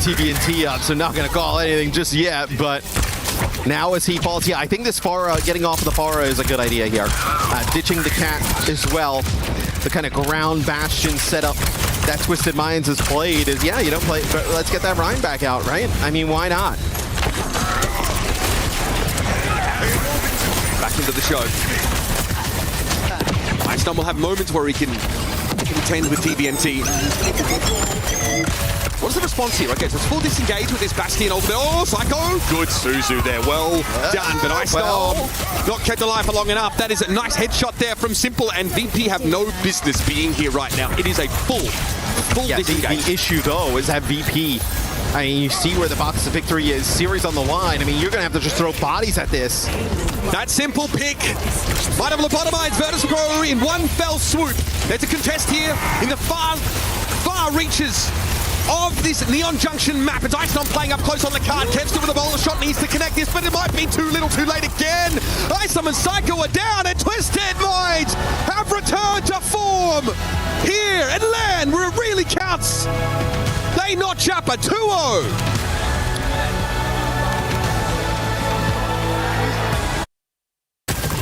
TBNT up, so not going to call anything just yet, but now as he falls here, I think this Pharah, getting off of the Pharah is a good idea here. Ditching the cat as well. The kind of ground bastion setup that Twisted Minds has played is, yeah, you don't play, but let's get that Rhine back out, right? I mean, why not? Back into the show. Iceman will have moments where he can contend with TBNT. What's the response here? Okay, so it's full disengage with this Bastion ultimate. Oh, Psycho! Good Suzu there. Well done, but Iceman not kept alive for long enough. That is a nice headshot there from Simple, and VP have no business being here right now. It is a full disengage. The issue, though, is that VP, I mean, you see where the box of victory is. Series on the line. I mean, you're going to have to just throw bodies at this. That Simple pick might have lobotomized Virtus Pro in one fell swoop. There's a contest here in the far reaches of this Neon Junction map. It's Iceman playing up close on the card. Kev still with a bowler shot, needs to connect this, but it might be too little too late again. Iceman and Psycho are down, and Twisted Minds have returned to form here at LAN, where it really counts. They notch up a 2-0.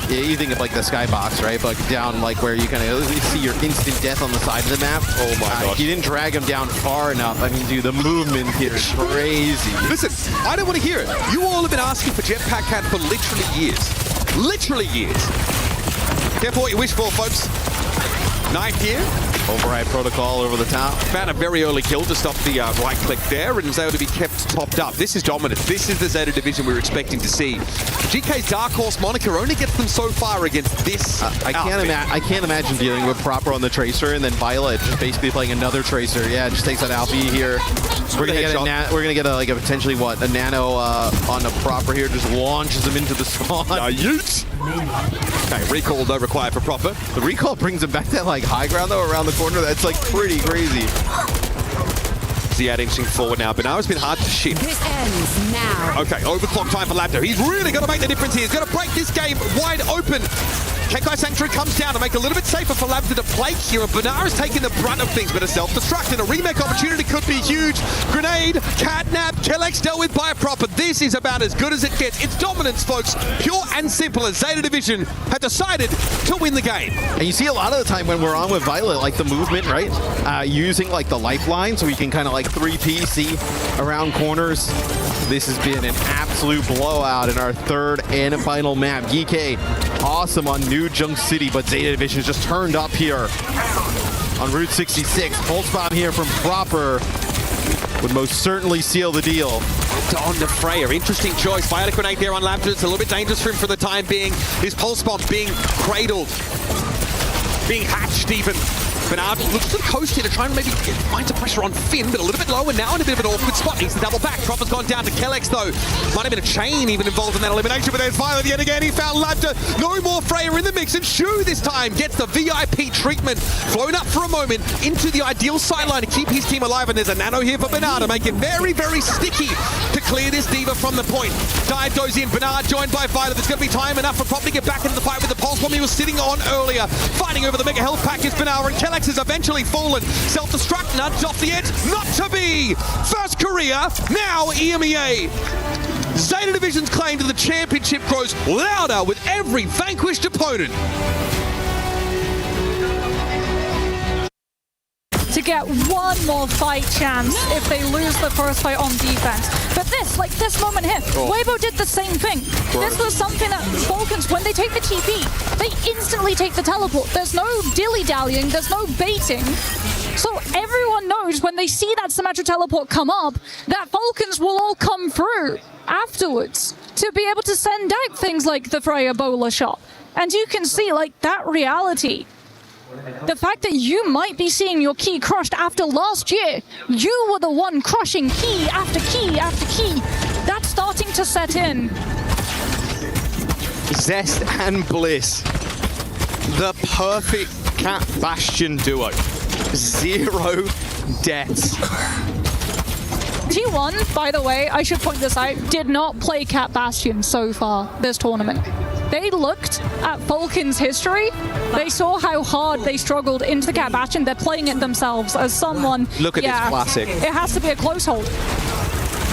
Yeah, you think of like the skybox, right? But down like where you kind of see your instant death on the side of the map. Oh my gosh. You didn't drag him down far enough. I mean, dude, the movement here is crazy. Listen, I don't want to hear it. You all have been asking for Jetpack Cat for literally years. Literally years. Careful what you wish for, folks. Knife here. Override protocol over the top. Found a very early kill to stop the right click there, and was able to be kept topped up. This is dominant. This is the Zeta division we were expecting to see. GK's Dark Horse moniker only gets them so far against this. I can't imagine dealing with Proper on the Tracer and then Violet just basically playing another Tracer. Yeah, just takes out Alfie here. We're gonna get a potentially a nano on a Proper here. Just launches him into the spawn. Yeet. Okay, recall though required for Proper. The recall brings him back that high ground though around the corner. That's pretty crazy. Ziad inching forward now. Banara's been hard to ship. This ends now. Okay, overclock time for Labdo. He's really got to make the difference here. He's got to break this game wide open. Kenkai Sanctuary comes down to make it a little bit safer for Labdo to play here. And Banara's taking the brunt of things, but a self-destruct and a remake opportunity could be huge. Grenade, Catnap, Kellex dealt with by a Proper. This is about as good as it gets. It's dominance, folks. Pure and simple, as Zeta Division have decided to win the game. And you see a lot of the time when we're on with Violet, the movement, right? Using the lifeline so we can kind of 3P see around corners. This has been an absolute blowout in our third and final map. GK, awesome on New Junk City, but Zeta Division is just turned up here on Route 66. Pulse bomb here from Proper would most certainly seal the deal. On to Freya. Interesting choice. Violet grenade there on Labdo. It's a little bit dangerous for him for the time being. His pulse bomb being cradled, being hatched even. Bernard looks to the coast here to try and maybe find some pressure on Finn, but a little bit low and now in a bit of an awkward spot. Needs to double back. Proper's gone down to Kellex though. Might have been a chain even involved in that elimination, but there's Violet yet again. He found Labdo. No more Freya in the mix, and Shu this time gets the VIP treatment. Flown up for a moment into the ideal sideline to keep his team alive, and there's a nano here for Bernard to make it very, very sticky to clear this Diva from the point. Dive goes in. Bernard joined by Violet. There's going to be time enough for Proper to get back into the fight with the pulse bomb he was sitting on earlier. Fighting over the mega health pack is Bernard, and Kellex has eventually fallen. Self-destruct, nudged off the edge. Not to be! First Korea, now EMEA. Zeta Division's claim to the championship grows louder with every vanquished opponent. To get one more fight chance if they lose the first fight on defense. But this moment here, Weibo did the same thing. This was something that Falcons, when they take the TP, they instantly take the teleport. There's no dilly-dallying, there's no baiting. So everyone knows when they see that Symmetra teleport come up, that Falcons will all come through afterwards to be able to send out things like the Freya bowler shot. And you can see that reality. The fact that you might be seeing your key crushed after last year, you were the one crushing key after key after key. That's starting to set in. Zest and Bliss. The perfect Cat Bastion duo. 0 deaths. T1, by the way, I should point this out, did not play Cat Bastion so far this tournament. They looked at Falcon's history. They saw how hard they struggled into the Cat Bastion. They're playing it themselves as someone. Look at this classic. It has to be a close hold.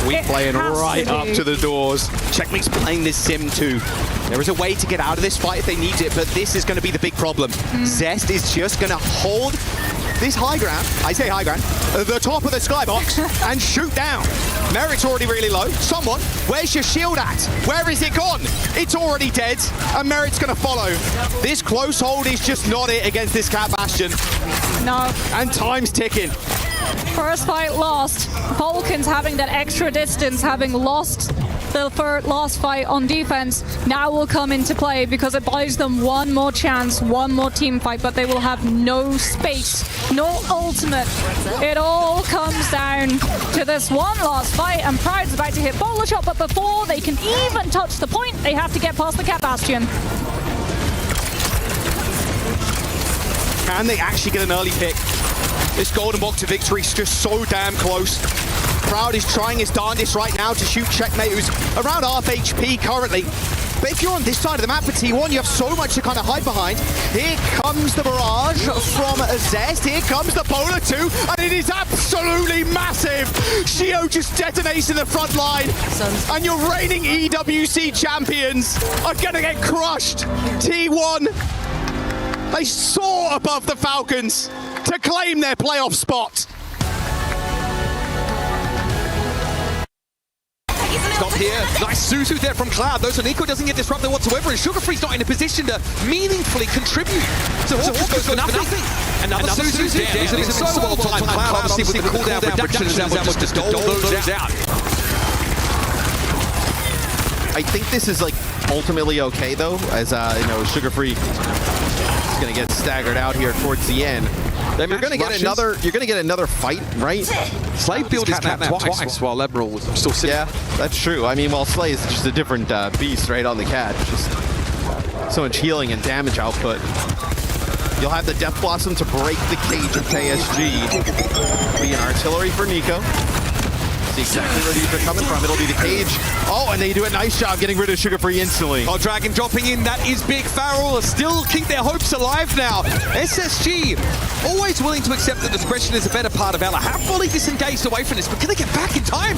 We It playing has right to up be. to the doors. Checkmate's playing this sim too. There is a way to get out of this fight if they need it, but this is going to be the big problem. Zest is just going to hold this high ground, I say high ground, the top of the skybox, and shoot down. Merit's already really low. Someone, where's your shield at? Where is it gone? It's already dead, and Merit's going to follow. This close hold is just not it against this Cat Bastion. No. And time's ticking. First fight lost. Vulcans having that extra distance, having lost the last fight on defense, now will come into play because it buys them one more chance, one more team fight, but they will have no space, no ultimate. It all comes down to this one last fight, and Pride's about to hit bowler shot, but before they can even touch the point, they have to get past the Cat Bastion. Can they actually get an early pick? This golden box to victory is just so damn close. Proud is trying his darndest right now to shoot Checkmate, who's around half HP currently. But if you're on this side of the map for T1, you have so much to kind of hide behind. Here comes the barrage from Zest. Here comes the Polar 2, and it is absolutely massive. Shio just detonates in the front line, and your reigning EWC champions are going to get crushed. T1, they soar above the Falcons to claim their playoff spot. Stop here. Nice Suzu there from Cloud. Though so Nico doesn't get disrupted whatsoever, and Sugarfree's not in a position to meaningfully contribute. So Hawk goes for nothing. Another Suzu's down. He's been so well timed. Cloud obviously with the cooldown reduction is able just to dole those out. I think this is like ultimately okay though, as you know, Sugar Free is gonna get staggered out here towards the end. Then you're gonna get another fight, right? Slay built his cat twice while Admiral was still sitting. Yeah, that's true. I mean, while Slay is just a different beast right on the cat. Just so much healing and damage output. You'll have the Death Blossom to break the cage of KSG. Be an artillery for Nico. See exactly where these are coming from. It'll be the cage. Oh, and they do a nice job getting rid of Sugar Free instantly. Oh, Dragon dropping in. That is big. Farrell still keep their hopes alive now. SSG always willing to accept that discretion is a better part of Valor. Have fully disengaged away from this, but can they get back in time?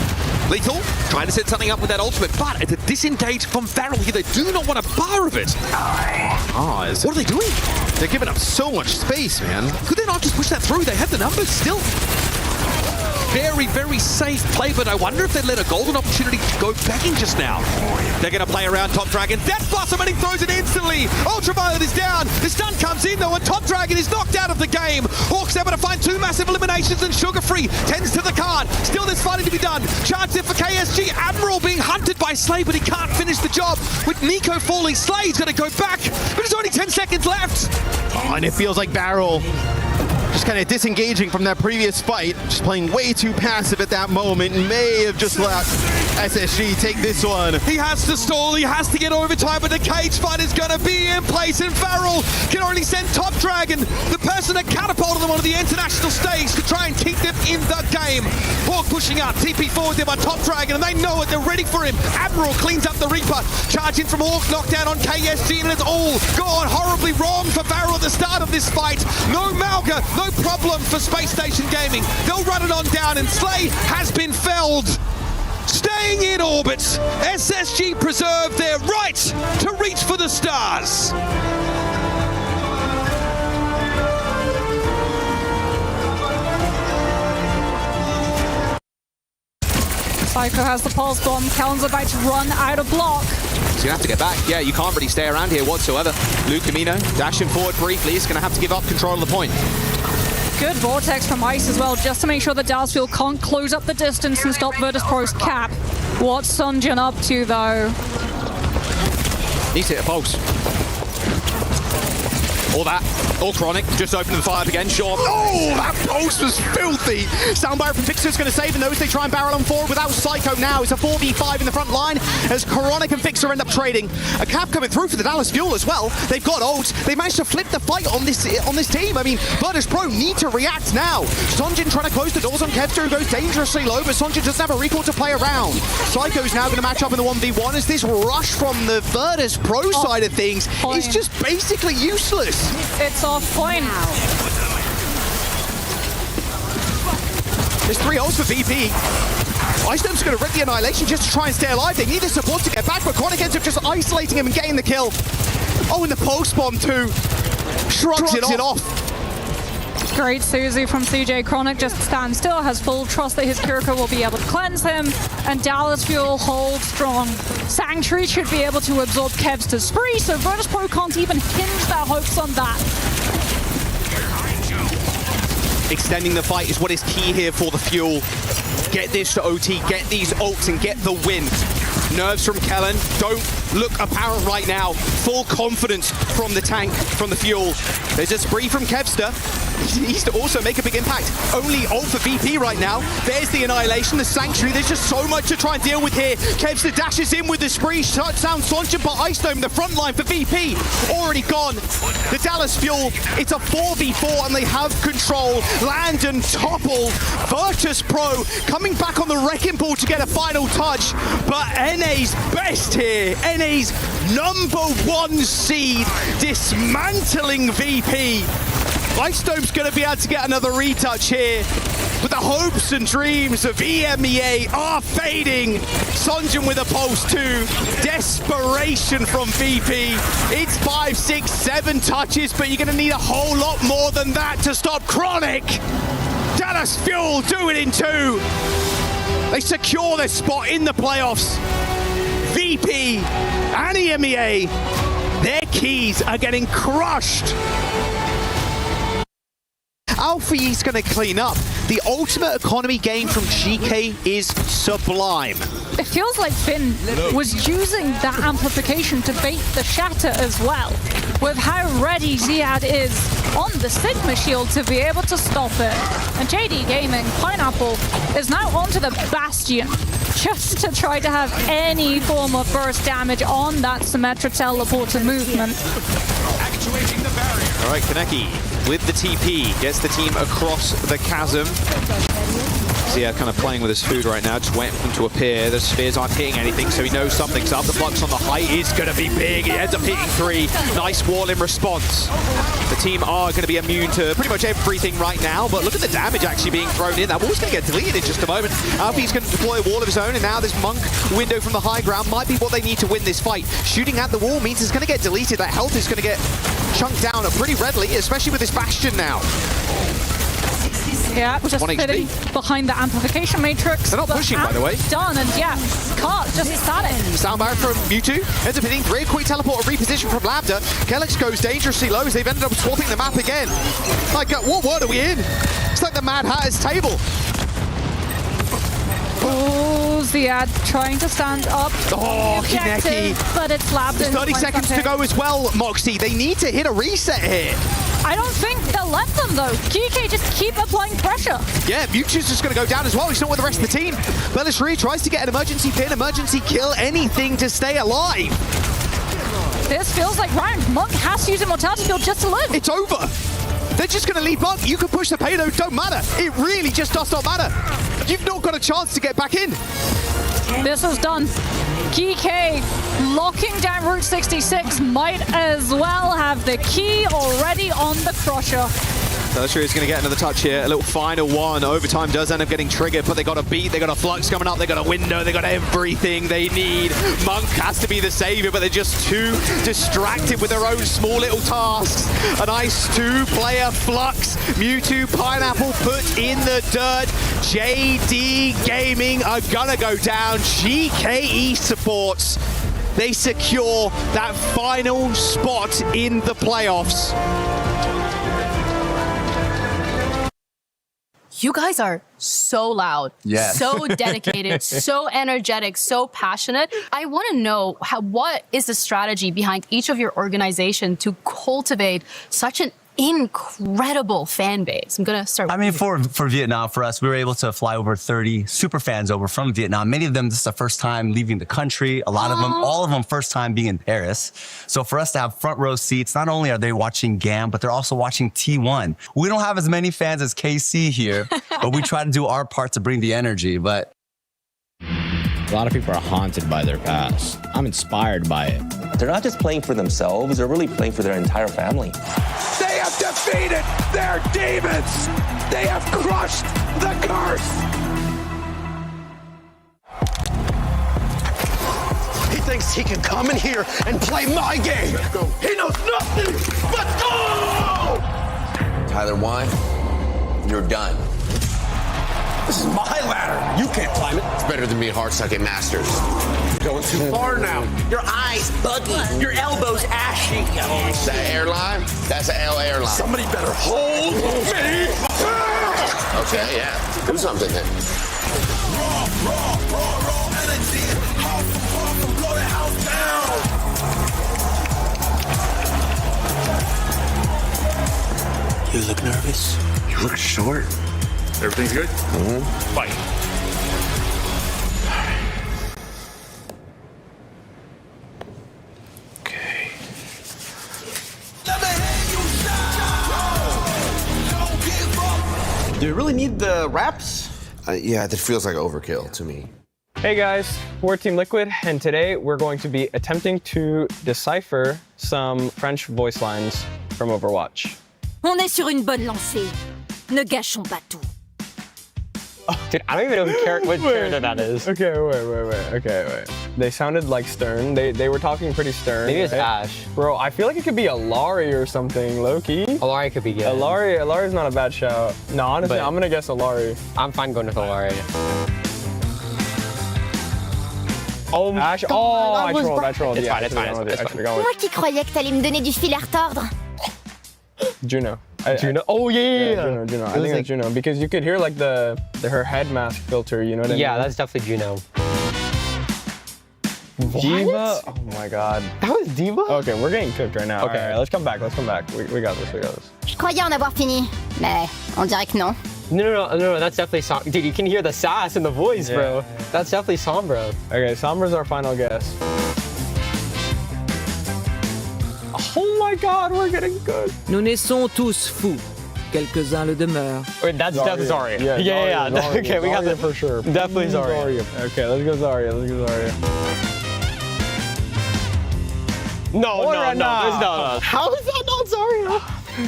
Lethal trying to set something up with that ultimate, but it's a disengage from Farrell here. They do not want a bar of it. What What are they doing? They're giving up so much space, man. Could they not just push that through? They have the numbers still. Very, very safe play, but I wonder if they let a golden opportunity go begging just now. They're going to play around Top Dragon. Death Blossom, and he throws it instantly. Ultraviolet is down. The stun comes in, though, and Top Dragon is knocked out of the game. Hawk's able to find two massive eliminations, and Sugar Free tends to the card. Still, there's fighting to be done. Charge there for KSG. Admiral being hunted by Slay, but he can't finish the job. With Nico falling, Slay's going to go back, but there's only 10 seconds left. Oh, and it feels like Barrel just kind of disengaging from that previous fight, just playing way too passive at that moment, may have just let SSG take this one. He has to stall, he has to get overtime, but the cage fight is going to be in place, and Farrell can only send Top Dragon, the person that catapulted them onto the international stage, to try and keep them in the game. Hawk pushing out, TP forward there by Top Dragon, and they know it, they're ready for him. Admiral cleans up the Reaper, charging from Hawk, knockdown on KSG, and it's all gone horribly wrong for Farrell at the start of this fight. No Malga, no problem for Space Station Gaming. They'll run it on down, and Slay has been felled. Staying in orbit, SSG preserve their right to reach for the stars. Psycho has the pulse bomb. Kellen's about to run out of block. So you have to get back. Yeah, you can't really stay around here whatsoever. Luke Camino dashing forward briefly. He's going to have to give up control of the point. Good vortex from Ice as well, just to make sure that Dalsfield can't close up the distance and stop Virtus.pro's cap. What's Sunjin up to, though? Needs to hit a pulse. All that. All Chronic. Just opening the fire again. Sure. Oh, that pulse was filthy. Soundbite from Fixer's going to save, and those they try and barrel on forward without Psycho now. It's a 4v5 in the front line as Chronic and Fixer end up trading. A cap coming through for the Dallas Fuel as well. They've got ult. They managed to flip the fight on this team. I mean, Virtus.pro need to react now. Sunjin trying to close the doors on Kevster, who goes dangerously low, but Sunjin doesn't have a recall to play around. Psycho's now going to match up in the 1v1 as this rush from the Virtus.pro side of things is just basically useless. It's off point. There's 3 ults for VP. Icestone's going to rip the Annihilation just to try and stay alive. They need the support to get back, but Chronic ends up just isolating him and getting the kill. Oh, and the Pulse Bomb too. Shrugs it off. Great Susie from CJ. Chronic just stands still, has full trust that his Kiriko will be able to cleanse him, and Dallas Fuel holds strong. Sanctuary should be able to absorb Kev's to Spree, so Virtus.pro can't even hinge their hopes on that. Extending the fight is what is key here for the Fuel. Get this to OT, get these ults, and get the win. Nerves from Kellen don't look apparent right now. Full confidence from the tank, from the Fuel. There's a Spree from Kevster. He needs to also make a big impact. Only ult for VP right now. There's the Annihilation, the Sanctuary. There's just so much to try and deal with here. Kevster dashes in with the Spree, shuts down Sonja, but Icedome, the front line for VP, already gone. The Dallas Fuel, it's a 4v4 and they have control. Landon toppled. Virtus.pro coming back on the wrecking ball to get a final touch, but NA's best here. NA's #1 seed dismantling VP. Icestone's going to be able to get another retouch here, but the hopes and dreams of EMEA are fading. Sonjin with a pulse too. Desperation from VP. It's 5, 6, 7 touches, but you're going to need a whole lot more than that to stop Chronic. Dallas Fuel do it in 2. They secure their spot in the playoffs. VP and EMEA, their keys are getting crushed. Alfie's going to clean up. The ultimate economy game from GK is sublime. It feels like Finn was using that amplification to bait the Shatter as well, with how ready Ziad is on the Sigma shield to be able to stop it. And JD Gaming, Pineapple, is now onto the Bastion, just to try to have any form of burst damage on that Symmetra teleporter movement. Actuating the barrier. All right, Kaneki with the TP gets the team across the chasm. Zia kind of playing with his food right now, just waiting for them to appear. The spheres aren't hitting anything, so he knows something's up. The flux on the height is going to be big. He ends up hitting 3. Nice wall in response. The team are going to be immune to pretty much everything right now, but look at the damage actually being thrown in. That wall's going to get deleted in just a moment. Alfie's going to deploy a wall of his own, and now this Monk window from the high ground might be what they need to win this fight. Shooting at the wall means it's going to get deleted. That health is going to get chunked down pretty readily, especially with this Bastion now. Yeah, just sitting behind the amplification matrix. They're not pushing, by the way. Done, and yeah, Cart just static. Sound barrier from Mewtwo. Ends up hitting 3. Quick teleport, a reposition from Lambda. Kellex goes dangerously low as they've ended up swapping the map again. Like, what world are we in? It's like the Mad Hatter's table. Oh, Ziad trying to stand up. Oh, Kineki. But it's Lambda. 30 seconds to go as well, Moxie. They need to hit a reset here. I don't think they'll let them, though. GK just keep applying pressure. Yeah, Mewtwo's just going to go down as well. He's not with the rest of the team. Bellisree tries to get an emergency pin, emergency kill, anything to stay alive. This feels like round. Monk has to use Immortality Field just to live. It's over. They're just going to leave Monk. You can push the payload, don't matter. It really just does not matter. You've not got a chance to get back in. This is done. GK locking down Route 66, might as well have the key already on the Crusher. Bellisree is going to get another touch here. A little final one. Overtime does end up getting triggered, but they got a beat, they got a flux coming up, they got a window, they got everything they need. Monk has to be the savior, but they're just too distracted with their own small little tasks. A nice 2-player flux. Mewtwo, Pineapple put in the dirt. JD Gaming are gonna go down. GK Esports, they secure that final spot in the playoffs. You guys are so loud, so dedicated, so energetic, so passionate. I want to know what is the strategy behind each of your organization to cultivate such an incredible fan base? I'm gonna start with you. For Vietnam, for us, we were able to fly over 30 super fans over from Vietnam. Many of them, this is their first time leaving the country. A lot of them, all of them, first time being in Paris. So for us to have front row seats, not only are they watching GAM, but they're also watching T1. We don't have as many fans as KC here, but we try to do our part to bring the energy. But a lot of people are haunted by their past. I'm inspired by it. They're not just playing for themselves, they're really playing for their entire family. They have defeated their demons! They have crushed the curse! thinks he can come in here and play my game. He knows nothing but go! Tyler, why? You're done. This is my ladder. You can't climb it. It's better than being hard-sucking masters. You're going too far now. Your eyes buggy. Your elbows ashy. That airline? That's an L airline. Somebody better hold me. Okay, yeah. Do something then. You look nervous. You look short. Everything's good? Mm-hmm. Fight. Okay. Do you really need the wraps? Yeah, that feels like overkill to me. Hey guys, we're Team Liquid, and today we're going to be attempting to decipher some French voice lines from Overwatch. On est sur une bonne lancée. Ne gâchons pas tout. Dude, I don't even know what character that is. Okay, wait. They sounded like stern. They were talking pretty stern. Maybe it's right? Ash. Bro, I feel like it could be a Lari or something, low-key. A Lari could be good. A Lari's not a bad shout. No, honestly, But- I'm gonna guess a Lari. I'm fine going with a Lari. Oh, Ash. Oh, I trolled. It's Yeah, fine, it's fine, I it's should've gone with Moi qui croyais que t'allais me donner du fil à retordre. Juno. Juno. Oh, yeah. Juno. I It was think it's Juno because you could hear like her head mask filter. You know what I mean? Yeah, that's definitely Juno. Diva. Oh my God. That was Diva? Okay, we're getting cooked right now. Okay. All right, let's come back. We got this. Je croyais en avoir fini, mais on dirait que non. No, that's definitely Sombra. Dude, you can hear the sass in the voice, bro. That's definitely Sombra. Okay, Sombra's our final guess. Oh my God, we're getting good. Nous naissons tous fous. Quelques-uns le demeurent. Wait, that's definitely Zarya. Yeah, Yeah. Okay, we got Zarya that for sure. Definitely Zarya. Okay, let's go Zarya. No. How is that not Zarya?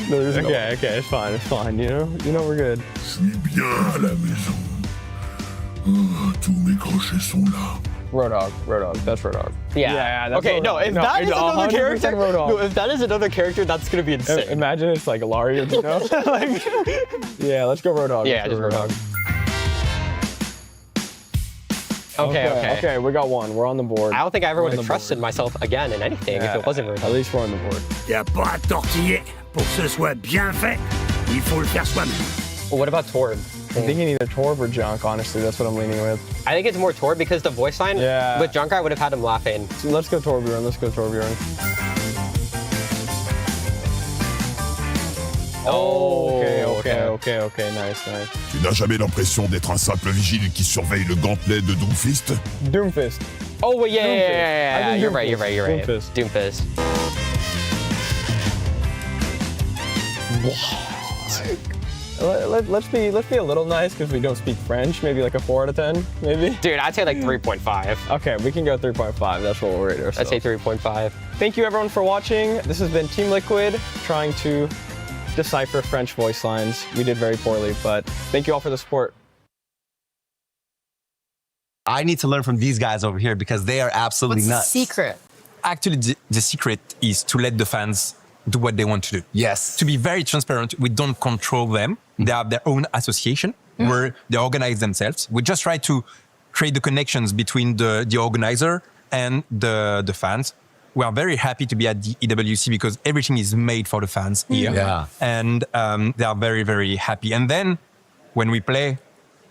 No, there's okay, it's fine. You know we're good. Je suis bien à la maison. Tous mes crochets sont là. Roadhog. That's Roadhog. Yeah. That's Okay, Roadhog. no, if that is another 100% character, Roadhog. no, if that is another character, that's gonna be insane. Imagine it's like Lari or Juno. Yeah, let's go Roadhog. Yeah, just Roadhog. Okay. We got one. We're on the board. I don't think I ever We're would on have the trusted myself again in anything if it wasn't At Roadhog. least we're on the board. Y a pas à tortiller. Pour que ce soit bien fait, il faut le faire soi-même. What about Torb? I'm thinking either Torb or Junk, honestly. That's what I'm leaning with. I think it's more Torb because the voice line with Junkrat would have had him laughing. So let's go Torbjorn. Oh, okay. Nice. Tu n'as jamais l'impression d'être un simple vigile qui surveille le gantelet de Doomfist? Doomfist. Oh, wait, I yeah. think You're right. Doomfist. Let's be a little nice because we don't speak French. Maybe like a 4 out of 10, maybe. Dude, I'd say like 3.5. Okay, we can go 3.5. That's what we'll rate ourselves. I'd say 3.5. Thank you everyone for watching. This has been Team Liquid trying to decipher French voice lines. We did very poorly, but thank you all for the support. I need to learn from these guys over here because they are absolutely What's nuts. the secret? Actually, the secret is to let the fans do what they want to do. Yes. To be very transparent, we don't control them. They have their own association where they organize themselves. We just try to create the connections between the organizer and the fans. We are very happy to be at the EWC because everything is made for the fans here. Yeah. And they are very, very happy. And then when we play,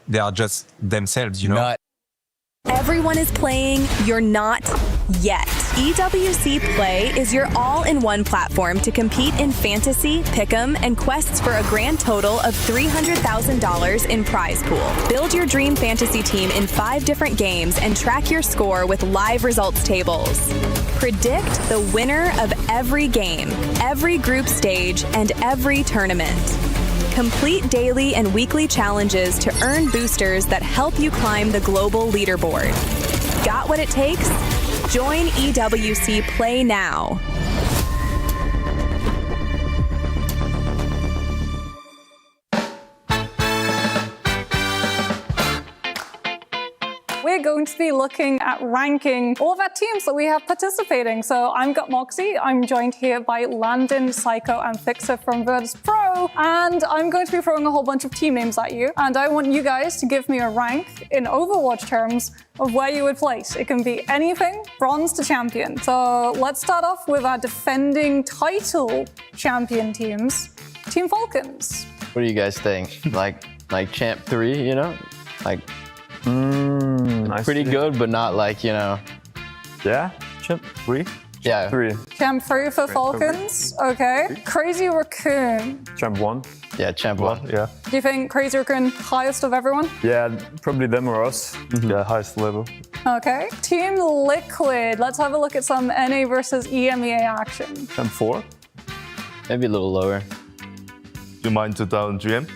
they are just themselves, you know? Everyone is playing, you're not yet. EWC Play is your all-in-one platform to compete in fantasy, pick'em, and quests for a grand total of $300,000 in prize pool. Build your dream fantasy team in 5 different games and track your score with live results tables. Predict the winner of every game, every group stage, and every tournament. Complete daily and weekly challenges to earn boosters that help you climb the global leaderboard. Got what it takes? Join EWC Play now. We're going to be looking at ranking all of our teams that we have participating. So I'm got Moxie. I'm joined here by Landon, Psycho, and Fixer from Virtus Pro. And I'm going to be throwing a whole bunch of team names at you. And I want you guys to give me a rank in Overwatch terms of where you would place. It can be anything, bronze to champion. So let's start off with our defending title champion teams. Team Falcons. What do you guys think? like champ 3, you know? Like pretty good, but not like, you know. Yeah, champ 3. Yeah. 3. Champ 3 for Falcons. Okay. Crazy Raccoon. Champ 1. Yeah, champ 1. Yeah. Do you think Crazy Raccoon highest of everyone? Yeah, probably them or us. Yeah, highest level. Okay. Team Liquid. Let's have a look at some NA versus EMEA action. Champ 4. Maybe a little lower. Do you mind to down GM?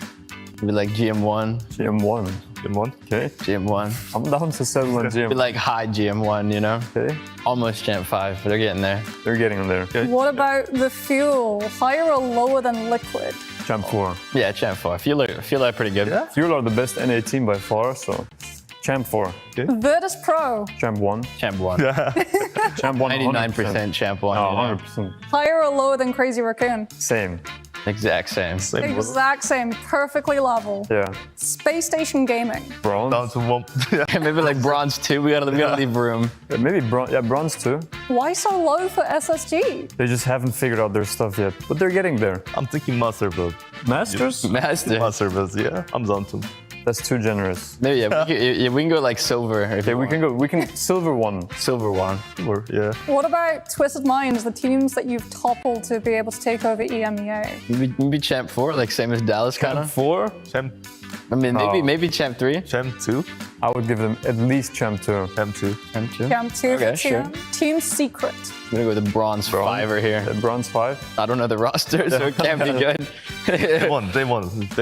Maybe like GM1. GM1. GM1, okay. GM1. I'm down to 7 on GM. Maybe like high GM1, you know? Okay. Almost champ 5, but they're getting there. They're getting there, okay. What about the Fuel? Higher or lower than Liquid? Champ 4. Yeah, champ 4. I feel like pretty good. Yeah. Fuel are the best NA team by far, so champ 4. Okay. Virtus Pro. Champ 1. Champ 1. Yeah. Champ 1. 99% champ 1. Oh, 100%. Higher or lower than Crazy Raccoon? Same. Exact same. Exact same. Perfectly level. Yeah. Space Station Gaming. Bronze. Down to 1. Yeah, maybe like bronze 2. We gotta leave room. Yeah, maybe bronze 2. Why so low for SSG? They just haven't figured out their stuff yet, but they're getting there. I'm thinking master build. Masters? Master. Master build, yeah. I'm down to. That's too generous. Maybe, we can go like silver. Okay, we can silver 1. Silver 1. Silver, yeah. What about Twisted Minds, the teams that you've toppled to be able to take over EMEA? Maybe champ 4, like same as Dallas kind of. Champ 4? Champ. I mean, maybe champ 3. Champ 2? I would give them at least champ 2. Champ 2. Champ 2. Champ 2 Okay, for sure. Team Secret. I'm gonna go with the bronze 5 here. The bronze 5? I don't know the roster, so it can't be good. They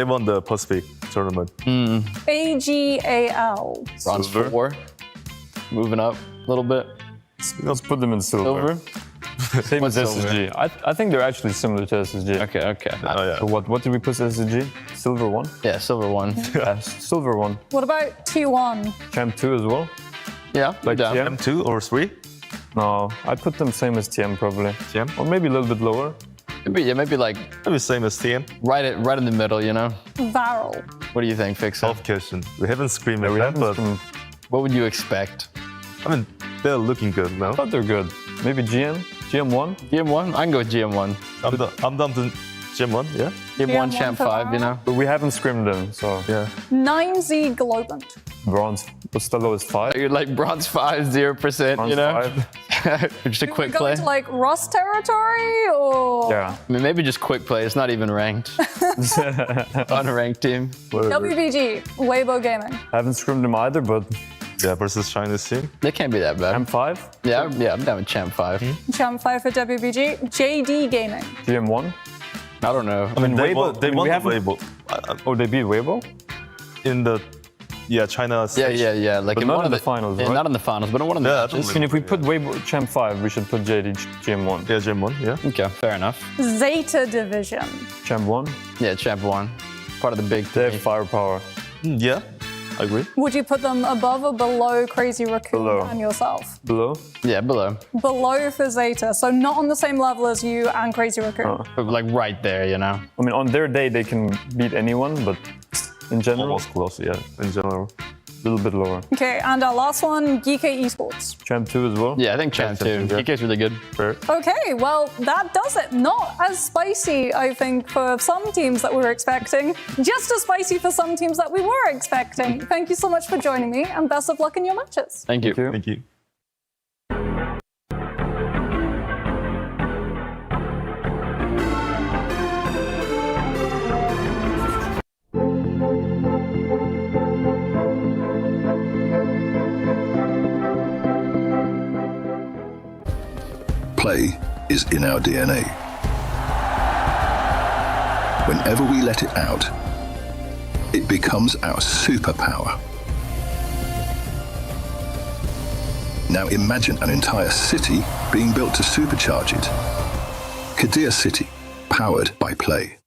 won the Pacific tournament. AGAL. Bronze 4. Moving up a little bit. Let's put them in silver. Same as SSG. I think they're actually similar to SSG. Okay. Oh, yeah. So what did we put SSG? Silver 1? Yeah, silver 1. Yeah, silver 1. What about T1? Champ 2 as well? Yeah, like TM 2 or 3? No, I'd put them same as TM probably. TM? Or maybe a little bit lower. Maybe like same as TM. Right in the middle, you know? Varel. What do you think, Fixer? Tough question. We haven't screamed at them, but what would you expect? I mean, they're looking good now. But they're good. Maybe GM1? GM1? I can go with GM1. I'm down to GM1, yeah? GM1 champ 5, you know? But we haven't scrimmed them, so yeah. 9Z Globant. Bronze. What's the lowest 5? You're like bronze 5, 0%, bronze you know? 5. Just a quick Go play. into like Rust territory or? Yeah. I mean, maybe just quick play. It's not even ranked. Unranked team. WBG, Weibo Gaming. I haven't scrimmed them either, but yeah, versus Chinese team. They can't be that bad. Champ 5? Yeah, I'm down with champ 5. Champ 5 for WBG. JD Gaming. GM1? I don't know. I mean, Weibo, they won the Weibo. Oh, they beat Weibo? In the China stage. Yeah. Like but in not one in of the finals, right? Not in the finals, but in one of the matches. And if we put Weibo champ 5, we should put JD GM1. Yeah, GM1, yeah. Okay, fair enough. Zeta Division. Champ 1? Yeah, champ 1. Part of the big They have firepower. Yeah, I agree. Would you put them above or below Crazy Raccoon Below. and yourself? Below? Yeah, below. Below for Zeta, so not on the same level as you and Crazy Raccoon. But like right there, you know? I mean, on their day, they can beat anyone, but in general... Almost close, yeah, in general. A little bit lower. Okay, and our last one, Geeky Esports. Champ 2 as well? Yeah, I think champ 2. DK's really good. Fair. Okay, well, that does it. Not as spicy, I think, for some teams that we were expecting. Just as spicy for some teams that we were expecting. Thank you so much for joining me, and best of luck in your matches. Thank you. Thank you. Play is in our DNA. Whenever we let it out, it becomes our superpower. Now imagine an entire city being built to supercharge it. Kadir City, powered by Play.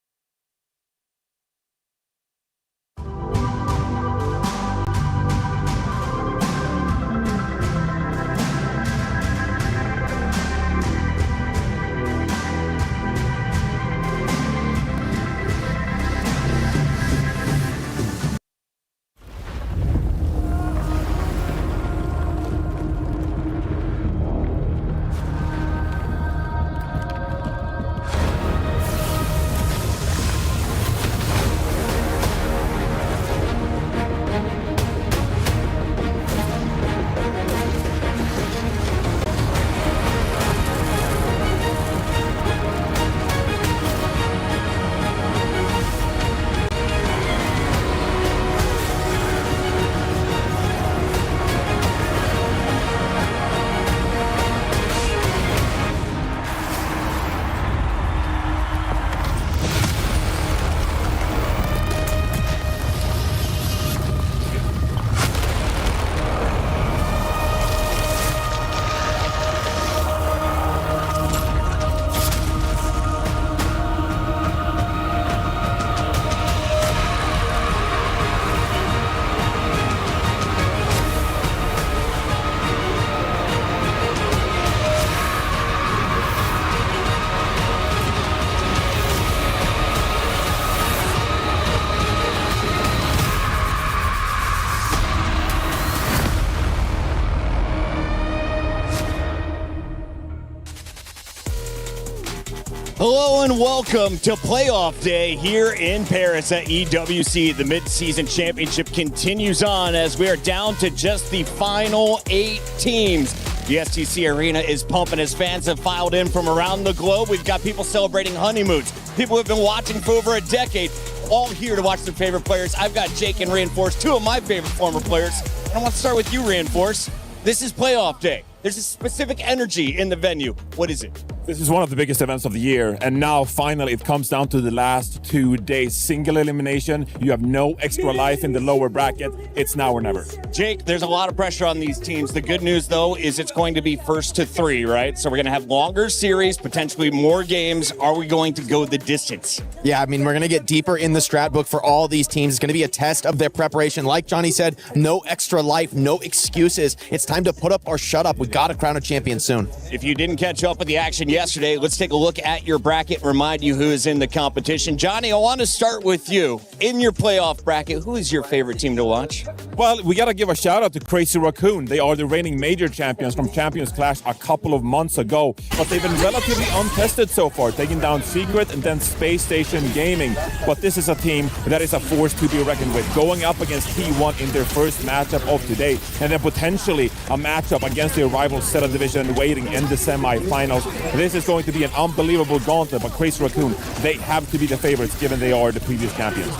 Hello and welcome to playoff day here in Paris at EWC. The mid-season championship continues on as we are down to just the final 8 teams. The STC Arena is pumping as fans have filed in from around the globe. We've got people celebrating honeymoons, people who have been watching for over a decade, all here to watch their favorite players. I've got Jake and Reinforce, 2 of my favorite former players. And I want to start with you, Reinforce. This is playoff day. There's a specific energy in the venue. What is it? This is one of the biggest events of the year, and now finally it comes down to the last 2 days. Single elimination, you have no extra life in the lower bracket. It's now or never. Jake, there's a lot of pressure on these teams. The good news, though, is it's going to be first to 3, right? So we're going to have longer series, potentially more games. Are we going to go the distance? Yeah, I mean, we're going to get deeper in the strat book for all these teams. It's going to be a test of their preparation. Like Johnny said, no extra life, no excuses. It's time to put up or shut up. We got to crown a champion soon. If you didn't catch up with the action yesterday, let's take a look at your bracket, remind you who is in the competition. Johnny, I want to start with you. In your playoff bracket, who is your favorite team to watch? Well, we got to give a shout out to Crazy Raccoon. They are the reigning major champions from Champions Clash a couple of months ago, but they've been relatively untested so far, taking down Secret and then Space Station Gaming. But this is a team that is a force to be reckoned with, going up against T1 in their first matchup of today, and then potentially a matchup against their rival Zeta Division waiting in the semi-finals. This is going to be an unbelievable gauntlet, but Crazy Raccoon, they have to be the favorites given they are the previous champions.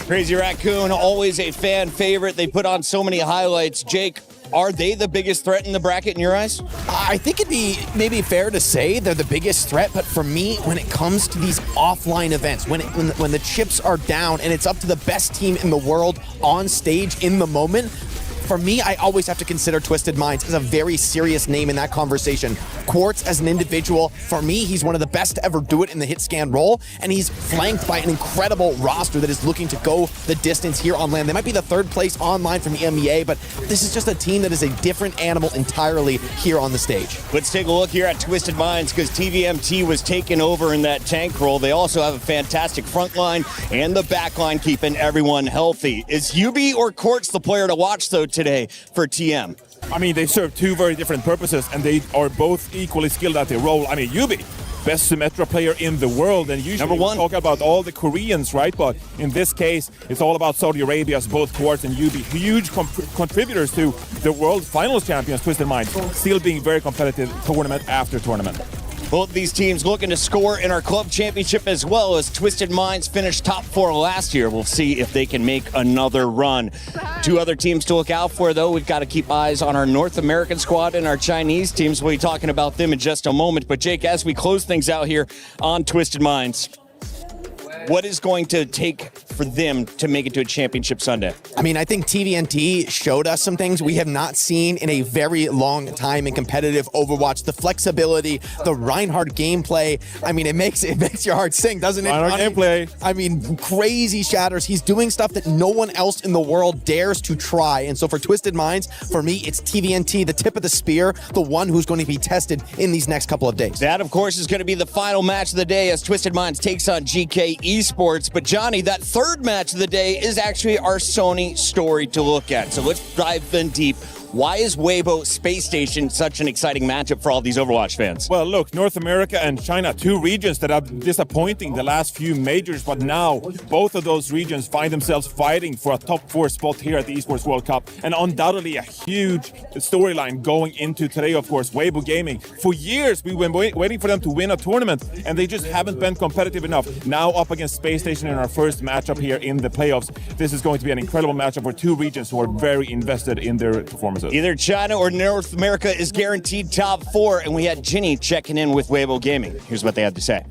Crazy Raccoon, always a fan favorite. They put on so many highlights. Jake, are they the biggest threat in the bracket in your eyes? I think it'd be maybe fair to say they're the biggest threat, but for me, when it comes to these offline events, when the chips are down and it's up to the best team in the world on stage in the moment, for me, I always have to consider Twisted Minds as a very serious name in that conversation. Quartz as an individual, for me, he's one of the best to ever do it in the hit scan role, and he's flanked by an incredible roster that is looking to go the distance here on land. They might be the 3rd place online from EMEA, but this is just a team that is a different animal entirely here on the stage. Let's take a look here at Twisted Minds, because TVMT was taken over in that tank role. They also have a fantastic front line and the back line keeping everyone healthy. Is Yubi or Quartz the player to watch, though, today for TM? I mean, they serve 2 very different purposes, and they are both equally skilled at their role. I mean, Yubi, best Symmetra player in the world, and usually we talk about all the Koreans, right? But in this case, it's all about Saudi Arabia's both Quartz and Yubi, huge contributors to the World Finals champions, Twisted Minds, still being very competitive tournament after tournament. Both these teams looking to score in our club championship as well, as Twisted Minds finished top 4 last year. We'll see if they can make another run. 2 other teams to look out for, though. We've got to keep eyes on our North American squad and our Chinese teams. We'll be talking about them in just a moment. But Jake, as we close things out here on Twisted Minds, what is going to take for them to make it to a championship Sunday? I mean, I think TVNT showed us some things we have not seen in a very long time in competitive Overwatch. The flexibility, the Reinhardt gameplay. I mean, it makes your heart sing, doesn't it? Reinhardt gameplay. I mean, crazy shatters. He's doing stuff that no one else in the world dares to try. And so for Twisted Minds, for me, it's TVNT, the tip of the spear, the one who's going to be tested in these next couple of days. That, of course, is going to be the final match of the day as Twisted Minds takes on GK Esports. But Johnny, that 3rd match of the day is actually our Sony story to look at. So let's dive in deep. Why is Weibo Space Station such an exciting matchup for all these Overwatch fans? Well, look, North America and China, 2 regions that are disappointing the last few majors, but now both of those regions find themselves fighting for a top 4 spot here at the Esports World Cup, and undoubtedly a huge storyline going into today, of course. Weibo Gaming, for years we've been waiting for them to win a tournament, and they just haven't been competitive enough. Now up against Space Station in our first matchup here in the playoffs. This is going to be an incredible matchup for 2 regions who are very invested in their performances. Either China or North America is guaranteed top 4, and we had Ginny checking in with Weibo Gaming. Here's what they had to say.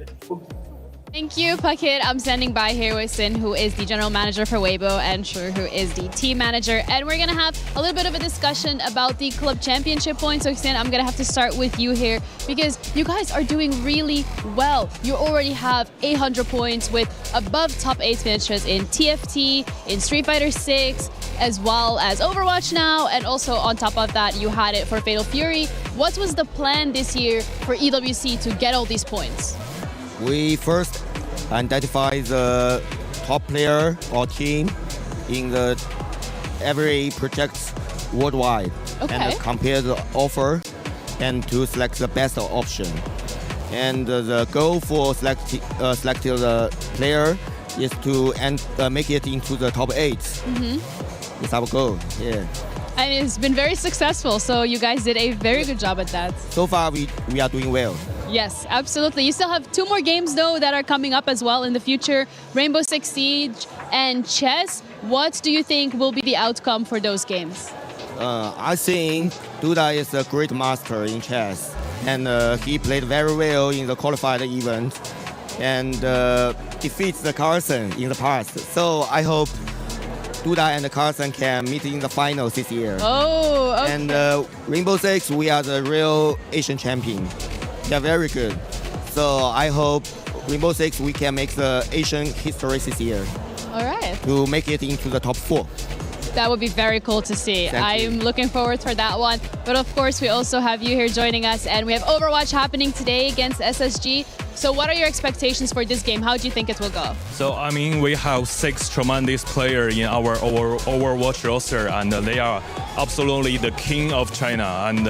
Thank you, Puckett. I'm standing by here with Sin, who is the general manager for Weibo, and Sure, who is the team manager. And we're going to have a little bit of a discussion about the club championship points. So, Sin, I'm going to have to start with you here because you guys are doing really well. You already have 800 points with above top 8 finishes in TFT, in Street Fighter 6, as well as Overwatch now. And also on top of that, you had it for Fatal Fury. What was the plan this year for EWC to get all these points? We first identify the top player or team in the every project worldwide and compare the offer and to select the best option. And the goal for selecting the player is to make it into the top 8. It's our goal, yeah. And it's been very successful, so you guys did a very good job at that. So far, we are doing well. Yes, absolutely. You still have 2 more games, though, that are coming up as well in the future. Rainbow Six Siege and Chess. What do you think will be the outcome for those games? I think Duda is a great master in chess. And he played very well in the qualified event. And defeats the Carlsen in the past. So I hope Duda and Carlsen can meet in the finals this year. Oh, okay. And Rainbow Six, we are the real Asian champion. They are very good. So I hope Rainbow Six, we can make the Asian history this year. All right. To make it into the top 4. That would be very cool to see. I'm looking forward for that one. But of course, we also have you here joining us, and we have Overwatch happening today against SSG. So what are your expectations for this game? How do you think it will go? So, I mean, we have 6 tremendous players in our Overwatch roster, and they are absolutely the king of China. And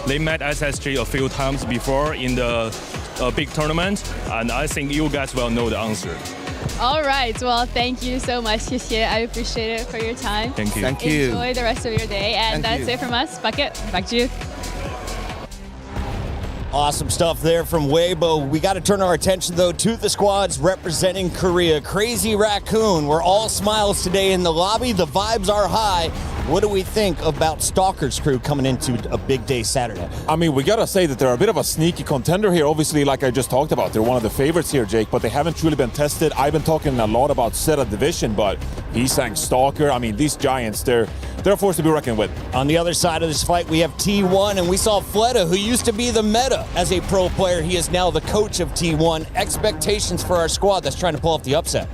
they met SSG a few times before in the big tournament, and I think you guys will know the answer. All right. Well, thank you so much, Xie. I appreciate it for your time. Thank you. Thank you. Enjoy the rest of your day. And that's it from us. Bucket, back to you. Awesome stuff there from Weibo. We got to turn our attention, though, to the squads representing Korea. Crazy Raccoon, we're all smiles today in the lobby. The vibes are high. What do we think about Stalker's crew coming into a big day Saturday? I mean, we got to say that they're a bit of a sneaky contender here. Obviously, like I just talked about, they're one of the favorites here, Jake, but they haven't truly been tested. I've been talking a lot about Seta Division, but he's saying Stalker. I mean, these giants, they're a force to be reckoned with. On the other side of this fight, we have T1, and we saw Fleta, who used to be the meta as a pro player. He is now the coach of T1. Expectations for our squad that's trying to pull off the upset.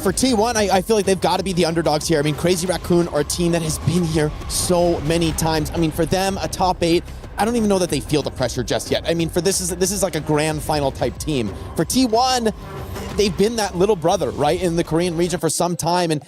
For T1, I feel like they've got to be the underdogs here. I mean, Crazy Raccoon are a team that has been here so many times. I mean, for them, a top 8, I don't even know that they feel the pressure just yet. I mean, for this is like a grand final type team. For T1, they've been that little brother, right, in the Korean region for some time, and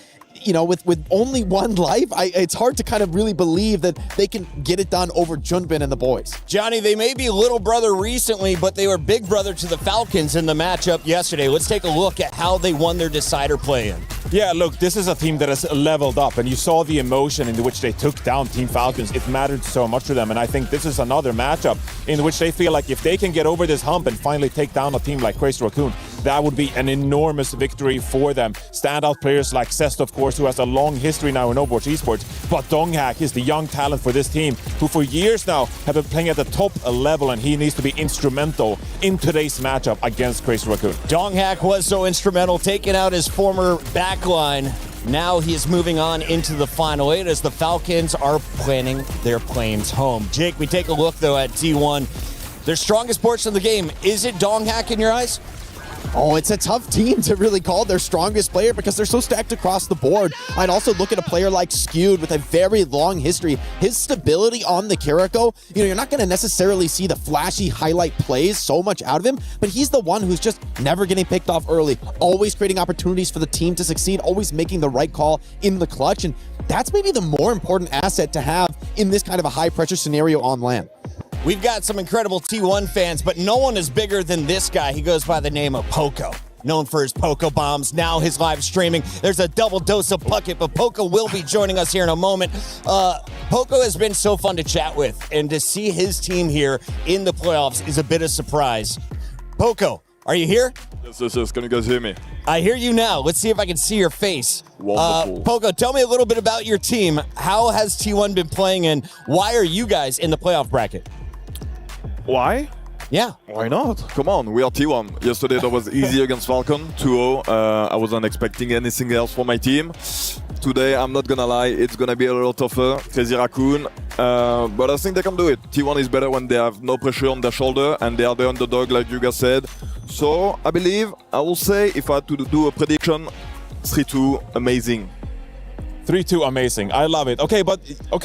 you know, with only one life, it's hard to kind of really believe that they can get it done over Junbin and the boys. Johnny, they may be little brother recently, but they were big brother to the Falcons in the matchup yesterday. Let's take a look at how they won their decider play-in. Yeah, look, this is a team that has leveled up, and you saw the emotion in which they took down Team Falcons. It mattered so much to them, and I think this is another matchup in which they feel like if they can get over this hump and finally take down a team like Crazy Raccoon, that would be an enormous victory for them. Standout players like Zest, of course, who has a long history now in Overwatch Esports, but Donghak is the young talent for this team, who for years now have been playing at the top level, and he needs to be instrumental in today's matchup against Crazy Raccoon. Donghak was so instrumental, taking out his former backline. Now he is moving on into the Final 8 as the Falcons are planning their planes home. Jake, we take a look, though, at T1. Their strongest portion of the game, is it Donghak in your eyes? Oh, it's a tough team to really call their strongest player because they're so stacked across the board. I'd also look at a player like Skewed with a very long history. His stability on the Kiriko, you know, you're not going to necessarily see the flashy highlight plays so much out of him, but he's the one who's just never getting picked off early, always creating opportunities for the team to succeed, always making the right call in the clutch, and that's maybe the more important asset to have in this kind of a high-pressure scenario on LAN. We've got some incredible T1 fans, but no one is bigger than this guy. He goes by the name of Poco. Known for his Poco bombs, now his live streaming. There's a double dose of Bucket, but Poco will be joining us here in a moment. Poco has been so fun to chat with, and to see his team here in the playoffs is a bit of surprise. Poco, are you here? Yes. Can you guys hear me? I hear you now. Let's see if I can see your face. Wonderful. Poco, tell me a little bit about your team. How has T1 been playing, and why are you guys in the playoff bracket? Why? Yeah. Why not? Come on, we are T1. Yesterday that was easy against Falcon, 2-0. I wasn't expecting anything else from my team. Today, I'm not gonna lie, it's gonna be a little tougher. Crazy Raccoon, but I think they can do it. T1 is better when they have no pressure on their shoulder and they are the underdog, like you guys said. So I believe, I will say, if I had to do a prediction, 3-2, amazing. 3-2, amazing. I love it. Okay,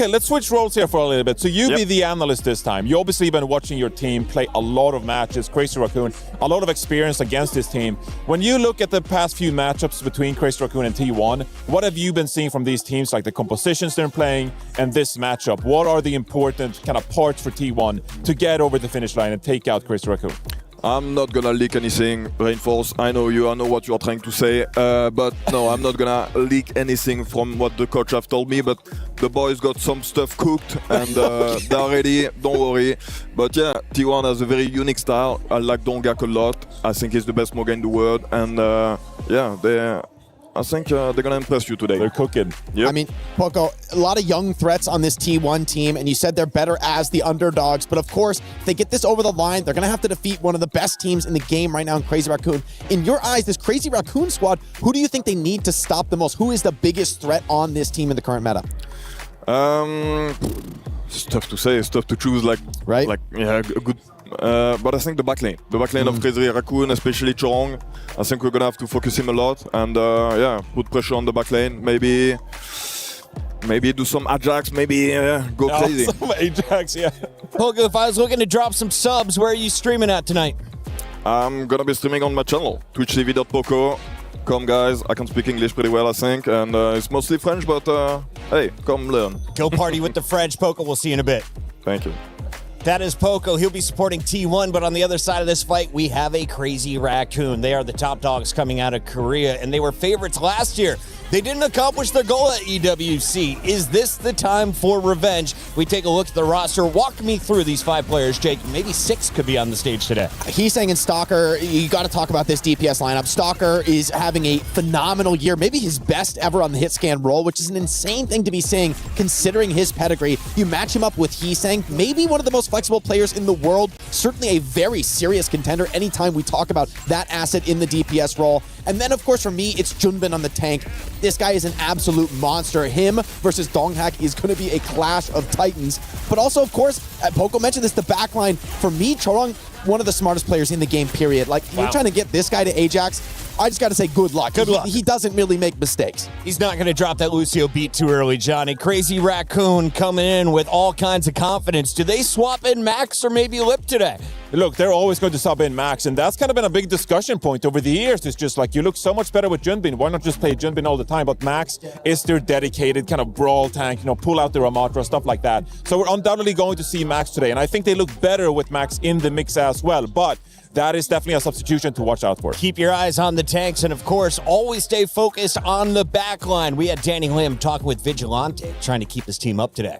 let's switch roles here for a little bit. So you be the analyst this time. You obviously been watching your team play a lot of matches. Crazy Raccoon, a lot of experience against this team. When you look at the past few matchups between Crazy Raccoon and T1, what have you been seeing from these teams, like the compositions they're playing and this matchup? What are the important kind of parts for T1 to get over the finish line and take out Crazy Raccoon? I'm not gonna leak anything, Reinforce. I know you, I know what you're trying to say, but no, I'm not gonna leak anything from what the coach have told me, but the boys got some stuff cooked and they're ready, don't worry. But yeah, T1 has a very unique style. I like Dongak a lot. I think he's the best Moga in the world, and I think they're going to impress you today. They're cooking. Yep. I mean, Poco, a lot of young threats on this T1 team, and you said they're better as the underdogs. But of course, if they get this over the line, they're going to have to defeat one of the best teams in the game right now in Crazy Raccoon. In your eyes, this Crazy Raccoon squad, who do you think they need to stop the most? Who is the biggest threat on this team in the current meta? It's tough to say. It's tough to choose. A good. But I think the backline of Crazy Raccoon, especially Chorong, I think we're gonna have to focus him a lot and put pressure on the backline. Maybe do some Ajax. Maybe go crazy. Some Ajax, yeah. Pogo, if I was looking to drop some subs, where are you streaming at tonight? I'm gonna be streaming on my channel, twitch.tv.poco. Come guys, I can speak English pretty well, I think, and it's mostly French, but hey, come learn. Go party with the French, Poco. We'll see you in a bit. Thank you. That is Poco. He'll be supporting T1, but on the other side of this fight, we have a Crazy Raccoon. They are the top dogs coming out of Korea, and they were favorites last year. They didn't accomplish their goal at EWC. Is this the time for revenge? We take a look at the roster. Walk me through these 5 players, Jake. Maybe 6 could be on the stage today. He's saying in Stalker, you got to talk about this DPS lineup. Stalker is having a phenomenal year, maybe his best ever on the hit scan role, which is an insane thing to be saying considering his pedigree. You match him up with Heesang, maybe one of the most flexible players in the world, certainly a very serious contender anytime we talk about that asset in the DPS role. And then, of course, for me, it's Junbin on the tank. This guy is an absolute monster. Him versus Donghak is going to be a clash of titans. But also, of course, Poco mentioned this, the backline. For me, Chorong, one of the smartest players in the game, period. Like, you're trying to get this guy to Ajax, I just got to say good luck. Good luck. He doesn't really make mistakes. He's not going to drop that Lucio beat too early, Johnny. Crazy Raccoon coming in with all kinds of confidence. Do they swap in Max or maybe Lip today? Look, they're always going to sub in Max, and that's kind of been a big discussion point over the years. It's just like, you look so much better with Junbin. Why not just play Junbin all the time? But Max is their dedicated kind of brawl tank, pull out the Ramatra, stuff like that. So we're undoubtedly going to see Max today, and I think they look better with Max in the mix as well. But that is definitely a substitution to watch out for. Keep your eyes on the tanks, and of course, always stay focused on the back line. We had Danny Lim talking with Vigilante, trying to keep his team up today.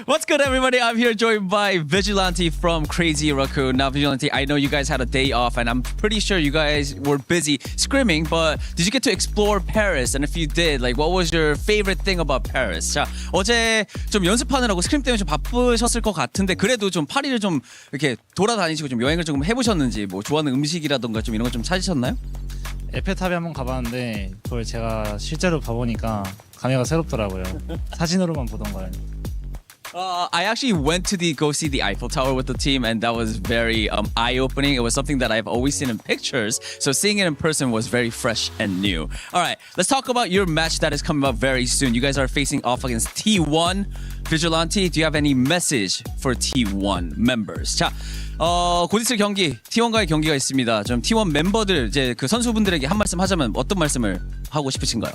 What's good, everybody? I'm here joined by Vigilante from Crazy Raccoon. Now, Vigilante, I know you guys had a day off, and I'm pretty sure you guys were busy scrimming, but did you get to explore Paris? And if you did, what was your favorite thing about Paris? 자, 어제 좀 연습하느라고 스크림 때문에 좀 바쁘셨을 것 같은데, 그래도 좀 파리를 좀 이렇게 돌아다니시고 좀 여행을 조금 해보셨는지, 뭐 좋아하는 음식이라던가 좀 이런 거 좀 찾으셨나요? 에펠탑에 한번 가봤는데 그걸 제가 실제로 봐보니까 감회가 새롭더라고요. 사진으로만 보던 거예요. I actually went to go see the Eiffel Tower with the team, and that was very eye-opening. It was something that I've always seen in pictures, so seeing it in person was very fresh and new. All right, let's talk about your match that is coming up very soon. You guys are facing off against T1. Vigilante, do you have any message for T1 members? 자, 곧 있을 경기, T1과의 경기가 있습니다. 좀 T1 멤버들, 이제 그 선수분들에게 한 말씀 하자면 어떤 말씀을 하고 싶으신가요?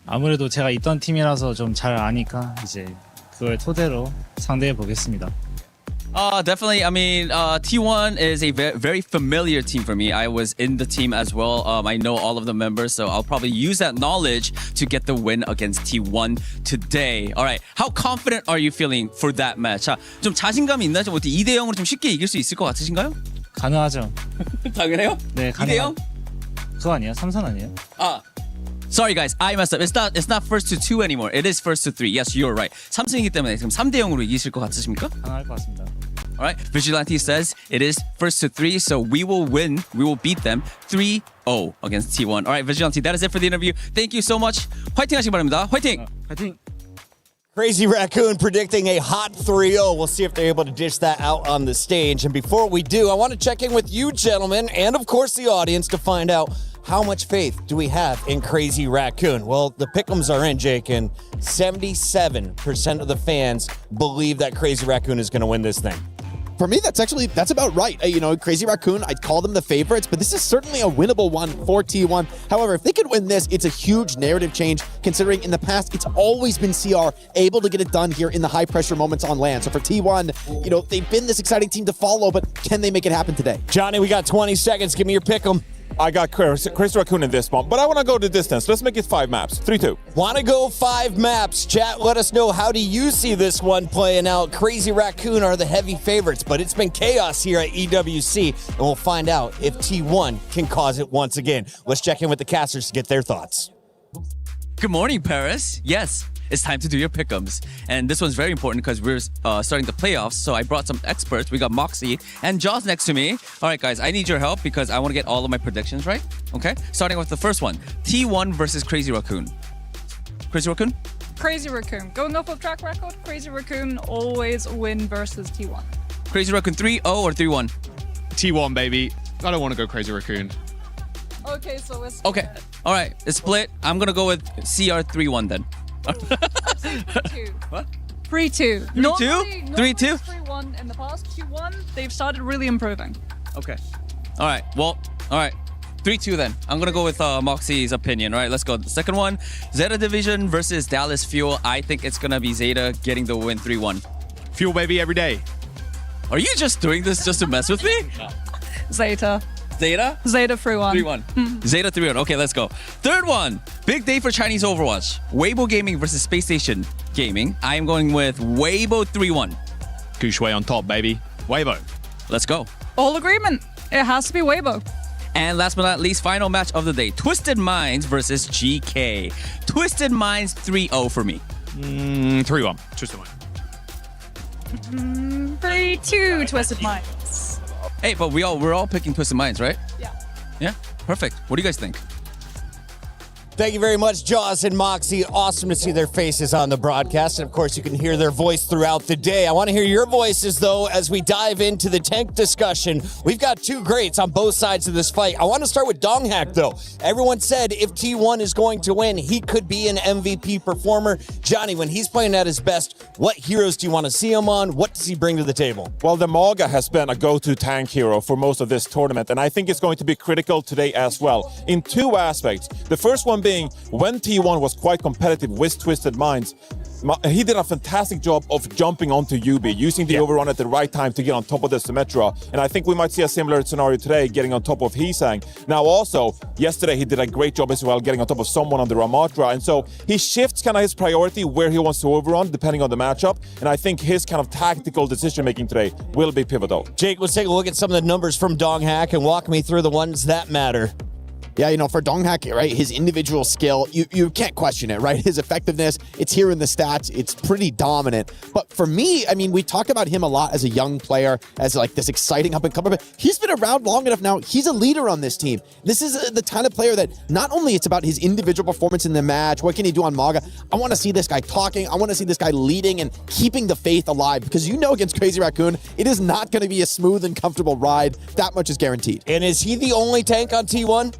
아무래도 제가 있던 팀이라서 좀 잘 아니까 이제 그걸 토대로 상대해 보겠습니다. Definitely. I mean, T1 is a very familiar team for me. I was in the team as well. I know all of the members, so I'll probably use that knowledge to get the win against T1 today. All right. How confident are you feeling for that match? 자, 좀 자신감이 있나요? 좀 2대 0으로 좀 쉽게 이길 수 있을 것 같으신가요? 가능하죠. 당연해요? 네, 2대 0? 그거 아니에요? 3선 아니에요? Sorry guys, I messed up. It's not first to 2 anymore. It is first to 3. Yes, you're right. 3승이기 때문에 지금 3대 0으로 이기실 것 같으십니까? 가능할 것 같습니다. All right, Vigilante says it is first to 3, so we will win. We will beat them 3-0 against T1. All right, Vigilante, that is it for the interview. Thank you so much. 화이팅 하시기 바랍니다. 화이팅! 화이팅! Crazy Raccoon predicting a hot 3-0. We'll see if they're able to dish that out on the stage. And before we do, I want to check in with you gentlemen and of course the audience to find out how much faith do we have in Crazy Raccoon? Well, the pick'ems are in, Jake, and 77% of the fans believe that Crazy Raccoon is going to win this thing. For me, that's about right. You know, Crazy Raccoon, I'd call them the favorites, but this is certainly a winnable one for T1. However, if they could win this, it's a huge narrative change, considering in the past, it's always been CR able to get it done here in the high pressure moments on land. So for T1, you know, they've been this exciting team to follow, but can they make it happen today? Johnny, we got 20 seconds. Give me your pick 'em. I got Crazy Raccoon in this one, but I want to go the distance. Let's make it 5 maps. 3-2. Want to go 5 maps? Chat, let us know, how do you see this one playing out? Crazy Raccoon are the heavy favorites, but it's been chaos here at EWC, and we'll find out if T1 can cause it once again. Let's check in with the casters to get their thoughts. Good morning, Paris. Yes, it's time to do your pick'ems. And this one's very important because we're starting the playoffs, so I brought some experts. We got Moxie and Jaws next to me. All right, guys, I need your help because I want to get all of my predictions right, okay? Starting with the first one, T1 versus Crazy Raccoon. Crazy Raccoon? Crazy Raccoon. Going off of track record, Crazy Raccoon always win versus T1. Crazy Raccoon 3-0 or 3-1? T1, baby. I don't want to go Crazy Raccoon. Okay, so it's Okay, all right, it's split. I'm going to go with CR 3-1 then. 3-2. What? 3-2. 3-2? 3-2? 3-1 in the past. Q1, they've started really improving. Okay. All right. Well, all right. 3-2 then. I'm going to go with Moxie's opinion. All right, let's go. The second one, Zeta Division versus Dallas Fuel. I think it's going to be Zeta getting the win 3-1. Fuel, baby, every day. Are you just doing this just to mess with me? Zeta. Zeta? Zeta 3-1. 3-1. Zeta 3-1. Okay, let's go. Third one, big day for Chinese Overwatch. Weibo Gaming versus Space Station Gaming. I am going with Weibo 3-1. Kushui on top, baby. Weibo. Let's go. All agreement. It has to be Weibo. And last but not least, final match of the day, Twisted Minds versus GK. Twisted Minds 3-0 for me. 3-1. Twisted Minds. 3-2 Twisted Minds. Hey, but we're all picking Twisted Minds, right? Yeah. Yeah? Perfect. What do you guys think? Thank you very much, Jaws and Moxie. Awesome to see their faces on the broadcast. And of course, you can hear their voice throughout the day. I want to hear your voices, though, as we dive into the tank discussion. We've got 2 greats on both sides of this fight. I want to start with Donghack, though. Everyone said if T1 is going to win, he could be an MVP performer. Johnny, when he's playing at his best, what heroes do you want to see him on? What does he bring to the table? Well, the Maga has been a go-to tank hero for most of this tournament, and I think it's going to be critical today as well, in 2 aspects. The first one being, when T1 was quite competitive with Twisted Minds, he did a fantastic job of jumping onto UB, using the overrun at the right time to get on top of the Symmetra. And I think we might see a similar scenario today, getting on top of Heesang. Now also, yesterday he did a great job as well, getting on top of someone on the Ramatra. And so he shifts kind of his priority where he wants to overrun, depending on the matchup. And I think his kind of tactical decision-making today will be pivotal. Jake, let's take a look at some of the numbers from Donghack and walk me through the ones that matter. Yeah, you know, for Donghack, right, his individual skill, you can't question it, right? His effectiveness, it's here in the stats. It's pretty dominant. But for me, I mean, we talk about him a lot as a young player, as like this exciting up-and-comer, but he's been around long enough now. He's a leader on this team. This is the kind of player that not only it's about his individual performance in the match, what can he do on Maga? I want to see this guy talking. I want to see this guy leading and keeping the faith alive, because you know against Crazy Raccoon, it is not going to be a smooth and comfortable ride. That much is guaranteed. And is he the only tank on T1?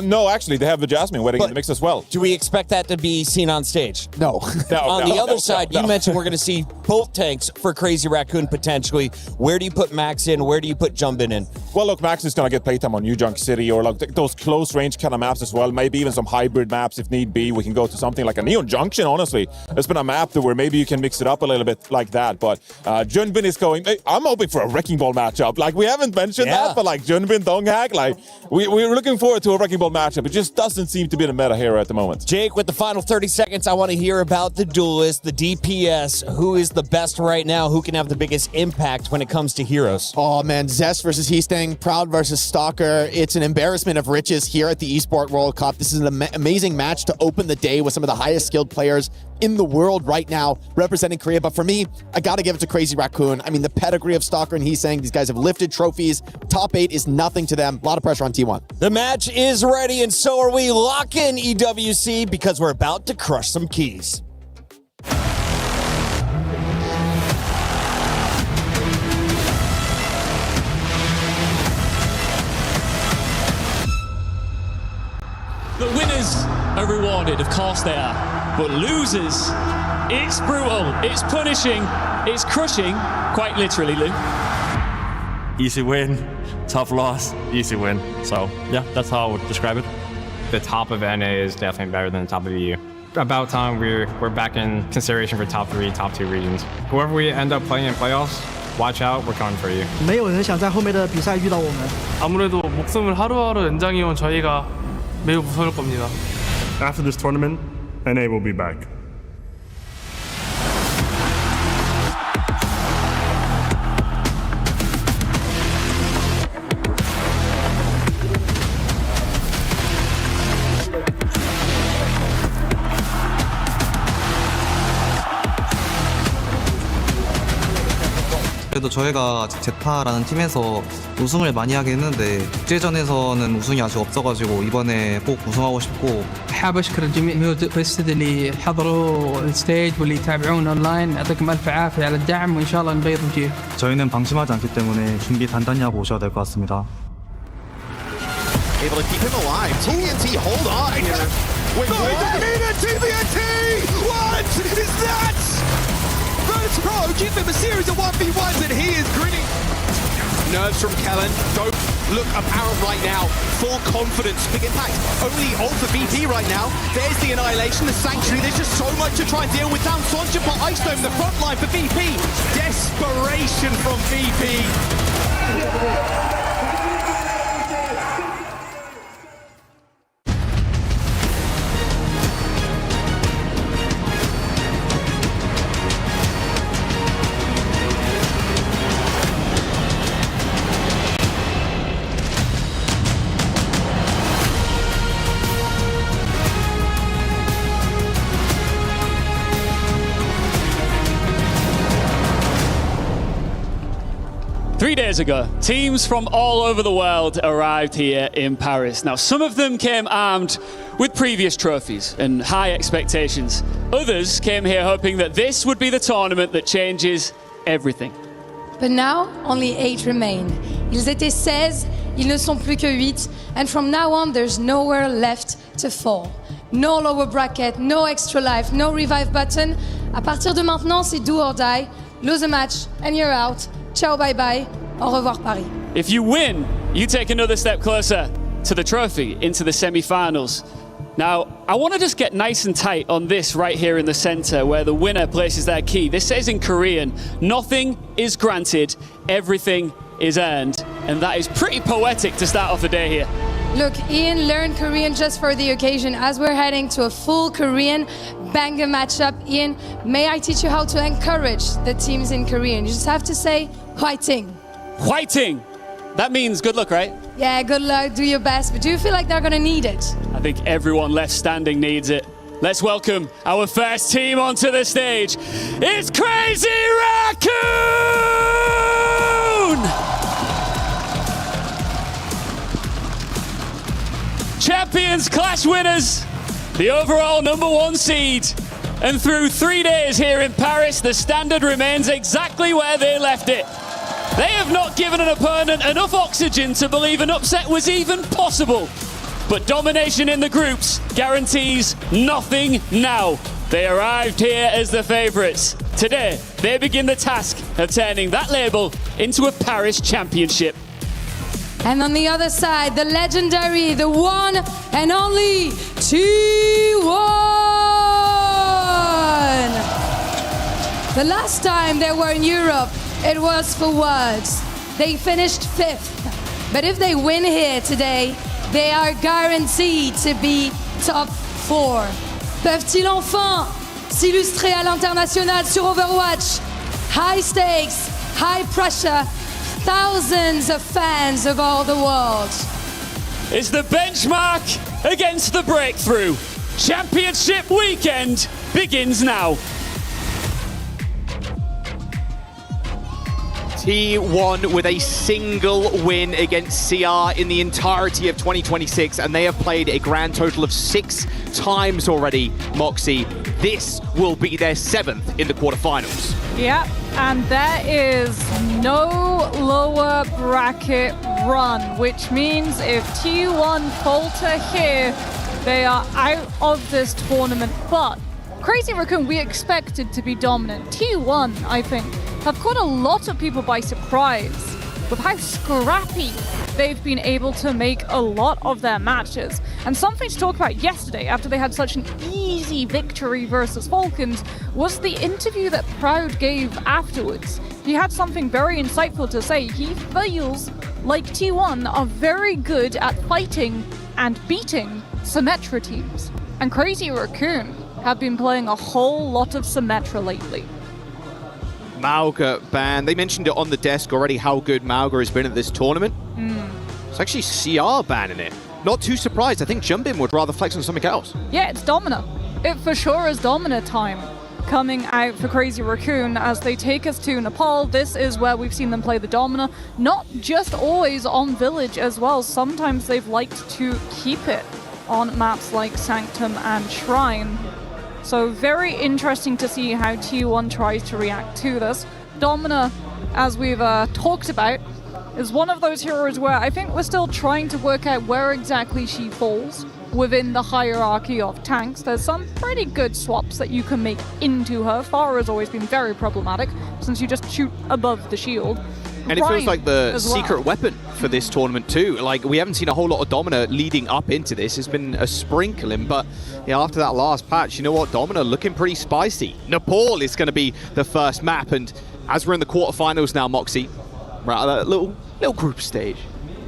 No, actually, they have the Jasmine wedding in the mix as well. Do we expect that to be seen on stage? No. On the other side, you mentioned we're going to see both tanks for Crazy Raccoon potentially. Where do you put Max in? Where do you put Jumbin in? Well, look, Max is going to get playtime on New Junk City or like those close range kind of maps as well. Maybe even some hybrid maps if need be. We can go to something like a Neon Junction, honestly. There's been a map where maybe you can mix it up a little bit like that. But Junbin is going, I'm hoping for a Wrecking Ball matchup. Like, we haven't mentioned that, but like Junbin, Donghack, like we're looking forward to a Wrecking Ball matchup. It just doesn't seem to be the meta here at the moment. Jake, with the final 30 seconds, I want to hear about the duelist, the DPS. Who is the best right now? Who can have the biggest impact when it comes to heroes? Oh man, Zest versus Heesang, Proud versus Stalker. It's an embarrassment of riches here at the Esports World Cup. This is an amazing match to open the day with some of the highest skilled players in the world right now representing Korea. But for me, I got to give it to Crazy Raccoon. I mean, the pedigree of Stalker and Heesang, these guys have lifted trophies. Top 8 is nothing to them. A lot of pressure on T1. The match is ready, and so are we. Lock in EWC because we're about to crush some keys. The winners are rewarded, of course they are. But losers, it's brutal, it's punishing, it's crushing, Quite literally, Lou. Easy win, tough loss, easy win. So yeah, that's how I would describe it. The top of NA is definitely better than the top of EU. About time we're back in consideration for top 3, top 2 regions. Whoever we end up playing in playoffs, watch out, we're coming for you. 没有人想在后面的比赛遇到我们。 아무래도 목숨을 하루하루 연장해온 저희가 매우 무서울 겁니다. After this tournament, NA will be back. 그래도 저희가 제타라는 팀에서 우승을 많이 하긴 했는데 국제전에서는 우승이 아직 없어가지고 이번에 꼭 우승하고 싶고. حاب اشكر الجميع المتواجدين اللي حضروا الستيج واللي يتابعون اونلاين. يعطيكم الف عافيه على الدعم وان شاء الله نبيض وجيه. 저희는 방심하지 않기 때문에 준비 단단히 하고 오셔야 될 것 같습니다. Able to keep him alive. TBNT, hold on. Wait, TBNT! What is that? Virtus Pro give him a series of 1v1s and he is grinning. Nerves from Kellen don't look apparent right now. Full confidence, big impact. Only ult for VP right now. There's the Annihilation, the Sanctuary. There's just so much to try and deal with. Down Sonja, but Ice Dome, the front line for VP. Desperation from VP. 3 days ago, teams from all over the world arrived here in Paris. Now, some of them came armed with previous trophies and high expectations. Others came here hoping that this would be the tournament that changes everything. But now, only 8 remain. Ils étaient 16, ils ne sont plus que 8, and from now on, there's nowhere left to fall. No lower bracket, no extra life, no revive button. À partir de maintenant, c'est do or die. Lose a match, and you're out. Ciao, bye-bye. Au revoir, Paris. If you win, you take another step closer to the trophy, into the semi-finals. Now, I want to just get nice and tight on this right here in the center where the winner places their key. This says in Korean, nothing is granted, everything is earned. And that is pretty poetic to start off the day here. Look, Ian learned Korean just for the occasion. As we're heading to a full Korean banger matchup, Ian, may I teach you how to encourage the teams in Korean? You just have to say, "Hwaiting." Hwaiting! That means good luck, right? Yeah, good luck, do your best, but do you feel like they're gonna need it? I think everyone left standing needs it. Let's welcome our first team onto the stage. It's Crazy Raccoon! Champions Clash winners, the overall #1 seed. And through 3 days here in Paris, the standard remains exactly where they left it. They have not given an opponent enough oxygen to believe an upset was even possible. But domination in the groups guarantees nothing now. They arrived here as the favourites. Today, they begin the task of turning that label into a Paris championship. And on the other side, the legendary, the one and only T1! The last time they were in Europe, it was for words. They finished 5th. But if they win here today, they are guaranteed to be top 4. Peuvent-ils enfin s'illustrer à l'international sur Overwatch? High stakes, high pressure, thousands of fans of all the world. It's the benchmark against the breakthrough. Championship weekend begins now. T1 with a single win against CR in the entirety of 2026, and they have played a grand total of 6 times already, Moxie. This will be their 7th in the quarterfinals. Yeah, and there is no lower bracket run, which means if T1 falter here, they are out of this tournament. But Crazy Raccoon, we expected to be dominant. T1, I think, have caught a lot of people by surprise with how scrappy they've been able to make a lot of their matches. And something to talk about yesterday, after they had such an easy victory versus Falcons, was the interview that Proud gave afterwards. He had something very insightful to say. He feels like T1 are very good at fighting and beating Symmetra teams. And Crazy Raccoon have been playing a whole lot of Symmetra lately. Mauga ban. They mentioned it on the desk already how good Mauga has been at this tournament. It's actually CR banning it. Not too surprised. I think Jumbin would rather flex on something else. Yeah, it's Domina. It for sure is Domina time coming out for Crazy Raccoon as they take us to Nepal. This is where we've seen them play the Domina. Not just always on Village as well. Sometimes they've liked to keep it on maps like Sanctum and Shrine. So very interesting to see how T1 tries to react to this. Domina, as we've talked about, is one of those heroes where I think we're still trying to work out where exactly she falls within the hierarchy of tanks. There's some pretty good swaps that you can make into her. Pharah has always been very problematic since you just shoot above the shield. And it feels like the secret weapon for this tournament too. Like, we haven't seen a whole lot of Domina leading up into this. It's been a sprinkling, but yeah, after that last patch, you know what? Domina looking pretty spicy. Nepal is going to be the first map, and as we're in the quarterfinals now, Moxie, we're at that little group stage.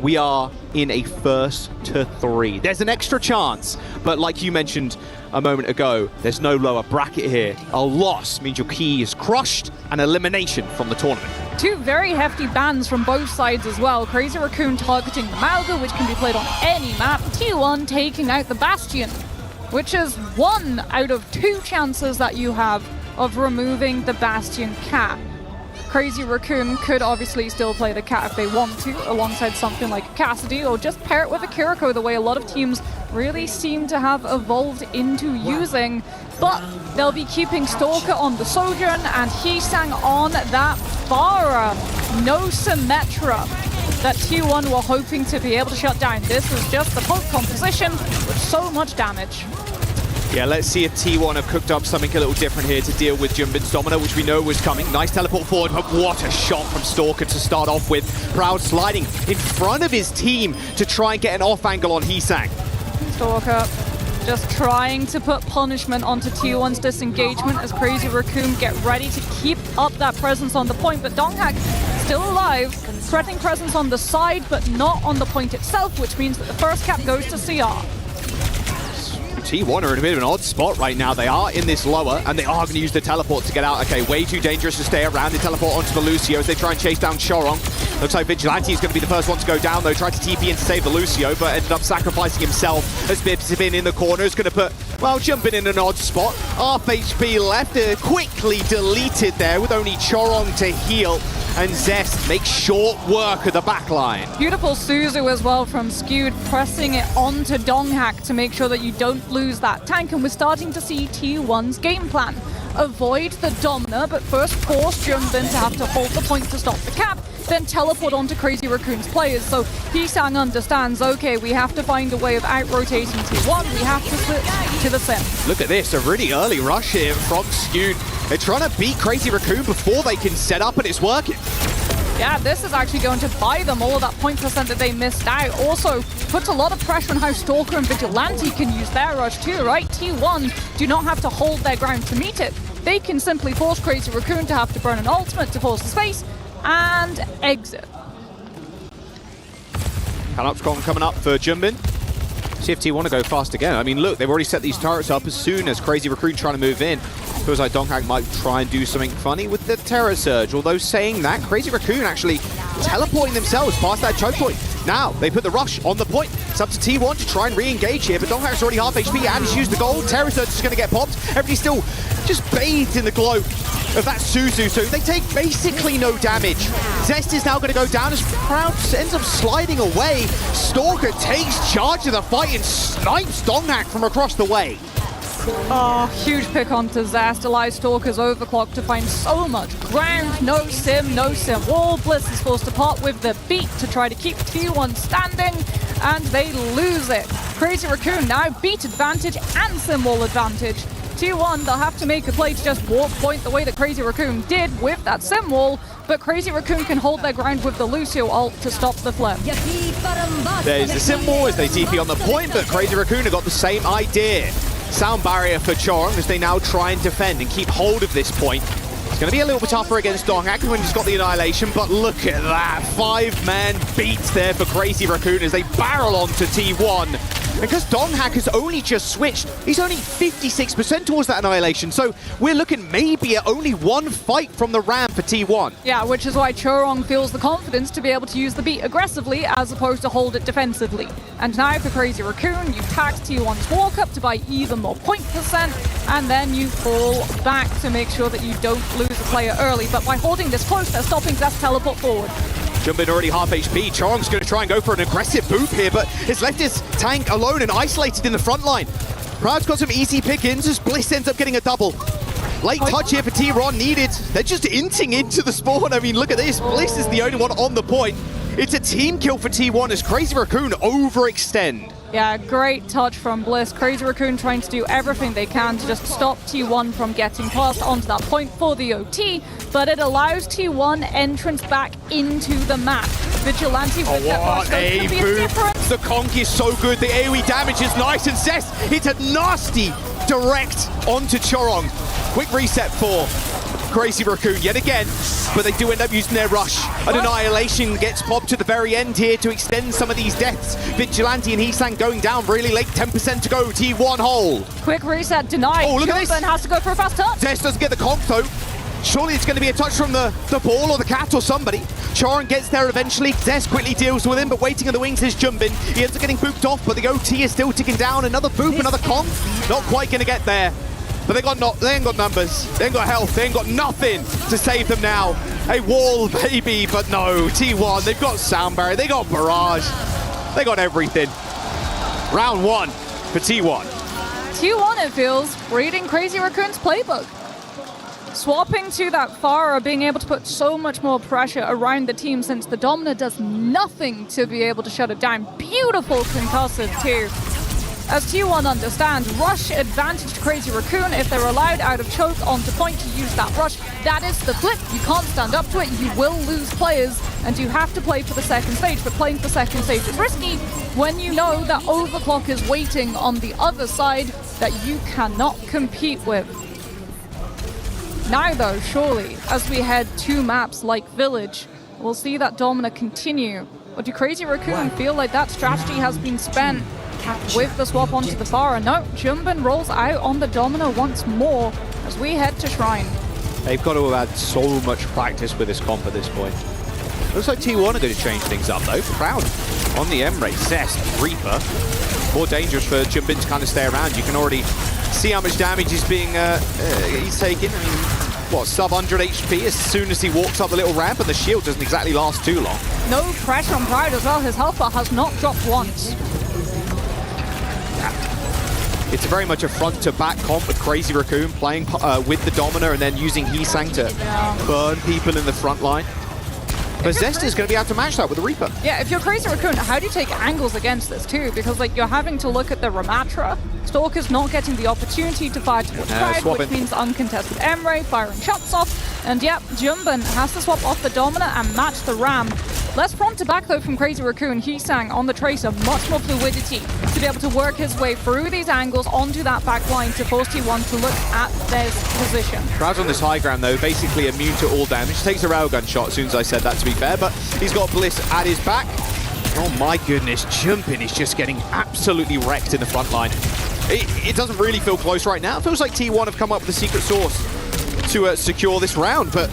We are in a 1st to 3. There's an extra chance, but like you mentioned a moment ago, there's no lower bracket here. A loss means your key is crushed and elimination from the tournament. Two very hefty bans from both sides as well. Crazy Raccoon targeting the Mauga, which can be played on any map. T1 taking out the Bastion, which is 1 out of 2 chances that you have of removing the Bastion Cat. Crazy Raccoon could obviously still play the Cat if they want to, alongside something like Cassidy, or just pair it with a Kiriko, the way a lot of teams really seem to have evolved into using. But they'll be keeping Stalker on the Sojourn and Heesang on that Pharah. No Symmetra that T1 were hoping to be able to shut down. This was just the poke composition with so much damage. Yeah, let's see if T1 have cooked up something a little different here to deal with Jumbin's Domina, which we know was coming. Nice teleport forward, but what a shot from Stalker to start off with. Proud sliding in front of his team to try and get an off angle on Heesang. Stalker just trying to put punishment onto T1's disengagement as Crazy Raccoon get ready to keep up that presence on the point, but Donghak still alive, threatening presence on the side, but not on the point itself, which means that the first cap goes to CR. T1 are in a bit of an odd spot right now. They are in this lower, and they are going to use the teleport to get out. Okay, way too dangerous to stay around. They teleport onto the Lucio as they try and chase down Chorong. Looks like Vigilante is going to be the first one to go down, though. Tried to TP in to save the Lucio, but ended up sacrificing himself as Bibs has been in the corner. Is going to put, well, Jumping in an odd spot. Half HP left, quickly deleted there with only Chorong to heal. And Zest makes short work of the backline. Beautiful Suzu as well from Skewed, pressing it onto Donghak to make sure that you don't lose that tank. And we're starting to see T1's game plan. Avoid the Domina, but first force Jumbin to have to hold the point to stop the cap, then teleport onto Crazy Raccoon's players. So Heesang understands, okay, we have to find a way of out-rotating T1, we have to switch to the Sim. Look at this, a really early rush here from Skewed. They're trying to beat Crazy Raccoon before they can set up, and it's working. Yeah, this is actually going to buy them all of that point percent that they missed out. Also, puts a lot of pressure on how Stalker and Vigilante can use their rush too, right? T1 do not have to hold their ground to meet it. They can simply force Crazy Raccoon to have to burn an ultimate to force the space and exit. Calupscon coming up for Jumbin. See if T want to go fast again. I mean, look, they've already set these turrets up as soon as Crazy Raccoon trying to move in. Feels like Donghak might try and do something funny with the Terror Surge. Although saying that, Crazy Raccoon actually teleporting themselves past that choke point. Now, they put the rush on the point. It's up to T1 to try and re-engage here, but Donghak's already half HP and he's used the gold. Terror Surge is going to get popped. Everybody's still just bathed in the glow of that Suzu, so they take basically no damage. Zest is now going to go down as Proud ends up sliding away. Stalker takes charge of the fight and snipes Donghak from across the way. Oh, huge pick onto Zest. Allies Stalker's overclock to find so much ground. No sim wall. Bliss is forced to part with the beat to try to keep T1 standing, and they lose it. Crazy Raccoon now beat advantage and sim wall advantage. T1, they'll have to make a play to just warp point the way that Crazy Raccoon did with that sim wall, but Crazy Raccoon can hold their ground with the Lucio ult to stop the flip. There's the sim wall as they TP on the point, but Crazy Raccoon have got the same idea. Sound barrier for Chorong as they now try and defend and keep hold of this point. It's going to be a little bit tougher against Donghak when he's got the Annihilation, but look at that. 5-man beat there for Crazy Raccoon as they barrel onto T1. Because Donghak has only just switched, he's only 56% towards that Annihilation, so we're looking maybe at only one fight from the Ram for T1. Yeah, which is why Chorong feels the confidence to be able to use the beat aggressively as opposed to hold it defensively. And now for Crazy Raccoon, you tax T1's walk up to buy even more point percent, and then you fall back to make sure that you don't lose a player early. But by holding this close, they're stopping Zest teleport forward. Jumpin already half HP. Chorong's going to try and go for an aggressive boop here, but has left his tank alone and isolated in the front line. Proud's got some easy pick-ins as Bliss ends up getting a double. Late touch here for T-Ron needed. They're just inting into the spawn. I mean, look at this. Bliss is the only one on the point. It's a team kill for T1 as Crazy Raccoon overextend. Yeah, great touch from Bliss. Crazy Raccoon trying to do everything they can to just stop T1 from getting passed onto that point for the OT, but it allows T1 entrance back into the map. Vigilante with that rush could be a difference. The conk is so good. The AoE damage is nice, and Zest hits a nasty direct onto Chorong. Quick reset for Crazy Raccoon yet again, but they do end up using their rush. An Annihilation gets popped to the very end here to extend some of these deaths. Vigilante and Heesang going down really late, 10% to go, T1 hold. Quick reset denied. Oh, look at this. Has to go for a fast touch. Zest doesn't get the conk though. Surely it's going to be a touch from the ball or the cat or somebody. Chorong gets there eventually. Zest quickly deals with him, but waiting on the wings is Jumbin. He ends up getting booped off, but the OT is still ticking down. Another boop, another conk. Not quite going to get there. But they ain't got numbers, they ain't got health, they ain't got nothing to save them now. A wall, maybe, but no. T1, they've got sound barrier, they got barrage, they got everything. Round one for T1. T1, it feels, reading Crazy Raccoon's playbook. Swapping to that Pharah, being able to put so much more pressure around the team since the Domina does nothing to be able to shut it down. Beautiful concussive too. As T1 understands, rush advantage to Crazy Raccoon if they're allowed out of choke onto point to use that rush. That is the flip. You can't stand up to it. You will lose players, and you have to play for the second stage. But playing for second stage is risky when you know that Overclock is waiting on the other side that you cannot compete with. Now though, surely, as we head to maps like Village, we'll see that Domina continue. Or do Crazy Raccoon feel like that strategy has been spent with the swap onto the Pharah? No, Jumbin rolls out on the Domina once more as we head to Shrine. They've got to have had so much practice with this comp at this point. Looks like T1 are going to change things up though. Proud on the M-Ray, Zest, Reaper. More dangerous for Jumbin to kind of stay around. You can already see how much damage is being he's taking. I mean, what, sub 100 HP as soon as he walks up the little ramp, and the shield doesn't exactly last too long. No pressure on Proud as well. His health bar has not dropped once. It's very much a front-to-back comp with Crazy Raccoon playing with the Domina and then using Heesang to burn people in the front line. But Zest is going to be able to match that with the Reaper. Yeah, if you're Crazy Raccoon, how do you take angles against this too? Because like you're having to look at the Ramatra. Stalker's not getting the opportunity to fire towards Pride, which means uncontested M-Ray, firing shots off. And yep, Jumbin has to swap off the Domina and match the Ram. Less front to back though from Crazy Raccoon. Heesang on the Tracer, much more fluidity to be able to work his way through these angles onto that back line to force T1 to look at their position. Proud's on this high ground though, basically immune to all damage. Takes a railgun shot as soon as I said that, to be fair, but he's got Bliss at his back. Oh my goodness, Jumpin is just getting absolutely wrecked in the front line. It doesn't really feel close right now. It feels like T1 have come up with a secret sauce to secure this round, but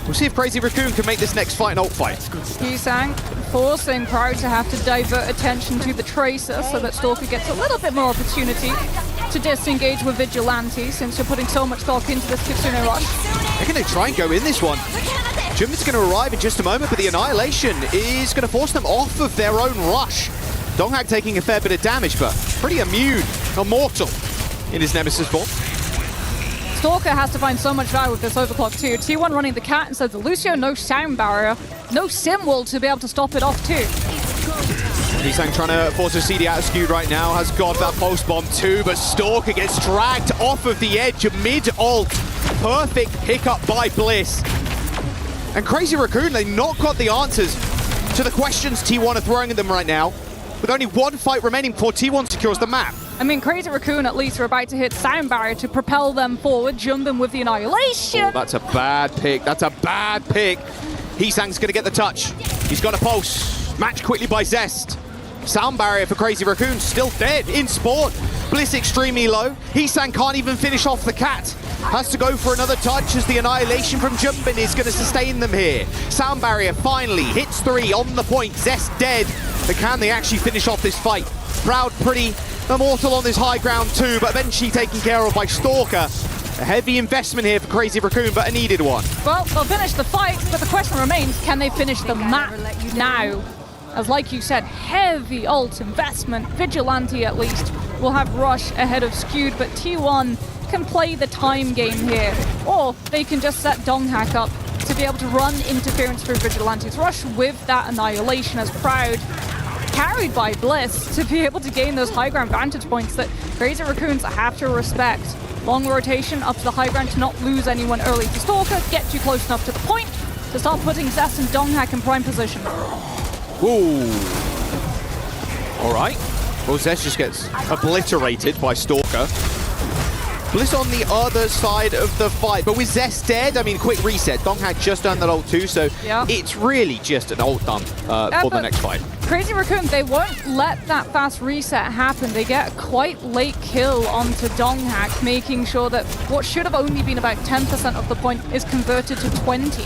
we'll see if Crazy Raccoon can make this next fight an ult fight. Heesang forcing Proud to have to divert attention to the Tracer so that Stalker gets a little bit more opportunity to disengage with Vigilante since you're putting so much stock into this Kitsune rush. They're going to try and go in this one. Jumbin's going to arrive in just a moment, but the Annihilation is going to force them off of their own rush. Donghak taking a fair bit of damage, but pretty immune, immortal in his Nemesis form. Stalker has to find so much value with this overclock too. T1 running the cat instead of the Lucio, no sound barrier, no sim wall to be able to stop it off too. Heesang trying to force a CD out skewed right now, has got that pulse bomb too, but Stalker gets dragged off of the edge mid-ult. Perfect pickup by Bliss. And Crazy Raccoon, they not got the answers to the questions T1 are throwing at them right now, with only one fight remaining before T1 secures the map. I mean, Crazy Raccoon at least are about to hit Sound Barrier to propel them forward, jump them with the Annihilation. Oh, that's a bad pick. That's a bad pick. Heesang's going to get the touch. He's got a pulse. Match quickly by Zest. Sound Barrier for Crazy Raccoon, still dead in Sport. Bliss extremely low. Heesang can't even finish off the cat. Has to go for another touch as the Annihilation from Jumpin is going to sustain them here. Sound Barrier finally hits 3 on the point. Zest dead. But can they actually finish off this fight? Proud pretty immortal on this high ground too, but eventually taken care of by Stalker. A heavy investment here for Crazy Raccoon, but a needed one. Well, they'll finish the fight, but the question remains, can they finish the map now? As like you said, heavy ult investment. Vigilante at least will have Rush ahead of Skewed, but T1 can play the time game here. Or they can just set Donghack up to be able to run interference through Vigilante's Rush with that Annihilation as Proud, carried by Bliss, to be able to gain those high ground vantage points that Crazy Raccoons have to respect. Long rotation up to the high ground to not lose anyone early to Stalker, get too close enough to the point to start putting Zest and Donghack in prime position. Ooh. All right. Well, Zest just gets obliterated by Stalker. Bliss on the other side of the fight, but with Zest dead, I mean, quick reset. Donghack just done that ult too, so it's really just an ult dump for the next fight. Crazy Raccoon, they won't let that fast reset happen. They get a quite late kill onto Donghack, making sure that what should have only been about 10% of the point is converted to 20.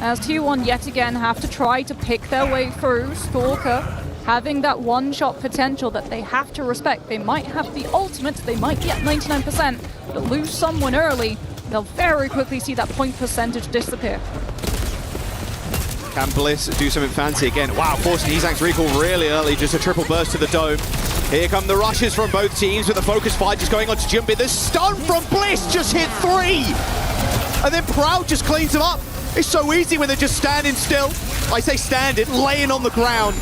As T1 yet again have to try to pick their way through. Stalker having that one-shot potential that they have to respect. They might have the ultimate, they might get 99%, but lose someone early, they'll very quickly see that point percentage disappear. Can Bliss do something fancy again? Wow, forcing Heesang's recall really early, just a triple burst to the dome. Here come the rushes from both teams with the focus fight just going on to Jumpin. The stun from Bliss just hit 3! And then Proud just cleans them up. It's so easy when they're just standing still. I say standing, laying on the ground.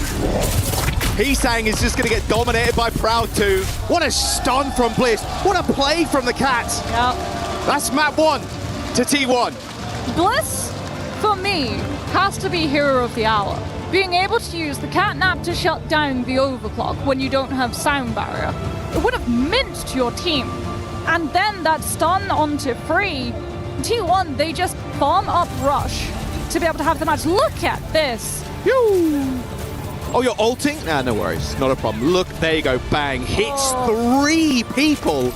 Heesang is just going to get dominated by Proud too. What a stun from Bliss. What a play from the Cats. Yep. That's map 1 to T1. Bliss, for me, has to be hero of the hour. Being able to use the catnap to shut down the overclock when you don't have Sound Barrier. It would have minced your team. And then that stun onto Free. T1, they just farm up Rush to be able to have the match. Look at this. Oh, you're ulting? Nah, no worries. Not a problem. Look, there you go. Bang. Hits 3 people.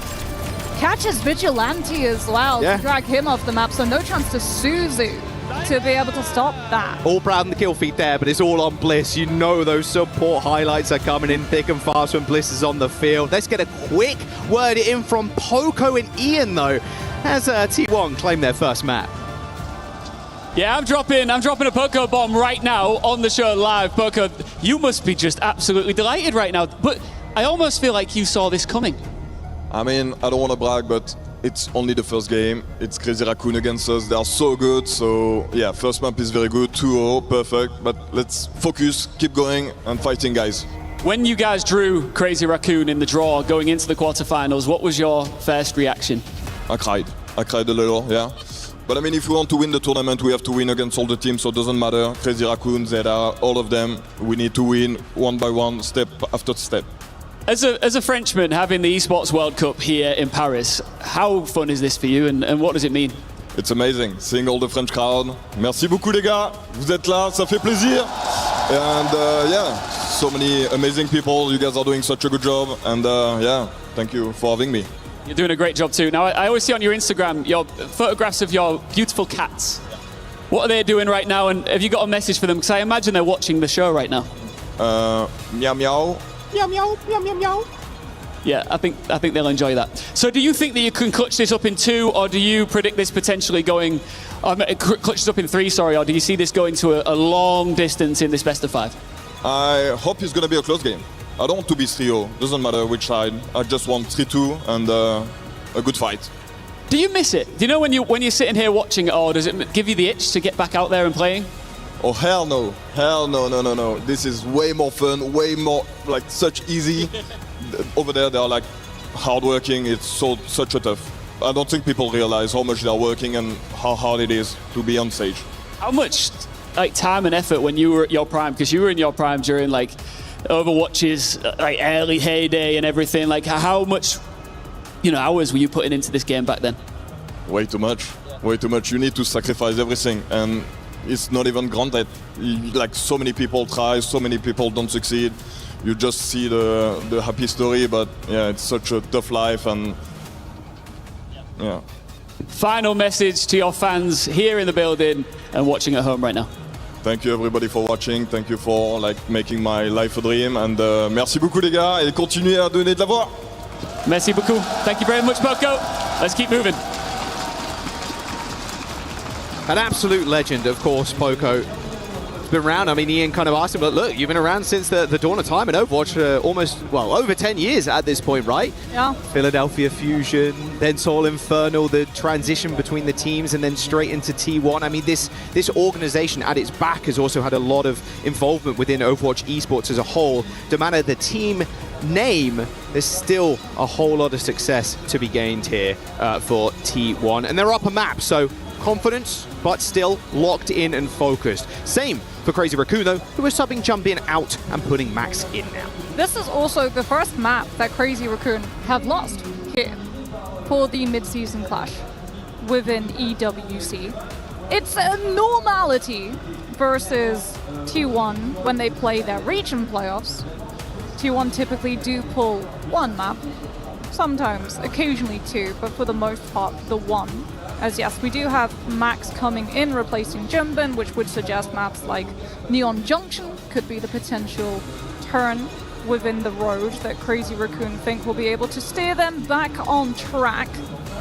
Catches Vigilante as well to drag him off the map, so no chance to Suzu to be able to stop that. All Proud in the kill feed there, but it's all on Bliss. You know those support highlights are coming in thick and fast when Bliss is on the field. Let's get a quick word in from Poco and Ian, though, as T1 claim their first map. Yeah, I'm dropping a Poco bomb right now on the show live. Poco, you must be just absolutely delighted right now, but I almost feel like you saw this coming. I mean, I don't want to brag, but it's only the first game. It's Crazy Raccoon against us. They are so good. So yeah, first map is very good, 2-0, perfect. But let's focus, keep going and fighting, guys. When you guys drew Crazy Raccoon in the draw going into the quarterfinals, what was your first reaction? I cried a little, yeah. But I mean, if we want to win the tournament, we have to win against all the teams, so it doesn't matter. Crazy Raccoon, Zeta, all of them. We need to win one by one, step after step. As a Frenchman, having the Esports World Cup here in Paris, how fun is this for you and what does it mean? It's amazing, seeing all the French crowd. Merci beaucoup les gars, vous êtes là, ça fait plaisir. And yeah, so many amazing people, you guys are doing such a good job. And yeah, thank you for having me. You're doing a great job too. Now, I always see on your Instagram your photographs of your beautiful cats. What are they doing right now, and have you got a message for them? Because I imagine they're watching the show right now. Meow meow. Meow meow, meow meow meow. Yeah, I think they'll enjoy that. So do you think that you can clutch this up in 2, or do you predict this potentially going, clutch this up in 3, sorry, or do you see this going to a long distance in this best of 5? I hope it's going to be a close game. I don't want to be 3-0, doesn't matter which side. I just want 3-2 and a good fight. Do you miss it? Do you know when you're sitting here watching it all, does it give you the itch to get back out there and playing? Oh, hell no. Hell no, no, no, no. This is way more fun, way more, like, such easy. Over there, they are, like, hardworking. It's such a tough. I don't think people realize how much they're working and how hard it is to be on stage. How much like time and effort when you were at your prime? Because you were in your prime during like Overwatch's like early heyday and everything. Like how much, hours were you putting into this game back then? Way too much. Way too much. You need to sacrifice everything, and it's not even granted. Like so many people try, so many people don't succeed. You just see the happy story, but yeah, it's such a tough life and. Yeah. Final message to your fans here in the building and watching at home right now. Thank you everybody for watching. Thank you for making my life a dream. And merci beaucoup les gars et continuez à donner de la voix. Merci beaucoup. Thank you very much, Poco. Let's keep moving. An absolute legend, of course, Poco. Been around. I mean, Ian kind of asked him, but look, you've been around since the dawn of time in Overwatch, over 10 years at this point, right? Yeah. Philadelphia Fusion, then Soul Infernal, the transition between the teams, and then straight into T1. I mean, this organization at its back has also had a lot of involvement within Overwatch esports as a whole. No matter the team name, there's still a whole lot of success to be gained here for T1. And they're up a map, so confidence, but still locked in and focused. Same for Crazy Raccoon, though, who is subbing Jump In out and putting Max in now. This is also the first map that Crazy Raccoon have lost here for the mid-season clash within EWC. It's a normality versus T1 when they play their region playoffs. T1 typically do pull one map, sometimes, occasionally two, but for the most part, the one. As yes, we do have Max coming in, replacing Jimbin, which would suggest maps like Neon Junction could be the potential turn within the road that Crazy Raccoon think will be able to steer them back on track,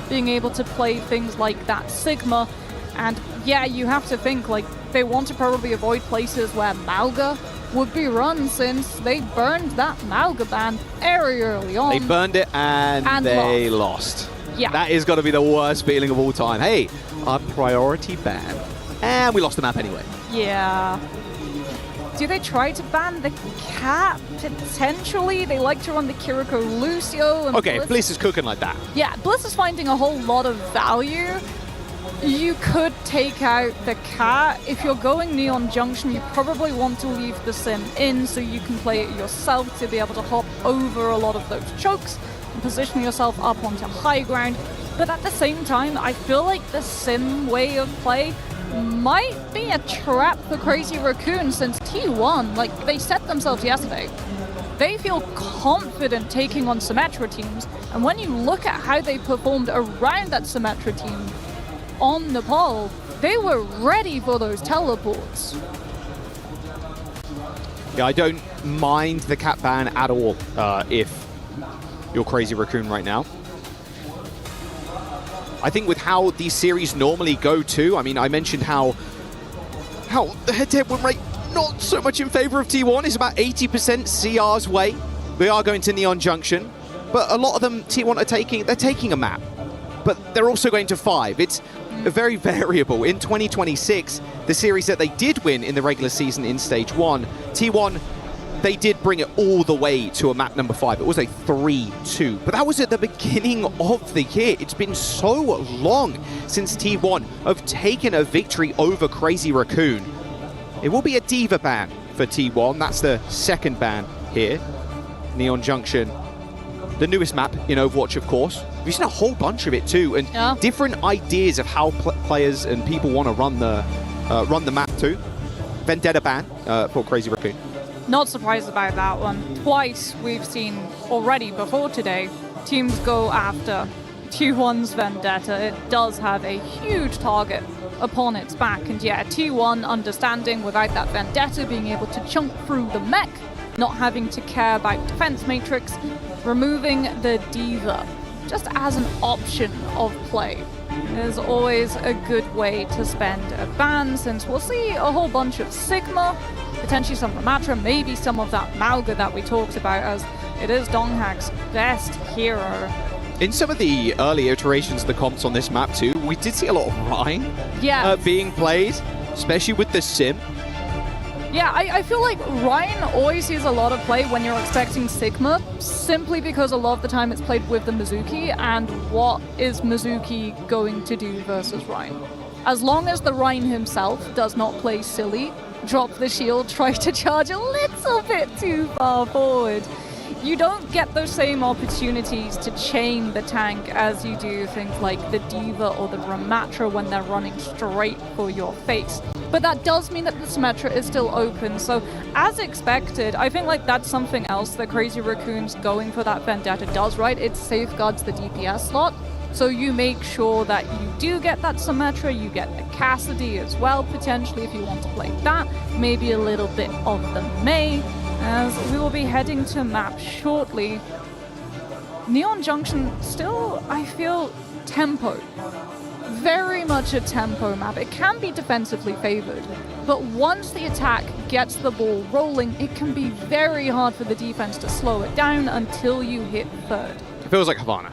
being able to play things like that Sigma. And yeah, you have to think like they want to probably avoid places where Mauga would be run, since they burned that Mauga ban very early on. They burned it and they lost. Yeah. That is got to be the worst feeling of all time. Hey, our priority ban. And we lost the map anyway. Yeah. Do they try to ban the cat? Potentially. They like to run the Kiriko Lucio. And okay, Bliss is cooking like that. Yeah, Bliss is finding a whole lot of value. You could take out the cat. If you're going Neon Junction, you probably want to leave the sim in so you can play it yourself to be able to hop over a lot of those chokes and position yourself up onto high ground. But at the same time, I feel like the sim way of play might be a trap for Crazy Raccoon, since T1, like, they set themselves yesterday. They feel confident taking on Symmetra teams, and when you look at how they performed around that Symmetra team on Nepal, they were ready for those teleports. Yeah, I don't mind the cat ban at all if you're Crazy Raccoon right now. I think with how these series normally go too, I mean, I mentioned how the head-to-head win rate not so much in favor of T1. It's about 80% CR's way. We are going to Neon Junction, but a lot of them T1 they're taking a map, but they're also going to 5. It's very variable. In 2026, the series that they did win in the regular season in Stage 1, T1, they did bring it all the way to a map number 5. It was a 3-2, but that was at the beginning of the year. It's been so long since T1 have taken a victory over Crazy Raccoon. It will be a Diva ban for T1. That's the second ban here. Neon Junction, the newest map in Overwatch, of course. We've seen a whole bunch of it too, and different ideas of how players and people want to run the map too. Vendetta ban for Crazy Raccoon. Not surprised about that one. Twice we've seen already before today, teams go after T1's Vendetta. It does have a huge target upon its back, and yeah, T1 understanding without that Vendetta being able to chunk through the mech, not having to care about defense matrix, removing the Diva just as an option of play is always a good way to spend a ban, since we'll see a whole bunch of Sigma, potentially some Ramatra, maybe some of that Mauga that we talked about, as it is Donghak's best hero. In some of the early iterations of the comps on this map too, we did see a lot of Rhine being played, especially with the Sim. Yeah, I feel like Ryan always sees a lot of play when you're expecting Sigma, simply because a lot of the time it's played with the Mizuki, and what is Mizuki going to do versus Ryan? As long as the Ryan himself does not play silly, drop the shield, try to charge a little bit too far forward, you don't get those same opportunities to chain the tank as you do things like the D.Va or the Ramatra when they're running straight for your face. But that does mean that the Symmetra is still open, so as expected, I think like that's something else that Crazy Raccoon's going for that Vendetta does, right? It safeguards the DPS slot, so you make sure that you do get that Symmetra, you get the Cassidy as well, potentially if you want to play that, maybe a little bit of the Mei, as we will be heading to map shortly. Neon Junction still, I feel, tempo. Very much a tempo map. It can be defensively favored, but once the attack gets the ball rolling, it can be very hard for the defense to slow it down until you hit third. It feels like Havana.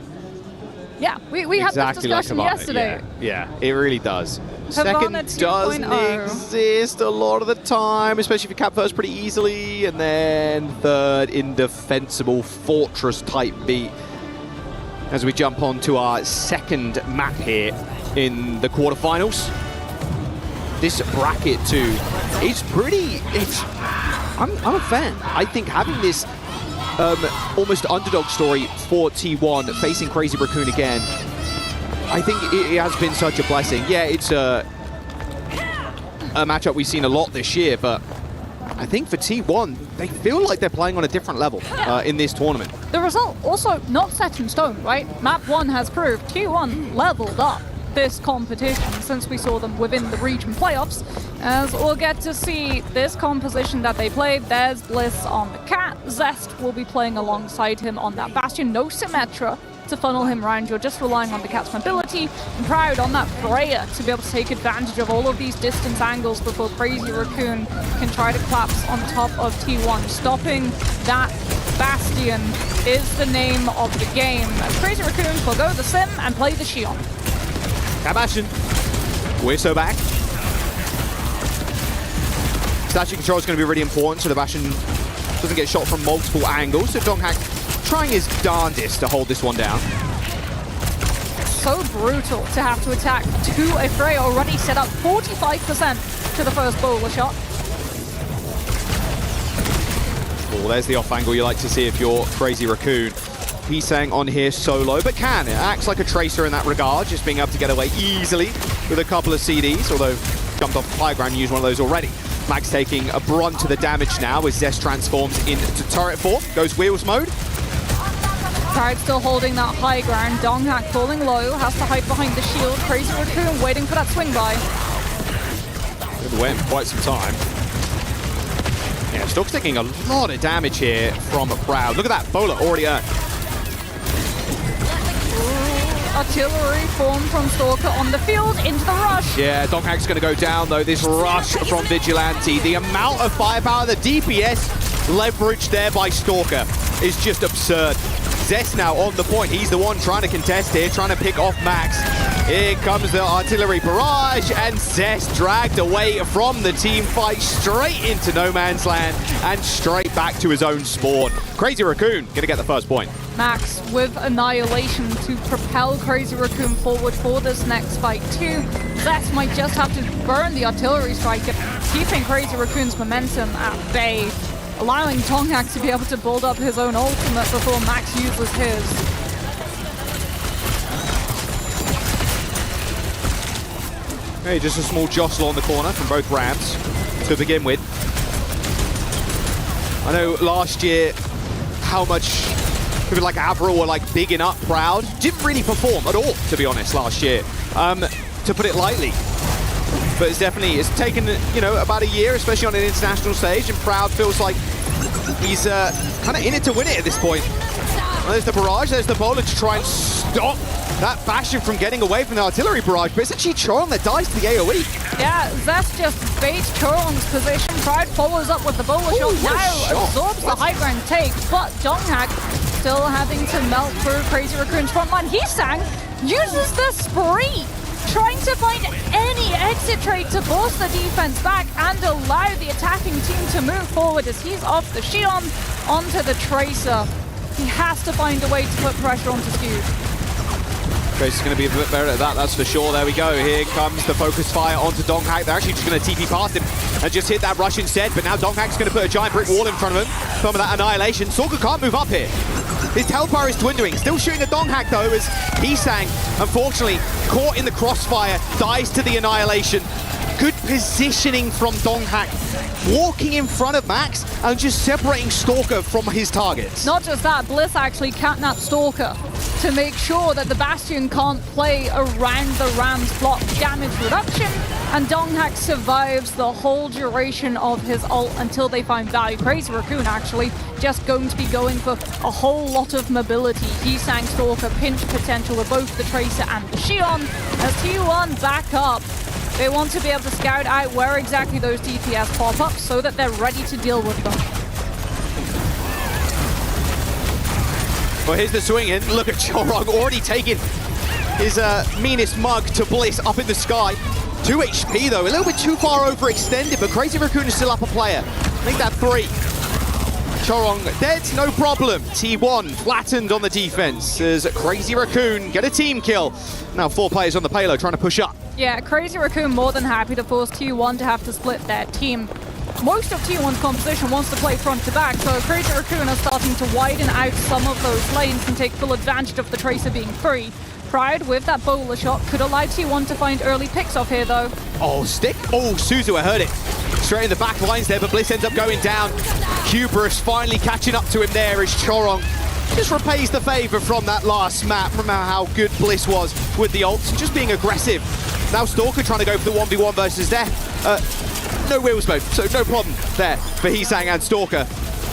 Yeah, we had this discussion yesterday. Yeah, it really does. Havana Second doesn't 2.0. exist a lot of the time, especially if you cap first pretty easily, and then third, indefensible fortress type beat. As we jump on to our second map here in the quarterfinals. This bracket too, it's pretty, I'm a fan. I think having this almost underdog story for T1 facing Crazy Raccoon again, I think it has been such a blessing. Yeah, it's a matchup we've seen a lot this year, but I think for T1, they feel like they're playing on a different level in this tournament. The result also not set in stone, right? Map 1 has proved T1 leveled up this competition since we saw them within the region playoffs, as we'll get to see this composition that they played. There's Bliss on the Cat, Zest will be playing alongside him on that Bastion, no Symmetra to funnel him around, you're just relying on the Cat's mobility, and Proud on that Freya to be able to take advantage of all of these distance angles before Crazy Raccoon can try to collapse on top of T1. Stopping that Bastion is the name of the game, as Crazy Raccoon will go the Sim and play the Shion. That Bastion, we're so back. Statue control is going to be really important so the Bastion doesn't get shot from multiple angles. So Donghak trying his darndest to hold this one down. So brutal to have to attack to a Freya already set up 45% to the first bowler shot. Oh, there's the off angle you like to see if you're Crazy Raccoon. Pisang on here solo, but it acts like a tracer in that regard, just being able to get away easily with a couple of CDs, although jumped off high ground, used one of those already. Max taking a brunt to the damage now as Zest transforms into turret form, goes wheels mode. Pride still holding that high ground, Donghak falling low, has to hide behind the shield. Crazy Raccoon waiting for that swing by. Been waiting for quite some time. Yeah, Stork's taking a lot of damage here from Proud. Look at that, bowler already earned. Artillery form from Stalker on the field, into the rush. Yeah, Donghak's going to go down though. This rush from Vigilante, the amount of firepower, the DPS leveraged there by Stalker is just absurd. Zest now on the point. He's the one trying to contest here, trying to pick off Max. Here comes the artillery barrage, and Zest dragged away from the team fight straight into no man's land and straight back to his own spawn. Crazy Raccoon gonna get the first point. Max with Annihilation to propel Crazy Raccoon forward for this next fight too. Zest might just have to burn the artillery strike, keeping Crazy Raccoon's momentum at bay, allowing Donghak to be able to build up his own ultimate before Max uses his. Hey, just a small jostle on the corner from both Rams to begin with. I know last year how much people like Avril were like bigging up Proud. Didn't really perform at all, to be honest, last year, to put it lightly. But it's taken, you know, about a year, especially on an international stage, and Proud feels like he's kind of in it to win it at this point. Well, there's the barrage, there's the bowler to try and stop that Bastion from getting away from the artillery barrage, but it's actually Chorong that dies to the AoE. Yeah, Zest just baits Chorong's position. Pride follows up with the bowler shot. Now absorbs the high ground take, but Donghak still having to melt through Crazy Raccoon's front line. Hisang uses the spree trying to find any exit trade to force the defense back and allow the attacking team to move forward as he's off the Xion onto the Tracer. He has to find a way to put pressure onto Skewed. Tracer's going to be a bit better at that, that's for sure. There we go. Here comes the focus fire onto Donghak. They're actually just going to TP past him and just hit that rush instead. But now Donghak's going to put a giant brick wall in front of him. Some of that annihilation. Sorka can't move up here. His hellfire is dwindling. Still shooting at Donghak though, as Hisang, unfortunately, caught in the crossfire, dies to the annihilation. Good positioning from Donghak, walking in front of Max and just separating Stalker from his targets. Not just that, Bliss actually catnapped Stalker to make sure that the Bastion can't play around the Ram's block damage reduction, and Donghak survives the whole duration of his ult until they find value. Crazy Raccoon actually just going to be going for a whole lot of mobility. Hisang, Stalker, pinch potential with both the Tracer and the Xion as T1 back up. They want to be able to scout out where exactly those DPS pop up so that they're ready to deal with them. Well, here's the swing in. Look at Chorog already taking his meanest mug to Bliss up in the sky. 2 HP though, a little bit too far overextended, but Crazy Raccoon is still up a player. Make that 3. Chorong dead, no problem. T1 flattened on the defense as Crazy Raccoon get a team kill. Now 4 players on the payload trying to push up. Yeah, Crazy Raccoon more than happy to force T1 to have to split their team. Most of T1's composition wants to play front to back, so Crazy Raccoon are starting to widen out some of those lanes and take full advantage of the Tracer being free. Pride with that bowler shot could allow T1 to find early picks off here though. Oh, stick. Oh, Suzu, I heard it. Straight in the back lines there, but Bliss ends up going down. Hubris finally catching up to him there as Chorong just repays the favor from that last map. Remember how good Bliss was with the ults, just being aggressive. Now Stalker trying to go for the 1v1 versus death. No wheels mode, so no problem there for Hisang and Stalker.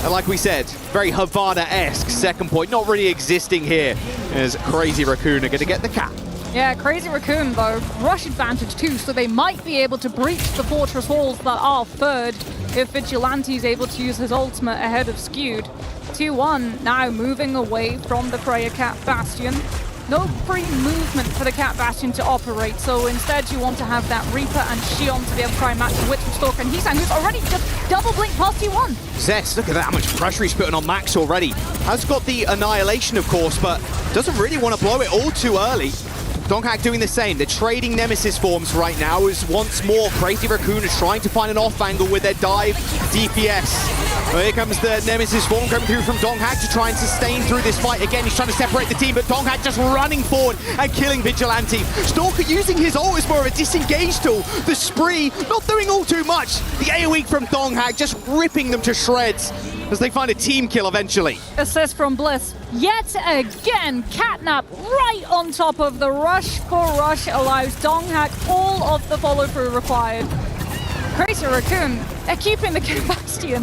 And like we said, very Havana-esque second point, not really existing here, as Crazy Raccoon are going to get the cap. Yeah, Crazy Raccoon though, rush advantage too, so they might be able to breach the fortress walls that are third if Vigilante is able to use his ultimate ahead of Skewed. T1 now moving away from the Freya Cat Bastion. No free movement for the Cat Bastion to operate, so instead you want to have that Reaper and Xion to be able to try and match the Witch with Stalker and Hisang, who's already just double blink past T1. Zest, look at that, how much pressure he's putting on Max already. Has got the annihilation, of course, but doesn't really want to blow it all too early. Donghak doing the same. They're trading Nemesis forms right now as once more Crazy Raccoon is trying to find an off angle with their dive DPS. Well, here comes the Nemesis form coming through from Donghak to try and sustain through this fight. Again, he's trying to separate the team, but Donghak just running forward and killing Vigilante. Stalker using his ult as more of a disengage tool. The spree not doing all too much. The AoE from Donghak just ripping them to shreds as they find a team kill eventually. Assist from Bliss. Yet again, Catnap right on top of the rush for rush allows Donghak all of the follow through required. Crazy Raccoon, they're keeping the Bastion.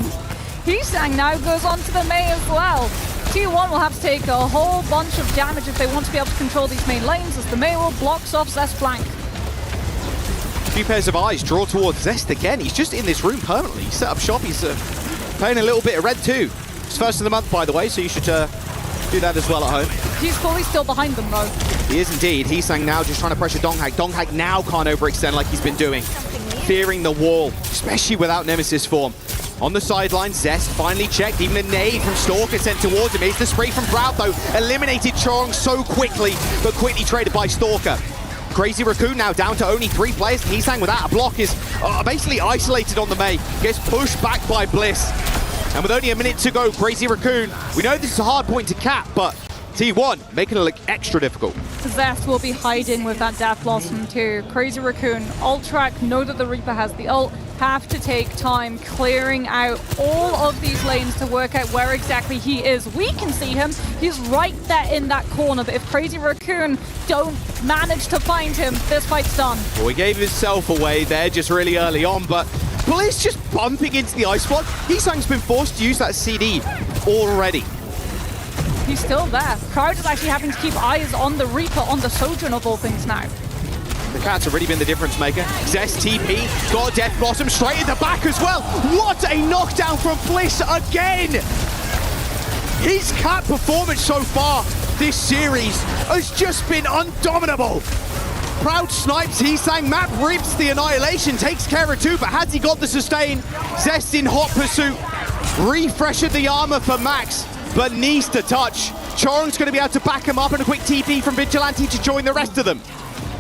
Hisang now goes on to the Mei as well. T1 will have to take a whole bunch of damage if they want to be able to control these main lanes as the Mei will blocks off Zest's flank. Few pairs of eyes draw towards Zest again. He's just in this room permanently. He's set up shop. He's playing a little bit of red too. It's first of the month, by the way, so you should do that as well at home. He's fully still behind them though. He is indeed. Hisang now just trying to pressure Donghak. Donghak now can't overextend like he's been doing. Fearing the wall, especially without Nemesis form. On the sideline, Zest finally checked. Even a nade from Stalker sent towards him. Here's the spray from Proud though. Eliminated Chorong so quickly, but quickly traded by Stalker. Crazy Raccoon now down to only 3 players. Hisang without a block is basically isolated on the Mei. Gets pushed back by Bliss. And with only a minute to go, Crazy Raccoon, we know this is a hard point to cap, but T1 making it look extra difficult. Zest will be hiding with that Death Blossom too. Crazy Raccoon, ult track, know that the Reaper has the ult, have to take time clearing out all of these lanes to work out where exactly he is. We can see him, he's right there in that corner, but if Crazy Raccoon don't manage to find him, this fight's done. Well, he gave himself away there just really early on, but Bliss just bumping into the ice block. Hisang's been forced to use that CD already. He's still there. Crowd is actually having to keep eyes on the Reaper, on the Sojourn of all things now. The Cats have really been the difference maker. Zest TP, got a Death Blossom straight in the back as well. What a knockdown from Bliss again! His Cat performance so far this series has just been undominable. Proud snipes, Heesang. Map rips the annihilation, takes care of two, but has he got the sustain? Zest in hot pursuit. Refresh of the armor for Max, but needs to touch. Chorong's going to be able to back him up, and a quick TP from Vigilante to join the rest of them.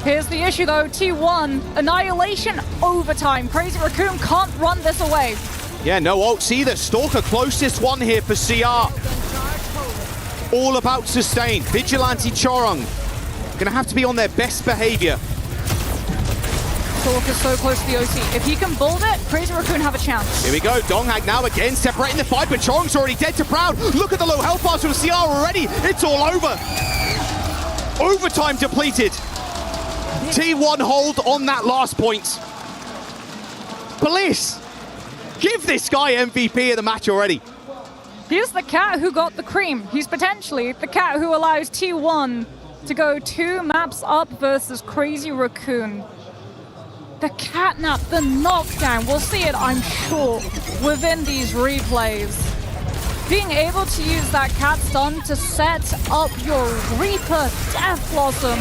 Here's the issue though, T1, annihilation overtime. Crazy Raccoon can't run this away. Yeah, no ults either. Stalker closest one here for CR. All about sustain. Vigilante Chorong gonna have to be on their best behavior. Stalker's so close to the OC. If he can build it, Crazy Raccoon have a chance. Here we go, Donghak now again separating the fight, but Chorong's already dead to Proud. Look at the low health bars from CR already. It's all over. Overtime depleted. T1 hold on that last point. Bliss, give this guy MVP of the match already. He's the cat who got the cream. He's potentially the cat who allows T1 to go 2 maps up versus Crazy Raccoon. The catnap, the knockdown, we'll see it, I'm sure, within these replays. Being able to use that cat stun to set up your Reaper Death Blossom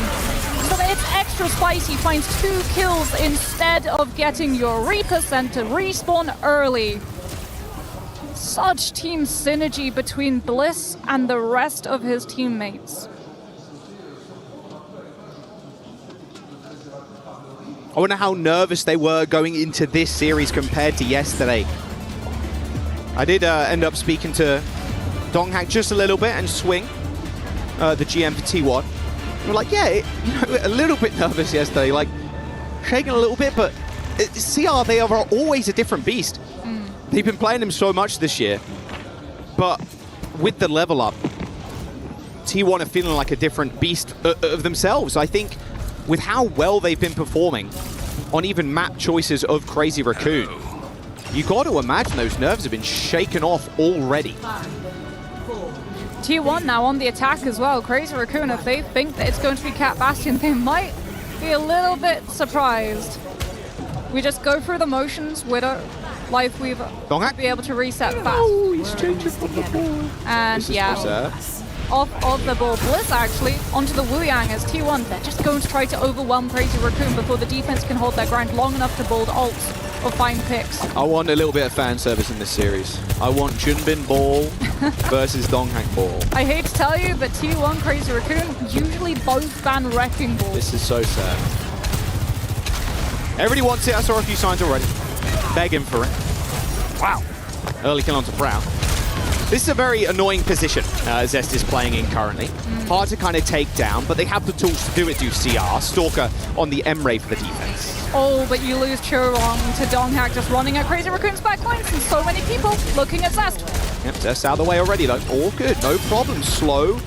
so that it's extra spicy, finds 2 kills instead of getting your Reaper sent to respawn early. Such team synergy between Bliss and the rest of his teammates. I wonder how nervous they were going into this series compared to yesterday. I did end up speaking to Donghak just a little bit and Swing, the GM for T1. We're like, yeah, a little bit nervous yesterday, like shaking a little bit, but CR, they are always a different beast. They've been playing him so much this year, but with the level up, T1 are feeling like a different beast of themselves. I think with how well they've been performing on even map choices of Crazy Raccoon, you got to imagine those nerves have been shaken off already. T1 now on the attack as well. Crazy Raccoon, if they think that it's going to be Cat Bastion, they might be a little bit surprised. We just go through the motions, Widow, Life Weaver, be able to reset fast. Oh, he's changing from the ball. And yeah, off the ball. Bliss actually onto the Wu Yang as T1. They're just going to try to overwhelm Crazy Raccoon before the defense can hold their ground long enough to build ults or find picks. I want a little bit of fan service in this series. I want Junbin Ball versus Donghak Ball. I hate to tell you, but T1 Crazy Raccoon usually both ban Wrecking Ball. This is so sad. Everybody wants it. I saw a few signs already. Begging for it. Wow. Early kill onto Proud. This is a very annoying position Zest is playing in currently. Hard to kind of take down, but they have the tools to do it, CR. Stalker on the M-Ray for the defense. Oh, but you lose Churong to Donghak just running at Crazy Raccoon's backlines and so many people looking at Zest. Yep, Zest out of the way already though. All good, no problem. Slow,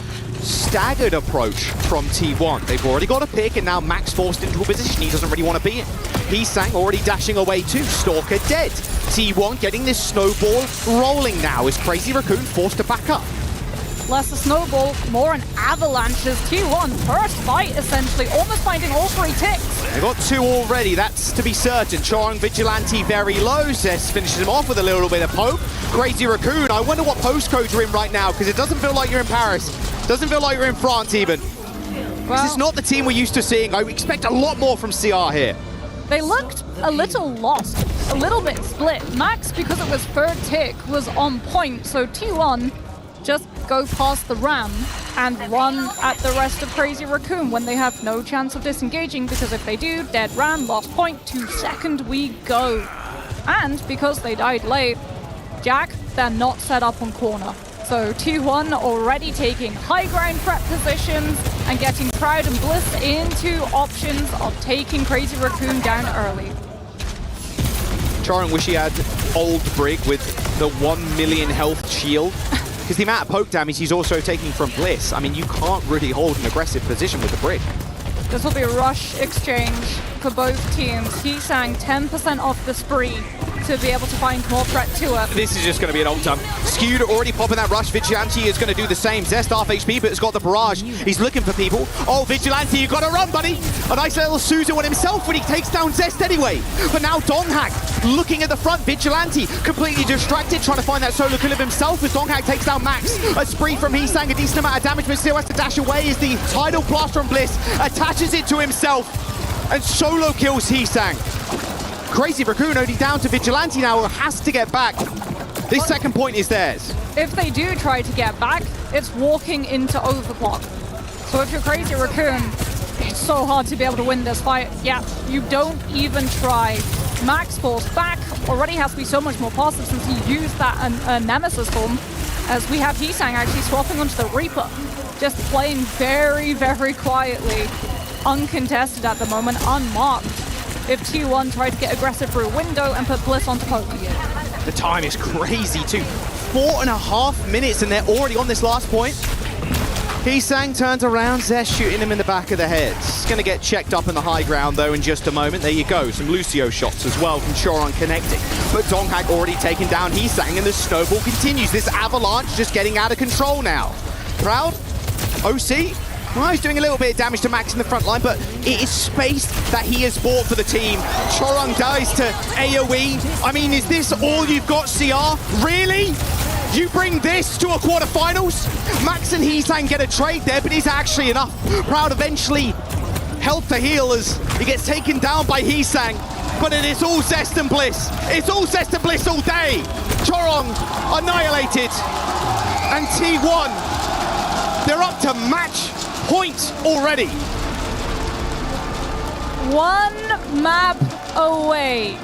staggered approach from T1. They've already got a pick and now Max forced into a position he doesn't really want to be in. Heesang already dashing away too. Stalker dead. T1 getting this snowball rolling now as Crazy Raccoon forced to back up. Less a snowball, more an avalanche as T1 first fight essentially, almost finding all 3 ticks. They got 2 already, that's to be certain. Chorong Vigilante very low. Zest finishes him off with a little bit of poke. Crazy Raccoon, I wonder what postcode you're in right now, because it doesn't feel like you're in Paris. Doesn't feel like you're in France even. Well, this is not the team we're used to seeing. I expect a lot more from CR here. They looked a little lost, a little bit split. Max, because it was 3rd tick, was on point, so T1 just go past the ram and run at the rest of Crazy Raccoon when they have no chance of disengaging, because if they do, dead ram, lost point, 2 second we go. And because they died late, Jack, they're not set up on corner. So T1 already taking high ground prep positions and getting Proud and Bliss into options of taking Crazy Raccoon down early. Chorong wish he had old Brig with the 1 million health shield. Because the amount of poke damage he's also taking from Bliss, I mean, you can't really hold an aggressive position with the Brig. This will be a rush exchange for both teams. Heesang 10% off the spree to be able to find more threat to her. This is just going to be an ult time. Skewed already popping that rush. Vigilante is going to do the same. Zest half HP, but has got the barrage. He's looking for people. Oh, Vigilante, you got to run, buddy. A nice little Susan on himself when he takes down Zest anyway. But now Donghak looking at the front. Vigilante completely distracted, trying to find that solo kill of himself as Donghak takes down Max. A spree from Heesang, a decent amount of damage, but still has to dash away as the tidal blast from Bliss attaches it to himself. and solo kills Heesang. Crazy Raccoon only down to Vigilante now, who has to get back. This second point is theirs. If they do try to get back, it's walking into overclock. So if you're Crazy Raccoon, it's so hard to be able to win this fight. Yeah, you don't even try. Max falls back, already has to be so much more positive since he used that Nemesis form, as we have Heesang actually swapping onto the Reaper. Just playing very, very quietly, uncontested at the moment, unmarked. If T1 try to get aggressive through a window and put Bliss onto Poker. The time is crazy too. 4.5 minutes and they're already on this last point. Heesang turns around, Zest shooting him in the back of the head. He's going to get checked up in the high ground though in just a moment. There you go, some Lucio shots as well from Choron connecting. But Donghak already taken down Heesang and the snowball continues. This avalanche just getting out of control now. Proud, OC, well, he's doing a little bit of damage to Max in the front line, but it is space that he has bought for the team. Chorong dies to AoE. I mean, is this all you've got, CR? Really? You bring this to a quarterfinals? Max and Heesang get a trade there, but it's actually enough. Proud eventually health to heal as he gets taken down by Heesang, but it is all Zest and Bliss. It's all Zest and Bliss all day. Chorong annihilated, and T1, they're up to match point already. One map away.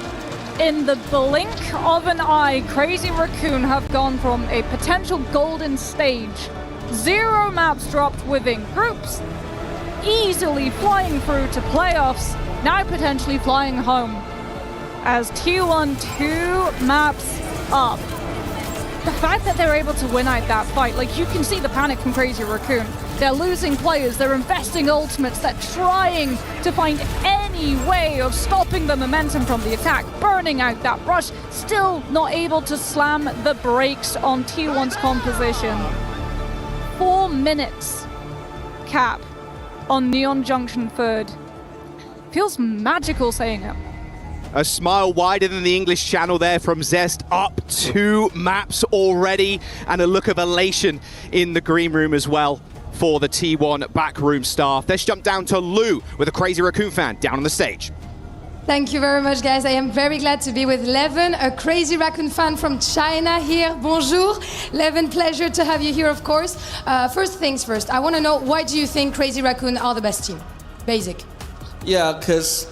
In the blink of an eye, Crazy Raccoon have gone from a potential golden stage, 0 maps dropped within groups, easily flying through to playoffs, now potentially flying home. As T1 2 maps up. The fact that they're able to win out that fight, like you can see the panic from Crazy Raccoon. They're losing players, they're investing ultimates, they're trying to find any way of stopping the momentum from the attack, burning out that rush, still not able to slam the brakes on T1's composition. 4 minutes cap on Neon Junction third. Feels magical saying it. A smile wider than the English channel there from Zest, up 2 maps already, and a look of elation in the green room as well for the T1 backroom staff. Let's jump down to Lou with a Crazy Raccoon fan down on the stage. Thank you very much, guys. I am very glad to be with Levin, a Crazy Raccoon fan from China here. Bonjour. Levin, pleasure to have you here, of course. First things first, I want to know, why do you think Crazy Raccoon are the best team? Basic. Yeah, because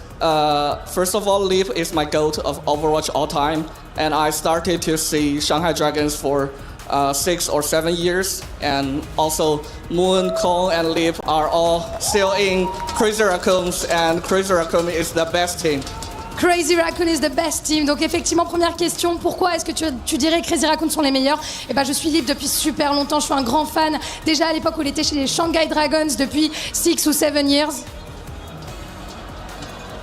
first of all, Leap is my GOAT of Overwatch all time, and I started to see Shanghai Dragons for 6 or 7 years, and also Moon, Kong, and Leap are all still in Crazy Raccoons, and Crazy Raccoon is the best team. Crazy Raccoon is the best team. Donc effectivement, première question, pourquoi est-ce que tu dirais que Crazy Raccoon sont les meilleurs? Eh ben, je suis Leap depuis super longtemps, je suis un grand fan. Déjà à l'époque où il était chez les Shanghai Dragons depuis 6 ou 7 years.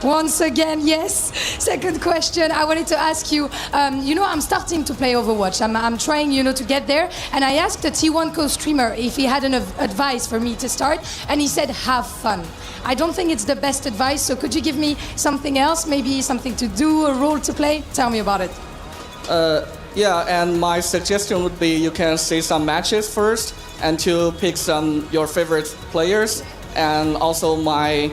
Once again, yes. Second question, I wanted to ask you, I'm starting to play Overwatch. I'm trying, to get there. And I asked a T1 co-streamer if he had an advice for me to start. And he said, have fun. I don't think it's the best advice. So could you give me something else? Maybe something to do, a role to play? Tell me about it. Yeah, and my suggestion would be you can see some matches first and to pick your favorite players. And also my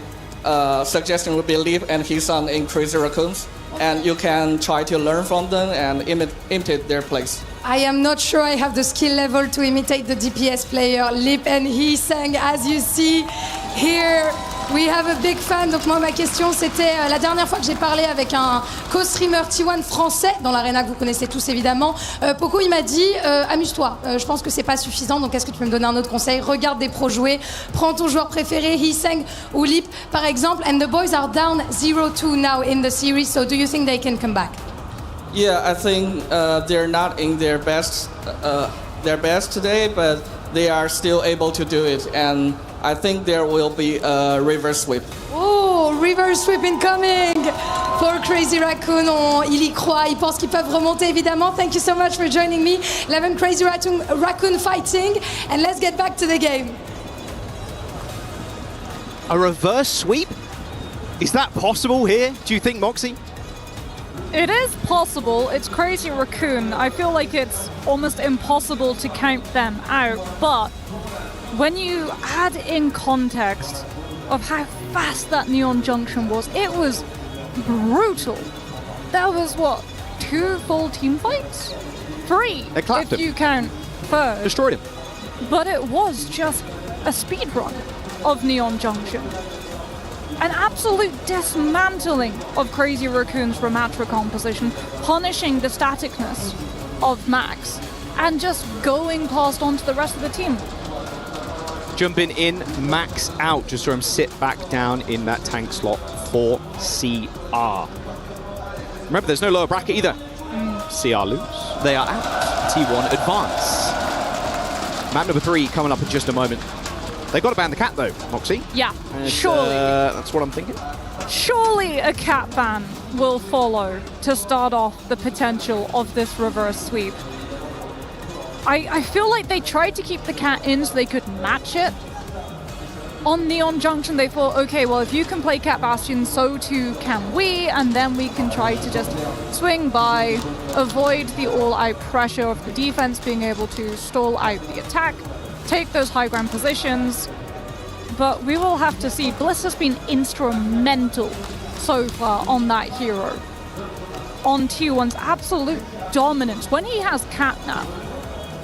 suggestion would be Leap and Heesang in Crazy Raccoons, and you can try to learn from them and imitate their plays. I am not sure I have the skill level to imitate the DPS player Leap and Heesang. As you see here, we have a big fan. Donc moi, ma question, c'était la dernière fois que j'ai parlé avec un co-streamer T1 français dans l'arena que vous connaissez tous évidemment. Poco, il m'a dit, amuse-toi. Je pense que c'est pas suffisant. Donc est-ce que tu peux me donner un autre conseil? Regarde des pros jouer. Prends ton joueur préféré, Heesang ou Leap par exemple. And the boys are down 0-2 now in the series. So do you think they can come back? Yeah, I think they're not in their best today, but they are still able to do it, and I think there will be a reverse sweep. Oh, reverse sweep incoming for Crazy Raccoon. Il y croit, il pense qu'ils peuvent remonter évidemment. Thank you so much for joining me. 11 Crazy Raccoon fighting, and let's get back to the game. A reverse sweep? Is that possible here, do you think, Moxie? It is possible. It's Crazy Raccoon. I feel like it's almost impossible to count them out. But when you add in context of how fast that Neon Junction was. It was brutal. That was, what, 2 full team fights? 3, They clapped if him. you count third. Destroyed him. But it was just a speed run of Neon Junction. An absolute dismantling of Crazy Raccoon's Ramatra composition, punishing the staticness of Max, and just going past onto the rest of the team. Jumping in, Max out. Just saw him sit back down in that tank slot for CR. Remember, there's no lower bracket either. CR lose. They are out. T1 advance. Map number 3 coming up in just a moment. They got to ban the cat though, Moxie. Yeah, And, surely. That's what I'm thinking. Surely a cat ban will follow to start off the potential of this reverse sweep. I feel like they tried to keep the cat in so they could match it. On Neon Junction, they thought, okay, well, if you can play Cat Bastion, so too can we, and then we can try to just swing by, avoid the all-out pressure of the defense, being able to stall out the attack, take those high ground positions. But we will have to see. Bliss has been instrumental so far on that hero. On T1's absolute dominance. When he has Catnap,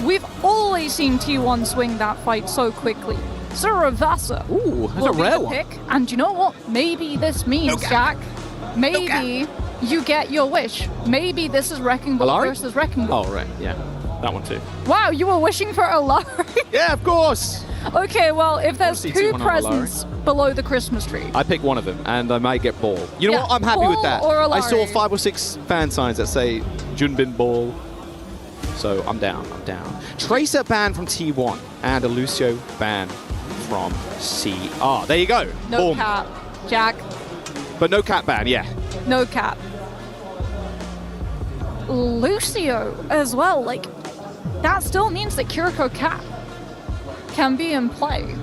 we've always seen T1 swing that fight so quickly. Suravasa Ooh, that's will a be rare the one. pick. And you know what? Maybe this means, Jack, maybe you get your wish. Maybe this is Wrecking Ball Alari? versus Wrecking Ball. Oh, right, yeah. That one too. Wow, you were wishing for Alari? Yeah, of course. Okay, well, if there's see 2 T1 on presents below the Christmas tree. I pick one of them, and I might get Ball. You know Yeah, what? I'm happy with Ball that. or I saw Alari. 5 or 6 fan signs that say Junbin Ball. So I'm down. I'm down. Tracer ban from T1 and a Lucio ban from CR. There you go. No Boom. cap, Jack. But no cat ban, yeah. No cap. Lucio as well, like, that still means that Kiriko Cat can be in play.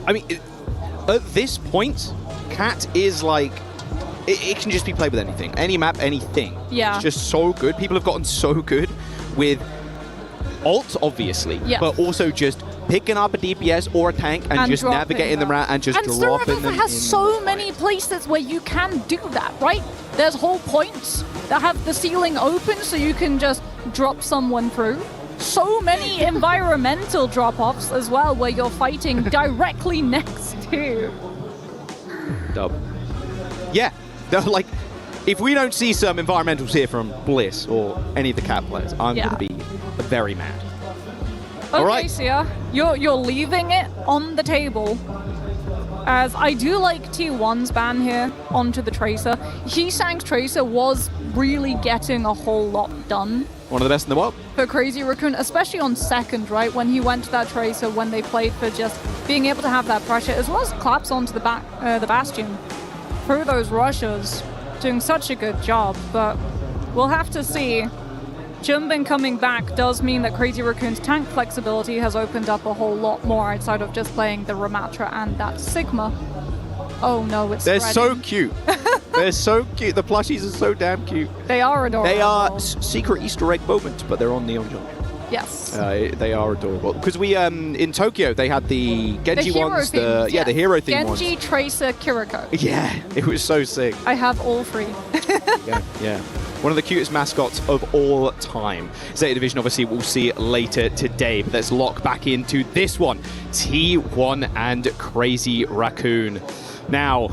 I mean, at this point, Cat is like, it can just be played with anything. Any map, anything. Yeah. It's just so good. People have gotten so good with ult, obviously, Yeah. but also just picking up a DPS or a tank and just dropping navigating them around and just and dropping Suravasa them has in. so many places where you can do that, right? There's whole points that have the ceiling open so you can just drop someone through. So many environmental drop-offs as well where you're fighting directly next to. Dub. Yeah, they're like, if we don't see some environmentals here from Bliss or any of the Cat players, I'm Yeah. going to be very mad. Okay, All right. Sia, you're leaving it on the table. As I do like T1's ban here onto the Tracer. Heesang's Tracer was really getting a whole lot done One of the best in the world. for Crazy Raccoon, especially on second, right? When he went to that Tracer, when they played for just being able to have that pressure, as well as claps onto the Bastion through those rushes, doing such a good job. But we'll have to see. Jumbin coming back does mean that Crazy Raccoon's tank flexibility has opened up a whole lot more outside of just playing the Ramatra and that Sigma. Oh no, it's They're so spreading. cute. They're so cute. The plushies are so damn cute. They are adorable. They are secret Easter egg moments, but they're on Neon Junction. Yes. They are adorable. Because we, in Tokyo, they had the Genji the hero ones. themes, The hero theme ones. Genji, Tracer, Kiriko. Yeah, it was so sick. I have all 3. Yeah. One of the cutest mascots of all time. Zeta Division, obviously, we'll see later today. But let's lock back into this one. T1 and Crazy Raccoon. Now,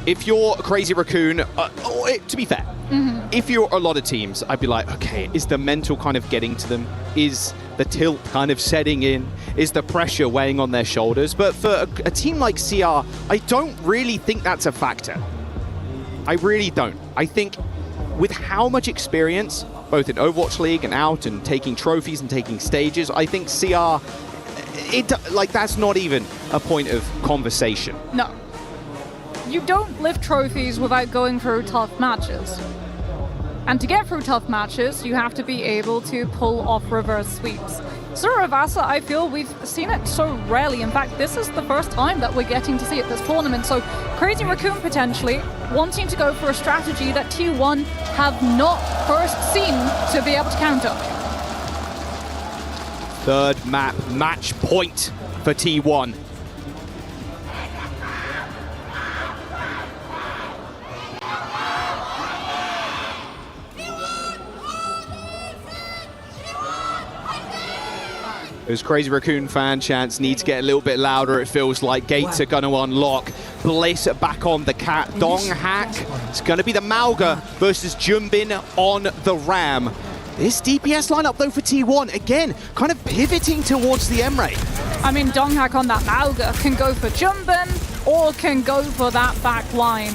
if you're Crazy Raccoon, to be fair, if you're a lot of teams, I'd be like, okay, is the mental kind of getting to them? Is the tilt kind of setting in? Is the pressure weighing on their shoulders? But for a team like CR, I don't really think that's a factor. I really don't. I think with how much experience, both in Overwatch League and out and taking trophies and taking stages, I think CR, that's not even a point of conversation. No. You don't lift trophies without going through tough matches. And to get through tough matches, you have to be able to pull off reverse sweeps. Suravasa, I feel we've seen it so rarely. In fact, this is the first time that we're getting to see it this tournament. So Crazy Raccoon potentially wanting to go for a strategy that T1 have not first seen to be able to counter. Third map, match point for T1. Those Crazy Raccoon fan chants need to get a little bit louder, it feels like. Gates are going to unlock. Bliss back on the cat. Donghack. It's going to be the Mauga versus Jumbin on the Ram. This DPS lineup, though, for T1, again, kind of pivoting towards the Emre. I mean, Donghack on that Mauga can go for Jumbin or can go for that back line.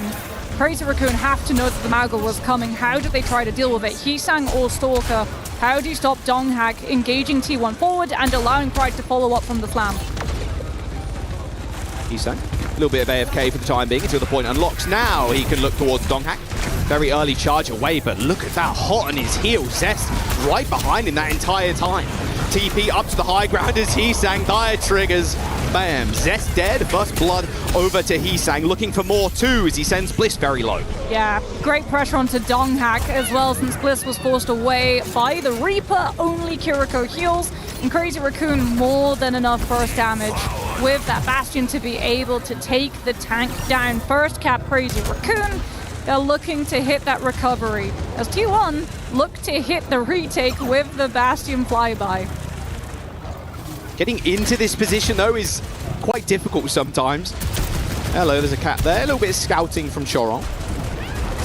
Crazy Raccoon have to know that the Mauga was coming. How did they try to deal with it? Heesang or Stalker? How do you stop Donghack engaging T1 forward and allowing Pride to follow up from the slam? Heesang, a little bit of AFK for the time being until the point unlocks. Now he can look towards Donghack. Very early charge away, but look at that, hot on his heels. Zest right behind him that entire time. TP up to the high ground as Heesang, dire triggers. Bam, Zest dead, first blood over to Heesang, looking for more too as he sends Bliss very low. Yeah, great pressure onto Donghack as well, since Bliss was forced away by the Reaper. Only Kiriko heals, and Crazy Raccoon more than enough burst damage with that Bastion to be able to take the tank down. First cap Crazy Raccoon. They're looking to hit that recovery as T1 look to hit the retake with the Bastion flyby. Getting into this position, though, is quite difficult sometimes. Hello, there's a cat there. A little bit of scouting from Chorong.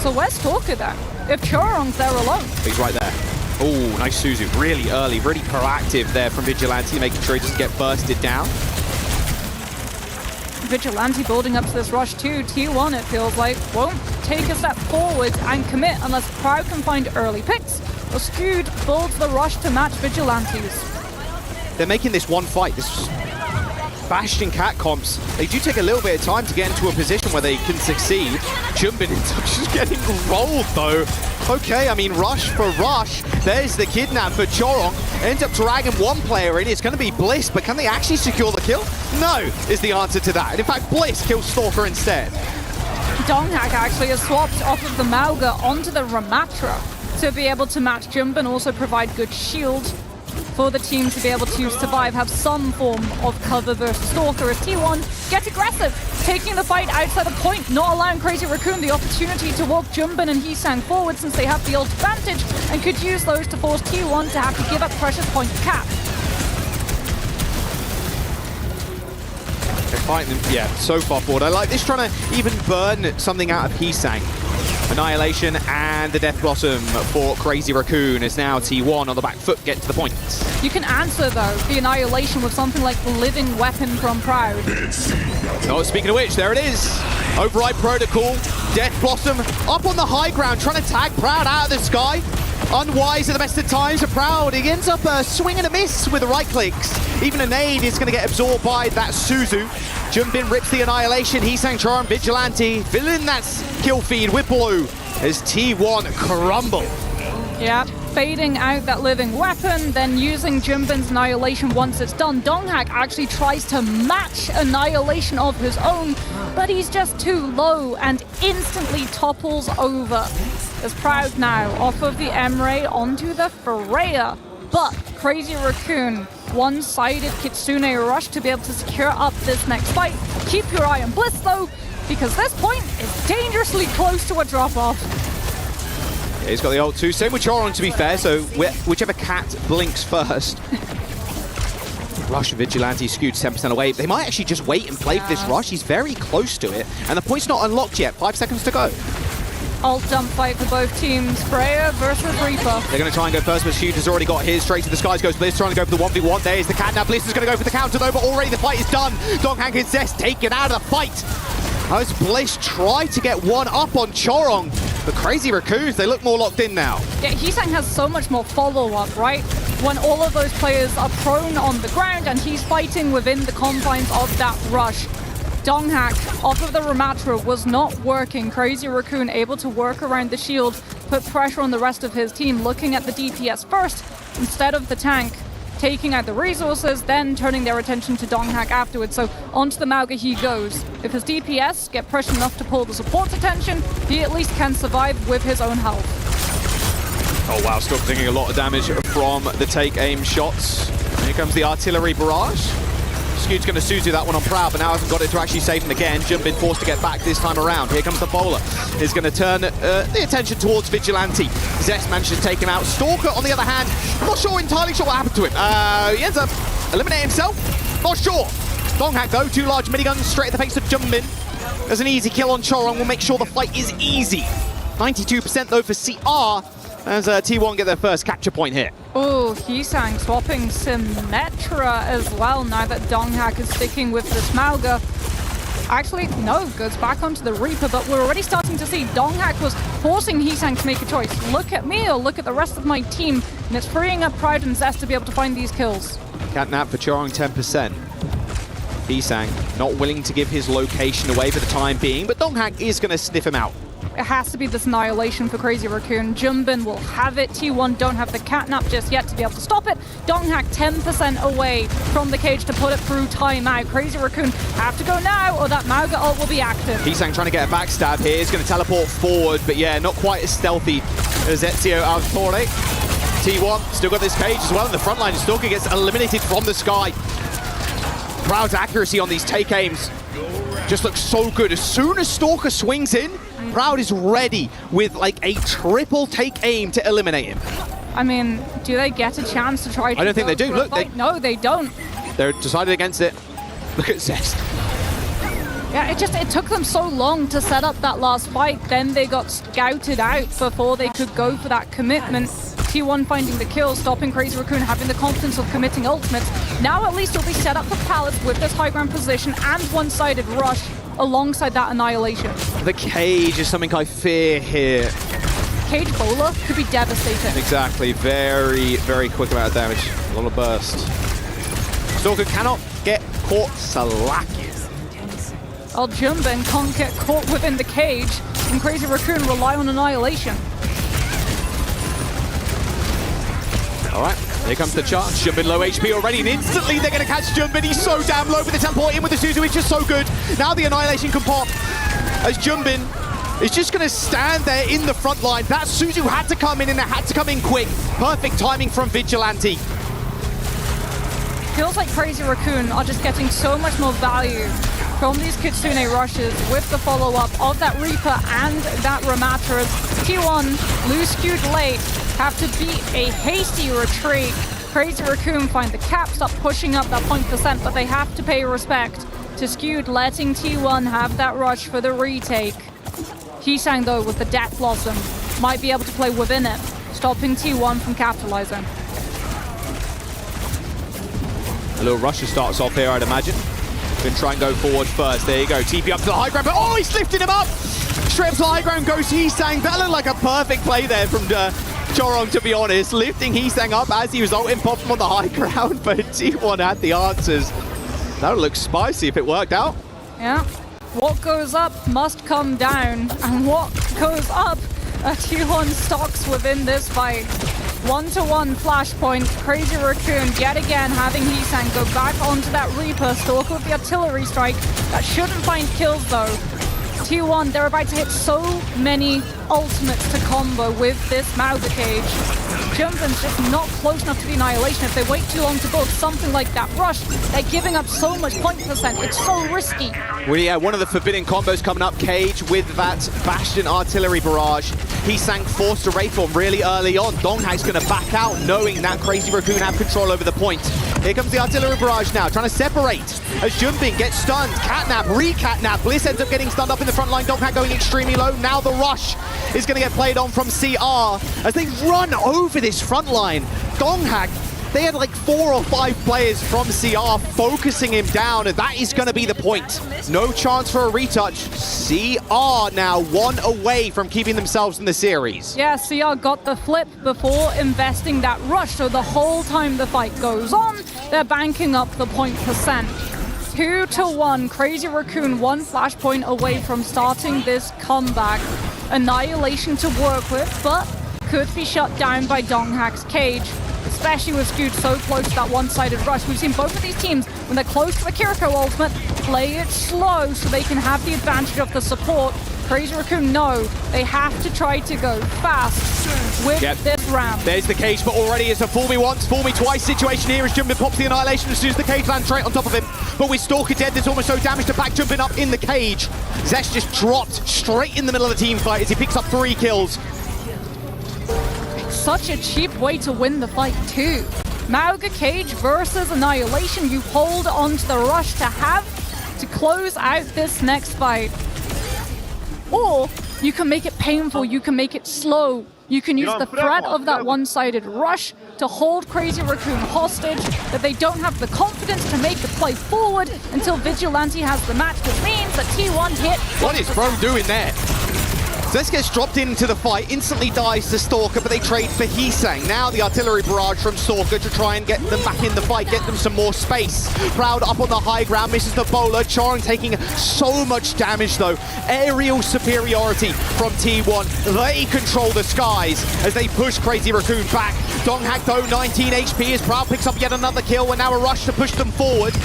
So where's Stalker then? If Chorong's there alone. He's right there. Oh, nice Suzu. Really early, really proactive there from Vigilante, making sure he doesn't get bursted down. Vigilante building up to this rush too. T1, it feels like, won't take a step forward and commit unless Proud can find early picks, or Scoot builds the rush to match Vigilantes. They're making this one fight, this Bastion cat comps. They do take a little bit of time to get into a position where they can succeed. Jumbin just getting rolled though. Okay, I mean, rush for rush. There's the kidnap for Chorong. Ends up dragging one player in. It's going to be Bliss, but can they actually secure the kill? No, is the answer to that. And in fact, Bliss kills Stalker instead. Donghack actually has swapped off of the Mauga onto the Ramatra to be able to match Jumbin, also provide good shield for the team to be able to survive, have some form of cover versus Stalker as T1 gets aggressive, taking the fight outside the point, not allowing Crazy Raccoon the opportunity to walk Jumbin and Heesang forward since they have the ult advantage and could use those to force T1 to have to give up precious point cap. They're fighting them, yeah, so far forward. I like this, trying to even burn something out of Heesang. Annihilation and the Death Blossom for Crazy Raccoon is now T1 on the back foot, get to the point. You can answer, though, the Annihilation with something like the Living Weapon from Proud. Oh, speaking of which, there it is. Override Protocol, Death Blossom up on the high ground, trying to tag Proud out of the sky. Unwise at the best of times for Proud. He ends up a swing and a miss with the right clicks. Even a nade is going to get absorbed by that Suzu. Jumbin rips the Annihilation. Heesang Charm, Vigilante, filling that kill feed with blue as T1 crumble. Yeah, fading out that Living Weapon, then using Jumbin's Annihilation once it's done. Donghack actually tries to match Annihilation of his own, but he's just too low and instantly topples over. As Proud now off of the Emre onto the Freya, but Crazy Raccoon, one-sided Kitsune rush to be able to secure up this next fight. Keep your eye on Bliss though, because this point is dangerously close to a drop-off. Yeah, he's got the ult too. Same with Choron, to be fair, so whichever cat blinks first. Rush Vigilante skewed 10% away. They might actually just wait and play for this rush. He's very close to it, and the point's not unlocked yet. 5 seconds to go. Ult dump fight for both teams. Freya versus Reaper. They're going to try and go first, but Huge has already got his. Straight to the skies goes Bliss, trying to go for the 1v1. There's the cat. Now Bliss is going to go for the counter, though, but already the fight is done. Donghack and Zest taken out of the fight. As Bliss tried to get one up on Chorong. The Crazy Raccoons, they look more locked in now. Yeah, Heesang has so much more follow-up, right? When all of those players are prone on the ground and he's fighting within the confines of that rush. Donghack off of the Ramatra was not working. Crazy Raccoon able to work around the shield, put pressure on the rest of his team, looking at the DPS first instead of the tank, taking out the resources, then turning their attention to Donghack afterwards. So onto the Mauga he goes. If his DPS get pressure enough to pull the support's attention, he at least can survive with his own health. Oh wow, still taking a lot of damage from the take aim shots. Here comes the artillery barrage. Scoot's going to Suzu that one on Proud, but now hasn't got it to actually save him again. Jumbin forced to get back this time around. Here comes the bowler. He's going to turn the attention towards Vigilante. Zest manages to take him out. Stalker, on the other hand, I'm not entirely sure what happened to him. He ends up eliminate himself? Not sure. Donghack though, 2 large miniguns straight at the face of Jumbin. There's an easy kill on Chorong, will make sure the fight is easy. 92% though for CR, as T1 get their first capture point here. Oh, Hisang swapping Symmetra as well now that Donghack is sticking with this Mauga. Actually, no, goes back onto the Reaper, but we're already starting to see Donghack was forcing Hisang to make a choice. Look at me or look at the rest of my team, and it's freeing up Pride and Zest to be able to find these kills. Catnap for Chorong, 10%. Hisang not willing to give his location away for the time being, but Donghack is going to sniff him out. It has to be this Annihilation for Crazy Raccoon. Jumbin will have it. T1 don't have the Catnap just yet to be able to stop it. Donghack 10% away from the cage to put it through timeout. Crazy Raccoon have to go now or that Mauga ult will be active. Hisang trying to get a backstab here. He's going to teleport forward, but yeah, not quite as stealthy as Ezio Altore. T1 still got this cage as well in the front line. Stalker gets eliminated from the sky. Proud's accuracy on these take aims just looks so good. As soon as Stalker swings in, Proud is ready with like a triple take aim to eliminate him. I mean, do they get a chance to try to I don't think they do. Look, no, they don't. They're decided against it. Look at Zest. Yeah, it took them so long to set up that last fight. Then they got scouted out before they could go for that commitment. T1 finding the kill, stopping Crazy Raccoon, having the confidence of committing ultimates. Now at least it'll be set up for pallets with this high ground position and one-sided rush alongside that Annihilation. The cage is something I fear here. Cage bowler could be devastating. Exactly, very, very quick amount of damage. A lot of burst. Stalker cannot get caught slacking. Well, Jumbin can't get caught within the cage, and Crazy Raccoon rely on Annihilation. All right, here comes the charge. Jumbin low HP already, and instantly they're going to catch Jumbin. He's so damn low, but the teleport in with the Suzu is just so good. Now the Annihilation can pop, as Jumbin is just going to stand there in the front line. That Suzu had to come in, and it had to come in quick. Perfect timing from Vigilante. Feels like Crazy Raccoon are just getting so much more value from these Kitsune rushes with the follow-up of that Reaper and that Ramatra. T1 lose skewed late, have to beat a hasty retreat. Crazy Raccoon find the cap, stop pushing up that 0.%, but they have to pay respect to Skewed, letting T1 have that rush for the retake. Hisang though with the Death Blossom might be able to play within it, stopping T1 from capitalizing. A little Rusher starts off here, I'd imagine. Gonna try and go forward first. There you go. TP up to the high ground, but oh, he's lifted him up! Straight up to the high ground goes Hisang. That looked like a perfect play there from Chorong, to be honest. Lifting Hisang up as he was ulting, popped him on the high ground, but T1 had the answers. That would look spicy if it worked out. Yeah. What goes up must come down, and what goes up, T1 stocks within this fight. 1-to-1 flashpoint. Crazy Raccoon yet again having Hisang go back onto that Reaper, Stalker with the artillery strike. That shouldn't find kills though. T1, they're about to hit so many ultimates to combo with this Mauga cage. Jumbin's just not close enough to the Annihilation. If they wait too long to build something like that rush, they're giving up so much .%. It's so risky. Well, yeah, one of the forbidden combos coming up, Cage with that Bastion artillery barrage. Hisang forced a Wraithform really early on. Donghack's going to back out, knowing that Crazy Raccoon have control over the point. Here comes the artillery barrage now, trying to separate as Jumbin gets stunned. Catnap, re-catnap. Bliss ends up getting stunned up in the front line. Donghack going extremely low. Now the rush is going to get played on from CR as they run over this front line. Donghack, they had like 4 or 5 players from CR focusing him down, and that is going to be the point. No chance for a retouch. CR now 1 away from keeping themselves in the series. Yeah, CR got the flip before investing that rush, so the whole time the fight goes on, they're banking up the .%. 2-to-1, Crazy Raccoon 1 flashpoint away from starting this comeback. Annihilation to work with, but could be shut down by Donghack's cage, especially with Skewed so close to that one-sided rush. We've seen both of these teams, when they're close to the Kiriko ultimate, play it slow so they can have the advantage of the support. Crazy Raccoon know they have to try to go fast with this round. There's the cage, but already it's a fool me once, fool me twice situation here as Jumbin pops the Annihilation as soon as the cage lands straight on top of him. But with Stalker dead, there's almost no damage to back Jumbin up in the cage. Zesh just dropped straight in the middle of the team fight as he picks up 3 kills. Such a cheap way to win the fight too. Mauga Cage versus Annihilation. You hold on to the rush to have to close out this next fight. Or you can make it painful, you can make it slow. You can use the threat of that one-sided rush to hold Crazy Raccoon hostage, that they don't have the confidence to make the play forward until Vigilante has the match, which means that T1 hit. What is Bro doing there? Zesk gets dropped into the fight, instantly dies to Stalker, but they trade for Heesang. Now the artillery barrage from Stalker to try and get them back in the fight, get them some more space. Proud up on the high ground, misses the bowler. Choron taking so much damage though. Aerial superiority from T1. They control the skies as they push Crazy Raccoon back. Donghak though, 19 HP as Proud picks up yet another kill, and now a rush to push them forward.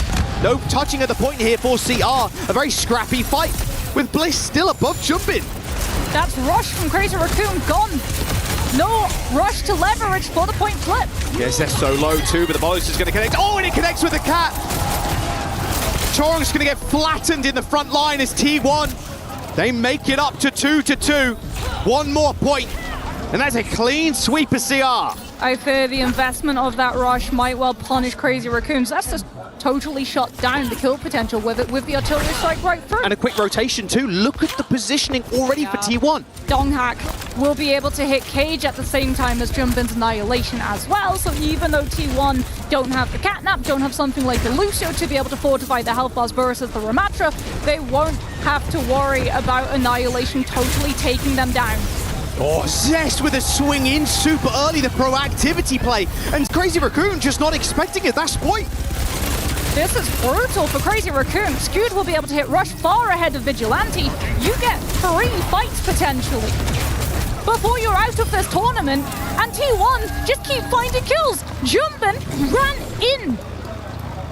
No touching at the point here for CR. A very scrappy fight with Bliss still above jumping. That's rush from Crazy Raccoon gone. No rush to leverage for the point flip. Yes, they're so low too, but the bonus is going to connect. Oh, and it connects with the cat. Choron's going to get flattened in the front line as T1. They make it up to 2-2. One more point, and that's a clean sweep of CR. I fear the investment of that rush might well punish Crazy Raccoons. That's just totally shut down the kill potential with the artillery strike right through. And a quick rotation too. Look at the positioning already for T1. Donghak will be able to hit Cage at the same time as Jumbin's Annihilation as well. So even though T1 don't have the Catnap, don't have something like the Lucio to be able to fortify the health bars versus the Ramatra, they won't have to worry about Annihilation totally taking them down. Oh, Zest with a swing in super early, the proactivity play. And Crazy Raccoon just not expecting it. That's point. This is brutal for Crazy Raccoon. Skewed will be able to hit Rush far ahead of Vigilante. You get 3 fights potentially before you're out of this tournament. And T1 just keep finding kills. Jumbin ran in.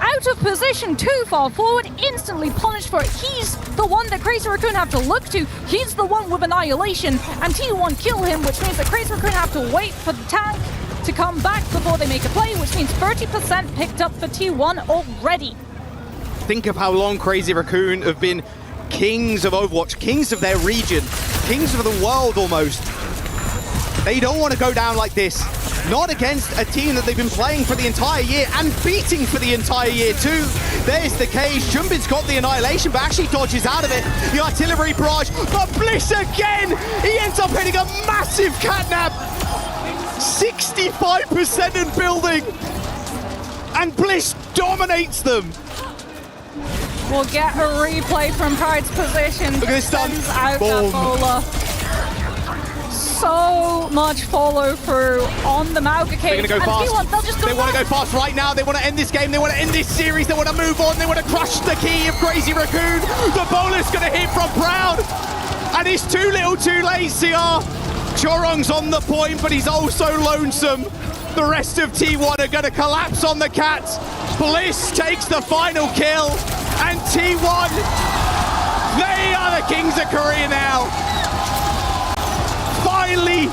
Out of position, too far forward, instantly punished for it. He's the one that Crazy Raccoon have to look to. He's the one with Annihilation, and T1 kill him, which means that Crazy Raccoon have to wait for the tank to come back before they make a play, which means 30% picked up for T1 already. Think of how long Crazy Raccoon have been kings of Overwatch, kings of their region, kings of the world almost. They don't want to go down like this. Not against a team that they've been playing for the entire year and beating for the entire year too. There's the cage. Jumbin's got the Annihilation, but actually dodges out of it. The artillery barrage, but Bliss again! He ends up hitting a massive catnap. 65% in building. And Bliss dominates them. We'll get a replay from Pride's position. Look at this stun. Out that bowler. So much follow through on the Mauga Cage. They're going to go fast. They want to go fast right now. They want to end this game. They want to end this series. They want to move on. They want to crush the key of Crazy Raccoon. The bowler's going to hit from Proud. And it's too little too late, CR. Chorong's on the point, but he's also lonesome. The rest of T1 are going to collapse on the Cats. Bliss takes the final kill. And T1, they are the kings of Korea now. Finally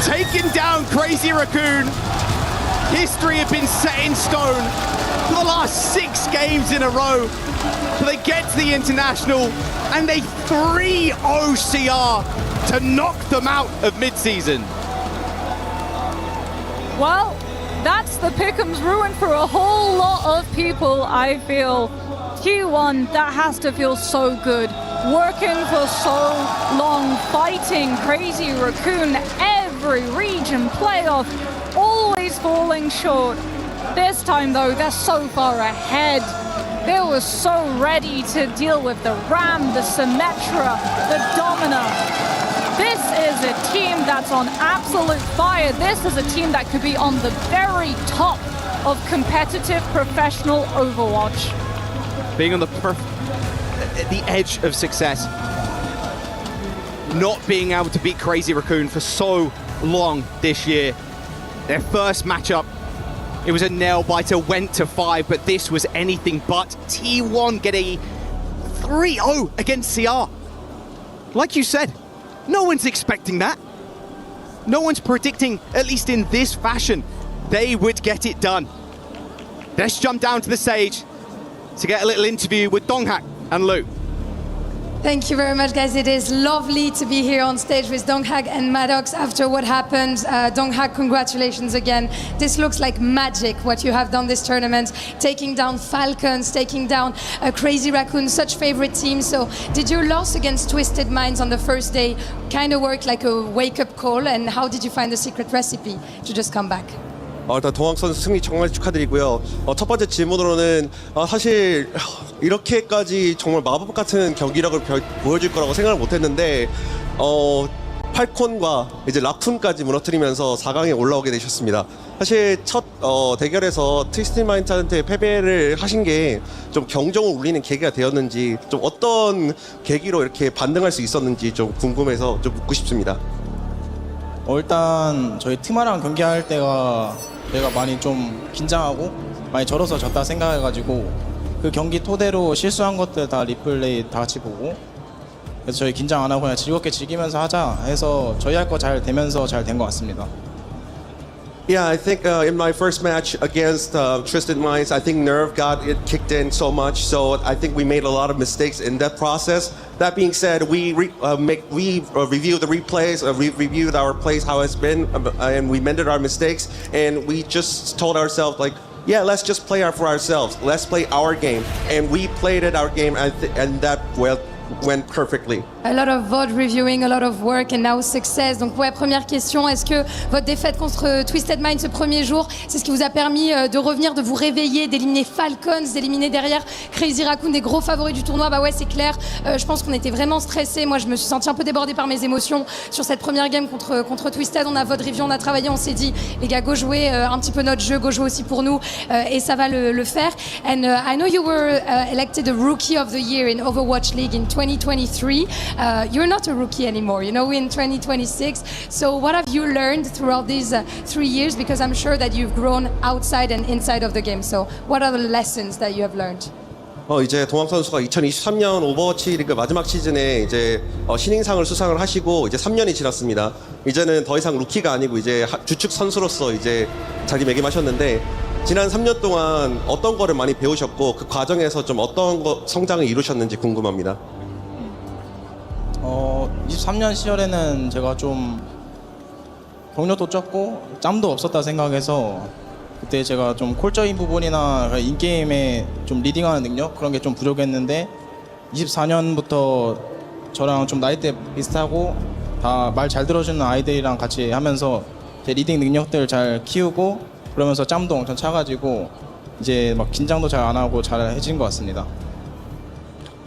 taken down Crazy Raccoon. History had been set in stone for the last 6 games in a row. So they get to the international and they 3-0 CR to knock them out of mid-season. Well, that's the pick'ems ruin for a whole lot of people, I feel. T1, that has to feel so good. Working for so long, fighting Crazy Raccoon every region playoff, always falling short. This time though, they're so far ahead. They were so ready to deal with the Ram, the Symmetra, the Domina. This is a team that's on absolute fire. This is a team that could be on the very top of competitive professional Overwatch. Being on the edge of success. Not being able to beat Crazy Raccoon for so long this year. Their first matchup, it was a nail biter, went to 5, but this was anything but. T1 get a 3-0 against CR. Like you said, no one's expecting that. No one's predicting, at least in this fashion, they would get it done. Let's jump down to the stage to get a little interview with Donghak and Lu. Thank you very much, guys. It is lovely to be here on stage with Donghak and Maddox after what happened. Donghak, congratulations again. This looks like magic, what you have done this tournament, taking down Falcons, taking down Crazy Raccoon, such favorite teams. So did your loss against Twisted Minds on the first day kind of work like a wake-up call? And how did you find the secret recipe to just come back? 일단 동학 선수 승리 정말 축하드리고요. 첫 번째 질문으로는 사실 이렇게까지 정말 마법 같은 경기력을 보여줄 거라고 생각을 못했는데 팔콘과 이제 라쿤까지 무너뜨리면서 4강에 올라오게 되셨습니다. 사실 첫 대결에서 트위스티드 마인드한테 패배를 하신 게 좀 경종을 울리는 계기가 되었는지, 좀 어떤 계기로 이렇게 반등할 수 있었는지 좀 궁금해서 좀 묻고 싶습니다. 일단 저희 트마랑 경기할 때가 제가 많이 좀 긴장하고 많이 절어서 졌다 생각해가지고 그 경기 토대로 실수한 것들 다 리플레이 다 같이 보고, 그래서 저희 긴장 안 하고 그냥 즐겁게 즐기면서 하자 해서 저희 할 거 잘 되면서 잘 된 것 같습니다. Yeah, I think in my first match against Twisted Minds, I think nerve got it kicked in so much, so I think we made a lot of mistakes in that process. That being said, we reviewed the replays, reviewed our plays, how it's been, and we mended our mistakes, and we just told ourselves, like, yeah, let's just play for ourselves. Let's play our game, and we played it our game, and that went perfectly. A lot of VOD reviewing, a lot of work, and now success. Donc ouais, première question, est-ce que votre défaite contre Twisted Mind ce premier jour, c'est ce qui vous a permis de revenir, de vous réveiller, d'éliminer Falcons, d'éliminer derrière Crazy Raccoon, des gros favoris du tournoi? Bah ouais, c'est clair. Je pense qu'on était vraiment stressés. Moi, je me suis sentie un peu débordée par mes émotions sur cette première game contre Twisted. On a VOD review, on a travaillé, on s'est dit, les gars, go jouer un petit peu notre jeu, go jouer aussi pour nous, et ça va le faire. And I know you were elected the Rookie of the Year in Overwatch League in 2023. You're not a rookie anymore, you know, in 2026. So what have you learned throughout these 3 years? Because I'm sure that you've grown outside and inside of the game. So what are the lessons that you have learned? 이제 동학 선수가 2023년 오버워치 리그 마지막 시즌에 이제 신인상을 수상을 하시고 이제 3년이 지났습니다. 이제는 더 이상 루키가 아니고 이제 주축 선수로서 이제 자리매김하셨는데, 지난 3년 동안 어떤 거를 많이 배우셨고 그 과정에서 좀 어떤 성장을 이루셨는지 궁금합니다. 23년 시절에는 제가 좀 경력도 적고 짬도 없었다 생각해서 그때 제가 좀 콜적인 부분이나 인게임에 좀 리딩하는 능력 그런 게 좀 부족했는데, 24년부터 저랑 좀 나이대 비슷하고 다 말 잘 들어주는 아이들이랑 같이 하면서 제 리딩 능력들 잘 키우고 그러면서 짬도 엄청 차가지고 이제 막 긴장도 잘 안 하고 잘 해진 것 같습니다.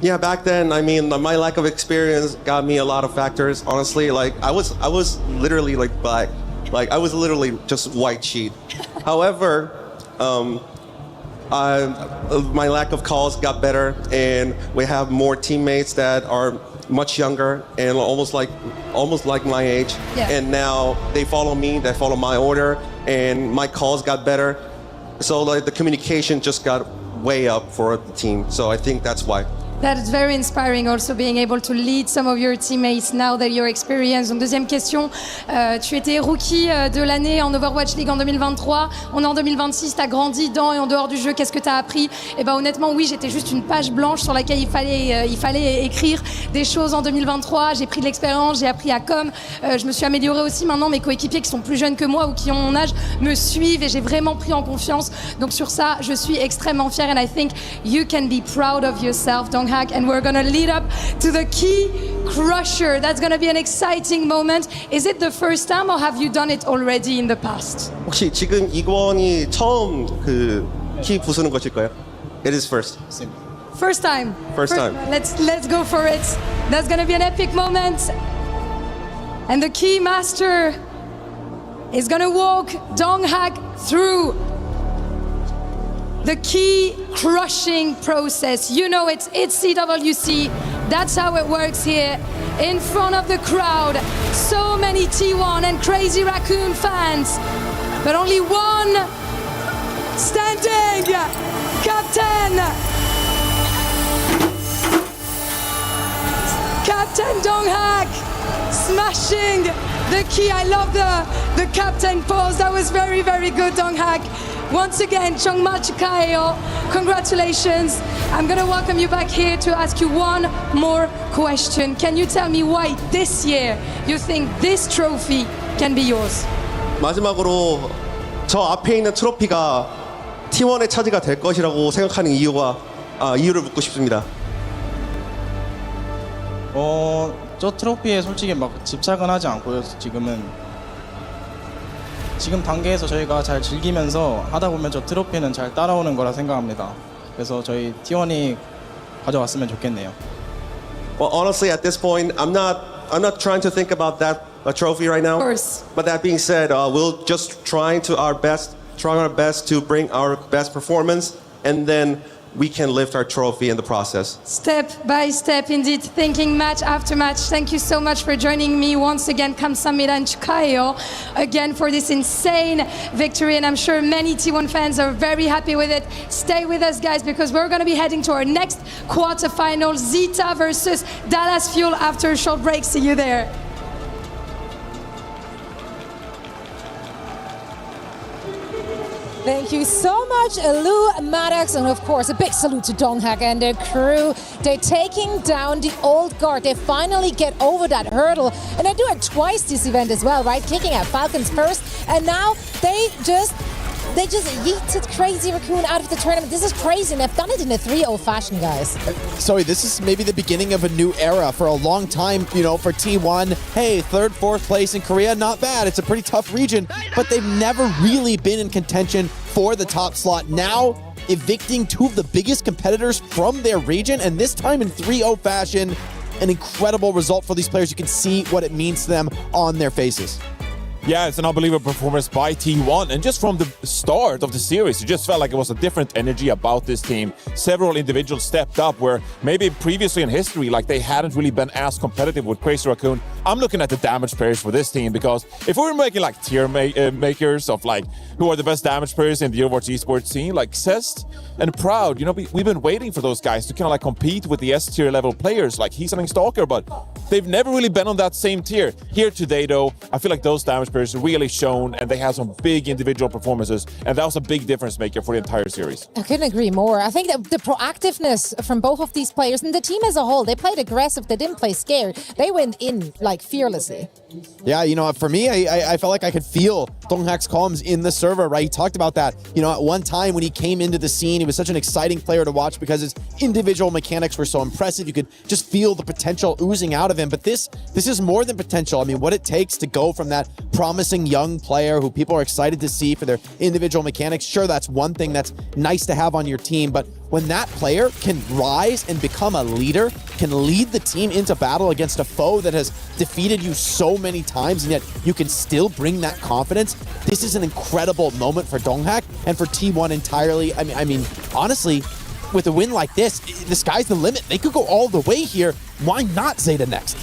Yeah, back then, I mean, my lack of experience got me a lot of factors. Honestly, like I was literally like black, like I was literally just white sheet. However, my lack of calls got better, and we have more teammates that are much younger and almost like my age. Yeah. And now they follow me, they follow my order, and my calls got better. So like the communication just got way up for the team. So I think that's why. That's very inspiring also, being able to lead some of your teammates now that you're experienced. Donc deuxième question, tu étais rookie de l'année en Overwatch League en 2023. On est en 2026, tu as grandi dans et en dehors du jeu. Qu'est-ce que tu as appris? Et ben honnêtement, oui, j'étais juste une page blanche sur laquelle il fallait écrire des choses en 2023. J'ai pris de l'expérience, j'ai appris à com. Je me suis améliorée aussi. Maintenant, mes coéquipiers qui sont plus jeunes que moi ou qui ont mon âge me suivent et j'ai vraiment pris en confiance. Donc sur ça, je suis extrêmement fière, and I think you can be proud of yourself, Donghak. And we're going to lead up to the Key Crusher. That's going to be an exciting moment. Is it the first time or have you done it already in the past? 혹시 지금 이권이 처음 그 키 부수는 것일까요? It is first. First time. First time. Let's go for it. That's going to be an epic moment. And the Key Master is going to walk Donghak through the key crushing process. You know it's EWC. That's how it works here in front of the crowd. So many T1 and Crazy Raccoon fans, but only one standing. Captain Donghak smashing the key. Key. I love the captain pose. That was very, very good, Donghak. Once again, Chongma Chikaeo, congratulations. I'm going to welcome you back here to ask you one more question. Can you tell me why this year you think this trophy can be yours? 마지막으로 저 앞에 있는 트로피가 T1의 차지가 될 것이라고 생각하는 이유를 묻고 싶습니다. 저 트로피에 솔직히 막 집착은 하지 않고요. 지금 단계에서 저희가 잘 즐기면서 하다 보면 저 트로피는 잘 따라오는 거라 생각합니다. 그래서 저희 T1이 가져왔으면 좋겠네요. Well, honestly, at this point, I'm not trying to think about that trophy right now. Of course. But that being said, we'll just try our best to bring our best performance, and then we can lift our trophy in the process. Step by step, indeed, thinking match after match. Thank you so much for joining me once again, Kamsahamnida and Chikayo, again for this insane victory. And I'm sure many T1 fans are very happy with it. Stay with us, guys, because we're going to be heading to our next quarterfinal, Zeta versus Dallas Fuel, after a short break. See you there. Thank you so much, Lou Maddox, and of course a big salute to Donghak and their crew. They're taking down the old guard. They finally get over that hurdle, and they do it twice this event as well, right? Kicking out Falcons first, and now they just yeeted Crazy Raccoon out of the tournament. This is crazy, and they've done it in a 3-0 fashion, guys. Sorry, this is maybe the beginning of a new era. For a long time, for T1, hey, 3rd, 4th place in Korea, not bad. It's a pretty tough region, but they've never really been in contention for the top slot. Now, evicting two of the biggest competitors from their region, and this time in 3-0 fashion. An incredible result for these players. You can see what it means to them on their faces. Yeah, it's an unbelievable performance by T1. And just from the start of the series, it just felt like it was a different energy about this team. Several individuals stepped up where maybe previously in history, like they hadn't really been as competitive with Crazy Raccoon. I'm looking at the damage players for this team, because if we were making like tier makers of like who are the best damage players in the Overwatch esports scene, like Cest and Proud, we've been waiting for those guys to kind of like compete with the S tier level players like He's and Stalker, but they've never really been on that same tier. Here today though, I feel like those damage players really shown, and they have some big individual performances, and that was a big difference maker for the entire series. I couldn't agree more. I think that the proactiveness from both of these players and the team as a whole, they played aggressive, they didn't play scared. They went in like fearlessly. Yeah, for me, I felt like I could feel Donghak's comms in the server, right? He talked about that. At one time when he came into the scene, he was such an exciting player to watch because his individual mechanics were so impressive. You could just feel the potential oozing out of him. But this is more than potential. I mean, what it takes to go from that promising young player who people are excited to see for their individual mechanics. Sure, that's one thing that's nice to have on your team, but when that player can rise and become a leader, can lead the team into battle against a foe that has defeated you so many times, and yet you can still bring that confidence, this is an incredible moment for Donghak and for T1 entirely. I mean, honestly, with a win like this, the sky's the limit. They could go all the way here. Why not Zeta next?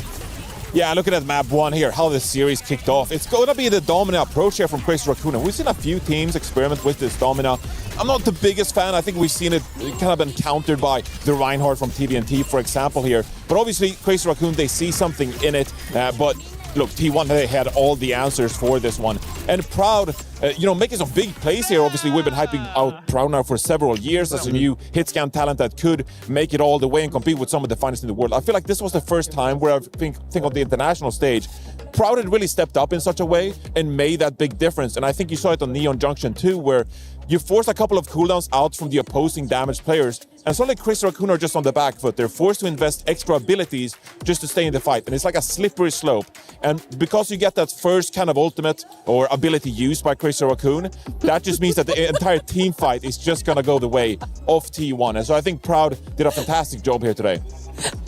Yeah, looking at map 1 here, how the series kicked off. It's going to be the Domina approach here from Crazy Raccoon. And we've seen a few teams experiment with this Domina. I'm not the biggest fan. I think we've seen it kind of been countered by the Reinhardt from TVNT, for example, here. But obviously, Crazy Raccoon, they see something in it. But look, T1, they had all the answers for this one. And Proud, making some big plays here. Obviously, we've been hyping out Proud now for several years as a new hit scan talent that could make it all the way and compete with some of the finest in the world. I feel like this was the first time where I think on the international stage, Proud had really stepped up in such a way and made that big difference. And I think you saw it on Neon Junction too, where you forced a couple of cooldowns out from the opposing damaged players, and suddenly Crazy Raccoon are just on the back foot. They're forced to invest extra abilities just to stay in the fight, and it's like a slippery slope. And because you get that first kind of ultimate or ability used by Crazy Raccoon, that just means that the entire team fight is just gonna go the way of T1. And so I think Proud did a fantastic job here today.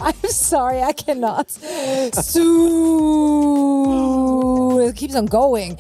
I'm sorry, I cannot. Sue. It keeps on going.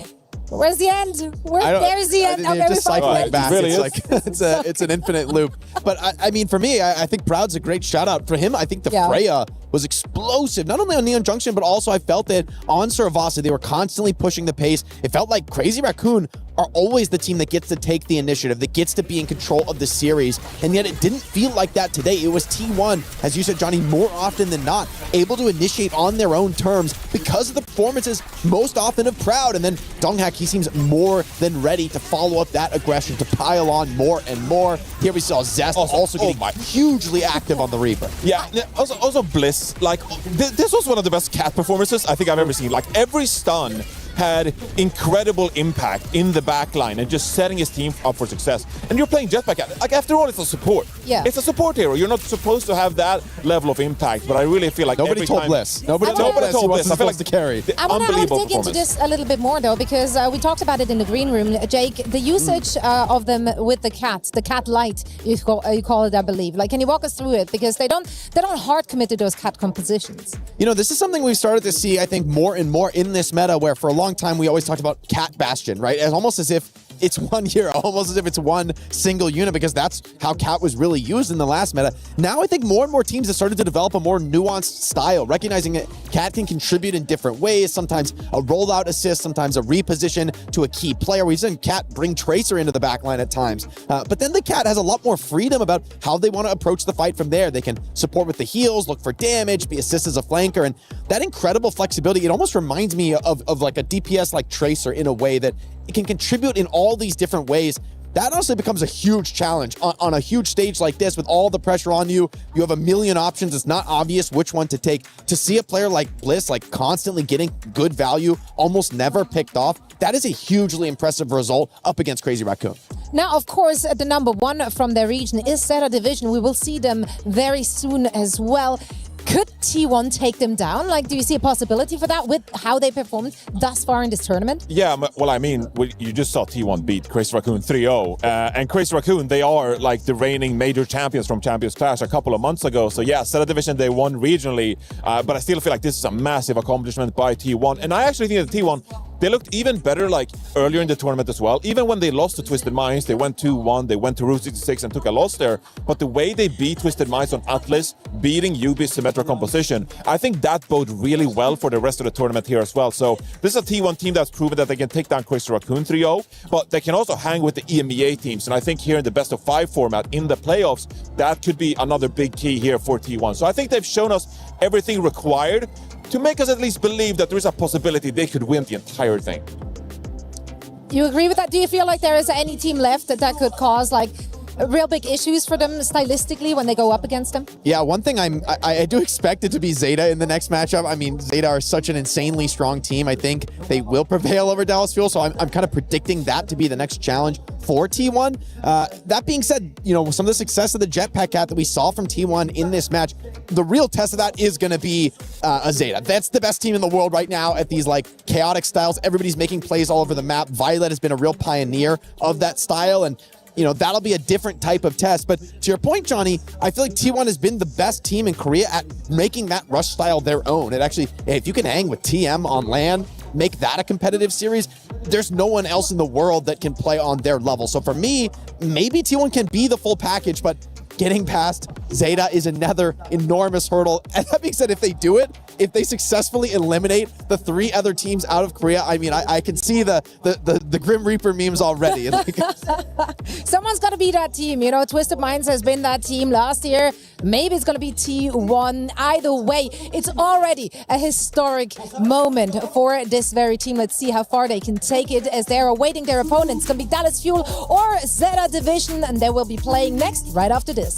Where's the end? There's the end. Okay, just cycling back. Really it's it's an infinite loop. But I mean, for me, I think Proud's a great shout out. For him, I think the Freya was explosive, not only on Neon Junction, but also I felt that on Saravasa, they were constantly pushing the pace. It felt like Crazy Raccoon are always the team that gets to take the initiative, that gets to be in control of the series, and yet it didn't feel like that today. It was T1, as you said, Johnny, more often than not, able to initiate on their own terms because of the performances most often of Proud, and then Donghak, he seems more than ready to follow up that aggression, to pile on more and more. Here we saw Zest also getting hugely active on the Reaper. Yeah, also Bliss, like, this was one of the best Cat performances I think I've ever seen. Like, every stun had incredible impact in the backline and just setting his team up for success. And you're playing Jetpack. Like, after all, it's a support. Yeah. It's a support hero. You're not supposed to have that level of impact, but I really feel like Nobody told Bliss. Nobody told Bliss. He wasn't supposed to carry. I want to dig into this a little bit more, though, because we talked about it in the green room. Jake, the usage of them with the Cat Light, you call it, I believe. Like, can you walk us through it? Because they don't hard commit to those Cat compositions. You know, this is something we've started to see, I think, more and more in this meta, where for a long time we always talked about Cat Bastion, right? It's almost as if it's one hero, almost as if it's one single unit, because that's how Cat was really used in the last meta. Now I think more and more teams have started to develop a more nuanced style, recognizing that Cat can contribute in different ways, sometimes a rollout assist, sometimes a reposition to a key player. We've seen Cat bring Tracer into the backline at times. But then the Cat has a lot more freedom about how they want to approach the fight from there. They can support with the heals, look for damage, be assist as a flanker, and that incredible flexibility, it almost reminds me of like a DPS like Tracer in a way that it can contribute in all these different ways. That honestly becomes a huge challenge on a huge stage like this with all the pressure on you. You have a million options. It's not obvious which one to take. To see a player like Bliss like constantly getting good value, almost never picked off, that is a hugely impressive result up against Crazy Raccoon. Now, of course, the number one from their region is Zeta Division. We will see them very soon as well. Could T1 take them down? Like, do you see a possibility for that with how they performed thus far in this tournament? Yeah, well, I mean, you just saw T1 beat Crazy Raccoon 3-0. And Crazy Raccoon, they are like the reigning major champions from Champions Clash a couple of months ago. So yeah, Zeta Division, they won regionally. But I still feel like this is a massive accomplishment by T1. And I actually think that T1, they looked even better like earlier in the tournament as well. Even when they lost to Twisted Minds, they went 2-1, they went to Route 66 and took a loss there. But the way they beat Twisted Minds on Atlas, beating Yubi's Symmetra composition, I think that bode really well for the rest of the tournament here as well. So this is a T1 team that's proven that they can take down Crazy Raccoon 3-0, but they can also hang with the EMEA teams. And I think here in the best of 5 format in the playoffs, that could be another big key here for T1. So I think they've shown us everything required to make us at least believe that there is a possibility they could win the entire thing. You agree with that? Do you feel like there is any team left that could cause like real big issues for them stylistically when they go up against them? Yeah, one thing I do expect it to be Zeta in the next matchup. I mean, Zeta are such an insanely strong team. I think they will prevail over Dallas Fuel, so I'm kind of predicting that to be the next challenge for T1. That being said, you know, some of the success of the Jetpack Cat that we saw from T1 in this match, the real test of that is going to be a Zeta. That's the best team in the world right now at these like chaotic styles. Everybody's making plays all over the map. Violet has been a real pioneer of that style, and you know, that'll be a different type of test. But to your point, Johnny, I feel like T1 has been the best team in Korea at making that rush style their own. It actually, if you can hang with TM on LAN, make that a competitive series, there's no one else in the world that can play on their level. So for me, maybe T1 can be the full package, but getting past Zeta is another enormous hurdle. And that being said, if they do it, if they successfully eliminate the 3 other teams out of Korea, I mean, I can see the Grim Reaper memes already. Someone's got to be that team. You know, Twisted Minds has been that team last year. Maybe it's going to be T1. Either way, it's already a historic moment for this very team. Let's see how far they can take it as they're awaiting their opponents. It's going to be Dallas Fuel or Zeta Division, and they will be playing next right after this.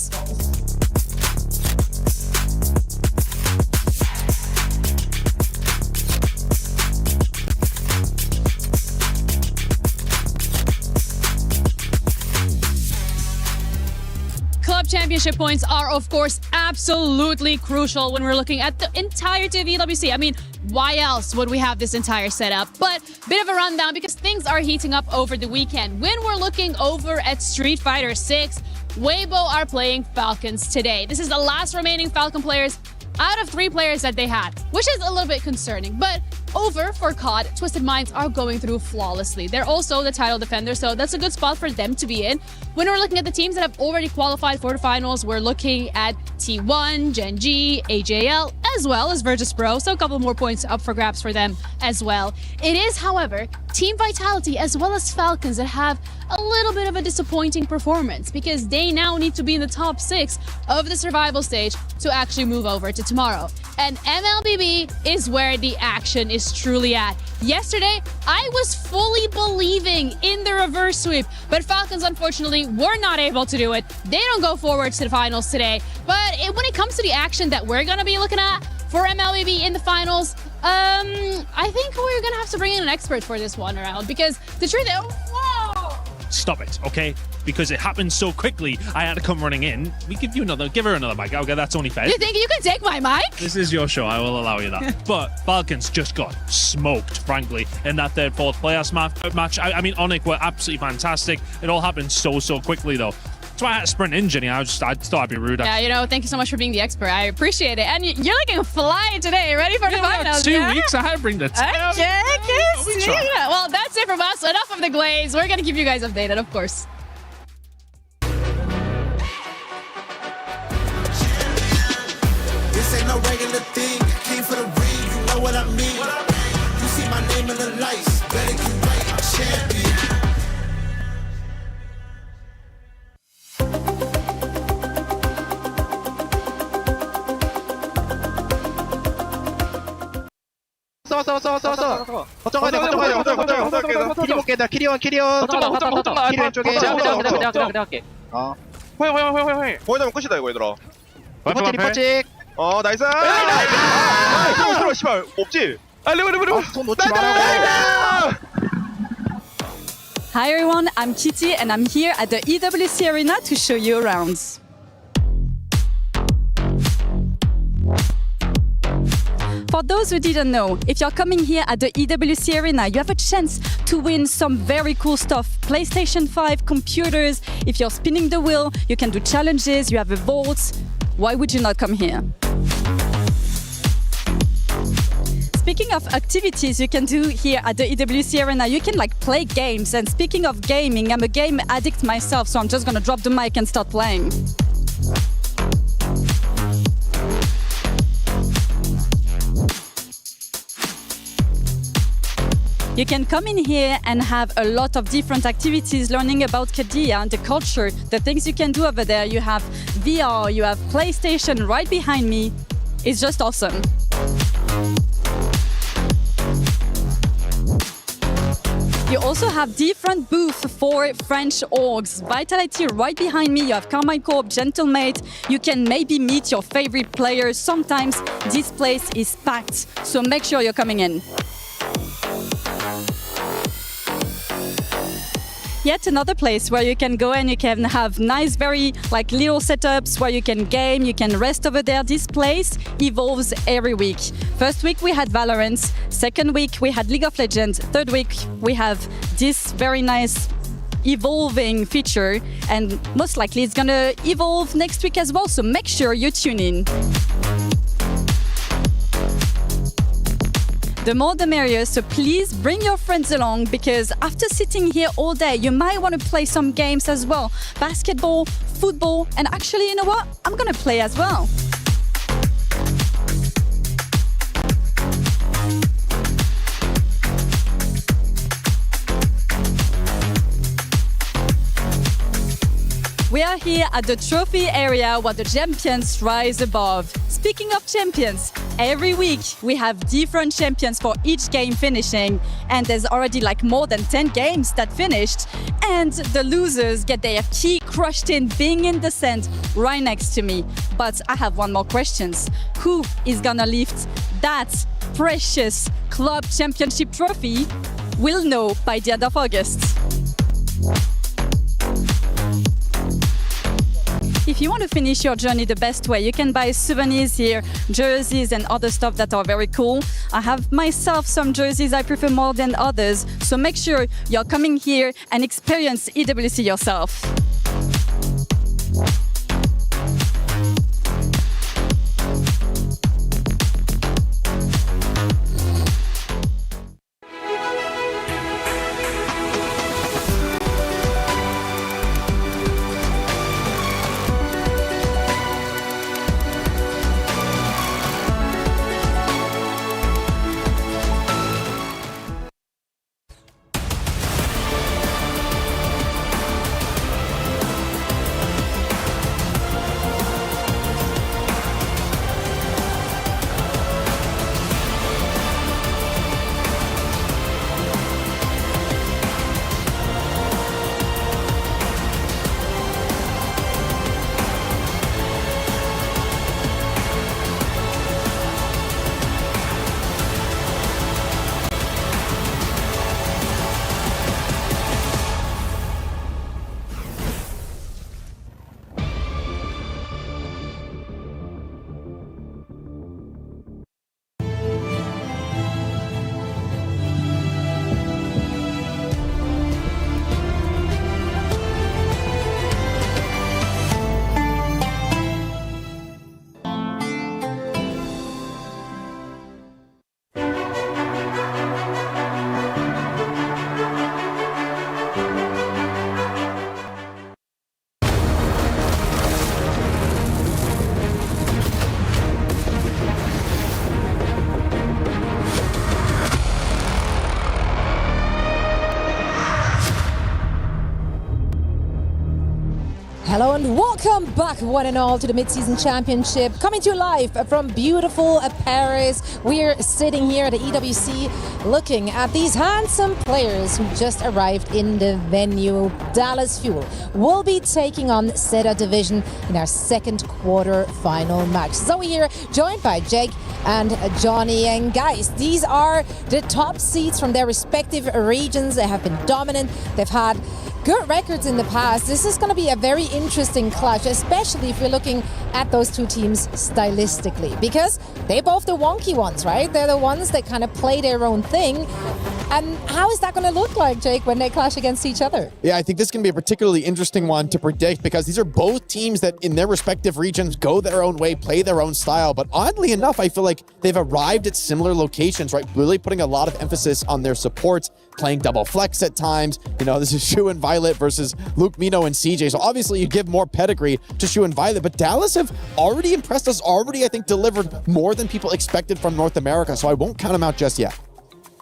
Club championship points are, of course, absolutely crucial when we're looking at the entirety of EWC. I mean, why else would we have this entire setup? But bit of a rundown because things are heating up over the weekend. When we're looking over at Street Fighter 6, Weibo are playing Falcons today. This is the last remaining Falcon players out of 3 players that they had, which is a little bit concerning. But over for COD, Twisted Minds are going through flawlessly. They're also the title defender, so that's a good spot for them to be in. When we're looking at the teams that have already qualified for the finals, we're looking at T1, Gen G, AJL, as well as Virtus Pro, so a couple more points up for grabs for them as well. It is, however, Team Vitality as well as Falcons that have a little bit of a disappointing performance because they now need to be in the top 6 of the survival stage to actually move over to tomorrow. And MLBB is where the action is truly at. Yesterday, I was fully believing in the reverse sweep, but Falcons unfortunately were not able to do it. They don't go forward to the finals today. But when it comes to the action that we're gonna be looking at for MLBB in the finals, I think we're gonna have to bring in an expert for this one round because the truth is, whoa! Stop it, okay? Because it happened so quickly, I had to come running in. Give her another mic. Okay, that's only fair. You think you can take my mic? This is your show, I will allow you that. But Falcons just got smoked, frankly, in that third, fourth playoffs match. I mean, Onyx were absolutely fantastic. It all happened so quickly, though. That's why I had to sprint in, Jenny. I thought I'd be rude. Yeah, you know, thank you so much for being the expert. I appreciate it. And you're looking fly today. Ready for the finals? 2 weeks, I had to bring the tail. Well, that's it from us. Enough of the glaze. We're going to keep you guys updated, of course. This ain't no regular thing. Came for the ring, you know what I mean. You see my name in the lights. Better get right, I'm champion. 왔어. 거점 가야 돼. 키리 볼게. 나 키리온. 키리온 쪽에. 그냥 할게. 호이. 보여주면 끝이다 이거 얘들아. 리퍼찍. 나이스. 나이스. 씨발 없지. 레버. 손 놓지 말라고. Hi everyone, I'm Kitty and I'm here at the EWC Arena to show you around. For those who didn't know, if you're coming here at the EWC Arena, you have a chance to win some very cool stuff. PlayStation 5, computers, if you're spinning the wheel, you can do challenges, you have a vault. Why would you not come here? Speaking of activities you can do here at the EWC Arena, you can play games. And speaking of gaming, I'm a game addict myself, so I'm just gonna drop the mic and start playing. You can come in here and have a lot of different activities, learning about Korea and the culture, the things you can do over there. You have VR, you have PlayStation right behind me. It's just awesome. You also have different booths for French orgs. Vitality right behind me. You have Carmichael, Gentlemate. You can maybe meet your favorite players. Sometimes this place is packed, so make sure you're coming in. Yet another place where you can go and you can have nice, very little setups where you can game, you can rest over there. This place evolves every week. First week we had Valorant, second week we had League of Legends, third week we have this very nice evolving feature, and most likely it's gonna evolve next week as well, so make sure you tune in. The more the merrier, so please bring your friends along because after sitting here all day, you might want to play some games as well. Basketball, football, and actually, you know what? I'm gonna play as well. We are here at the trophy area where the champions rise above. Speaking of champions, every week we have different champions for each game finishing, and there's already more than 10 games that finished, and the losers get their key crushed in being in the sand right next to me. But I have one more question. Who is gonna lift that precious club championship trophy? We'll know by the end of August. If you want to finish your journey the best way, you can buy souvenirs here, jerseys and other stuff that are very cool. I have myself some jerseys I prefer more than others, so make sure you're coming here and experience EWC yourself. Hello and welcome back, one and all, to the Mid-Season Championship. Coming to you live from beautiful Paris. We're sitting here at the EWC looking at these handsome players who just arrived in the venue. Dallas Fuel will be taking on Zeta Division in our second quarter final match. Zoe here, joined by Jake and Johnny. And guys, these are the top seeds from their respective regions. They have been dominant. They've had good records in the past. This is going to be a very interesting clash, especially if we're looking at those two teams stylistically, because they're both the wonky ones, right? They're the ones that kind of play their own thing. And how is that going to look like, Jake, when they clash against each other? Yeah, I think this can be a particularly interesting one to predict, because these are both teams that in their respective regions go their own way, play their own style. But oddly enough, I feel like they've arrived at similar locations, right? Really putting a lot of emphasis on their supports, playing double flex at times. You know, this is Shu and Violet versus Luke, Mino, and CJ. So obviously you give more pedigree to Shu and Violet, but Dallas have already impressed us, already, I think, delivered more than people expected from North America. So I won't count them out just yet.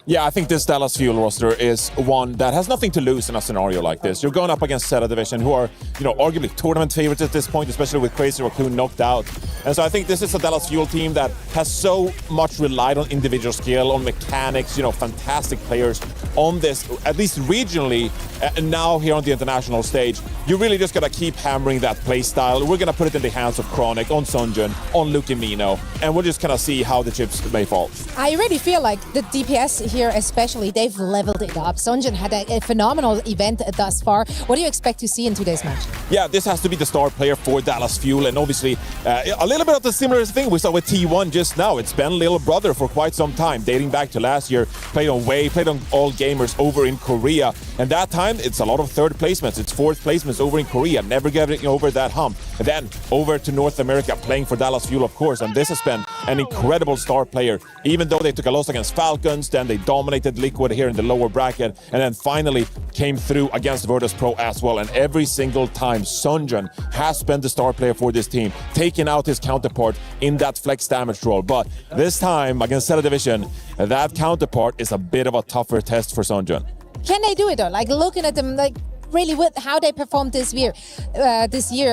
Yeah, I think this Dallas Fuel roster is one that has nothing to lose in a scenario like this. You're going up against Zeta Division, who are, arguably tournament favorites at this point, especially with Crazy Raccoon knocked out. And so I think this is a Dallas Fuel team that has so much relied on individual skill, on mechanics, fantastic players on this, at least regionally, and now here on the international stage. You really just gotta keep hammering that play style. We're gonna put it in the hands of Chronic, on Sunjun, on Luke and Mino, and we'll just kind of see how the chips may fall. I really feel like the DPS here especially, they've leveled it up. Sunjun had a phenomenal event thus far. What do you expect to see in today's match? Yeah, this has to be the star player for Dallas Fuel, and obviously a little bit of the similar thing we saw with T1 just now. It's been little brother for quite some time, dating back to last year. Played on WAVE, played on All Gamers over in Korea, and that time it's a lot of third placements. It's fourth placements over in Korea, never getting over that hump. And then over to North America, playing for Dallas Fuel, of course, and this has been an incredible star player. Even though they took a loss against Falcons, then they dominated Liquid here in the lower bracket, and then finally came through against Virtus Pro as well. And every single time, Sunjun has been the star player for this team, taking out his counterpart in that flex damage role. But this time against Zeta Division, that counterpart is a bit of a tougher test for Sunjun. Can they do it though? Like, looking at them, like, really with how they performed this year,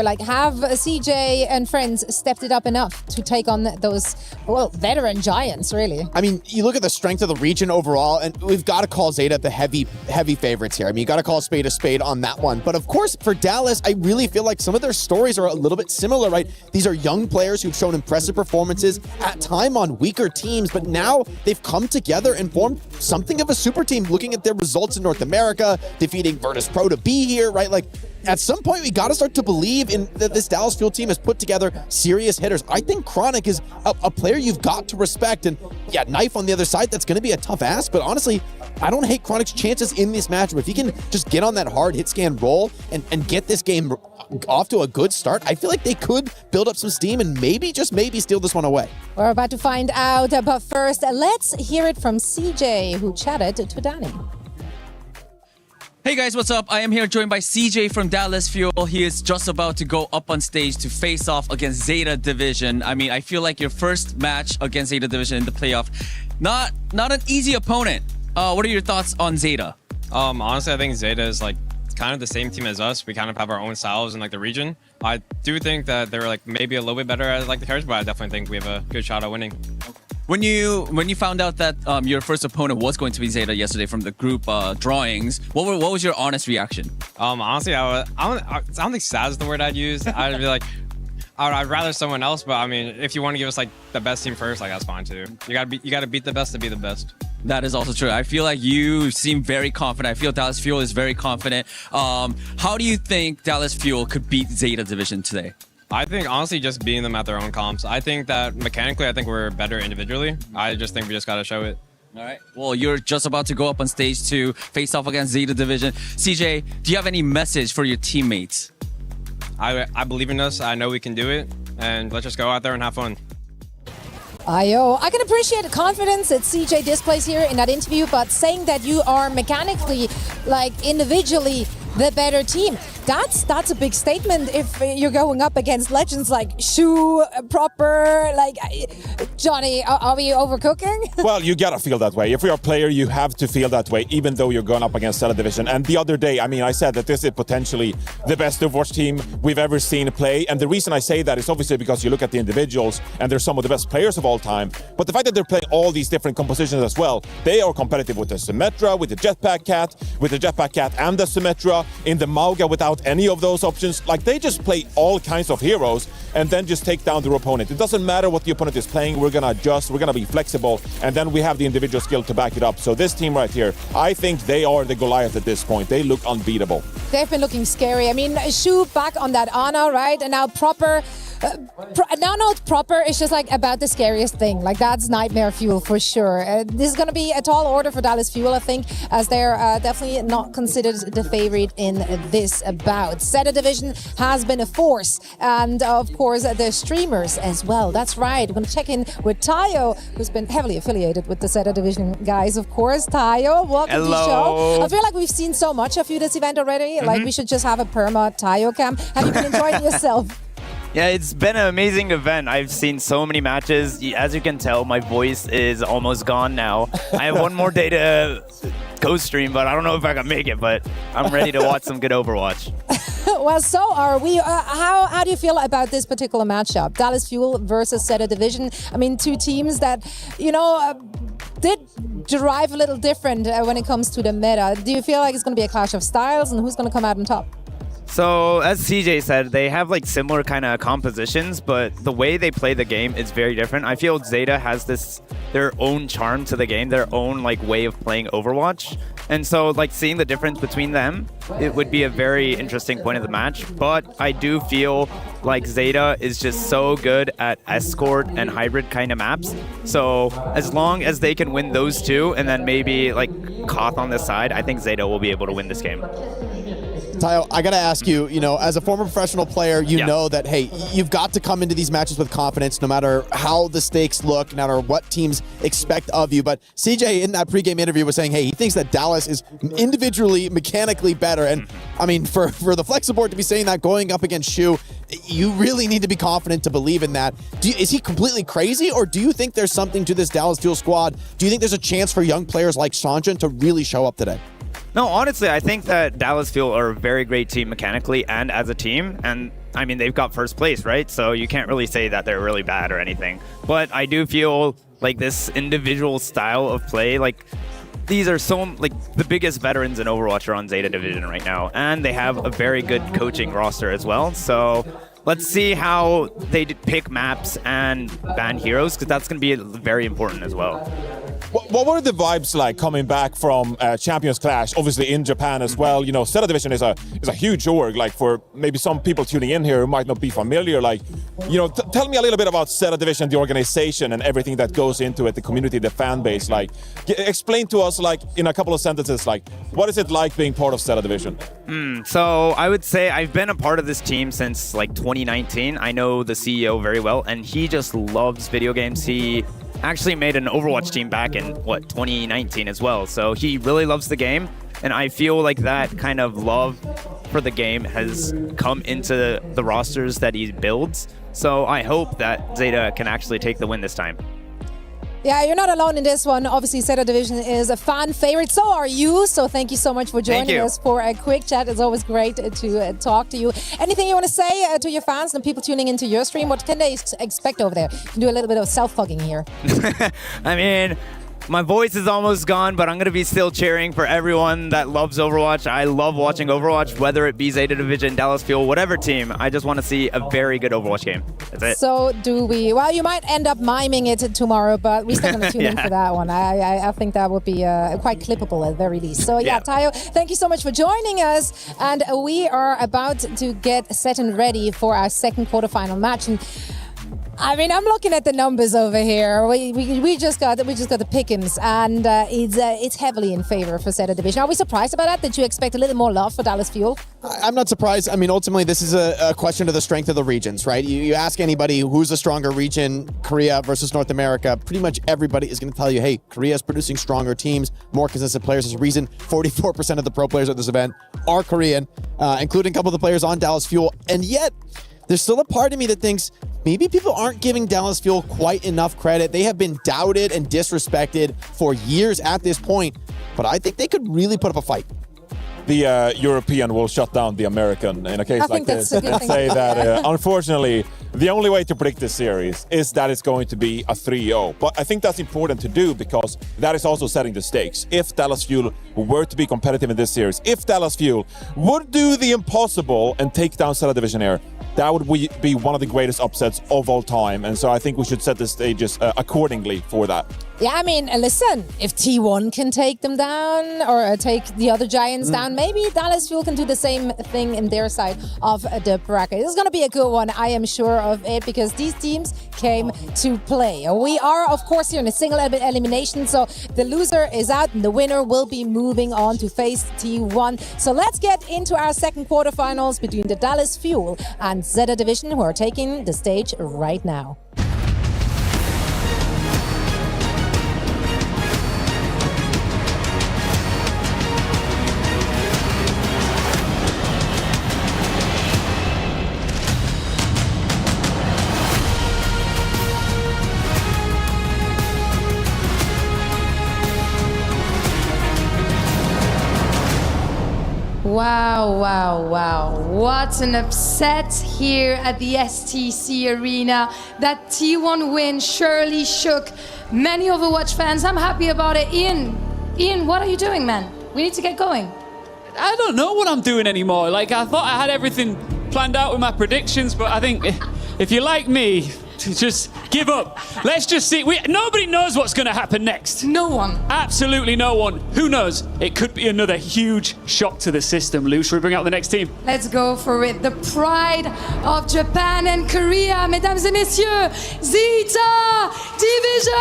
like, have CJ and friends stepped it up enough to take on those, veteran giants, really? I mean, you look at the strength of the region overall, and we've got to call Zeta the heavy favorites here. I mean, you got to call a spade on that one. But of course, for Dallas, I really feel like some of their stories are a little bit similar, right? These are young players who've shown impressive performances, at time on weaker teams, but now they've come together and formed something of a super team, looking at their results in North America, defeating Virtus Pro to be here, right? Like, at some point, we got to start to believe in that this Dallas Fuel team has put together serious hitters. I think Chronic is a player you've got to respect. And yeah, Knife on the other side, that's going to be a tough ask. But honestly, I don't hate Chronic's chances in this matchup. If he can just get on that hard hit scan roll and get this game off to a good start, I feel like they could build up some steam and maybe, just maybe, steal this one away. We're about to find out. But first, let's hear it from CJ, who chatted to Danny. Hey guys, what's up? I am here joined by CJ from Dallas Fuel. He is just about to go up on stage to face off against Zeta Division. I mean, I feel like your first match against Zeta Division in the playoff, not an easy opponent. What are your thoughts on Zeta? Honestly, I think Zeta is like kind of the same team as us. We kind of have our own styles in like the region. I do think that they're like maybe a little bit better at like the carries, but I definitely think we have a good shot at winning. When you found out that your first opponent was going to be Zeta yesterday from the group drawings, what was your honest reaction? Honestly, I don't think sad is the word I'd use. I'd be like, I'd rather someone else. But I mean, if you want to give us like the best team first, like that's fine too. You gotta beat the best to be the best. That is also true. I feel like you seem very confident. I feel Dallas Fuel is very confident. How do you think Dallas Fuel could beat Zeta Division today? I think, honestly, just beating them at their own comps. I think that mechanically, I think we're better individually. I just think we just got to show it. All right. Well, you're just about to go up on stage to face off against Zeta Division. CJ, do you have any message for your teammates? I believe in us. I know we can do it. And let's just go out there and have fun. I can appreciate the confidence that CJ displays here in that interview, but saying that you are mechanically, like, individually the better team, that's a big statement if you're going up against legends like Shu, Proper, like Johnny. Are we overcooking? Well, you gotta feel that way. If you're a player, you have to feel that way, even though you're going up against Zeta Division. And the other day, I mean, I said that this is potentially the best Overwatch team we've ever seen play. And the reason I say that is obviously because you look at the individuals and they're some of the best players of all time. But the fact that they're playing all these different compositions as well, they are competitive with the Symmetra, with the Jetpack Cat, and the Symmetra, in the Mauga without any of those options. Like, they just play all kinds of heroes and then just take down their opponent. It doesn't matter what the opponent is playing, we're gonna adjust, we're gonna be flexible, and then we have the individual skill to back it up. So this team right here, I think they are the Goliath at this point. They look unbeatable. They've been looking scary. I mean, Shu back on that Ana, right? And now Proper. Now Proper is just like about the scariest thing. Like, that's nightmare fuel for sure. This is going to be a tall order for Dallas Fuel, I think, as they're definitely not considered the favorite in this bout. Zeta Division has been a force, and of course the streamers as well. That's right. We're going to check in with Tayo, who's been heavily affiliated with the Zeta Division guys, of course. Tayo, welcome to the show. I feel like we've seen so much of you this event already. Like, we should just have a perma Tayo cam. Have you been enjoying yourself? Yeah, it's been an amazing event. I've seen so many matches. As you can tell, my voice is almost gone now. I have one more day to go stream, but I don't know if I can make it, but I'm ready to watch some good Overwatch. Well, so are we. How do you feel about this particular matchup? Dallas Fuel versus Zeta Division. I mean, two teams that, did derive a little different when it comes to the meta. Do you feel like it's going to be a clash of styles, and who's going to come out on top? So, as CJ said, they have like similar kind of compositions, but the way they play the game is very different. I feel Zeta has their own charm to the game, their own like way of playing Overwatch. And so, like, seeing the difference between them, it would be a very interesting point of the match. But I do feel like Zeta is just so good at escort and hybrid kind of maps. So as long as they can win those two, and then maybe like Koth on the side, I think Zeta will be able to win this game. Tayo, I got to ask you, as a former professional player, you know that, hey, you've got to come into these matches with confidence no matter how the stakes look, no matter what teams expect of you. But CJ, in that pregame interview, was saying, hey, he thinks that Dallas is individually, mechanically better. And, I mean, for the Flex support to be saying that going up against Shu, you really need to be confident to believe in that. Is he completely crazy, or do you think there's something to this Dallas Fuel squad? Do you think there's a chance for young players like Sanjin to really show up today? No, honestly, I think that Dallas Fuel are a very great team mechanically and as a team. And I mean, they've got first place, right? So you can't really say that they're really bad or anything. But I do feel like this individual style of play, like these are so, like, the biggest veterans in Overwatch are on Zeta Division right now. And they have a very good coaching roster as well. So let's see how they pick maps and ban heroes, because that's going to be very important as well. What were the vibes like coming back from Champions Clash, obviously in Japan as well? Zeta Division is a huge org. Like, for maybe some people tuning in here who might not be familiar, like, tell me a little bit about Zeta Division, the organization, and everything that goes into it, the community, the fan base. Like, explain to us, like, in a couple of sentences, like, what is it like being part of Zeta Division? So I would say I've been a part of this team since like 2019. I know the CEO very well, and he just loves video games. He actually made an Overwatch team back in 2019 as well. So he really loves the game, and I feel like that kind of love for the game has come into the rosters that he builds. So I hope that Zeta can actually take the win this time. Yeah, you're not alone in this one. Obviously, Zeta Division is a fan favorite. So are you. So thank you so much for joining us for a quick chat. It's always great to talk to you. Anything you want to say to your fans and people tuning into your stream? What can they expect over there? You can do a little bit of self-plugging here. I mean, my voice is almost gone, but I'm going to be still cheering for everyone that loves Overwatch. I love watching Overwatch, whether it be Zeta Division, Dallas Fuel, whatever team. I just want to see a very good Overwatch game. That's it. So do we. Well, you might end up miming it tomorrow, but we're still going to tune in for that one. I think that would be quite clippable at the very least. So yeah, Tayo, thank you so much for joining us. And we are about to get set and ready for our second quarterfinal match. And I mean, I'm looking at the numbers over here. We just got the pickings, and it's heavily in favor for Zeta Division. Are we surprised about that? Did you expect a little more love for Dallas Fuel? I'm not surprised. I mean, ultimately, this is a question of the strength of the regions, right? You ask anybody who's a stronger region, Korea versus North America, pretty much everybody is going to tell you, hey, Korea is producing stronger teams, more consistent players. There's a reason 44% of the pro players at this event are Korean, including a couple of the players on Dallas Fuel. And yet, there's still a part of me that thinks maybe people aren't giving Dallas Fuel quite enough credit. They have been doubted and disrespected for years at this point, but I think they could really put up a fight. The European will shut down the American in a case like this and say that, unfortunately, the only way to predict this series is that it's going to be a 3-0. But I think that's important to do because that is also setting the stakes. If Dallas Fuel were to be competitive in this series, if Dallas Fuel would do the impossible and take down Zeta Division Air, that would be one of the greatest upsets of all time. And so I think we should set the stages accordingly for that. Yeah, I mean, listen, if T1 can take them down or take the other giants down, maybe Dallas Fuel can do the same thing in their side of the bracket. This is going to be a good one, I am sure of it, because these teams came to play. We are, of course, here in a single elimination, so the loser is out and the winner will be moving on to face T1. So let's get into our second quarterfinals between the Dallas Fuel and Zeta Division, who are taking the stage right now. Wow, wow, wow. What an upset here at the STC Arena. That T1 win surely shook many Overwatch fans. I'm happy about it. Ian, what are you doing, man? We need to get going. I don't know what I'm doing anymore. Like, I thought I had everything planned out with my predictions, but I think if you're like me, just give up. Let's just see. Nobody knows what's going to happen next. No one. Absolutely no one. Who knows? It could be another huge shock to the system. Lou, should we bring out the next team? Let's go for it. The pride of Japan and Korea, mesdames et messieurs, Zeta Division!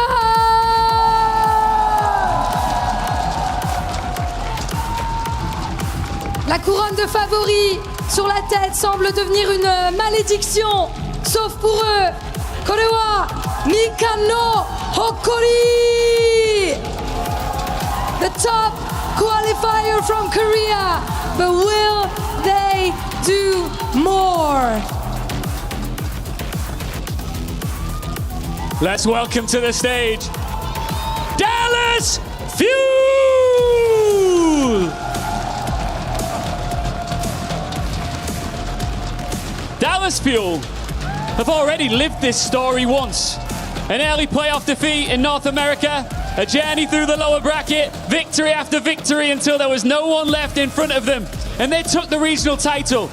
La couronne de favori sur la tête semble devenir une malédiction, sauf pour eux. Korewa Nikano Hokori, the top qualifier from Korea, but will they do more? Let's welcome to the stage, Dallas Fuel! Dallas Fuel have already lived this story once. An early playoff defeat in North America, a journey through the lower bracket, victory after victory until there was no one left in front of them, and they took the regional title.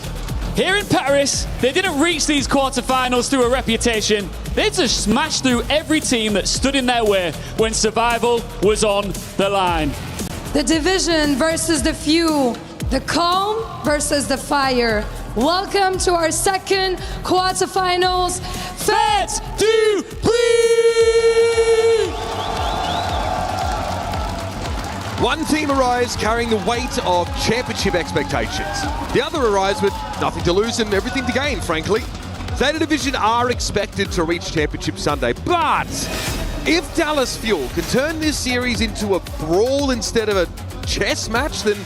Here in Paris, they didn't reach these quarterfinals through a reputation. They just smashed through every team that stood in their way when survival was on the line. The division versus the Fuel, the calm versus the fire. Welcome to our second quarterfinals. Faites du bruit! One team arrives carrying the weight of championship expectations. The other arrives with nothing to lose and everything to gain, frankly. Zeta Division are expected to reach Championship Sunday, but if Dallas Fuel can turn this series into a brawl instead of a chess match, then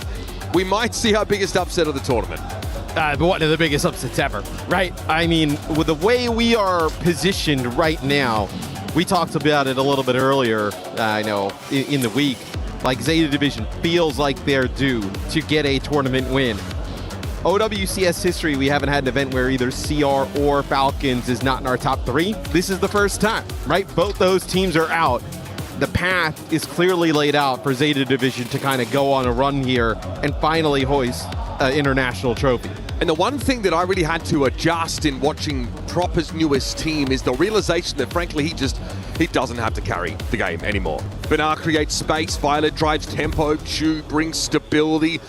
we might see our biggest upset of the tournament. One of the biggest upsets ever, right? I mean, with the way we are positioned right now, we talked about it a little bit earlier, I know, in the week. Like, Zeta Division feels like they're due to get a tournament win. OWCS history, we haven't had an event where either CR or Falcons is not in our top three. This is the first time, right? Both those teams are out. The path is clearly laid out for Zeta Division to kind of go on a run here and finally hoist an international trophy. And the one thing that I really had to adjust in watching Tropper's newest team is the realization that, frankly, he doesn't have to carry the game anymore. Benar creates space, Violet drives tempo, Chu brings stability,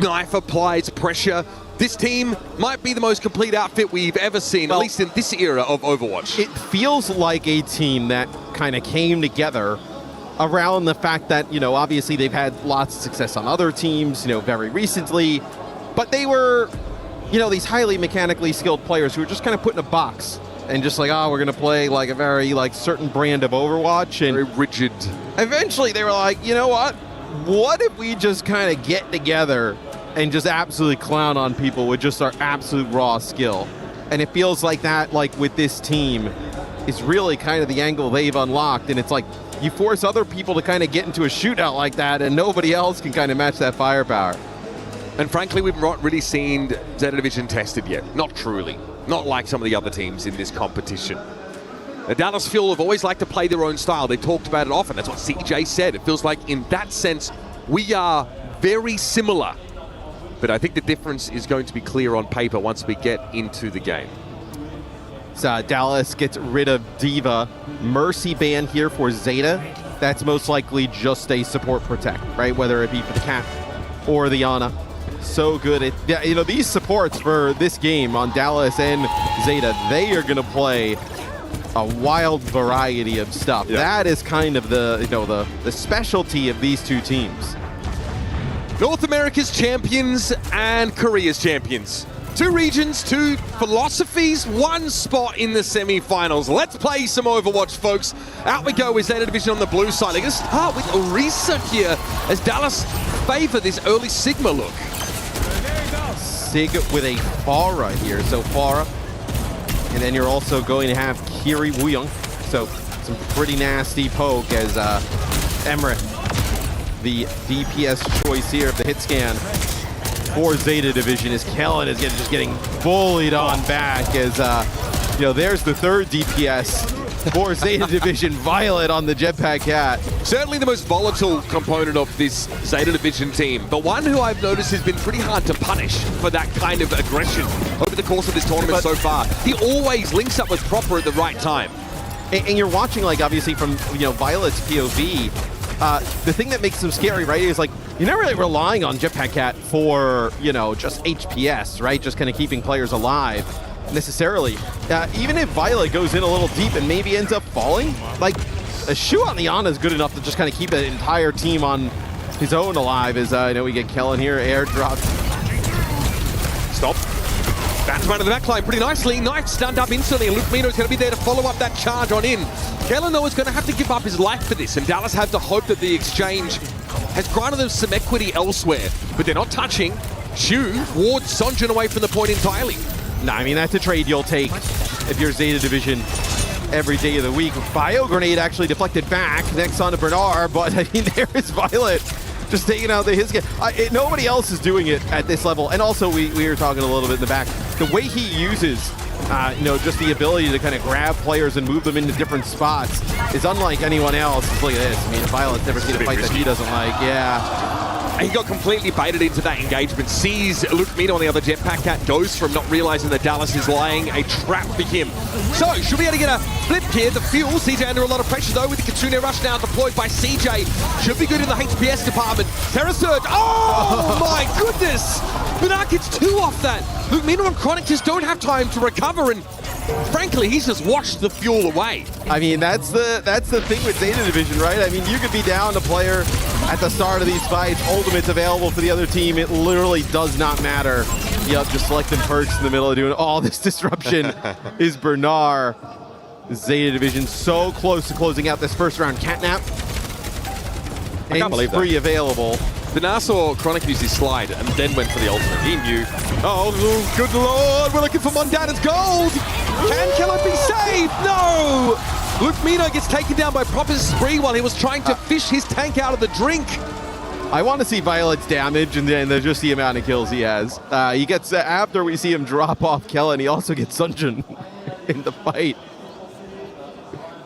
Knife applies pressure. This team might be the most complete outfit we've ever seen, at least in this era of Overwatch. It feels like a team that kind of came together around the fact that, you know, obviously they've had lots of success on other teams, you know, very recently, but they were, you know, these highly mechanically skilled players who were just kind of put in a box and just like, oh, we're going to play like a very like certain brand of Overwatch. And very rigid. Eventually they were like, you know what if we just kind of get together and just absolutely clown on people with just our absolute raw skill? And it feels like that, like with this team, is really kind of the angle they've unlocked. And it's like, you force other people to kind of get into a shootout like that, and nobody else can kind of match that firepower. And frankly, we've not really seen Zeta Division tested yet. Not truly. Not like some of the other teams in this competition. The Dallas Fuel have always liked to play their own style. They talked about it often. That's what CJ said. It feels like in that sense, we are very similar. But I think the difference is going to be clear on paper once we get into the game. So Dallas gets rid of Diva. Mercy ban here for Zeta. That's most likely just a support protect, right? Whether it be for the Cat or the Ana. So good at, you know, these supports for this game on Dallas and Zeta, they are going to play a wild variety of stuff. Yeah. That is kind of the, you know, the specialty of these two teams. North America's champions and Korea's champions. Two regions, two philosophies, one spot in the semi-finals. Let's play some Overwatch, folks. Out we go with Zeta Division on the blue side. They're going to start with Orisa here as Dallas favor this early Sigma look. Sig with a Pharah here, so Pharah. And then you're also going to have Kiri Wooyoung. So some pretty nasty poke as Emmerich, the DPS choice here of the hit scan for Zeta Division, as Kellen is just getting bullied on back as, you know, there's the third DPS for Zeta Division. Violet on the Jetpack Cat. Certainly the most volatile component of this Zeta Division team, but one who I've noticed has been pretty hard to punish for that kind of aggression over the course of this tournament so far. He always links up with Proper at the right time. And you're watching, like, obviously from, you know, Violet's POV, the thing that makes them scary, right, is like, you're not really relying on Jetpack Cat for, you know, just HPS, right? Just kind of keeping players alive necessarily. Even if Violet goes in a little deep and maybe ends up falling, like, a shoe on the Ana is good enough to just kind of keep an entire team on his own alive. As I know we get Kellen here, airdrop. Stop. Bounce around to the backline pretty nicely. Knife stunned up instantly, and Luke Mino's going to be there to follow up that charge on in. Kellen, though, is going to have to give up his life for this, and Dallas have to hope that the exchange has granted them some equity elsewhere. But they're not touching. Shu wards Sonjin away from the point entirely. No, I mean, that's a trade you'll take if you're Zeta Division every day of the week. Bio Grenade actually deflected back next on to Bernard, but I mean, there is Violet just taking out his game. Nobody else is doing it at this level. And also, we were talking a little bit in the back, the way he uses, you know, just the ability to kind of grab players and move them into different spots is unlike anyone else. Look at this. I mean, Violet's never seen a fight that he doesn't like. Yeah. He got completely baited into that engagement, sees Luke Mino on the other Jetpack Cat, goes from not realizing that Dallas is laying a trap for him. So, should be able to get a flip here. The Fuel, CJ under a lot of pressure though, with the Kitsune Rush now deployed by CJ. Should be good in the HPS department. Terra Surge, oh my goodness! Bernard gets two off that. Luke Mino and Chronic just don't have time to recover, and frankly, he's just washed the Fuel away. I mean, that's the thing with Zeta Division, right? I mean, you could be down a player at the start of these fights, ultimate's available for the other team. It literally does not matter. Yep, just selecting perks in the middle of doing all this disruption is Bernard. Zeta Division so close to closing out this first round. Catnap. I can't believe that. Free available. Bernard saw Chronic use his slide and then went for the ultimate. He knew. Oh, good lord, we're looking for Mondana's gold. Can Kellen be saved? No! Luke Mino gets taken down by Proper's spree while he was trying to fish his tank out of the drink. I want to see Violet's damage and then just the amount of kills he has. He gets, after we see him drop off Kellen, he also gets Sunjin in the fight.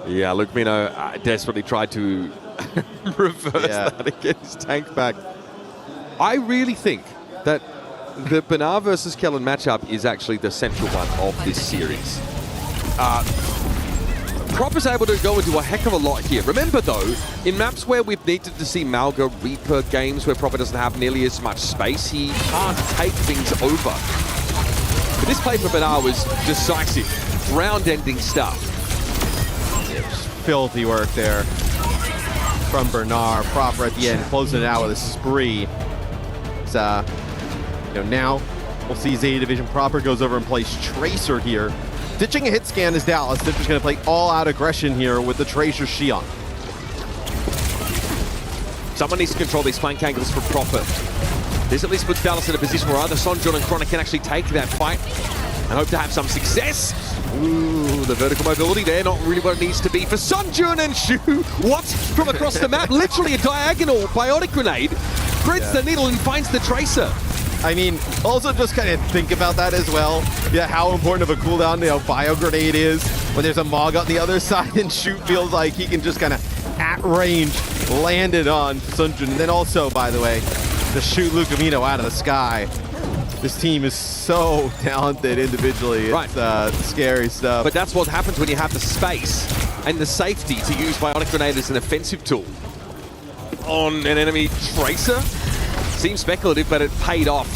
Yeah, Luke Mino desperately tried to reverse that and get his tank back. I really think that the Bernard versus Kellen matchup is actually the central one of this series. Proper's able to go into a heck of a lot here. Remember though, in maps where we've needed to see Malga Reaper games where Proper doesn't have nearly as much space, he can't take things over. But this play for Bernard was decisive, round-ending stuff. Filthy work there from Bernard. Proper at the end, closing it out with a spree. It's, now we'll see Zeta Division. Proper goes over and plays Tracer here. Ditching a hit scan is Dallas. They're just going to play all-out aggression here with the Tracer Xion. Someone needs to control these flank angles from Proper. This at least puts Dallas in a position where either Sonjun and Chronic can actually take that fight and hope to have some success. Ooh, the vertical mobility there, not really what it needs to be for Sonjun and Shu. What? From across the map, literally a diagonal biotic grenade. Threads the needle and finds the Tracer. I mean, also just kind of think about that as well. Yeah, how important of a cooldown, bio grenade is when there's a Mog on the other side and Shoot feels like he can just kind of at range land it on Sunjun. And then also, by the way, the Shoot Lucamino out of the sky. This team is so talented individually. Right. It's scary stuff. But that's what happens when you have the space and the safety to use Bionic Grenade as an offensive tool. On an enemy Tracer? Seems speculative, but it paid off.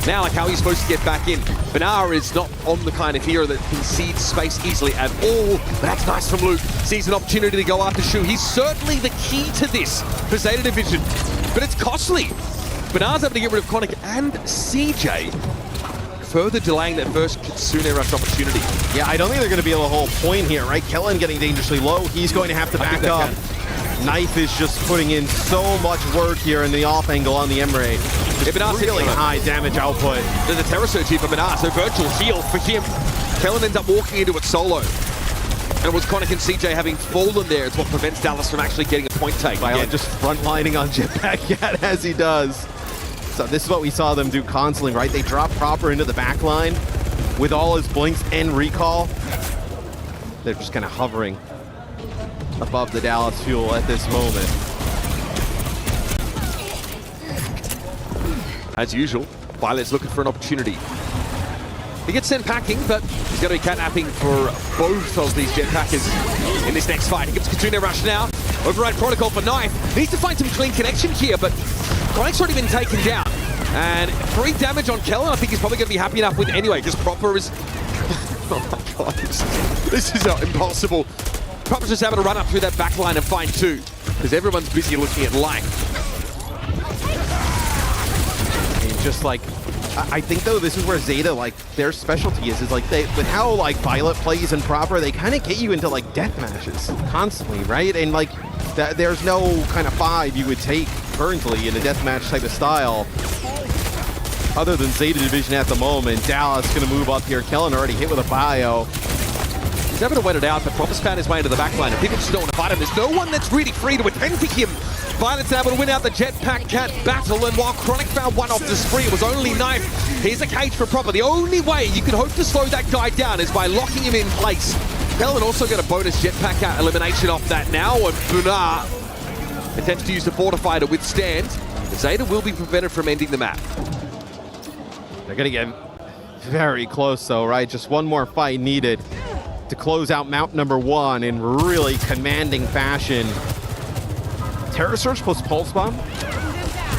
Now, like, how are you supposed to get back in? Benar is not on the kind of hero that concedes space easily at all. But that's nice from Luke. Sees an opportunity to go after Shu. He's certainly the key to this for Zeta Division. But it's costly. Benar's able to get rid of Chronic and CJ, further delaying that first Kitsune Rush opportunity. Yeah, I don't think they're going to be able to hold point here, right? Kellen getting dangerously low. He's going to have to back up. Knife is just putting in so much work here in the off angle on the Emre. Really high damage output. There's a Terror Surge here for Benar, so virtual heal for him. Kellen ends up walking into it solo. And it was Chronic and CJ having fallen there. It's what prevents Dallas from actually getting a point take. Yeah, just frontlining on Jetpack Cat as he does. So this is what we saw them do constantly, right? They drop Proper into the back line with all his blinks and recall. They're just kind of hovering above the Dallas fuel at this moment. As usual, Violet's looking for an opportunity. He gets sent packing, but he's going to be catnapping for both of these Jetpackers in this next fight. He gets Kitsune Rush now. Override Protocol for Knife. Needs to find some clean connection here, but Chronic's already been taken down. And 3 damage on Kellen, I think he's probably going to be happy enough with anyway, because Proper is... oh my god, this is impossible. Proper's just having to run up through that back line and find 2, because everyone's busy looking at life. And just like, I think though this is where Zeta, like, their specialty is like they, with how like Violet plays and Proper, they kind of get you into like death matches constantly, right? And like there's no kind of 5 you would take currently in a deathmatch type of style other than Zeta Division at the moment. Dallas gonna move up here. Kellen already hit with a bio. He's able to wet it out, but Proper's found his way into the back line, and people just don't want to fight him. There's no one that's really free to attend to him. Violet's able to win out the Jetpack Cat battle, and while Chronic found one off the spree, it was only Knife. Here's a cage for Proper. The only way you can hope to slow that guy down is by locking him in place. Kellen also got a bonus Jetpack Cat elimination off that now, and Bunar attempts to use the Fortify to withstand. Zeta will be prevented from ending the map. They're gonna get very close though, right? Just one more fight needed to close out mount number 1 in really commanding fashion. Terror Surge plus Pulse Bomb.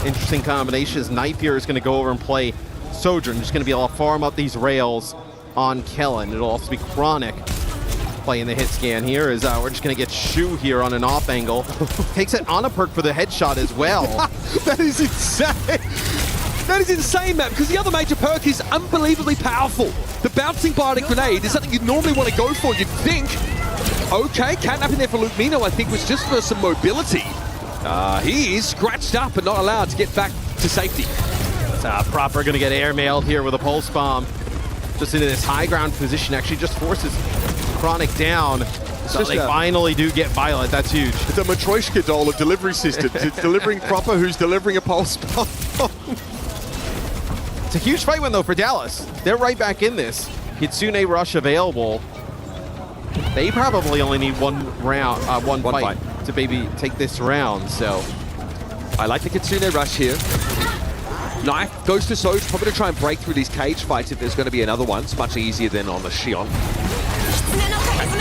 Interesting combination. His Knife here is going to go over and play Sojourn. Just going to be able to farm up these rails on Kellen. It'll also be Chronic playing the hit scan here. Is we're just going to get Shu here on an off angle. Takes it on a perk for the headshot as well. That is insane. That is insane, man, because the other major perk is unbelievably powerful. The bouncing bionic grenade is something you'd normally want to go for, you'd think. Okay, catnapping there for Luke Mino, I think, was just for some mobility. He is scratched up and not allowed to get back to safety. Proper going to get airmailed here with a Pulse Bomb. Just into this high ground position, actually just forces Chronic down. So they finally do get Violet. That's huge. It's a Matryoshka doll of delivery systems. It's delivering Proper, who's delivering a Pulse Bomb. It's a huge fight win, though, for Dallas. They're right back in this. Kitsune Rush available. They probably only need one fight to maybe take this round, so. I like the Kitsune Rush here. Knife goes to Soj, probably to try and break through these cage fights if there's going to be another one. It's much easier than on the Xion.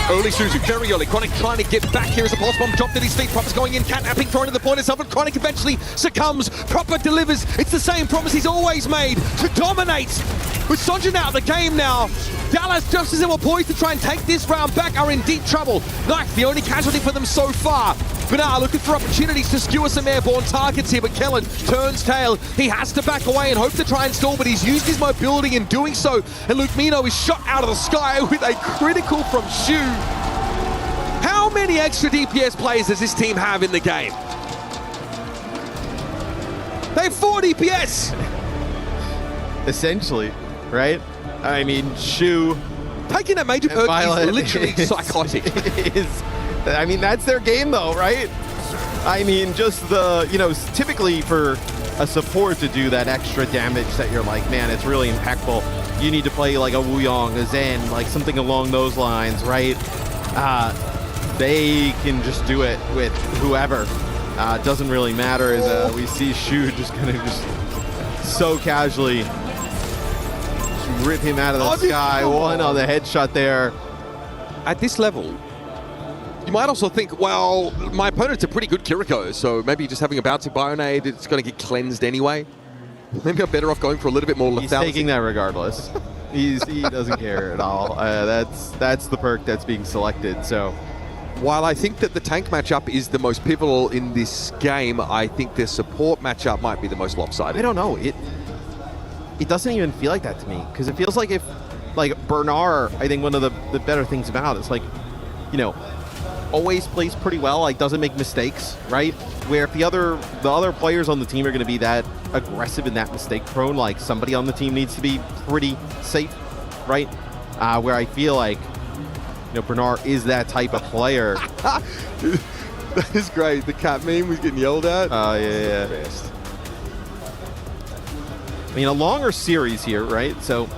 Early Suzu, very early. Chronic trying to get back here as a pulse bomb dropped at his feet. Proper's going in, catnapping, throwing to the point itself, and Chronic eventually succumbs. Proper delivers. It's the same promise he's always made to dominate. With Sojin out of the game now, Dallas, just as they were poised to try and take this round back, are in deep trouble. Knife, the only casualty for them so far. Benar looking for opportunities to skewer some airborne targets here, but Kellen turns tail. He has to back away and hope to try and stall, but he's used his mobility in doing so. And Luke Mino is shot out of the sky with a critical from Shu. How many extra DPS players does this team have in the game? They have 4 DPS! Essentially, right? I mean, Shu... Taking a major perk is literally psychotic. I mean, that's their game though, right? I mean, just the, you know, typically for a support to do that extra damage that you're like, man, it's really impactful. You need to play like a Wuyong, a Zen, like something along those lines, right? They can just do it with whoever. Doesn't really matter as we see Shu just kind of just so casually just rip him out of the sky. One on the headshot there. At this level, you might also think, well, my opponent's a pretty good Kiriko, so maybe just having a bouncing Bionade, it's going to get cleansed anyway. Maybe I'm better off going for a little bit more lethality. He's taking that regardless. He doesn't care at all. That's the perk that's being selected, so... While I think that the tank matchup is the most pivotal in this game, I think the support matchup might be the most lopsided. I don't know. It doesn't even feel like that to me, because it feels like if, like, Bernard, I think one of the better things about it is, like, you know, always plays pretty well, like doesn't make mistakes, right? Where if the other players on the team are going to be that aggressive and that mistake prone, like somebody on the team needs to be pretty safe, right? Where I feel like, you know, Bernard is that type of player. That is great. The cat meme was getting yelled at. Oh, yeah. Best. I mean, a longer series here, right? So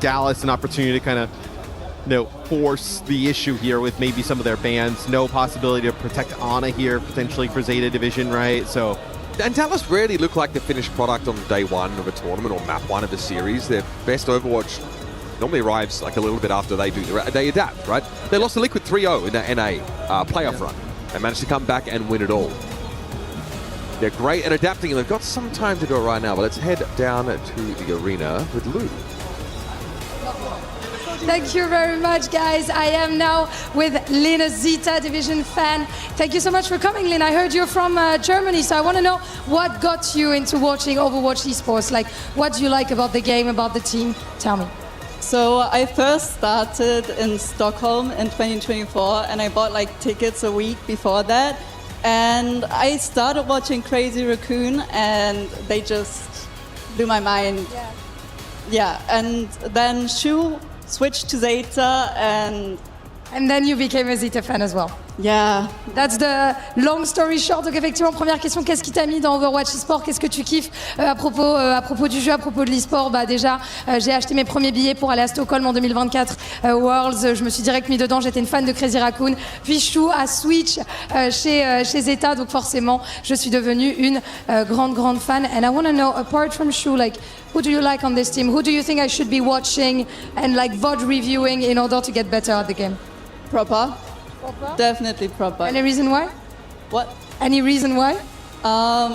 Dallas, an opportunity to kind of, you know, force the issue here with maybe some of their bans. No possibility to protect Ana here, potentially for Zeta Division, right? So, and Dallas rarely look like the finished product on day one of a tournament or map one of a series. Their best Overwatch normally arrives like a little bit after they do. They adapt, right? They lost to Liquid 3-0 in that NA playoff run. They managed to come back and win it all. They're great at adapting, and they've got some time to do it right now. But let's head down to the arena with Lou. Thank you very much, guys. I am now with Lynn, a Zeta Division fan. Thank you so much for coming, Lynn. I heard you're from Germany, so I want to know what got you into watching Overwatch esports. Like, what do you like about the game, about the team? Tell me. So I first started in Stockholm in 2024, and I bought like tickets a week before that. And I started watching Crazy Raccoon, and they just blew my mind. Yeah, and then Shu switched to Zeta, and then you became a Zeta fan as well. Yeah. That's the long story short. Donc effectivement, première question, qu'est-ce qui t'a mis dans Overwatch eSport? Qu'est-ce que tu kiffes à propos du jeu, à propos de l'eSport? Bah déjà, j'ai acheté mes premiers billets pour aller à Stockholm en 2024 Worlds. Je me suis direct mis dedans. J'étais une fan de Crazy Raccoon. Puis Shu a switch chez Zeta, donc forcément, je suis devenue une grande fan. And I want to know, apart from Shu, like, who do you like on this team? Who do you think I should be watching and like VOD reviewing in order to get better at the game? Proper. Definitely Proper. Any reason why? What? Any reason why?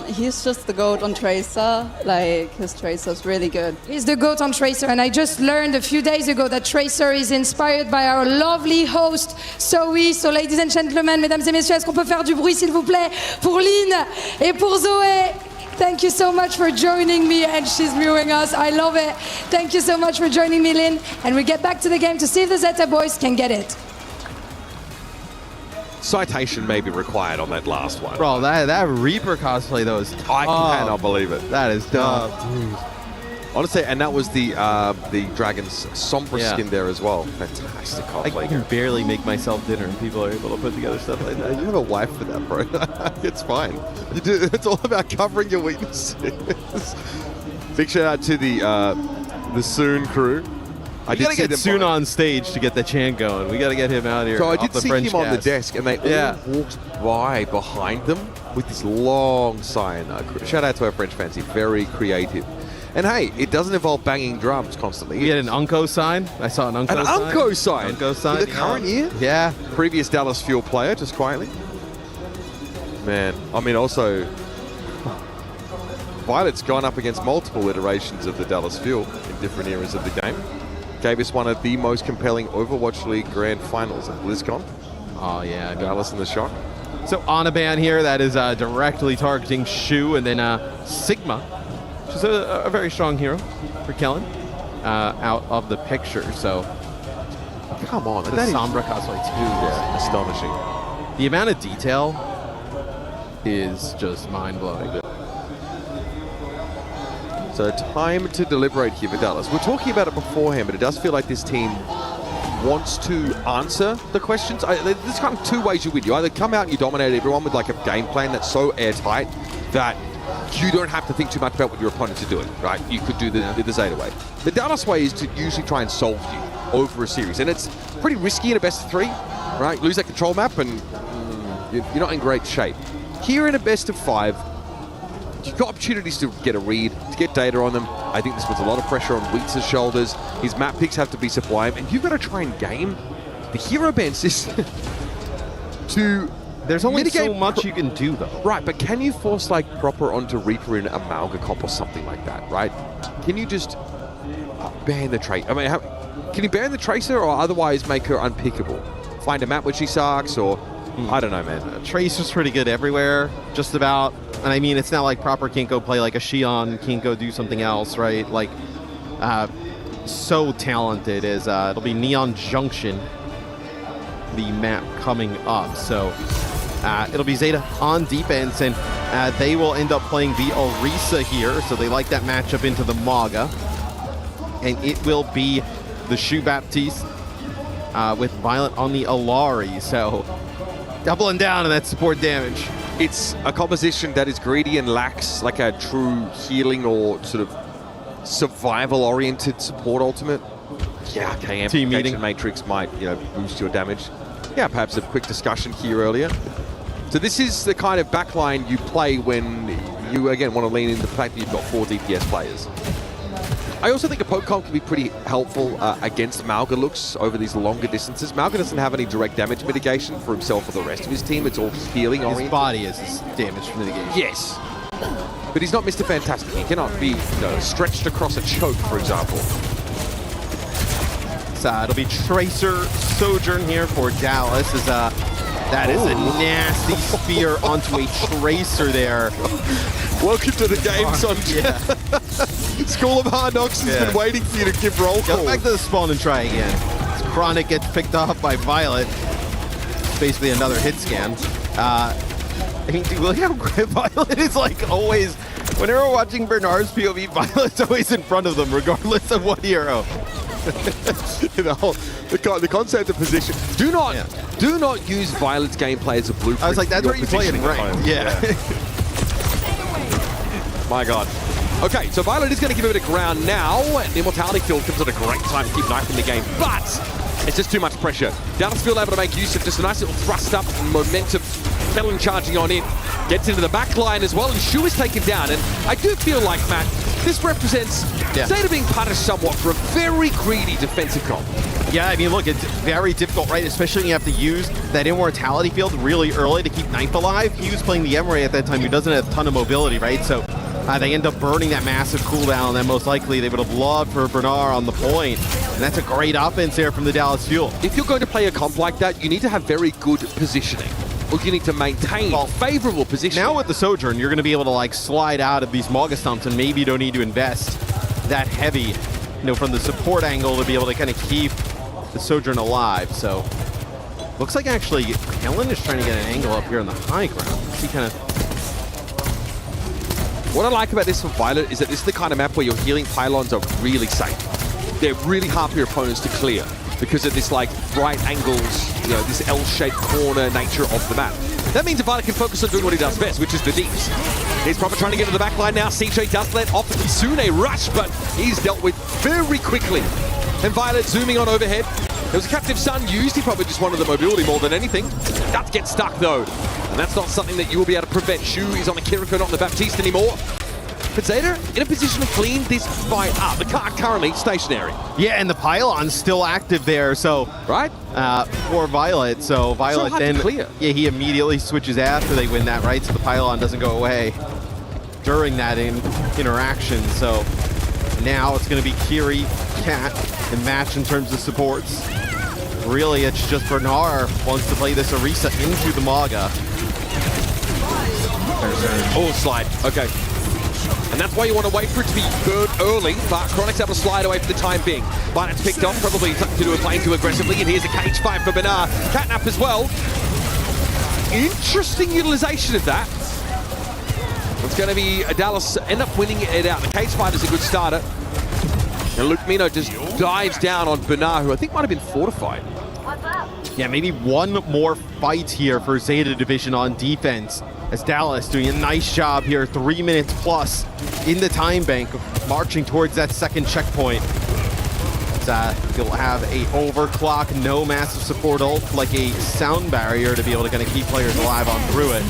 He's just the GOAT on Tracer. Like, his Tracer's really good. He's the GOAT on Tracer, and I just learned a few days ago that Tracer is inspired by our lovely host, Zoe. So, ladies and gentlemen, mesdames et messieurs, est-ce qu'on peut faire du bruit, s'il vous plaît, pour Lynn et pour Zoé? Thank you so much for joining me, and she's viewing us. I love it. Thank you so much for joining me, Lynn. And we get back to the game to see if the Zeta boys can get it. Citation may be required on that last one. Bro, that Reaper cosplay though is tough. I cannot believe it. That is tough. Honestly, and that was the Dragon's Sombra skin there as well. Fantastic cosplay. I can barely make myself dinner and people are able to put together stuff like that. You have a wife for that, bro. It's fine. You do. It's all about covering your weaknesses. Big shout out to the Soon crew. We gotta get Soon on stage to get the chant going. We gotta get him out here. So I did see French him on the desk, and they all walked by behind them with this long sign. Shout out to our French fans, very creative. And hey, it doesn't involve banging drums constantly. We had an Unco sign. I saw an Unco sign. An Unco sign? Unco sign. For the current year? Yeah. Previous Dallas Fuel player, just quietly. Man, I mean, also, Violet's gone up against multiple iterations of the Dallas Fuel in different eras of the game. Gave us one of the most compelling Overwatch League Grand Finals at BlizzCon. Oh, yeah. Dallas in the shock. So Anaban here, that is directly targeting Shu, and then Sigma, which is a very strong hero for Kellen, out of the picture. So come on, the that Sombra cosplay too. Yeah, astonishing. The amount of detail is just mind-blowing. So time to deliberate here for Dallas. We're talking about it beforehand, but it does feel like this team wants to answer the questions. There's kind of two ways you win. You either come out and you dominate everyone with like a game plan that's so airtight that you don't have to think too much about what your opponents are doing, right? You could do the Zeta way. The Dallas way is to usually try and solve you over a series, and it's pretty risky in a best of 3, right? Lose that control map and you're not in great shape. Here in a best of 5, you've got opportunities to get a read, to get data on them. I think this puts a lot of pressure on Wheats' shoulders. His map picks have to be sublime, and you've got to try and game the hero ban system to There's only mitigate so much you can do, though. Right, but can you force like proper onto Reaper in Amalga comp or something like that, right? Can you just ban the trait? I mean, can you ban the Tracer or otherwise make her unpickable? Find a map where she sucks, or I don't know, man. Tracer's pretty good everywhere, just about. And I mean, it's not like proper can't go play like a Xion, can't go do something else, right? Like, so talented is, it'll be Neon Junction, the map coming up. So it'll be Zeta on defense, and they will end up playing the Orisa here. So they like that matchup into the Maga. And it will be the Shu Baptiste with Violet on the Alari. So doubling down on that support damage. It's a composition that is greedy and lacks like a true healing or sort of survival-oriented support ultimate. Yeah, okay, Amplification Matrix might, boost your damage. Yeah, perhaps a quick discussion here earlier. So this is the kind of backline you play when you, again, want to lean into the fact that you've got 4 DPS players. I also think a poke comp can be pretty helpful against Malga looks over these longer distances. Malga doesn't have any direct damage mitigation for himself or the rest of his team. It's all healing oriented. His body is his damage mitigation. Yes. But he's not Mr. Fantastic. He cannot be stretched across a choke, for example. So it'll be Tracer Sojourn here for Dallas. That is a nasty spear onto a Tracer there. Welcome to the game, son. Yeah. School of Hard Knocks has been waiting for you to give roll call. Go back to the spawn and try again. Chronic gets picked off by Violet. Basically another hit scan. I mean, dude, look how great Violet is like always. Whenever we're watching Bernard's POV, Violet's always in front of them, regardless of what hero. The concept of position. Do not use Violet's gameplay as a blueprint. I was like, that's where you play it right. Yeah. My God. Okay, so Violet is going to give it a ground now. The Immortality Field comes at a great time to keep knifing the game, but it's just too much pressure. Dallas Field able to make use of just a nice little thrust up and momentum. Felon charging on in. Gets into the back line as well, and Shu is taken down. And I do feel like, Matt, this represents Zeta being punished somewhat for a very greedy defensive comp. Yeah, I mean, look, it's very difficult, right? Especially when you have to use that Immortality Field really early to keep Knife alive. He was playing the Emery at that time, who doesn't have a ton of mobility, right? So they end up burning that massive cooldown that most likely they would have loved for Bernard on the point. And that's a great offense there from the Dallas Fuel. If you're going to play a comp like that, you need to have very good positioning. Or you need to maintain favorable position. Now with the Sojourn, you're going to be able to like slide out of these Maga stumps, and maybe you don't need to invest that heavy, from the support angle to be able to kind of keep the Sojourn alive. So looks like actually Helen is trying to get an angle up here on the high ground. He kind of. What I like about this for Violet is that this is the kind of map where your healing pylons are really safe. They're really hard for your opponents to clear because of this like right angles, this L-shaped corner nature of the map. That means Violet can focus on doing what he does best, which is the deeps. He's probably trying to get to the back line now. CJ does let off the Kisune rush, but he's dealt with very quickly. And Violet zooming on overhead. There was a Captive Sun used. He probably just wanted the mobility more than anything. That gets stuck though. And that's not something that you will be able to prevent. Shu is on the Kiriko, not the Baptiste anymore. But Zeta in a position to clean this fight up. The car currently stationary. Yeah, and the pylon's still active there, so right for Violet. So Violet hard to then clear. Yeah, he immediately switches after they win that, right? So the pylon doesn't go away during that interaction. So now it's going to be Kiri, Cat, and Match in terms of supports. Really, it's just Bernard wants to play this Orisa into the Maga. Oh, slide. Okay. And that's why you want to wait for it to be burned early, but Chronic's able to slide away for the time being. Binance picked up, probably something to do with playing too aggressively, and here's a cage fight for Bernard. Catnap as well. Interesting utilization of that. It's going to be Dallas end up winning it out. The cage fight is a good starter. And Luke Mino just dives down on Bernard, who I think might have been fortified. Yeah, maybe one more fight here for Zeta Division on defense, as Dallas doing a nice job here, 3 minutes plus in the time bank, marching towards that second checkpoint. He'll have a overclock, no massive support ult, like a sound barrier to be able to kind of keep players alive on through it.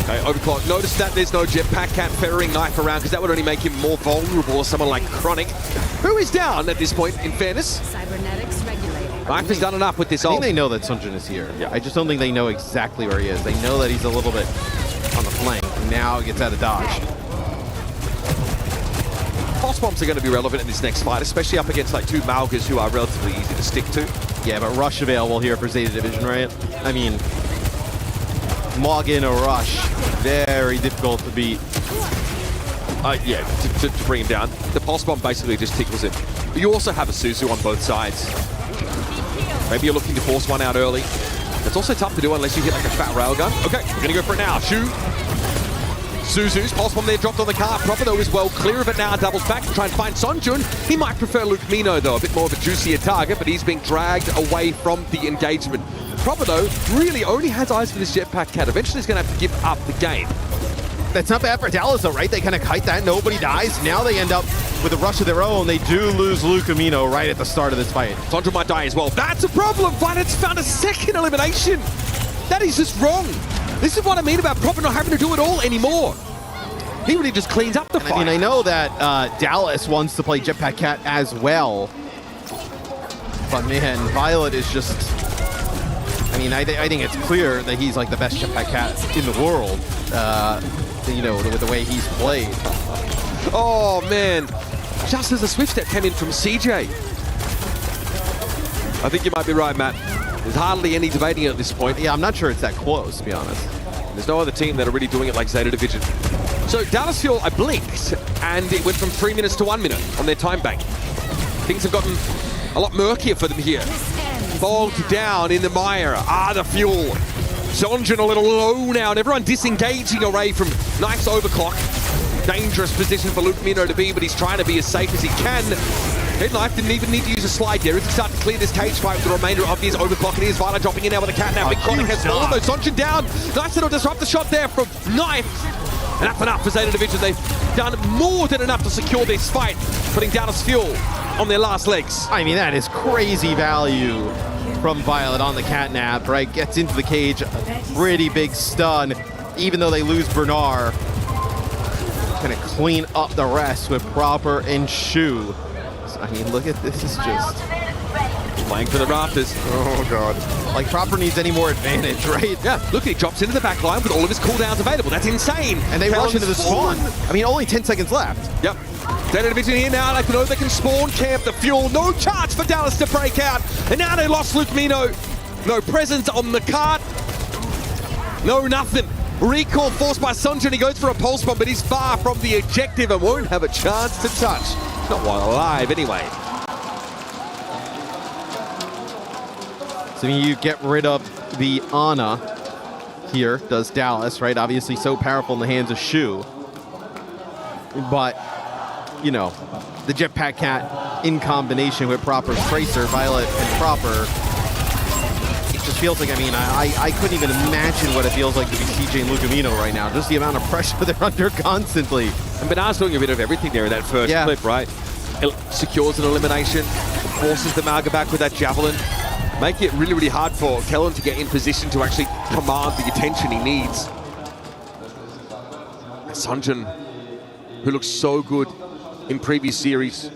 Okay, overclock. Notice that there's no jetpack cat ferrying knife around, because that would only make him more vulnerable to someone like Chronic, who is down at this point, in fairness. Cybernetics regulated. Knife has done enough with this I ult. think they know that Sunjin is here. Yeah. I just don't think they know exactly where he is. They know that he's a little bit on the flank. Now he gets out of dodge. Pulse bombs are going to be relevant in this next fight, especially up against like two Malgas who are relatively easy to stick to. Yeah, but rush available here for Zeta Division, right? I mean, Morgan or rush, very difficult to beat. Yeah, to bring him down. The pulse bomb basically just tickles him. But you also have a Suzu on both sides. Maybe you're looking to force one out early. It's also tough to do unless you hit like a fat railgun. Okay, we're gonna go for it now. Shu. Suzu's pulse bomb there dropped on the car. Proper though is well clear of it now. Doubles back to try and find Sonjun. He might prefer Luke Mino though, a bit more of a juicier target, but he's being dragged away from the engagement. Proper though really only has eyes for this jetpack cat. Eventually he's gonna have to give up the game. That's not bad for Dallas though, right? They kind of kite that, nobody dies. Now they end up with a rush of their own. They do lose Luke Amino right at the start of this fight. Sonjun might die as well. That's a problem. Violet's found a second elimination. That is just wrong. This is what I mean about Proper not having to do it all anymore. He really just cleans up the fight. I mean, I know that Dallas wants to play Jetpack Cat as well. But man, Violet is just... I mean, I think it's clear that he's like the best Jetpack Cat in the world. You know, with the way he's played. Oh man, just as a swift step came in from CJ. I think you might be right, Matt. There's hardly any debating at this point. Yeah, I'm not sure it's that close, to be honest. There's no other team that are really doing it like Zeta Division. So Dallas Fuel, I blinked, and it went from 3 minutes to 1 minute on their time bank. Things have gotten a lot murkier for them here. Bogged down in the mire. The Fuel. Sonjun a little low now, and everyone disengaging away from Knife's overclock. Dangerous position for Luke Mino to be, but he's trying to be as safe as he can. Knife didn't even need to use a slide there. As he starts to clear this cage fight with the remainder of his overclock, and here's Violet dropping in now with a cat now. Big Chronic has fallen though. Sonjun down. Nice little disrupt the shot there from Knife. And that's enough for Zeta Division. They've done more than enough to secure this fight, putting down as Fuel on their last legs. I mean, that is crazy value from Violet on the catnap, right? Gets into the cage, a pretty big stun. Even though they lose Bernard, gonna clean up the rest with Proper and Shu. So, I mean, look at this, is just playing for the rafters. Oh god. Like Proper needs any more advantage, right? Yeah, look, he drops into the back line with all of his cooldowns available. That's insane. And they rush into the spawn. I mean, only 10 seconds left. Yep. Zeta Division here now, they know they can spawn camp the Fuel. No chance for Dallas to break out. And now they lost Luke Mino. No presence on the cart. No nothing. Recall forced by Sonjun. He goes for a pulse bomb, but he's far from the objective and won't have a chance to touch. Not while alive, anyway. So you get rid of the Ana here, does Dallas, right? Obviously so powerful in the hands of Shu. But, you know, the Jetpack Cat in combination with Proper's Tracer, Violet and Proper, it just feels like, I mean, I couldn't even imagine what it feels like to be CJ and Lucamino right now. Just the amount of pressure they're under constantly. And Bernard's doing a bit of everything there in that first clip, right? It secures an elimination, forces the Maga back with that Javelin, make it really, really hard for Kellen to get in position to actually command the attention he needs. Sonjun who looked so good in previous series,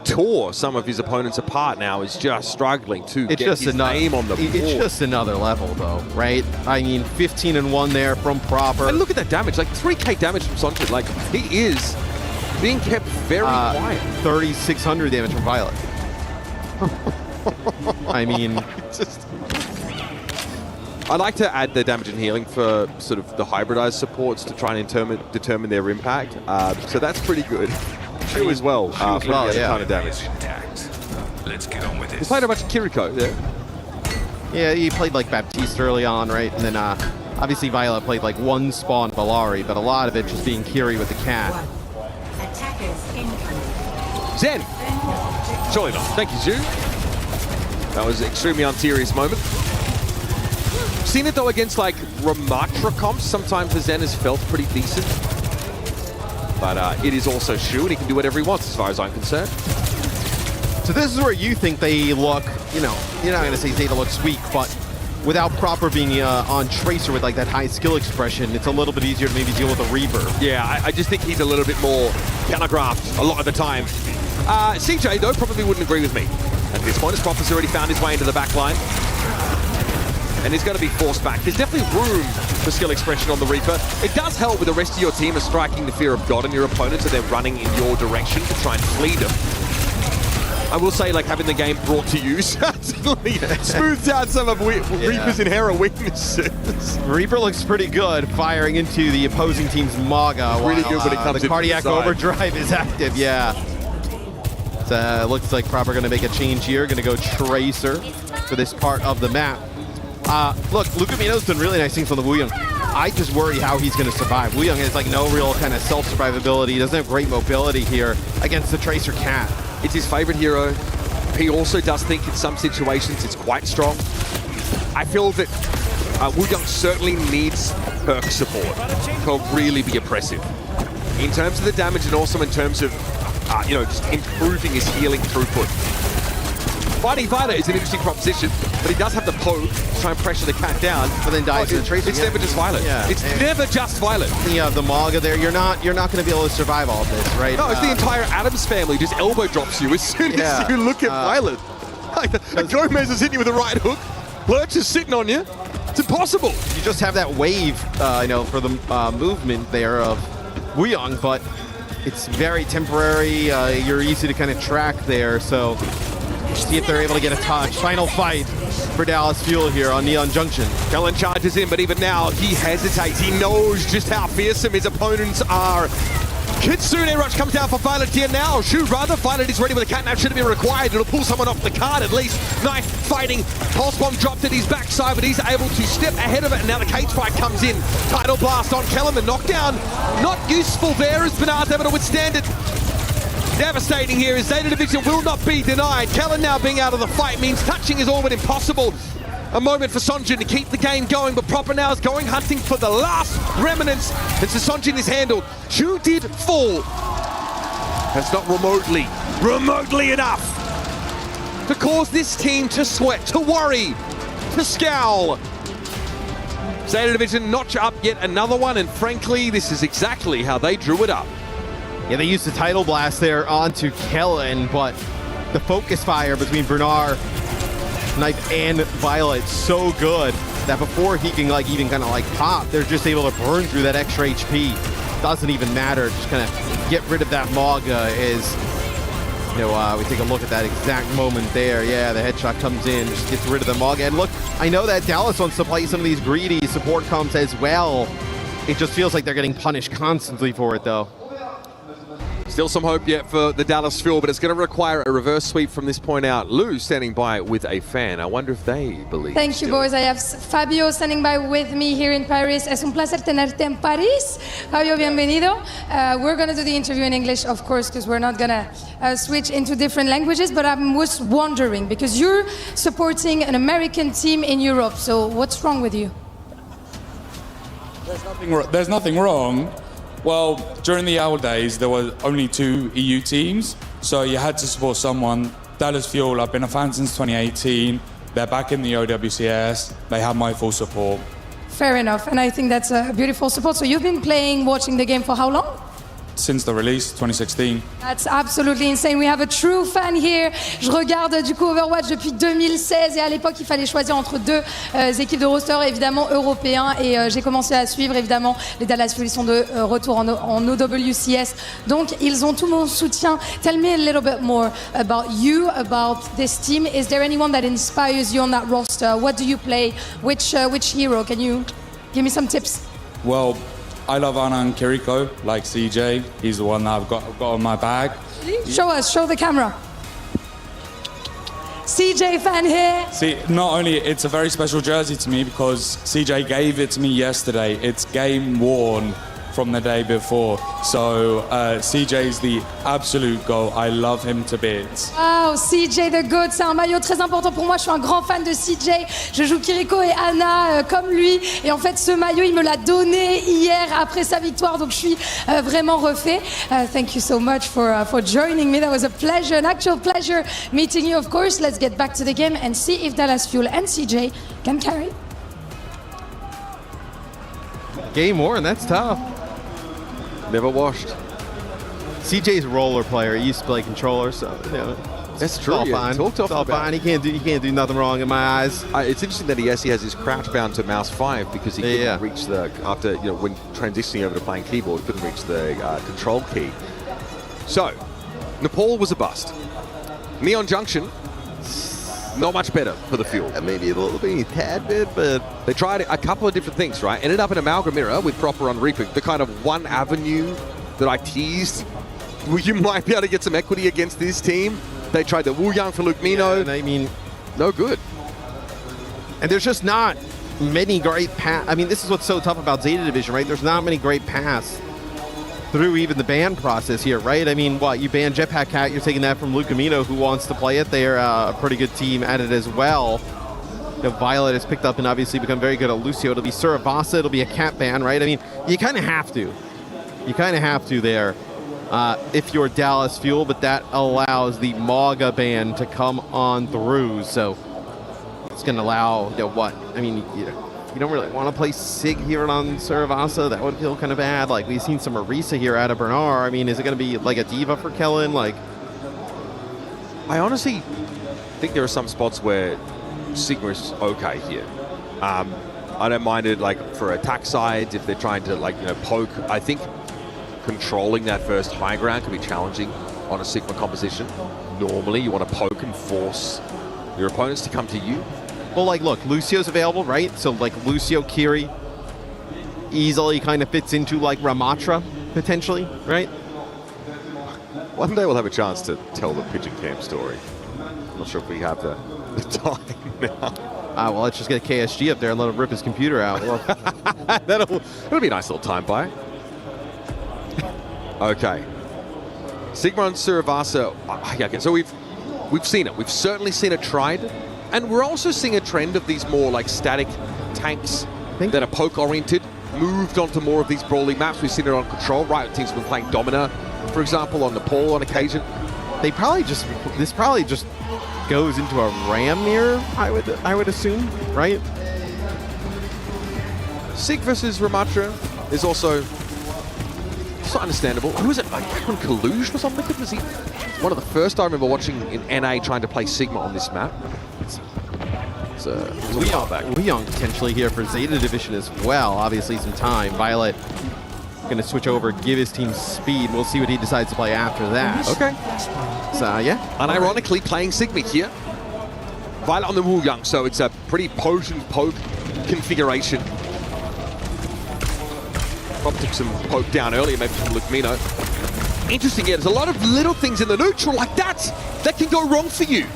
tore some of his opponents apart now, is just struggling to get his name on the board. It's just another level, though, right? I mean, 15-1 there from Proper. And look at that damage, like 3k damage from Sonjin. Like, he is being kept very quiet. 3,600 damage from Violet. I mean, I like to add the damage and healing for sort of the hybridized supports to try and determine their impact. So that's pretty good. Shu as well. Yeah. Kind of damage. Let's get on with this. He played a bunch of Kiriko there. Yeah, he played like Baptiste early on, right? And then obviously Violet played like one spawn Valari, but a lot of it just being Kiri with the cat. Zen! Surely not. Thank you, Zhu. That was an extremely unserious moment. Seen it though against like Ramatra comps. Sometimes the Zen has felt pretty decent. But it is also Shu, and he can do whatever he wants as far as I'm concerned. So this is where you think they look, you know, you're not going to say Zeta looks weak, but without Proper being on Tracer with like that high skill expression, it's a little bit easier to maybe deal with a Reaper. Yeah, I just think he's a little bit more telegraphed a lot of the time. CJ, though, probably wouldn't agree with me. At this point, as Proper's already found his way into the back line. And he's going to be forced back. There's definitely room for skill expression on the Reaper. It does help with the rest of your team of striking the fear of God in your opponents, and they're running in your direction to try and flee them. I will say, like, having the game brought to you certainly smooths out some of Reaper's inherent weaknesses. Reaper looks pretty good firing into the opposing team's Maga. Really good when it comes the cardiac inside. overdrive is active, yeah. Looks like Proper going to make a change here. Going to go Tracer for this part of the map. Look, Luka Mino's done really nice things on the Wuyong. I just worry how he's going to survive. Wuyong has like no real kind of self-survivability. He doesn't have great mobility here against the Tracer Cat. It's his favorite hero. He also does think in some situations it's quite strong. I feel that Wuyong certainly needs perk support to really be oppressive. In terms of the damage and also in terms of, you know, just improving his healing throughput. Fighting Violet is an interesting proposition, but he does have the poke to try and pressure the cat down. But then dies to the Tracer. It's never just Violet. Yeah. It's never just Violet. Yeah, the Maga there, you're not going to be able to survive all of this, right? No, it's the entire Adams family just elbow drops you as soon as you look at Violet. Like Gomez is hitting you with a right hook. Lurch is sitting on you. It's impossible. You just have that wave, you know, for the movement there of Wuyong, but it's very temporary. You're easy to kind of track there, so see if they're able to get a touch. Final fight for Dallas Fuel here on Neon Junction. Kellen charges in, but even now he hesitates. He knows just how fearsome his opponents are. Kitsune Rush comes down for Violet here now. Shu rather. Violet is ready with a catnap. Shouldn't be required. It'll pull someone off the card at least. Knife fighting. Pulse bomb dropped at his backside, but he's able to step ahead of it. And now the cage fight comes in. Tidal blast on Kellen. The knockdown not useful there as Bernard's able to withstand it. Devastating here as Zeta Division will not be denied. Kellen now being out of the fight means touching is all but impossible. A moment for Sonjin to keep the game going, but Proper now is going hunting for the last remnants. And so Sonjin is handled. Shu did fall. That's not remotely enough to cause this team to sweat, to worry, to scowl. Zeta Division notch up yet another one, and frankly, this is exactly how they drew it up. Yeah, they used the Tidal Blast there onto Kellen, but the focus fire between Bernard, Knife, and Violet so good that before he can like even kind of like pop, they're just able to burn through that extra HP. Doesn't even matter. Just kind of get rid of that Maga as, you know, we take a look at that exact moment there. Yeah, the headshot comes in, just gets rid of the Maga. And look, I know that Dallas wants to play some of these greedy support comps as well. It just feels like they're getting punished constantly for it, though. Still some hope yet for the Dallas Fuel, but it's going to require a reverse sweep from this point out. Lou standing by with a fan. I wonder if they believe. Thank you, boys. I have Fabio standing by with me here in Paris. Es un placer tenerte en París. Fabio, bienvenido. We're going to do the interview in English, of course, because we're not going to switch into different languages. But I was wondering, because you're supporting an American team in Europe, so what's wrong with you? There's nothing wrong. Well, during the old days, there were only 2 EU teams, so you had to support someone. Dallas Fuel, I've been a fan since 2018. They're back in the OWCS. They have my full support. Fair enough, and I think that's a beautiful support. So you've been watching the game for how long? since the release, 2016. That's absolutely insane. We have a true fan here. Je regarde du coup Overwatch depuis 2016 et à l'époque il fallait choisir entre deux équipes de roster évidemment européens et j'ai commencé à suivre évidemment les Dallas Fuel. Ils sont de retour en OWCS. Donc ils ont tout mon soutien. Tell me a little bit more about you, about this team. Is there anyone that inspires you on that roster? What do you play? Which hero? Can you give me some tips? Well, I love Anand Kiriko, like CJ. He's the one that I've got on my bag. Show the camera. CJ fan here. See, not only it's a very special jersey to me because CJ gave it to me yesterday. It's game worn from the day before. So CJ's the absolute goal. I love him to bits. Wow, CJ the GOAT, c'est un maillot très important pour moi. Je suis un grand fan de CJ. Je joue Kiriko et Anna comme lui. Et en fait, ce maillot, il me l'a donné hier après sa victoire. Donc, je suis vraiment refait. Thank you so much for joining me. That was a pleasure, an actual pleasure meeting you, of course. Let's get back to the game and see if Dallas Fuel and CJ can carry. Game worn, that's tough. Never washed. CJ's a roller player. He used to play controller, so you know, that's true. It's all Yeah. fine. Talked It's all off about fine. He can't do nothing wrong in my eyes. It's interesting that he actually has his crouch bound to mouse 5 because he couldn't reach the after when transitioning over to playing keyboard, he couldn't reach the control key. So, Nepal was a bust. Neon Junction. Not much better for the Fuel. Maybe a little bit, tad bit, but they tried a couple of different things, right? Ended up in Amalgam Mirror with Proper on Reaper, the kind of one avenue that I teased where you might be able to get some equity against this team. They tried the Wu Yang for Luke Mino. And I mean, no good. And there's just not many great paths. I mean, this is what's so tough about Zeta Division, right? There's not many great paths through even the ban process here, right? I mean, what, you ban Jetpack Cat, you're taking that from Luke Mino, who wants to play it. They're a pretty good team at it as well. You know, Violet has picked up and obviously become very good at Lucio. It'll be Suravasa, it'll be a cat ban, right? I mean, you kind of have to. You kind of have to there if you're Dallas Fuel, but that allows the Mauga ban to come on through. So it's going to allow, what? I mean, you don't really want to play Sig here on Suravasa. That would feel kind of bad. Like, we've seen some Orisa here out of Bernard. I mean, is it going to be like a diva for Kellen? Like, I honestly think there are some spots where Sigma is okay here. I don't mind it like for attack sides if they're trying to poke. I think controlling that first high ground can be challenging on a Sigma composition. Normally, you want to poke and force your opponents to come to you. Well, like, look, Lucio's available, right? So, like, Lucio, Kiri easily kind of fits into, like, Ramatra, potentially, right? One day we'll have a chance to tell the Pigeon Camp story. I'm not sure if we have the time now. Well, let's just get KSG up there and let him rip his computer out. That'll be a nice little time buy. Okay. Sigma and Suravasa. Okay, so we've seen it. We've certainly seen it tried. And we're also seeing a trend of these more like static tanks that are poke-oriented, moved onto more of these brawling maps. We've seen it on Control, right? Teams have been playing Domina, for example, on Nepal on occasion. This probably just goes into a Ram mirror, I would assume, right? Sig versus Ramatra is also understandable. Who was it? Like Aaron Kalush or something? Was he one of the first I remember watching in NA trying to play Sigma on this map? It's a while back. Leon potentially here for Zeta Division as well. Obviously some time. Violet going to switch over, give his team speed. We'll see what he decides to play after that. Okay. So, yeah. Unironically playing Sigma here. Violet on the Wu Yang, so it's a pretty potent poke configuration. Rob took some poke down earlier, maybe from Luke Mino. Interesting, yeah, there's a lot of little things in the neutral like that can go wrong for you.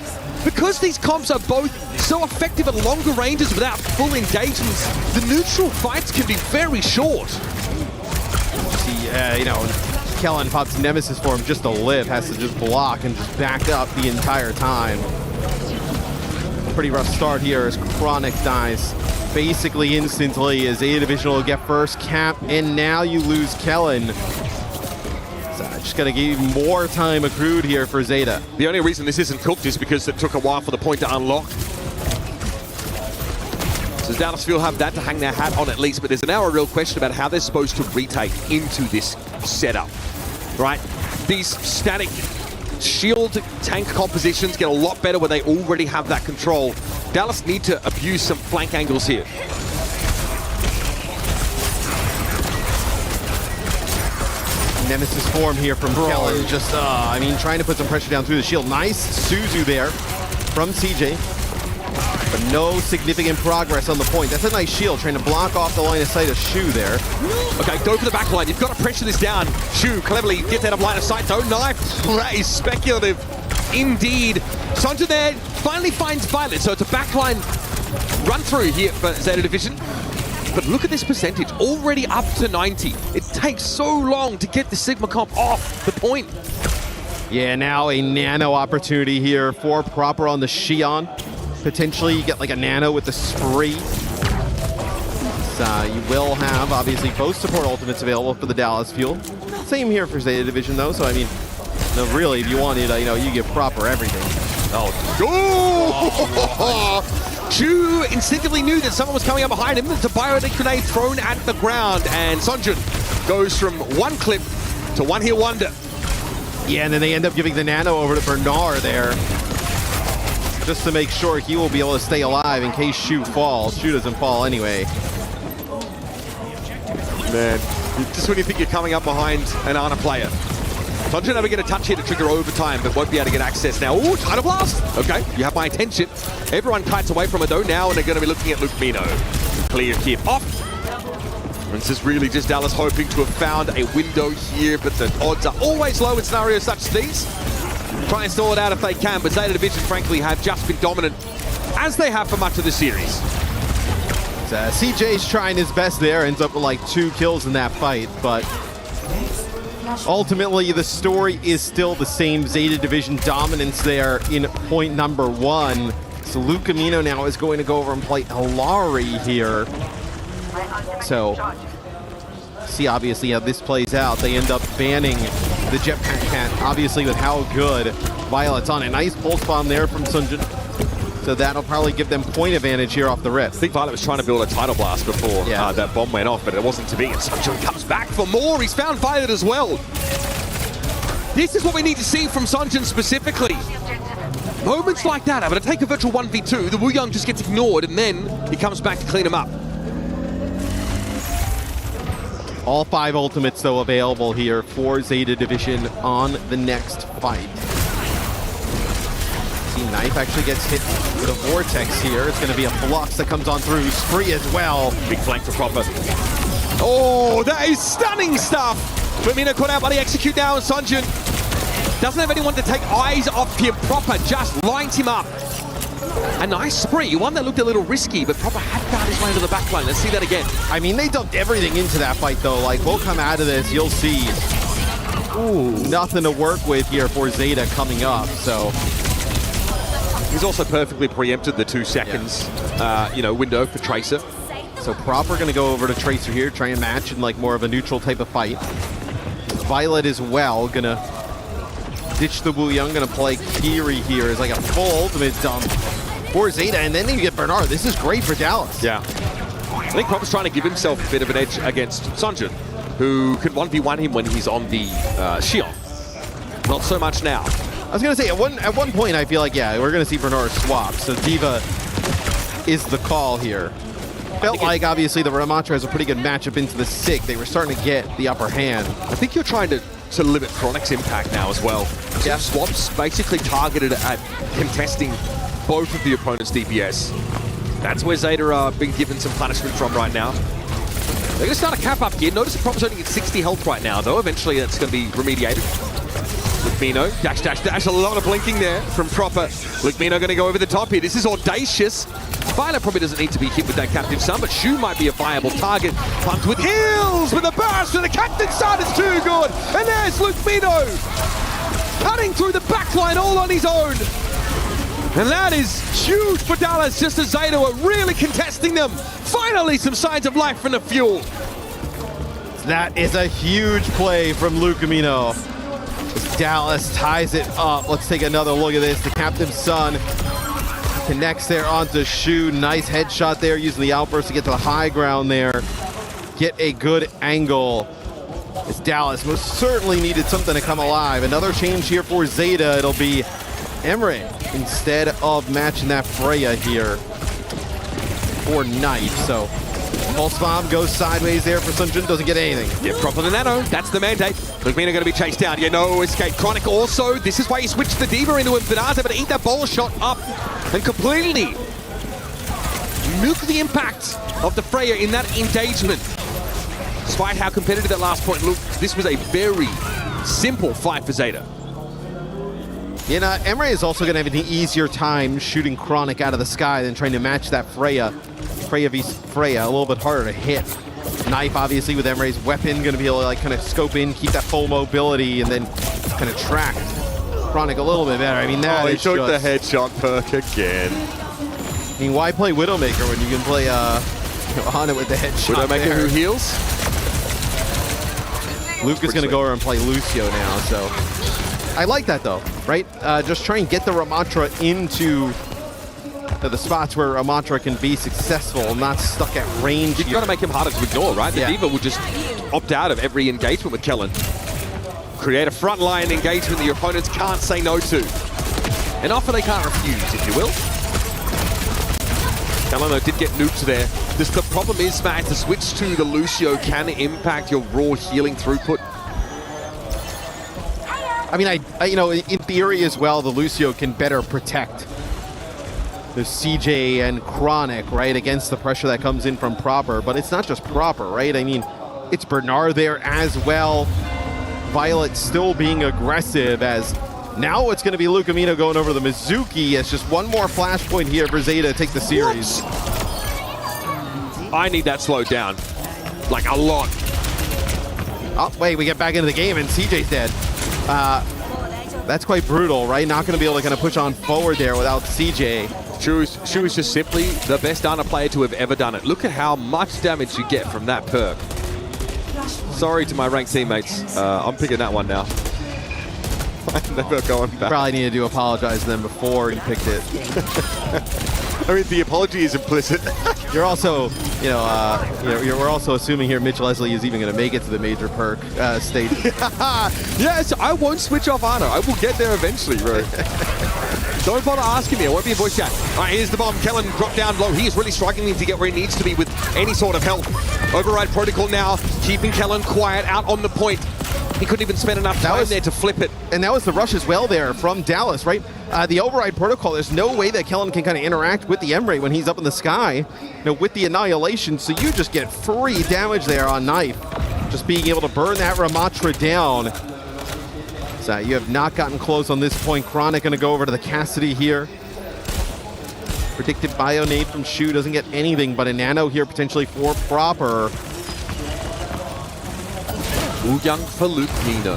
Because these comps are both so effective at longer ranges without full engagements, the neutral fights can be very short. See, Kellen pops Nemesis for him just to live, has to just block and just back up the entire time. Pretty rough start here as Chronic dies basically instantly as A Division will get first cap, and now you lose Kellen. So just gotta give more time accrued here for Zeta. The only reason this isn't cooked is because it took a while for the point to unlock. So Dallas Fuel have that to hang their hat on at least, but there's now a real question about how they're supposed to retake into this setup. right? These static shield tank compositions get a lot better when they already have that control. Dallas need to abuse some flank angles here. Nemesis form here from Kellen. Just, I mean, trying to put some pressure down through the shield. Nice Suzu there from CJ. But no significant progress on the point. That's a nice shield, trying to block off the line of sight of Shu there. Okay, go for the back line. You've got to pressure this down. Shu cleverly gets out of line of sight. Own knife. That is speculative indeed. Sanjun there finally finds Violet, so it's a backline run through here for Zeta Division. But look at this percentage, already up to 90. It takes so long to get the Sigma comp off the point. Yeah, now a nano opportunity here for Proper on the Xion. Potentially you get like a nano with the spree. You will have, obviously, both support ultimates available for the Dallas Fuel. Same here for Zeta Division, though, so I mean, no, really, if you wanted, you give Proper everything. Chu instinctively knew that someone was coming up behind him. It's a biotic grenade thrown at the ground, and Sanjun goes from one clip to one hit wonder. Yeah, and then they end up giving the nano over to Bernard there, just to make sure he will be able to stay alive in case Shu falls. Shu doesn't fall anyway. Man, just when you think you're coming up behind an Ana player. Sanjun never get a touch here to trigger overtime, but won't be able to get access now. Ooh, Tidal Blast! Okay, you have my attention. Everyone kites away from it though now, and they're going to be looking at Luke Mino. Clear kip off. And this is really just Dallas hoping to have found a window here, but the odds are always low in scenarios such as these. Try and stall it out if they can, but Zeta Division, frankly, have just been dominant, as they have for much of the series. CJ's trying his best there, ends up with like 2 kills in that fight, but ultimately the story is still the same. Zeta Division dominance there in point number 1. So Luke Camino now is going to go over and play Hilari here. So, see obviously how this plays out. They end up banning the Jetpack Cat, obviously with how good Violet's on it. Nice pulse bomb there from Sunjun. So that'll probably give them point advantage here off the rip. I think Violet was trying to build a Tidal Blast before that bomb went off, but it wasn't to be. And Sunjun comes back for more. He's found Violet as well. This is what we need to see from Sunjun specifically. Moments like that, I'm going to take a virtual 1v2. The Wu Young just gets ignored, and then he comes back to clean him up. All 5 ultimates, though, available here for Zeta Division on the next fight. See, Knife actually gets hit with a Vortex here. It's going to be a Flux that comes on through. Spree as well. Big flank for Proper. Oh, that is stunning stuff. Lumina caught out by the execute now, and Sunjun doesn't have anyone to take eyes off here. Proper just lines him up. A nice spree, one that looked a little risky, but Proper had found his way into the back line. Let's see that again. I mean, they dumped everything into that fight, though. Like, we'll come out of this, you'll see. Ooh, nothing to work with here for Zeta coming up, so. He's also perfectly preempted the 2 seconds, window for Tracer. So Proper gonna go over to Tracer here, try and match in like more of a neutral type of fight. Violet as well, gonna ditch the Wu Young, gonna play Kiri here as like a full ultimate dump for Zeta, and then you get Bernard. This is great for Dallas. Yeah. I think Proper's trying to give himself a bit of an edge against Sunjun, who could 1v1 him when he's on the Xion. Not so much now. I was gonna say, at one point I feel like, yeah, we're gonna see Bernard swap, so D.Va is the call here. Felt like, obviously, the Ramatra has a pretty good matchup into the SIG. They were starting to get the upper hand. I think you're trying to limit Chronic's impact now as well. Yeah. Swaps basically targeted at contesting both of the opponent's DPS. That's where Zeta are being given some punishment from right now. They're going to start a cap up here. Notice the Proper's only at 60 health right now, though. Eventually, that's going to be remediated. Lukmino, dash, dash, dash. A lot of blinking there from Proper. Lukmino going to go over the top here. This is audacious. Violet probably doesn't need to be hit with that Captain Sun, but Shu might be a viable target. Pumped with heals with a burst, and the Captain Sun is too good. And there's Lukmino cutting through the backline all on his own. And that is huge for Dallas, just as Zeta are really contesting them. Finally, some signs of life from the Fuel. That is a huge play from Luke Camino. Dallas ties it up. Let's take another look at this. The Captain Sun connects there onto Shu. Nice headshot there, using the outburst to get to the high ground there. Get a good angle As Dallas most certainly needed something to come alive. Another change here for Zeta. It'll be Emre instead of matching that Freya here for Knife. So Pulse Bomb goes sideways there for Sunjun, doesn't get anything. Yeah, drop on the Nano. That's the mandate. Lukmina going to be chased down. You know, escape. Chronic also. This is why he switched the Diva into him. Benaz able to eat that ball shot up and completely nuke the impact of the Freya in that engagement. Despite how competitive that last point looked, this was a very simple fight for Zeta. You know, Emre is also going to have an easier time shooting Chronic out of the sky than trying to match that Freya. Freya v Freya, a little bit harder to hit. Knife, obviously, with Emre's weapon, going to be able to like kind of scope in, keep that full mobility, and then kind of track Chronic a little bit better. I mean, that he is took just... the headshot perk again. I mean, why play Widowmaker when you can play on it with the headshot? Widowmaker who heals? Luke is going to go over and play Lucio now, so I like that though, right? Just try and get the Ramattra into the spots where Ramattra can be successful, not stuck at range. You've got to make him harder to ignore, right? The Diva will just opt out of every engagement with Kellen. Create a frontline engagement that your opponents can't say no to. An offer they can't refuse, if you will. Kellen though did get nuked there. The problem is, Smash, the switch to the Lucio can impact your raw healing throughput. I mean, I you know, in theory as well, the Lucio can better protect the CJ and Chronic, right, against the pressure that comes in from Proper. But it's not just Proper, right? I mean, it's Bernard there as well. Violet still being aggressive as now it's going to be Lukamino going over the Mizuki as just one more flashpoint here for Zeta to take the series. I need that slowed down. Like a lot. Oh, wait, we get back into the game and CJ's dead. That's quite brutal, right? Not going to be able to kind of push on forward there without CJ. Shu is just simply the best Dana player to have ever done it. Look at how much damage you get from that perk. Sorry to my ranked teammates. I'm picking that one now. I'm never going back. Probably needed to apologize to them before you picked it. I mean, the apology is implicit. You're also, we're also assuming here Mitch Leslie is even going to make it to the major perk stage. Yes, I won't switch off Ana. I will get there eventually, bro. Don't bother asking me. I won't be in voice chat. All right, here's the bomb. Kellen dropped down low. He is really struggling to get where he needs to be with any sort of help. Override protocol now, keeping Kellen quiet out on the point. He couldn't even spend enough time there to flip it. And that was the rush as well there from Dallas, right? The override protocol, there's no way that Kellen can kind of interact with the Emre when he's up in the sky, with the annihilation. So you just get free damage there on Knife. Just being able to burn that Ramattra down. So you have not gotten close on this point. Chronic going to go over to the Cassidy here. Predicted bio nade from Shu, doesn't get anything but a nano here potentially for Proper. Young for Lukmino.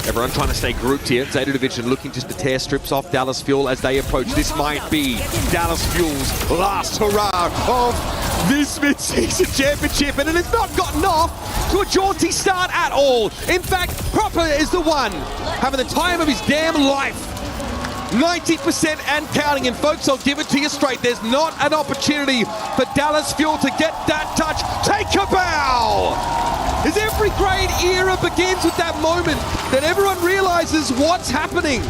Everyone trying to stay grouped here. Zeta Division looking just to tear strips off Dallas Fuel as they approach. This might be Dallas Fuel's last hurrah of this mid-season championship, and it has not gotten off to a jaunty start at all. In fact, Proper is the one having the time of his damn life. 90% and counting, and folks, I'll give it to you straight. There's not an opportunity for Dallas Fuel to get that touch. Take a bow! As every great era begins with that moment that everyone realizes what's happening.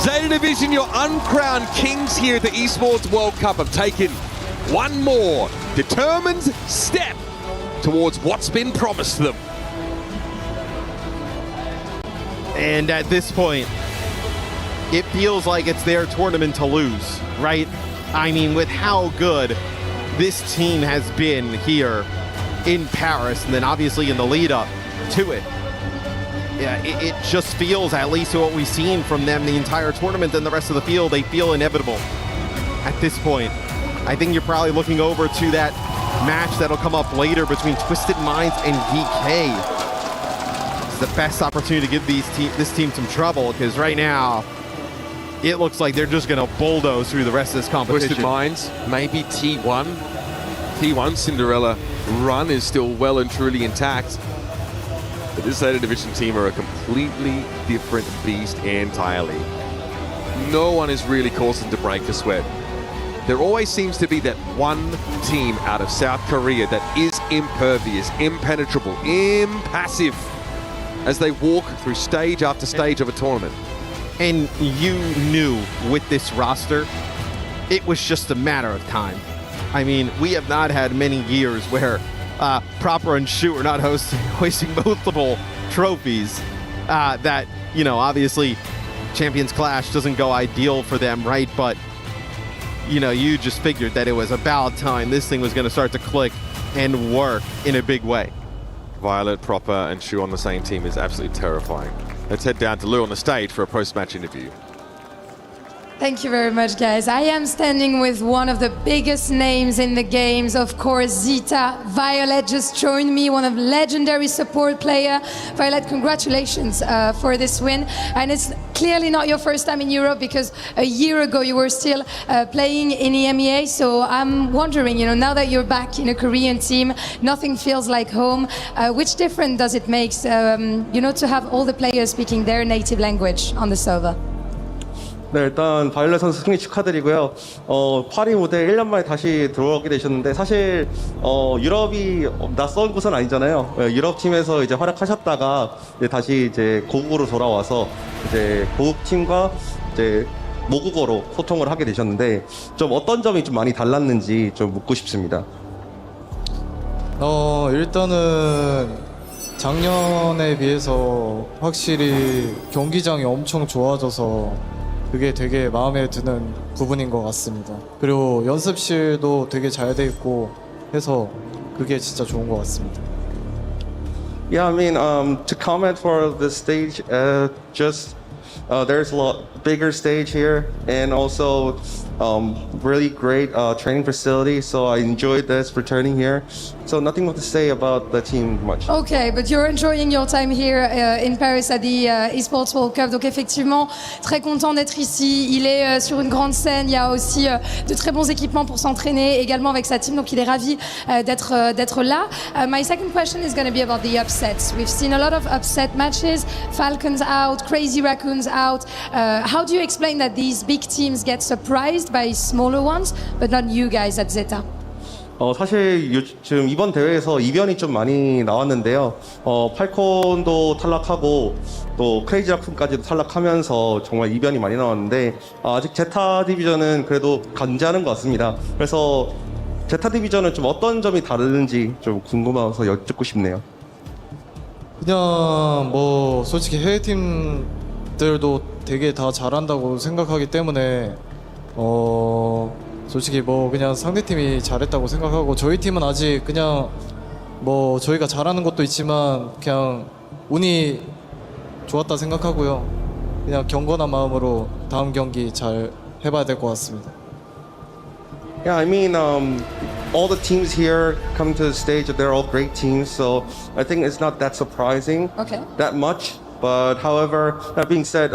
Zeta Division, your uncrowned kings here at the Esports World Cup, have taken one more determined step towards what's been promised to them. And at this point, it feels like it's their tournament to lose, right? I mean, with how good this team has been here in Paris, and then obviously in the lead up to it. Yeah, it just feels, at least what we've seen from them the entire tournament and the rest of the field, they feel inevitable at this point. I think you're probably looking over to that match that'll come up later between Twisted Minds and VK. It's the best opportunity to give this team some trouble, because right now, it looks like they're just going to bulldoze through the rest of this competition. Twisted Minds, maybe T1. T1 Cinderella run is still well and truly intact. But this Zeta Division team are a completely different beast entirely. No one is really causing to break the sweat. there always seems to be that one team out of South Korea that is impervious, impenetrable, impassive as they walk through stage after stage of a tournament. And you knew with this roster, it was just a matter of time. I mean, we have not had many years where Proper and Shu are not hoisting multiple trophies. That, you know, obviously Champions Clash doesn't go ideal for them, right? But, you know, you just figured that it was about time this thing was going to start to click and work in a big way. Violet, Proper, and Shu on the same team is absolutely terrifying. Let's head down to Lou on the stage for a post-match interview. Thank you very much, guys. I am standing with one of the biggest names in the games, of course, Zeta. Violet just joined me, one of legendary support player. Violet, congratulations for this win. And it's clearly not your first time in Europe because a year ago you were still playing in EMEA. So I'm wondering, you know, now that you're back in a Korean team, nothing feels like home. Which difference does it make, you know, to have all the players speaking their native language on the server? 네, 일단 바이올렛 선수 승리 축하드리고요. 파리 무대 1년 만에 다시 들어오게 되셨는데 사실 유럽이 낯선 곳은 아니잖아요. 유럽 팀에서 이제 활약하셨다가 이제 다시 이제 고국으로 돌아와서 이제 고국 팀과 이제 모국어로 소통을 하게 되셨는데 좀 어떤 점이 좀 많이 달랐는지 좀 묻고 싶습니다. 일단은 작년에 비해서 확실히 경기장이 엄청 좋아져서 그게 되게 마음에 드는 부분인 것 같습니다. 그리고 연습실도 되게 잘 돼 있고 해서 그게 진짜 좋은 것 같습니다. Yeah, I mean, to comment for the stage, just there's a lot bigger stage here, and also really great training facility. So I enjoyed this returning here. So nothing more to say about the team much. Okay, but you're enjoying your time here in Paris at the Esports World Cup. Donc effectivement, très content d'être ici. Il est sur une grande scène. Il y a aussi de très bons équipements pour s'entraîner, également avec sa team. Donc il est ravi d'être là. My second question is going to be about the upsets. We've seen a lot of upset matches. Falcons out, Crazy Raccoons out. How do you explain that these big teams get surprised by smaller ones, but not you guys at Zeta? 사실 요즘 이번 대회에서 이변이 좀 많이 나왔는데요. 팔콘도 탈락하고 또 크레이지 라쿤까지도 탈락하면서 정말 이변이 많이 나왔는데 아직 제타 디비전은 그래도 견제하는 것 같습니다. 그래서 제타 디비전은 좀 어떤 점이 다른지 좀 궁금해서 여쭙고 싶네요. 그냥 뭐 솔직히 해외 팀들도 되게 다 잘한다고 생각하기 때문에 솔직히 뭐 그냥 상대팀이 잘했다고 생각하고 저희 팀은 아직 그냥 뭐 저희가 잘하는 것도 있지만 그냥 운이 좋았다 생각하고요. 그냥 경건한 마음으로 다음 경기 잘 해봐야 될 것 같습니다. Yeah, I mean, all the teams here come to the stage, they're all great teams, so I think it's not that surprising that much. But however, that being said,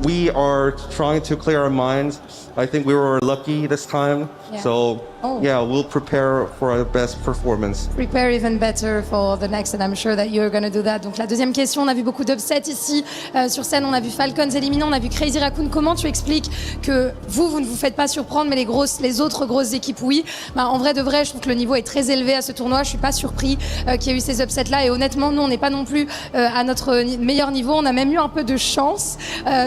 we are trying to clear our minds. I think we were lucky this time. Yeah. So, yeah, we'll prepare for our best performance. Prepare even better for the next, and I'm sure that you're going to do that. Donc la deuxième question, on a vu beaucoup d'upsets ici sur scène. On a vu Falcons éliminés, on a vu Crazy Raccoon. Comment tu expliques que vous ne vous faites pas surprendre, mais les autres grosses équipes, oui. En vrai de vrai, je trouve que le niveau est très élevé à ce tournoi. Je suis pas surpris qu'il y ait eu ces upsets-là. Et honnêtement, nous, on n'est pas non plus à notre meilleur niveau. On a même eu un peu de chance.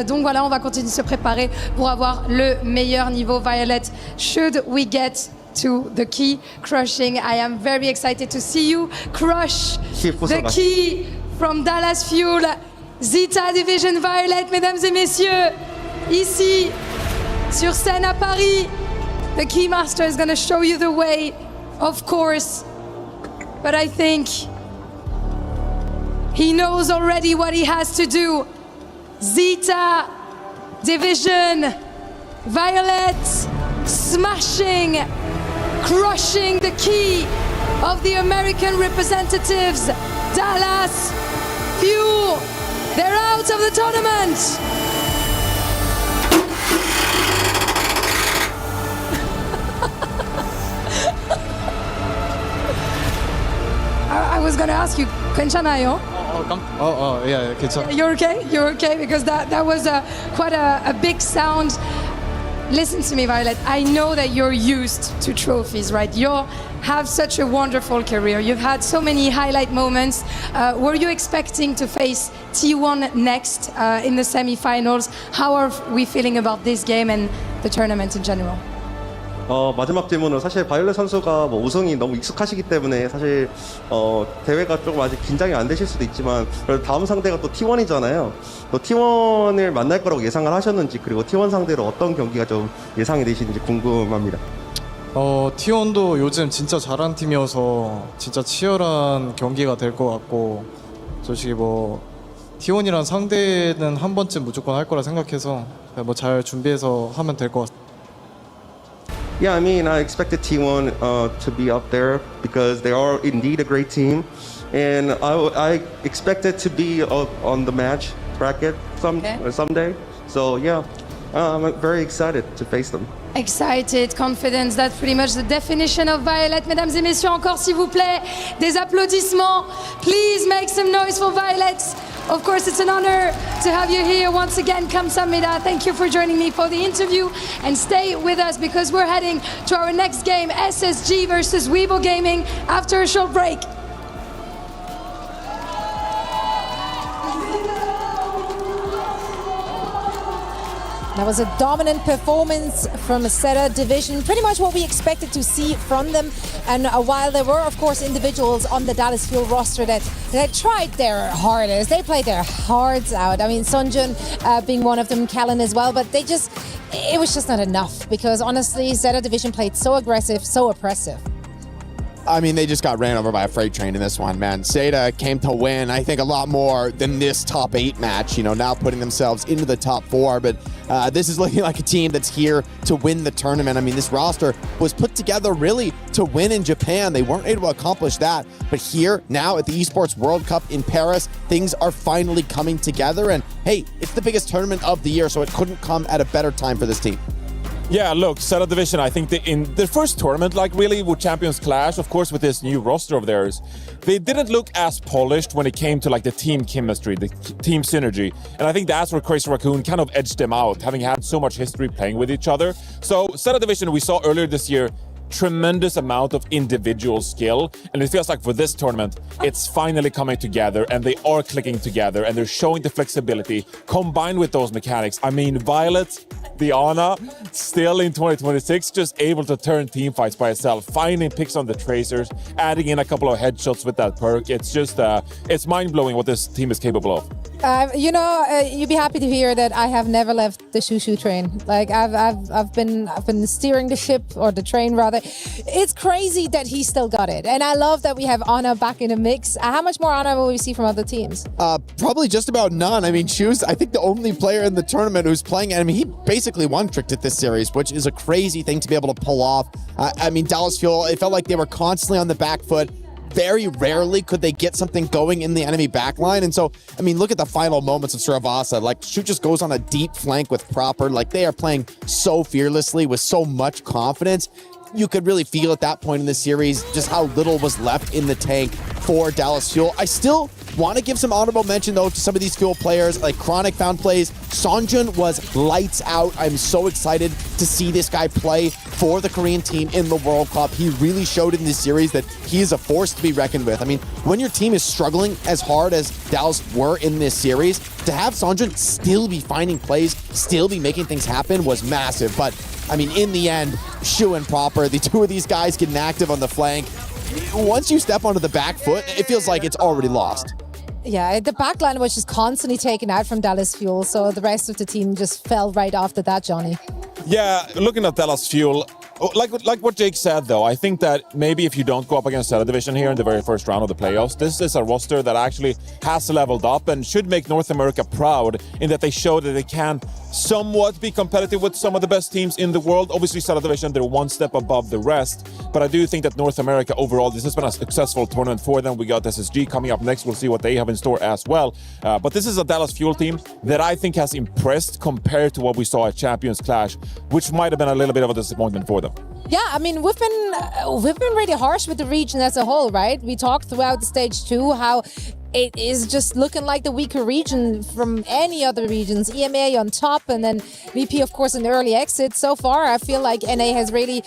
Donc voilà, on va continuer de se préparer pour avoir le meilleur niveau. Violet, should we get to the key crushing? I am very excited to see you crush the key from Dallas Fuel. Zeta Division Violet, mesdames et messieurs, ici sur scène à Paris. The key master is going to show you the way, of course, but I think he knows already what he has to do. Zeta Division Violet smashing, crushing the key of the American representatives, Dallas Fuel. They're out of the tournament. I was going to ask you, 괜찮아요? Yeah, 괜찮아. You're okay? You're okay? Because that was quite a big sound. listen to me, Violet. I know that you're used to trophies, right? You have such a wonderful career. You've had so many highlight moments. Were you expecting to face T1 next in the semifinals? How are we feeling about this game and the tournament in general? 마지막 질문은 사실 바이올렛 선수가 뭐 우승이 너무 익숙하시기 때문에 사실 대회가 조금 아직 긴장이 안 되실 수도 있지만 그래도 다음 상대가 또 T1이잖아요. 또 T1을 만날 거라고 예상을 하셨는지 그리고 T1 상대로 어떤 경기가 좀 예상이 되시는지 궁금합니다. T1도 요즘 진짜 잘하는 팀이어서 진짜 치열한 경기가 될 것 같고 솔직히 뭐 T1이란 상대는 한 번쯤 무조건 할 거라 생각해서 뭐 잘 준비해서 하면 될 것 같습니다. Yeah, I mean, I expected T1 to be up there because they are indeed a great team, and I expected to be on the match bracket someday. So yeah, I'm very excited to face them. Excited, confidence, that's pretty much the definition of Violet. Mesdames et messieurs, encore s'il vous plaît, des applaudissements. Please make some noise for Violet. Of course, it's an honor to have you here once again. Kamsahamnida. Thank you for joining me for the interview. And stay with us because we're heading to our next game, SSG versus Weibo Gaming, after a short break. That was a dominant performance from Zeta Division, pretty much what we expected to see from them. And while there were, of course, individuals on the Dallas Fuel roster that tried their hardest, they played their hearts out. I mean, Sunjun being one of them, Callan as well, but it was just not enough because honestly, Zeta Division played so aggressive, so oppressive. I mean, they just got ran over by a freight train in this one, man. Zeta came to win, I think, a lot more than this top 8 match, now putting themselves into the top 4. But this is looking like a team that's here to win the tournament. I mean, this roster was put together really to win in Japan. They weren't able to accomplish that. But here, now at the Esports World Cup in Paris, things are finally coming together. And hey, it's the biggest tournament of the year, so it couldn't come at a better time for this team. Yeah, look, Zeta Division, I think in the first tournament, like really with Champions Clash, of course, with this new roster of theirs, they didn't look as polished when it came to like the team chemistry, the team synergy. And I think that's where Crazy Raccoon kind of edged them out, having had so much history playing with each other. So Zeta Division, we saw earlier this year, tremendous amount of individual skill, and it feels like for this tournament it's finally coming together and they are clicking together and they're showing the flexibility combined with those mechanics. I mean, Violet, Diana, still in 2026 just able to turn team fights by itself, finding picks on the tracers, adding in a couple of headshots with that perk. It's just it's mind-blowing what this team is capable of. You'd be happy to hear that I have never left the shoo-shoo train. Like I've been steering the ship, or the train rather. It's crazy that he still got it, and I love that we have Ana back in the mix. How much more Ana will we see from other teams? Probably just about none. I mean, Shu's, I think, the only player in the tournament who's playing. I mean, he basically one-tricked at this series, which is a crazy thing to be able to pull off. I mean, Dallas Fuel, it felt like they were constantly on the back foot. Very rarely could they get something going in the enemy backline. And so, I mean, look at the final moments of Suravasa. Like, Shu just goes on a deep flank with Proper. Like, they are playing so fearlessly with so much confidence. You could really feel at that point in the series just how little was left in the tank for Dallas Fuel. I still want to give some honorable mention, though, to some of these Fuel players. Like, Chronic found plays. Sonjun was lights out. I'm so excited to see this guy play for the Korean team in the World Cup. He really showed in this series that he is a force to be reckoned with. I mean, when your team is struggling as hard as Dallas were in this series, to have Sonjun still be finding plays, still be making things happen was massive. But, I mean, in the end, Shu and Proper, the two of these guys getting active on the flank. Once you step onto the back foot, it feels like it's already lost. Yeah, the backline was just constantly taken out from Dallas Fuel, so the rest of the team just fell right after that, Johnny. Yeah, looking at Dallas Fuel, like what Jake said, though, I think that maybe if you don't go up against Zeta Division here in the very first round of the playoffs, this is a roster that actually has leveled up and should make North America proud in that they show that they can somewhat be competitive with some of the best teams in the world. Obviously, Zeta Division, they're one step above the rest, but I do think that North America overall, this has been a successful tournament for them. We got SSG coming up next. We'll see what they have in store as well. But this is a Dallas Fuel team that I think has impressed compared to what we saw at Champions Clash, which might have been a little bit of a disappointment for them. Yeah, I mean, we've been really harsh with the region as a whole, right? We talked throughout the stage 2 how it is just looking like the weaker region from any other regions. EMA on top, and then VP, of course, an early exit. So far, I feel like NA has really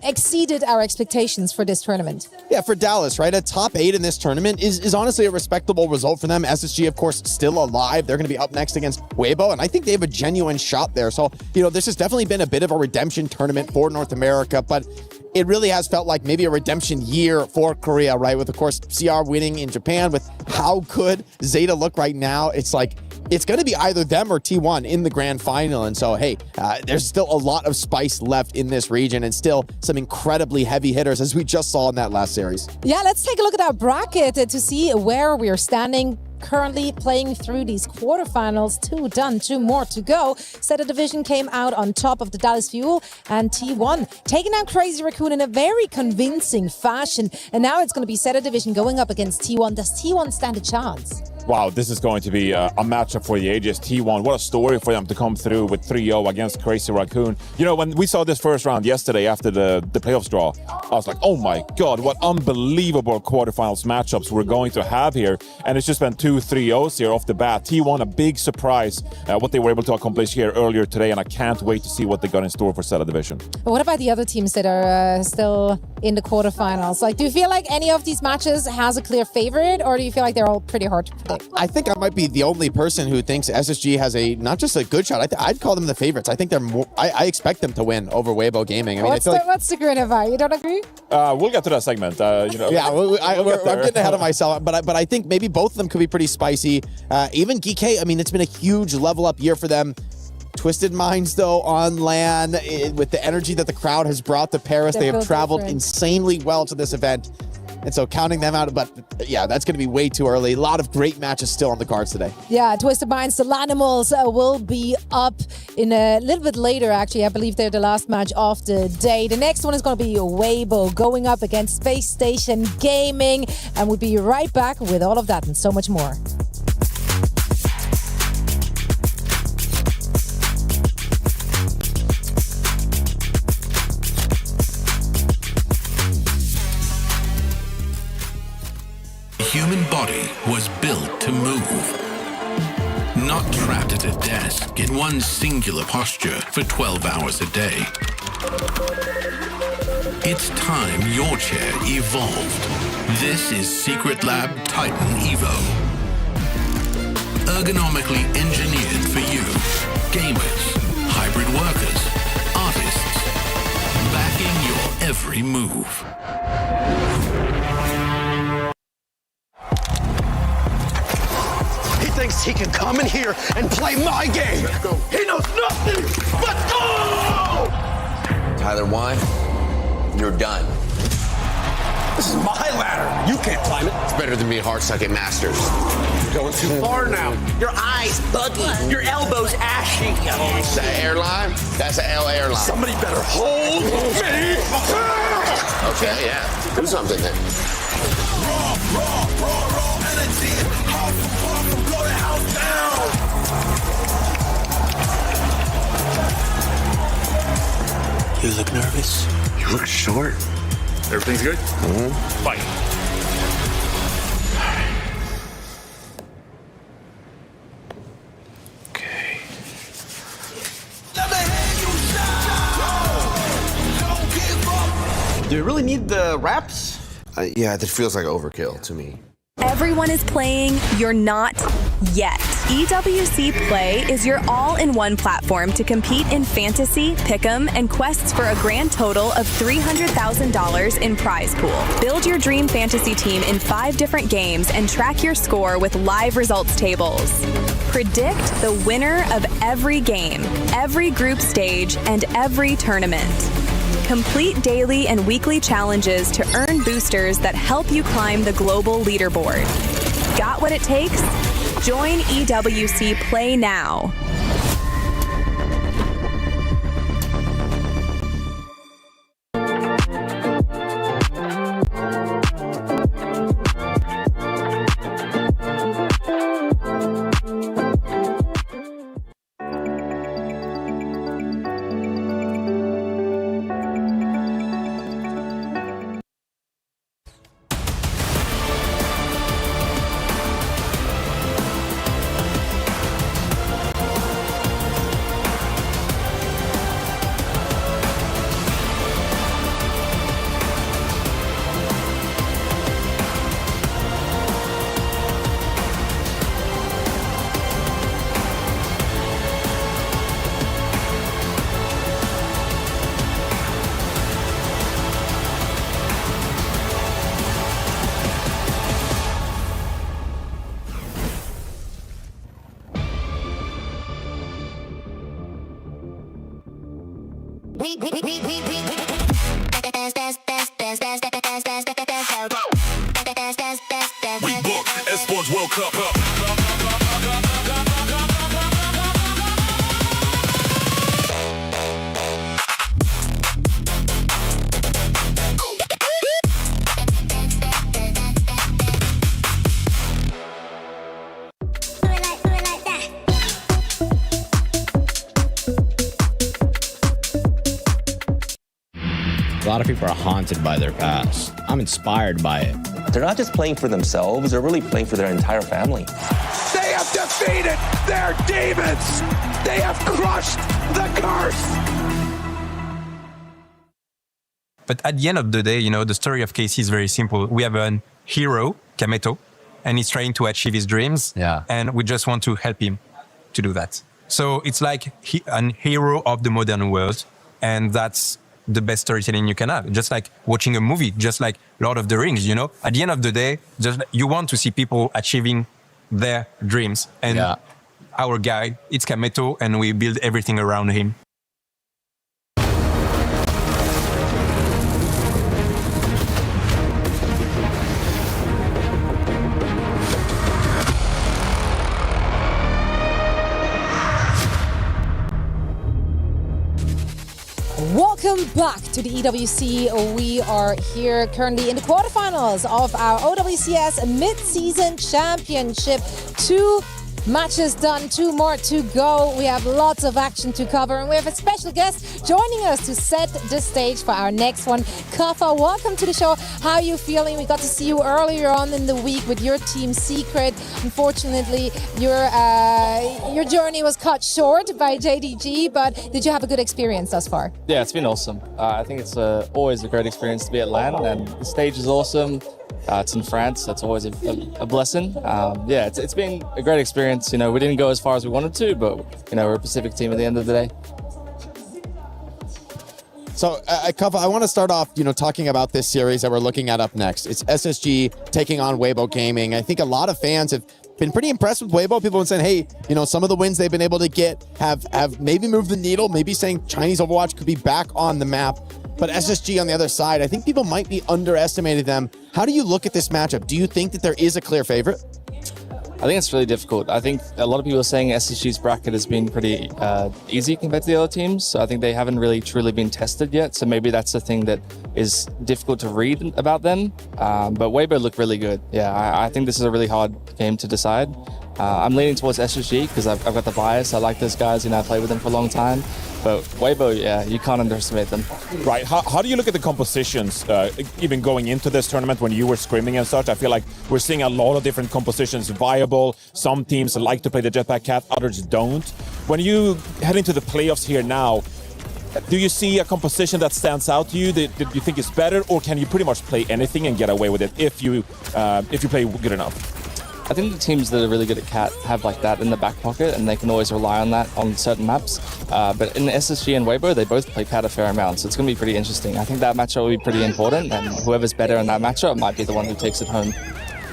exceeded our expectations for this tournament. Yeah, for Dallas, right? A top 8 in this tournament is honestly a respectable result for them. SSG, of course, still alive. They're going to be up next against Weibo, and I think they have a genuine shot there. So, this has definitely been a bit of a redemption tournament for North America, but it really has felt like maybe a redemption year for Korea, right? With, of course, CR winning in Japan, with how good Zeta look right now. It's like, it's going to be either them or T1 in the grand final. And so, hey, there's still a lot of spice left in this region and still some incredibly heavy hitters, as we just saw in that last series. Yeah, let's take a look at our bracket to see where we're standing. Currently playing through these quarterfinals. 2 done, 2 more to go. Zeta Division came out on top of the Dallas Fuel, and T1 taking down Crazy Raccoon in a very convincing fashion. And now it's going to be Zeta Division going up against T1. Does T1 stand a chance? Wow, this is going to be a matchup for the ages. T1, what a story for them to come through with 3-0 against Crazy Raccoon. When we saw this first round yesterday after the playoffs draw, I was like, oh my God, what unbelievable quarterfinals matchups we're going to have here. And it's just been 2 3-0s here off the bat. T1, a big surprise what they were able to accomplish here earlier today, and I can't wait to see what they got in store for Zeta Division. But what about the other teams that are still in the quarterfinals? Like, do you feel like any of these matches has a clear favorite, or do you feel like they're all pretty hard to predict? I think I might be the only person who thinks SSG has not just a good shot. I'd call them the favorites. I think they're more. I expect them to win over Weibo Gaming. I mean, what's the grin of eye? You don't agree? We'll get to that segment. Yeah, I'm getting ahead of myself, but I think maybe both of them could be pretty spicy. Even GK, I mean, it's been a huge level up year for them. Twisted Minds, though, on LAN, with the energy that the crowd has brought to Paris, they have traveled insanely well to this event. And so counting them out, but yeah, that's going to be way too early. A lot of great matches still on the cards today. Yeah, Twisted Minds, the Lanimals will be up in a little bit later, actually. I believe they're the last match of the day. The next one is going to be Weibo going up against Space Station Gaming. And we'll be right back with all of that and so much more. The human body was built to move, not trapped at a desk in one singular posture for 12 hours a day. It's time your chair evolved. This is Secret Lab Titan Evo. Ergonomically engineered for you, gamers, hybrid workers, artists, backing your every move. He thinks he can come in here and play my game. He knows nothing. Let's go! Tyler, why? You're done. This is my ladder. You can't climb it. It's better than being hard-suck at Masters. You're going too far now. Your eyes buggy. Your elbows ashy. Is that airline? That's an L airline. Somebody better hold me. Okay, yeah. Do something then. Raw energy. Half blow the house down. You look nervous. You look short. Everything's good? Mm-hmm. Fight. Okay. Do you really need the wraps? Yeah, this feels like overkill to me. Everyone is playing, you're not yet. EWC Play is your all-in-one platform to compete in fantasy, pick'em, and quests for a grand total of $300,000 in prize pool. Build your dream fantasy team in 5 different games and track your score with live results tables. Predict the winner of every game, every group stage, and every tournament. Complete daily and weekly challenges to earn boosters that help you climb the global leaderboard. Got what it takes? Join EWC Play now. We book Esports World Cup up. A lot of people are haunted by their past. I'm inspired by it. They're not just playing for themselves, they're really playing for their entire family. They have defeated their demons. They have crushed the curse. But at the end of the day, you know, the story of Casey is very simple. We have a hero, Kameto, and he's trying to achieve his dreams. Yeah. And we just want to help him to do that. So it's like an hero of the modern world. And that's the best storytelling you can have. Just like watching a movie, just like Lord of the Rings, you know? At the end of the day, just you want to see people achieving their dreams. And our guy, it's Kameto, and we build everything around him. Welcome back to the EWC. We are here currently in the quarterfinals of our OWCS Mid-Season Championship. 2 matches done, 2 more to go. We have lots of action to cover, and we have a special guest joining us to set the stage for our next one. Kafa, welcome to the show. How are you feeling? We got to see you earlier on in the week with your team Secret. Unfortunately, your journey was cut short by JDG, but did you have a good experience thus far? Yeah, it's been awesome. I think it's always a great experience to be at LAN, and the stage is awesome. It's in France. That's always a blessing. Yeah, it's been a great experience. You know, we didn't go as far as we wanted to, but you know, we're a Pacific team at the end of the day. So, Kafa, I want to start off, you know, talking about this series that we're looking at up next. It's SSG taking on Weibo Gaming. I think a lot of fans have been pretty impressed with Weibo. People have been saying, hey, you know, some of the wins they've been able to get have maybe moved the needle, maybe saying Chinese Overwatch could be back on the map. But SSG on the other side, I think people might be underestimating them. How do you look at this matchup? Do you think that there is a clear favorite? I think it's really difficult. I think a lot of people are saying SSG's bracket has been pretty easy compared to the other teams. So I think they haven't really truly been tested yet. So maybe that's the thing that is difficult to read about them. But Weibo look really good. Yeah, I think this is a really hard game to decide. I'm leaning towards SSG because I've got the bias. I like those guys, you know, I played with them for a long time. But Weibo, yeah, you can't underestimate them. Right. How do you look at the compositions, even going into this tournament when you were scrimming and such? I feel like we're seeing a lot of different compositions viable. Some teams like to play the Jetpack Cat, others don't. When you head into the playoffs here now, do you see a composition that stands out to you that you think is better, or can you pretty much play anything and get away with it if you play good enough? I think the teams that are really good at Cat have like that in the back pocket, and they can always rely on that on certain maps. But in the SSG and Weibo, they both play Cat a fair amount, so it's going to be pretty interesting. I think that matchup will be pretty important, and whoever's better in that matchup might be the one who takes it home.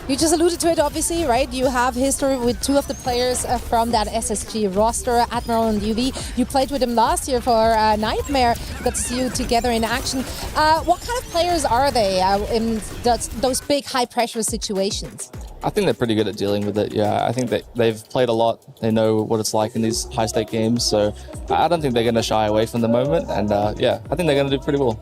You just alluded to it, obviously, right? You have history with 2 of the players from that SSG roster, Admiral and UV. You played with them last year for Nightmare. Got to see you together in action. What kind of players are they in those big, high-pressure situations? I think they're pretty good at dealing with it, yeah. I think that they've played a lot. They know what it's like in these high-stake games, so I don't think they're going to shy away from the moment. And yeah, I think they're going to do pretty well.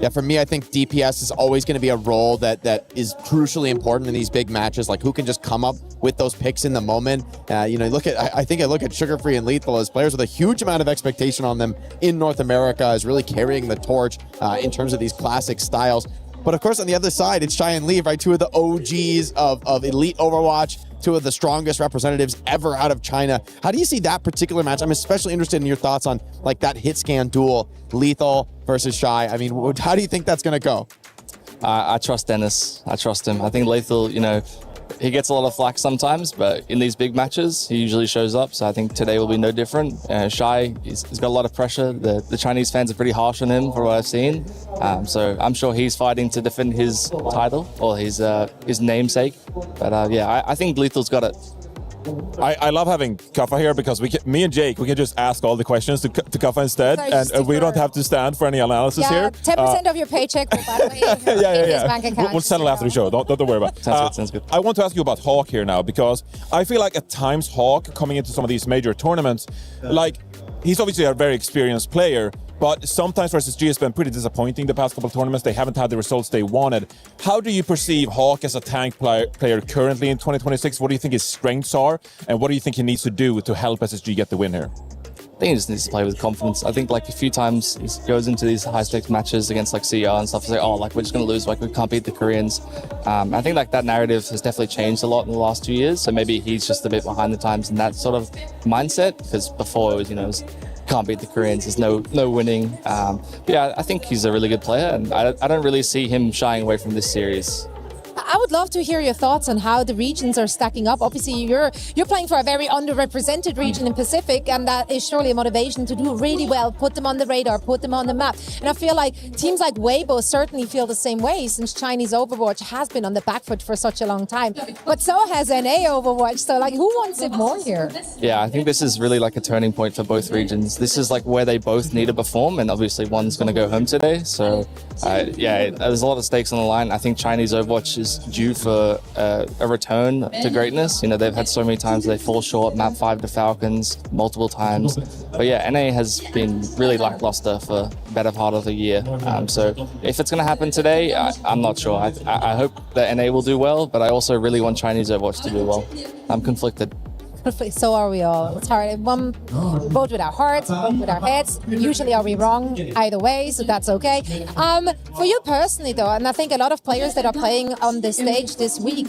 Yeah, for me, I think DPS is always going to be a role that is crucially important in these big matches. Like, who can just come up with those picks in the moment? You know, I think I look at Sugar Free and Lethal as players with a huge amount of expectation on them in North America, as really carrying the torch in terms of these classic styles. But of course, on the other side, it's Shy and Leave, right? 2 of the OGs of Elite Overwatch, 2 of the strongest representatives ever out of China. How do you see that particular match? I'm especially interested in your thoughts on like that hit scan duel, Lethal versus Shy. I mean, how do you think that's going to go? I trust Dennis. I trust him. I think Lethal, you know, he gets a lot of flack sometimes, but in these big matches, he usually shows up. So I think today will be no different. Shy, he's got a lot of pressure. The Chinese fans are pretty harsh on him for what I've seen. So I'm sure he's fighting to defend his title or his namesake. But yeah, I think Lethal's got it. I love having Kaffa here because me and Jake, we can just ask all the questions to Kaffa instead, and we don't have to stand for any analysis here. 10% of your paycheck will, by the way, in his bank account. We'll settle after the show. Don't worry about it. Sounds good. I want to ask you about Hawk here now, because I feel like at times Hawk, coming into some of these major tournaments, like, he's obviously a very experienced player, but sometimes for SSG has been pretty disappointing the past couple of tournaments. They haven't had the results they wanted. How do you perceive Hawk as a tank player currently in 2026? What do you think his strengths are, and what do you think he needs to do to help SSG get the win here? I think he just needs to play with confidence. I think like a few times he goes into these high stakes matches against like CR and stuff, and say, oh, like we're just going to lose, like we can't beat the Koreans. I think like that narrative has definitely changed a lot in the last 2 years. So maybe he's just a bit behind the times in that sort of mindset, because before it was, it was, can't beat the Koreans, there's no winning. But yeah, I think he's a really good player, and I don't really see him shying away from this series. I would love to hear your thoughts on how the regions are stacking up. Obviously, you're playing for a very underrepresented region in Pacific, and that is surely a motivation to do really well, put them on the radar, put them on the map. And I feel like teams like Weibo certainly feel the same way, since Chinese Overwatch has been on the back foot for such a long time. But so has NA Overwatch. So like, who wants it more here? Yeah, I think this is really like a turning point for both regions. This is like where they both need to perform, and obviously one's going to go home today. So yeah, there's a lot of stakes on the line. I think Chinese Overwatch is due for a return to greatness. They've had so many times they fall short, map 5 to Falcons multiple times. But yeah, NA has been really lackluster for the better part of the year. So if it's going to happen today, I'm not sure. I hope that NA will do well, but I also really want Chinese Overwatch to do well. I'm conflicted. So are we all. It's hard. One vote with our hearts, vote with our heads. Usually are we wrong either way, so that's okay. For you personally though, and I think a lot of players that are playing on this stage this week,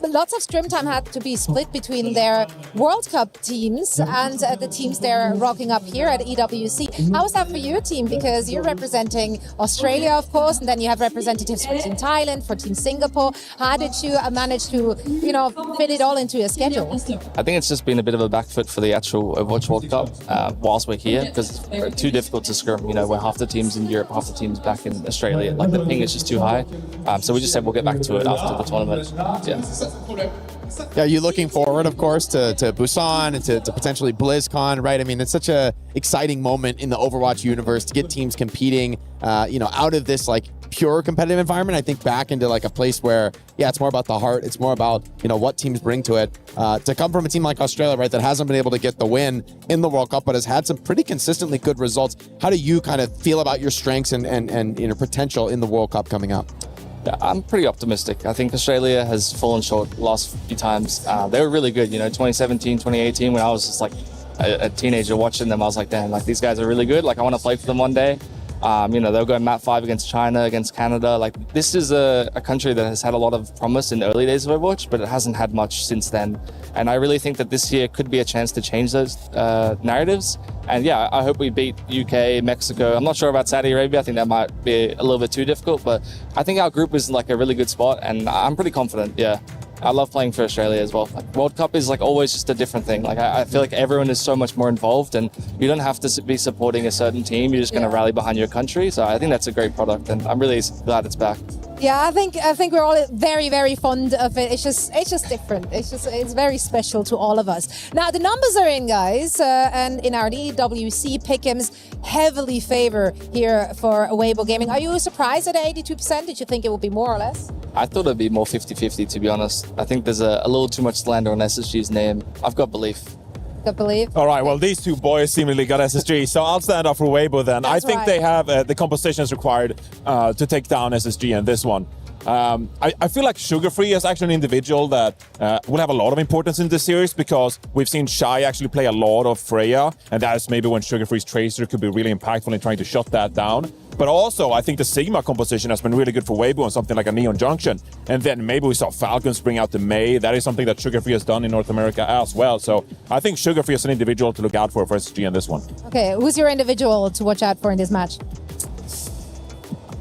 lots of scrim time had to be split between their World Cup teams and the teams they're rocking up here at EWC. How is that for your team? Because you're representing Australia, of course, and then you have representatives for Team Thailand, for Team Singapore. How did you manage to, fit it all into your schedule? I think it's just been a bit of a back foot for the actual Overwatch World Cup whilst we're here, because it's too difficult to scrim. We're half the teams in Europe, half the teams back in Australia. Like the ping is just too high. So we just said we'll get back to it after the tournament. Yeah, you're looking forward, of course, to Busan and to potentially BlizzCon, right? I mean, it's such a exciting moment in the Overwatch universe to get teams competing, out of this like pure competitive environment, I think back into like a place where, yeah, it's more about the heart. It's more about, what teams bring to it. To come from a team like Australia, right, that hasn't been able to get the win in the World Cup, but has had some pretty consistently good results. How do you kind of feel about your strengths and potential in the World Cup coming up? Yeah, I'm pretty optimistic. I think Australia has fallen short the last few times. They were really good, 2017, 2018, when I was just like a teenager watching them, I was like, damn, like these guys are really good. Like I want to play for them one day. They'll go map 5 against China, against Canada. Like this is a country that has had a lot of promise in the early days of Overwatch, but it hasn't had much since then. And I really think that this year could be a chance to change those narratives. And yeah, I hope we beat UK, Mexico. I'm not sure about Saudi Arabia. I think that might be a little bit too difficult, but I think our group is like a really good spot, and I'm pretty confident. Yeah. I love playing for Australia as well. Like, World Cup is like always just a different thing. Like I feel like everyone is so much more involved, and you don't have to be supporting a certain team. You're just going to rally behind your country. So I think that's a great product, and I'm really glad it's back. Yeah, I think we're all very, very fond of it. It's just different. It's very special to all of us. Now the numbers are in, guys, and in our EWC pick'ems heavily favor here for Weibo Gaming. Are you surprised at 82%? Did you think it would be more or less? I thought it'd be more 50-50, to be honest. I think there's a little too much slander on SSG's name. I've got belief. All right, well, these two boys seemingly got SSG, so I'll stand up for Weibo then. That's I think right. they have the compositions required to take down SSG in this one. I feel like Sugarfree is actually an individual that will have a lot of importance in this series, because we've seen Shy actually play a lot of Freya, and that is maybe when Sugarfree's Tracer could be really impactful in trying to shut that down. But also, I think the Sigma composition has been really good for Weibo on something like a Neon Junction. And then maybe we saw Falcons bring out the Mei. That is something that Sugarfree has done in North America as well. So I think Sugarfree is an individual to look out for SSG in this one. Okay, who's your individual to watch out for in this match?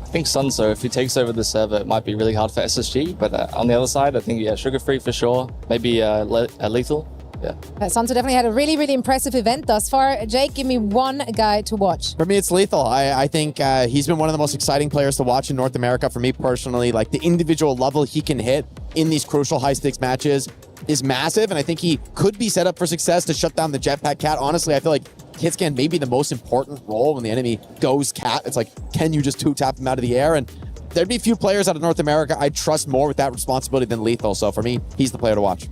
I think Sunso, if he takes over the server, it might be really hard for SSG. But on the other side, I think, Sugarfree for sure. Maybe Lethal. Yeah. Sunso definitely had a really, really impressive event thus far. Jake, give me one guy to watch. For me, it's Lethal. I think he's been one of the most exciting players to watch in North America. For me personally, like the individual level he can hit in these crucial high-stakes matches, is massive, and I think he could be set up for success to shut down the Jetpack Cat. Honestly, I feel like Hitscan may be the most important role when the enemy goes Cat. It's like, can you just 2-tap him out of the air? And there'd be few players out of North America I'd trust more with that responsibility than Lethal. So for me, he's the player to watch.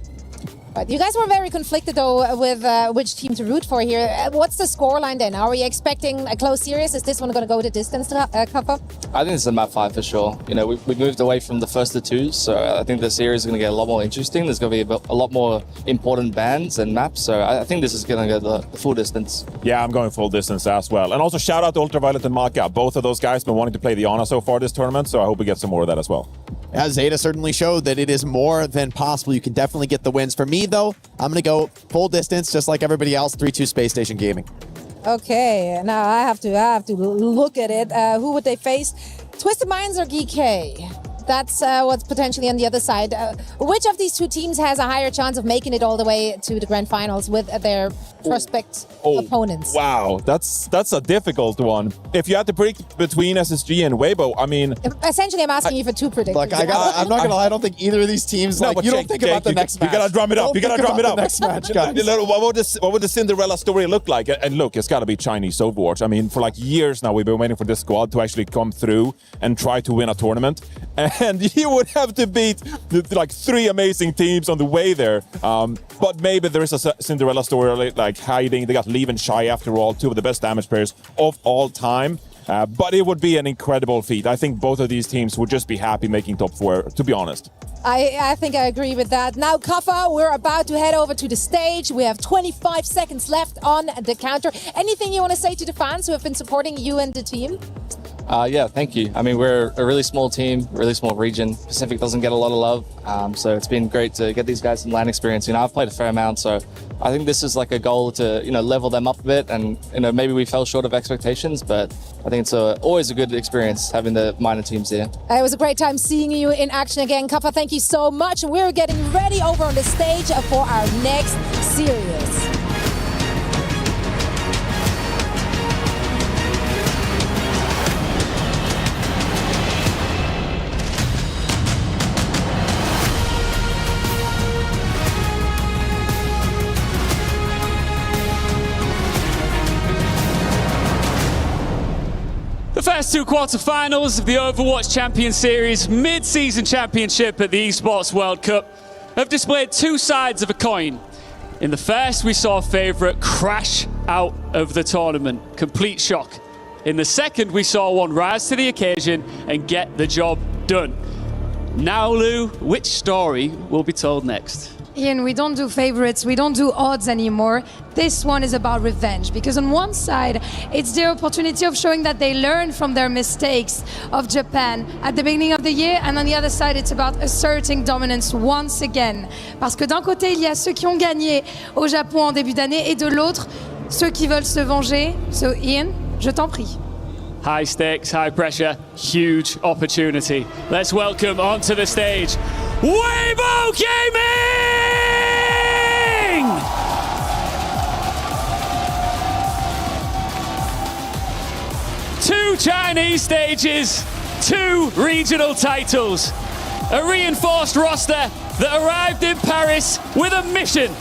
But you guys were very conflicted, though, with which team to root for here. What's the scoreline then? Are we expecting a close series? Is this one going to go the distance, Kappa? I think it's a map 5 for sure. You know, we've moved away from the first of 2, so I think the series is going to get a lot more interesting. There's going to be a lot more important bands and maps, so I think this is going to go the full distance. Yeah, I'm going full distance as well. And also shout out to Ultraviolet and Maka. Both of those guys have been wanting to play the Ana so far this tournament, so I hope we get some more of that as well. As Zeta certainly showed that it is more than possible. You can definitely get the wins. For me, though, I'm going to go full distance, just like everybody else, 3-2 Space Station Gaming. Okay, now I have to look at it. Who would they face? Twisted Minds or GK? That's what's potentially on the other side. Which of these two teams has a higher chance of making it all the way to the grand finals with their prospect opponents? Wow, that's a difficult one. If you had to pick between SSG and Weibo, I mean... Essentially, I'm asking you for two predictions. Look, I'm not going to lie, I don't think either of these teams... No, like, but you don't think about the next match. You got to drum it up. You got to drum it up. Next match, guys. What would the Cinderella story look like? And look, it's got to be Chinese Overwatch. I mean, for like years now, we've been waiting for this squad to actually come through and try to win a tournament. And you would have to beat like 3 amazing teams on the way there. But maybe there is a Cinderella story like hiding. They got Leave and Shy after all, 2 of the best damage players of all time. But it would be an incredible feat. I think both of these teams would just be happy making top 4, to be honest. I think I agree with that. Now, Kaffa, we're about to head over to the stage. We have 25 seconds left on the counter. Anything you want to say to the fans who have been supporting you and the team? Yeah, thank you. I mean, we're a really small team, really small region. Pacific doesn't get a lot of love, so it's been great to get these guys some LAN experience. You know, I've played a fair amount, so I think this is like a goal to, level them up a bit. And, maybe we fell short of expectations, but I think it's always a good experience having the minor teams here. It was a great time seeing you in action again, Kaffa. Thank you so much. We're getting ready over on the stage for our next series. The first 2 quarterfinals of the Overwatch Champion Series mid-season championship at the Esports World Cup have displayed 2 sides of a coin. In the first, we saw a favourite crash out of the tournament. Complete shock. In the second, we saw one rise to the occasion and get the job done. Now, Lou, which story will be told next? Ian, we don't do favorites, we don't do odds anymore. This one is about revenge, because on one side, it's the opportunity of showing that they learned from their mistakes of Japan at the beginning of the year, and on the other side, it's about asserting dominance once again. Parce que d'un côté, il y a ceux qui ont gagné au Japon en début d'année, et de l'autre, ceux qui veulent se venger. So Ian, je t'en prie. High stakes, high pressure, huge opportunity. Let's welcome onto the stage, Weibo Gaming! 2 Chinese stages, 2 regional titles, a reinforced roster that arrived in Paris with a mission,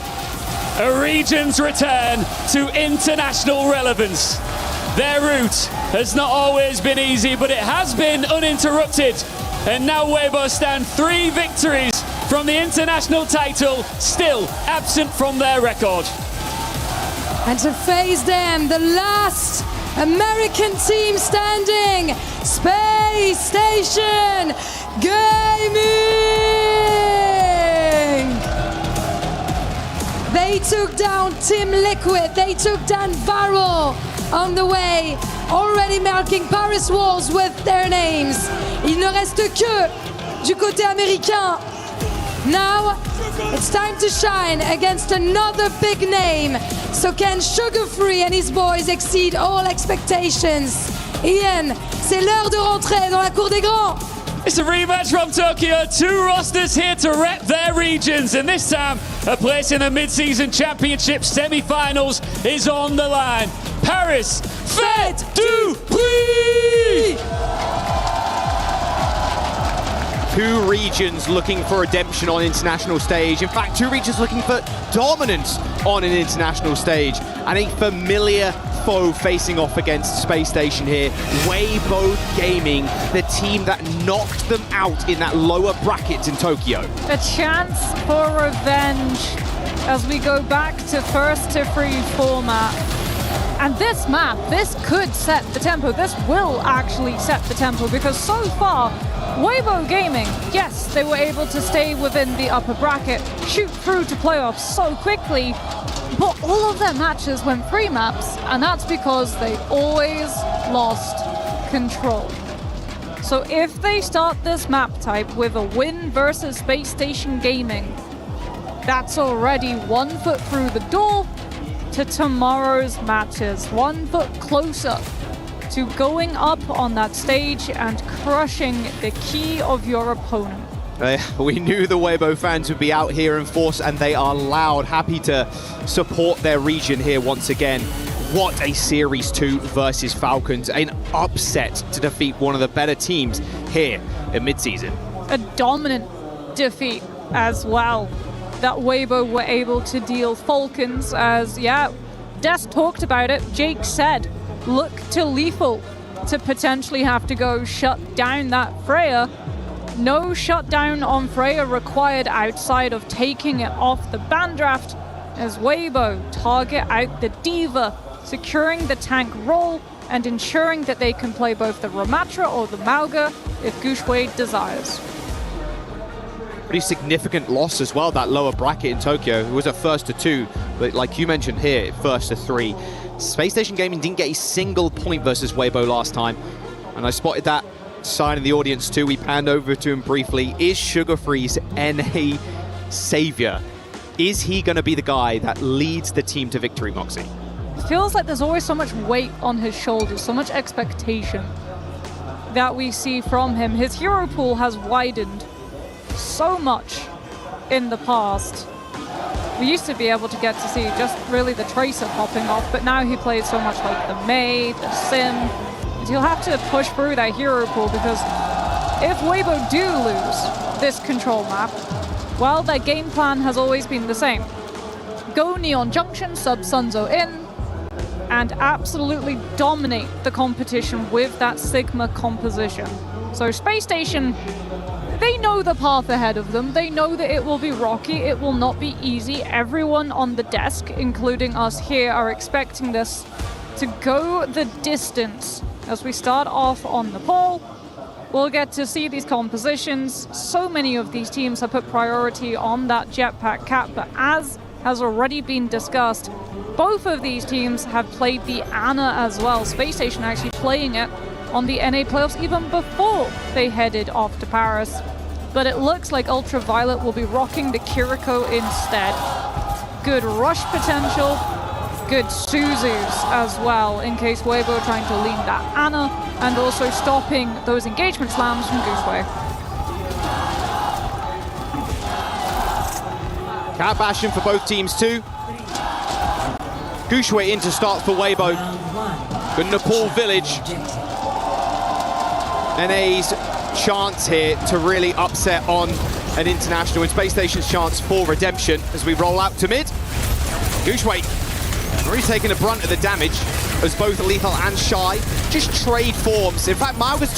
a region's return to international relevance. Their route has not always been easy, but it has been uninterrupted. And now Weibo stand 3 victories from the international title, still absent from their record. And to face them, the last American team standing, Space Station Gaming! They took down Team Liquid, they took down Varro on the way, already marking Paris walls with their names. Il ne reste que du côté américain. Now, it's time to shine against another big name. So can Sugar Free and his boys exceed all expectations? Ian, c'est l'heure de rentrer dans la cour des grands. It's a rematch from Tokyo. 2 rosters here to rep their regions, and this time a place in the mid-season championship semi-finals is on the line. Paris, faites du bruit! Two regions looking for redemption on international stage. In fact, two regions looking for dominance on an international stage. And a familiar foe facing off against Space Station here. Weibo Gaming, the team that knocked them out in that lower bracket in Tokyo. A chance for revenge as we go back to first to free format. And this map, this could set the tempo. This will actually set the tempo because so far, Weibo Gaming, yes, they were able to stay within the upper bracket, shoot through to playoffs so quickly, but all of their matches went 3 maps, and that's because they always lost control. So if they start this map type with a win versus Space Station Gaming, that's already 1 foot through the door to tomorrow's matches, 1 foot closer to going up on that stage and crushing the key of your opponent. We knew the Weibo fans would be out here in force, and they are loud, happy to support their region here once again. What a Series 2 versus Falcons, an upset to defeat one of the better teams here in midseason. A dominant defeat as well that Weibo were able to deal Falcons as, yeah, Des talked about it, Jake said, look to Lethal to potentially have to go shut down that Freya. No shutdown on Freya required outside of taking it off the ban draft as Weibo target out the Diva, securing the tank role and ensuring that they can play both the Ramatra or the Mauga if Gushue desires. Pretty significant loss as well, that lower bracket in Tokyo. It was a first to 2, but like you mentioned here, first to 3. Space Station Gaming didn't get a single point versus Weibo last time, and I spotted that sign in the audience too. We panned over to him briefly. Is Sugarfree's NA savior? Is he going to be the guy that leads the team to victory, Moxie? It feels like there's always so much weight on his shoulders, so much expectation that we see from him. His hero pool has widened so much in the past. We used to be able to get to see just really the Tracer popping off, but now he plays so much like the Mei, the Sim, and he'll have to push through that hero pool because if Weibo do lose this control map, well, their game plan has always been the same. Go Neon Junction, sub Sunzo in, and absolutely dominate the competition with that Sigma composition. So Space Station, they know the path ahead of them. They know that it will be rocky, it will not be easy. Everyone on the desk, including us here, are expecting this to go the distance. As we start off on the pole, we'll get to see these compositions. So many of these teams have put priority on that jetpack cap, but as has already been discussed, both of these teams have played the Ana as well. Space Station actually playing it on the NA playoffs even before they headed off to Paris. But it looks like Ultraviolet will be rocking the Kiriko instead. Good rush potential, good Suzus as well, in case Weibo are trying to lean that Ana, and also stopping those engagement slams from Gushue. Cat bashing for both teams too. Gushue in to start for Weibo. Good Nepal Village. NA's chance here to really upset on an international, and Space Station's chance for redemption as we roll out to mid. Gushue really taking the brunt of the damage as both Lethal and Shy just trade forms. In fact, Mauga's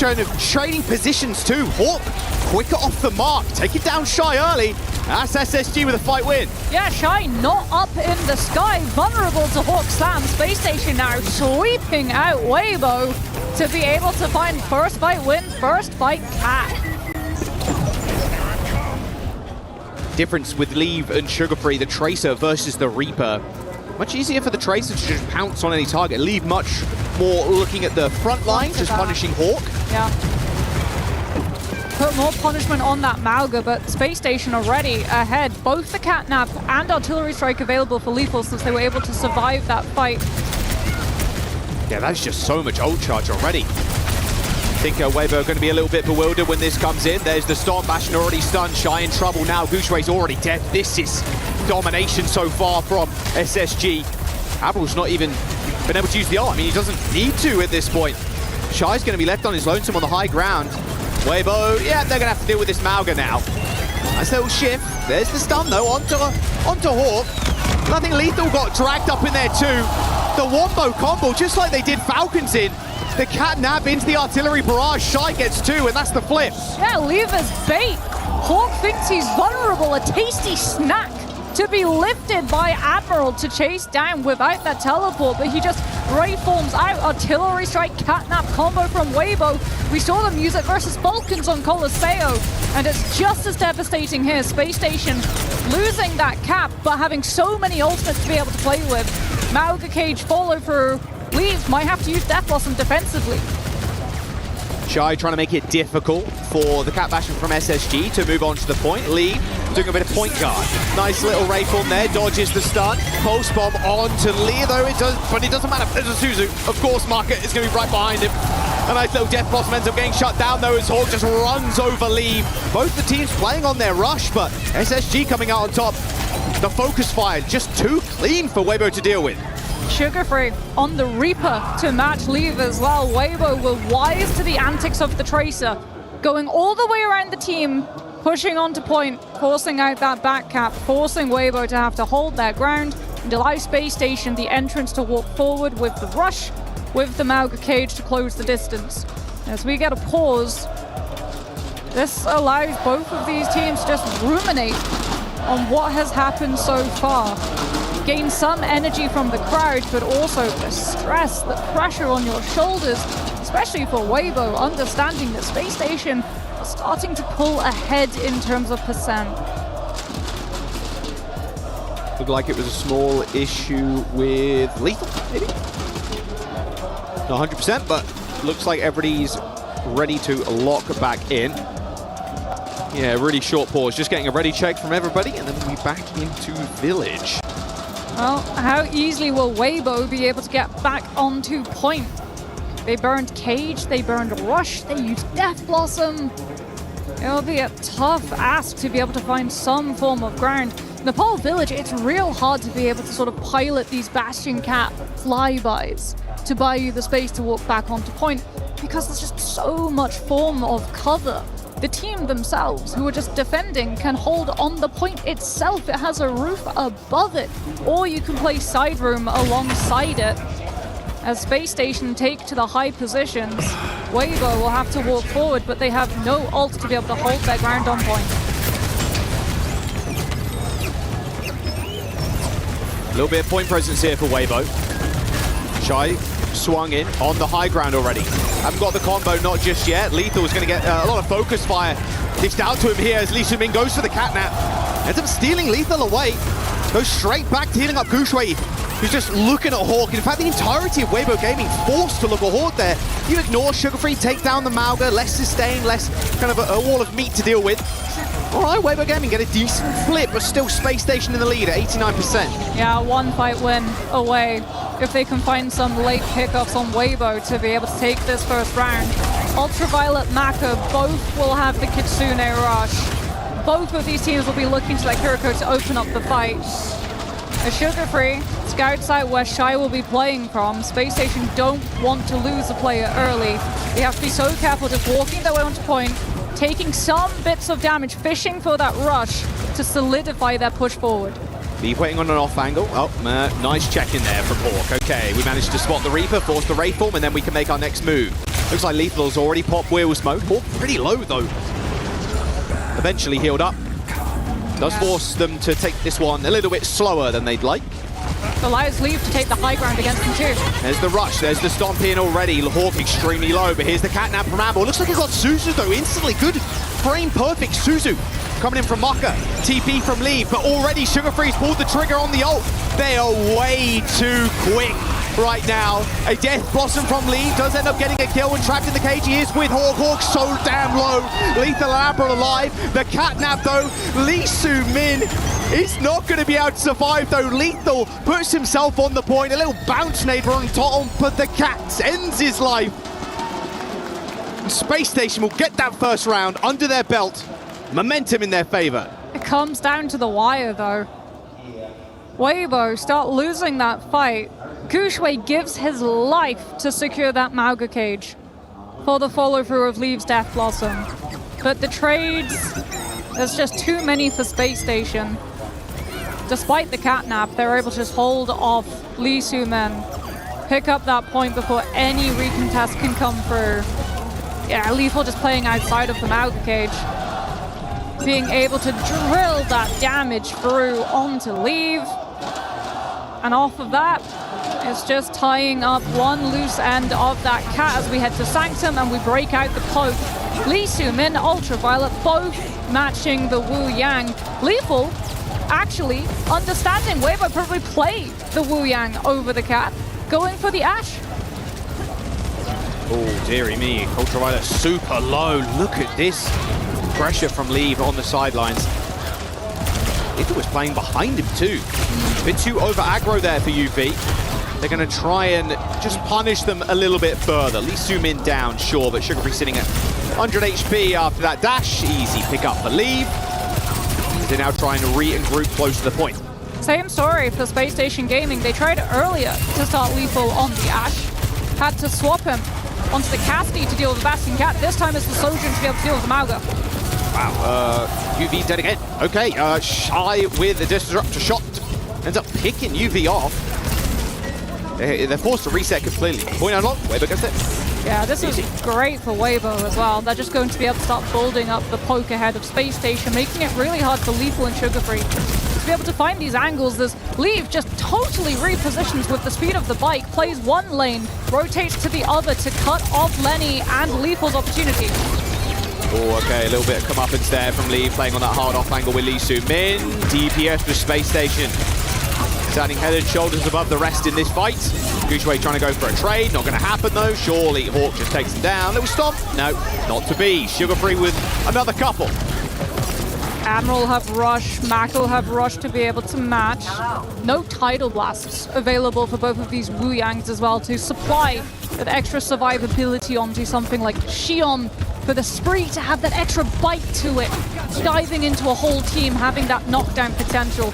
trading positions too. Hawk quicker off the mark, taking down Shy early. That's SSG with a fight win. Yeah, Shy not up in the sky, vulnerable to Hawk Slam. Space Station now sweeping out Weibo to be able to find first fight win, first fight cat. Difference with Leave and Sugarfree, the Tracer versus the Reaper. Much easier for the Tracer to just pounce on any target. Leave much more looking at the front line, just punishing Hawk. Yeah. Put more punishment on that Mauga, but Space Station already ahead. Both the Catnap and Artillery Strike available for Lethal since they were able to survive that fight. Yeah, that's just so much ult charge already. I think Weibo are going to be a little bit bewildered when this comes in. There's the Storm Bastion already stunned. Shy in trouble now. Gushue's already dead. This is domination so far from SSG. Abel's not even been able to use the ult. I mean, he doesn't need to at this point. Shy's going to be left on his lonesome on the high ground. Weibo, yeah, they're going to have to deal with this Mauga now. Nice little shift. There's the stun, though, onto Hawk. And I think Lethal got dragged up in there, too. The Wombo combo, just like they did Falcons in. The catnap into the artillery barrage. Shy gets 2, and that's the flip. Yeah, Lever's bait. Hawk thinks he's vulnerable. A tasty snack to be lifted by Admiral to chase down without that teleport, but he just reforms out. Artillery strike, catnap combo from Weibo. We saw the music versus Falcons on Colosseo, and it's just as devastating here. Space Station losing that cap, but having so many ultimates to be able to play with. Mauga Cage follow through. Leaves might have to use Death Blossom defensively. Shy trying to make it difficult for the Cat Bastion from SSG to move on to the point. Lee doing a bit of point guard. Nice little Rayform there, dodges the stun. Pulse bomb on to Lee, though it does, but it doesn't matter. There's a Suzu. Of course, Market is going to be right behind him. A nice little Death Blossom ends up getting shut down, though, as Hawk just runs over Lee. Both the teams playing on their rush, but SSG coming out on top. The focus fire just too clean for Weibo to deal with. Sugar Free on the Reaper to match Leave as well. Weibo were wise to the antics of the Tracer, going all the way around the team, pushing onto point, forcing out that back cap, forcing Weibo to have to hold their ground, and allow Space Station the entrance to walk forward with the rush, with the Mauga Cage to close the distance. As we get a pause, this allows both of these teams to just ruminate on what has happened so far. Gain some energy from the crowd, but also the stress, the pressure on your shoulders, especially for Weibo, understanding that Space Station are starting to pull ahead in terms of percent. Looked like it was a small issue with Lethal, maybe? Not 100%, but looks like everybody's ready to lock back in. Yeah, really short pause, just getting a ready check from everybody, and then we'll be back into Village. Well, how easily will Weibo be able to get back onto point? They burned Cage, they burned Rush, they used Death Blossom. It'll be a tough ask to be able to find some form of ground. Nepal Village, it's real hard to be able to sort of pilot these Bastion Cat flybys to buy you the space to walk back onto point, because there's just so much form of cover. The team themselves, who are just defending, can hold on the point itself. It has a roof above it, or you can play side room alongside it. As Space Station take to the high positions, Weibo will have to walk forward, but they have no ult to be able to hold their ground on point. A little bit of point presence here for Weibo. Shy swung in on the high ground already. Haven't got the combo, not just yet. Lethal is going to get a lot of focus fire dished out to him here as Lee Sumin goes for the catnap. Ends up stealing Lethal away. Goes straight back to healing up Gushwei, who's just looking at Hawk. In fact, the entirety of Weibo Gaming forced to look at Hawk there. You ignore Sugar Free, take down the Mauga, less sustain, less kind of a wall of meat to deal with. All right, Weibo Gaming get a decent flip, but still Space Station in the lead at 89%. Yeah, one fight win away. If they can find some late pickups on Weibo to be able to take this first round. Ultraviolet, Maka, both will have the Kitsune rush. Both of these teams will be looking to like Hiriko to open up the fight. A Sugar Free, scout site where Shy will be playing from. Space Station don't want to lose a player early. They have to be so careful just walking their way onto point, taking some bits of damage, fishing for that rush to solidify their push forward. Leave waiting on an off angle. Oh, nice check in there from Hawk. Okay, we managed to spot the Reaper, force the Rayform, and then we can make our next move. Looks like Lethal's already popped Wheels mode. Hawk pretty low though. Eventually healed up. Does force them to take this one a little bit slower than they'd like. Allows Leaf to take the high ground against him too. There's the rush, there's the stomp in already. Hawk extremely low, but here's the catnap from Amble. Looks like he got Suzu though, instantly. Good frame perfect Suzu. Coming in from Maka, TP from Lee, but already Sugar Free's pulled the trigger on the ult. They are way too quick right now. A Death Blossom from Lee does end up getting a kill when trapped in the cage. He is with Hawk. Hawk's so damn low. Lethal and Abra alive. The catnap though, Lee Su-min is not going to be able to survive though. Lethal puts himself on the point. A little bounce nade on top, but the cat ends his life. Space Station will get that first round under their belt. Momentum in their favor. It comes down to the wire though. Weibo start losing that fight. Gushwei gives his life to secure that Mauga cage. for the follow-through of Leave's Death Blossom. But the trades, there's just too many for Space Station. Despite the catnap, they're able to just hold off Lee Soo-min, pick up that point before any recontest can come through. Yeah, Lethal just playing outside of the Mauga cage. Being able to drill that damage through onto Leave. And off of that, it's just tying up one loose end of that cat as we head to Sanctum and we break out the poke. Lee Soo-min, Ultraviolet, both matching the Wu Yang. Lethal actually understanding Weibo probably play the Wu Yang over the cat, going for the Ashe. Oh, dearie me. Ultraviolet super low. Look at this pressure from Leave on the sidelines. Lethal was playing behind him too. A bit too over aggro there for UV. They're going to try and just punish them a little bit further. Lee Soo-min down, sure, but Sugar Free sitting at 100 HP after that dash. Easy pick up for Leave. They're now trying to re-group close to the point. Same story for Space Station Gaming. They tried earlier to start Lethal on the Ashe. Had to swap him onto the Cassidy to deal with the Bastion Cat. This time it's the Sojourn to be able to deal with the Mauga. Wow, UV dead again. Okay, Shy with the Disruptor shot. Ends up picking UV off. They're forced to reset completely. Point unlocked, Weibo gets it. Yeah, this is great for Weibo as well. They're just going to be able to start building up the poke ahead of Space Station, making it really hard for Lethal and Sugar Free to be able to find these angles. This Leave just totally repositions with the speed of the bike, plays one lane, rotates to the other to cut off Lenny and Lethal's opportunity. Oh, okay, a little bit of comeuppance there from Lee, playing on that hard off angle with Lee Soo-min. DPS for Space Station. Standing head and shoulders above the rest in this fight. Gushwei trying to go for a trade, not going to happen though. Surely Hawk just takes him down. Little stomp, no, not to be. Sugar Free with another couple. Admiral have Rush, Mako have Rush to be able to match. No Tidal Blasts available for both of these Wu Yangs as well to supply that extra survivability onto something like Xion, for the Spree to have that extra bite to it, diving into a whole team, having that knockdown potential.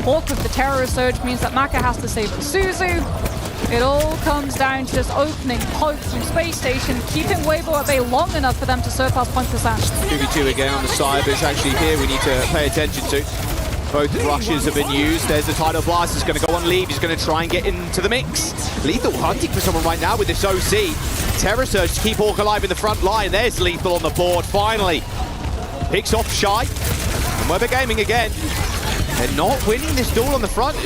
Hawk with the Terror Surge means that Maka has to save the Suzu. It all comes down to just opening pokes from Space Station, keeping Weibo at bay long enough for them to surpass 1%. 2v2 again on the side, but it's actually here we need to pay attention to. Both rushes have been used. There's the Tidal Blast. He's going to go on Leave. He's going to try and get into the mix. Lethal hunting for someone right now with this OC. Terror Surge to keep Hawk alive in the front line. There's Lethal on the board, finally. Picks off Shy. And Weber Gaming again. They're not winning this duel on the front.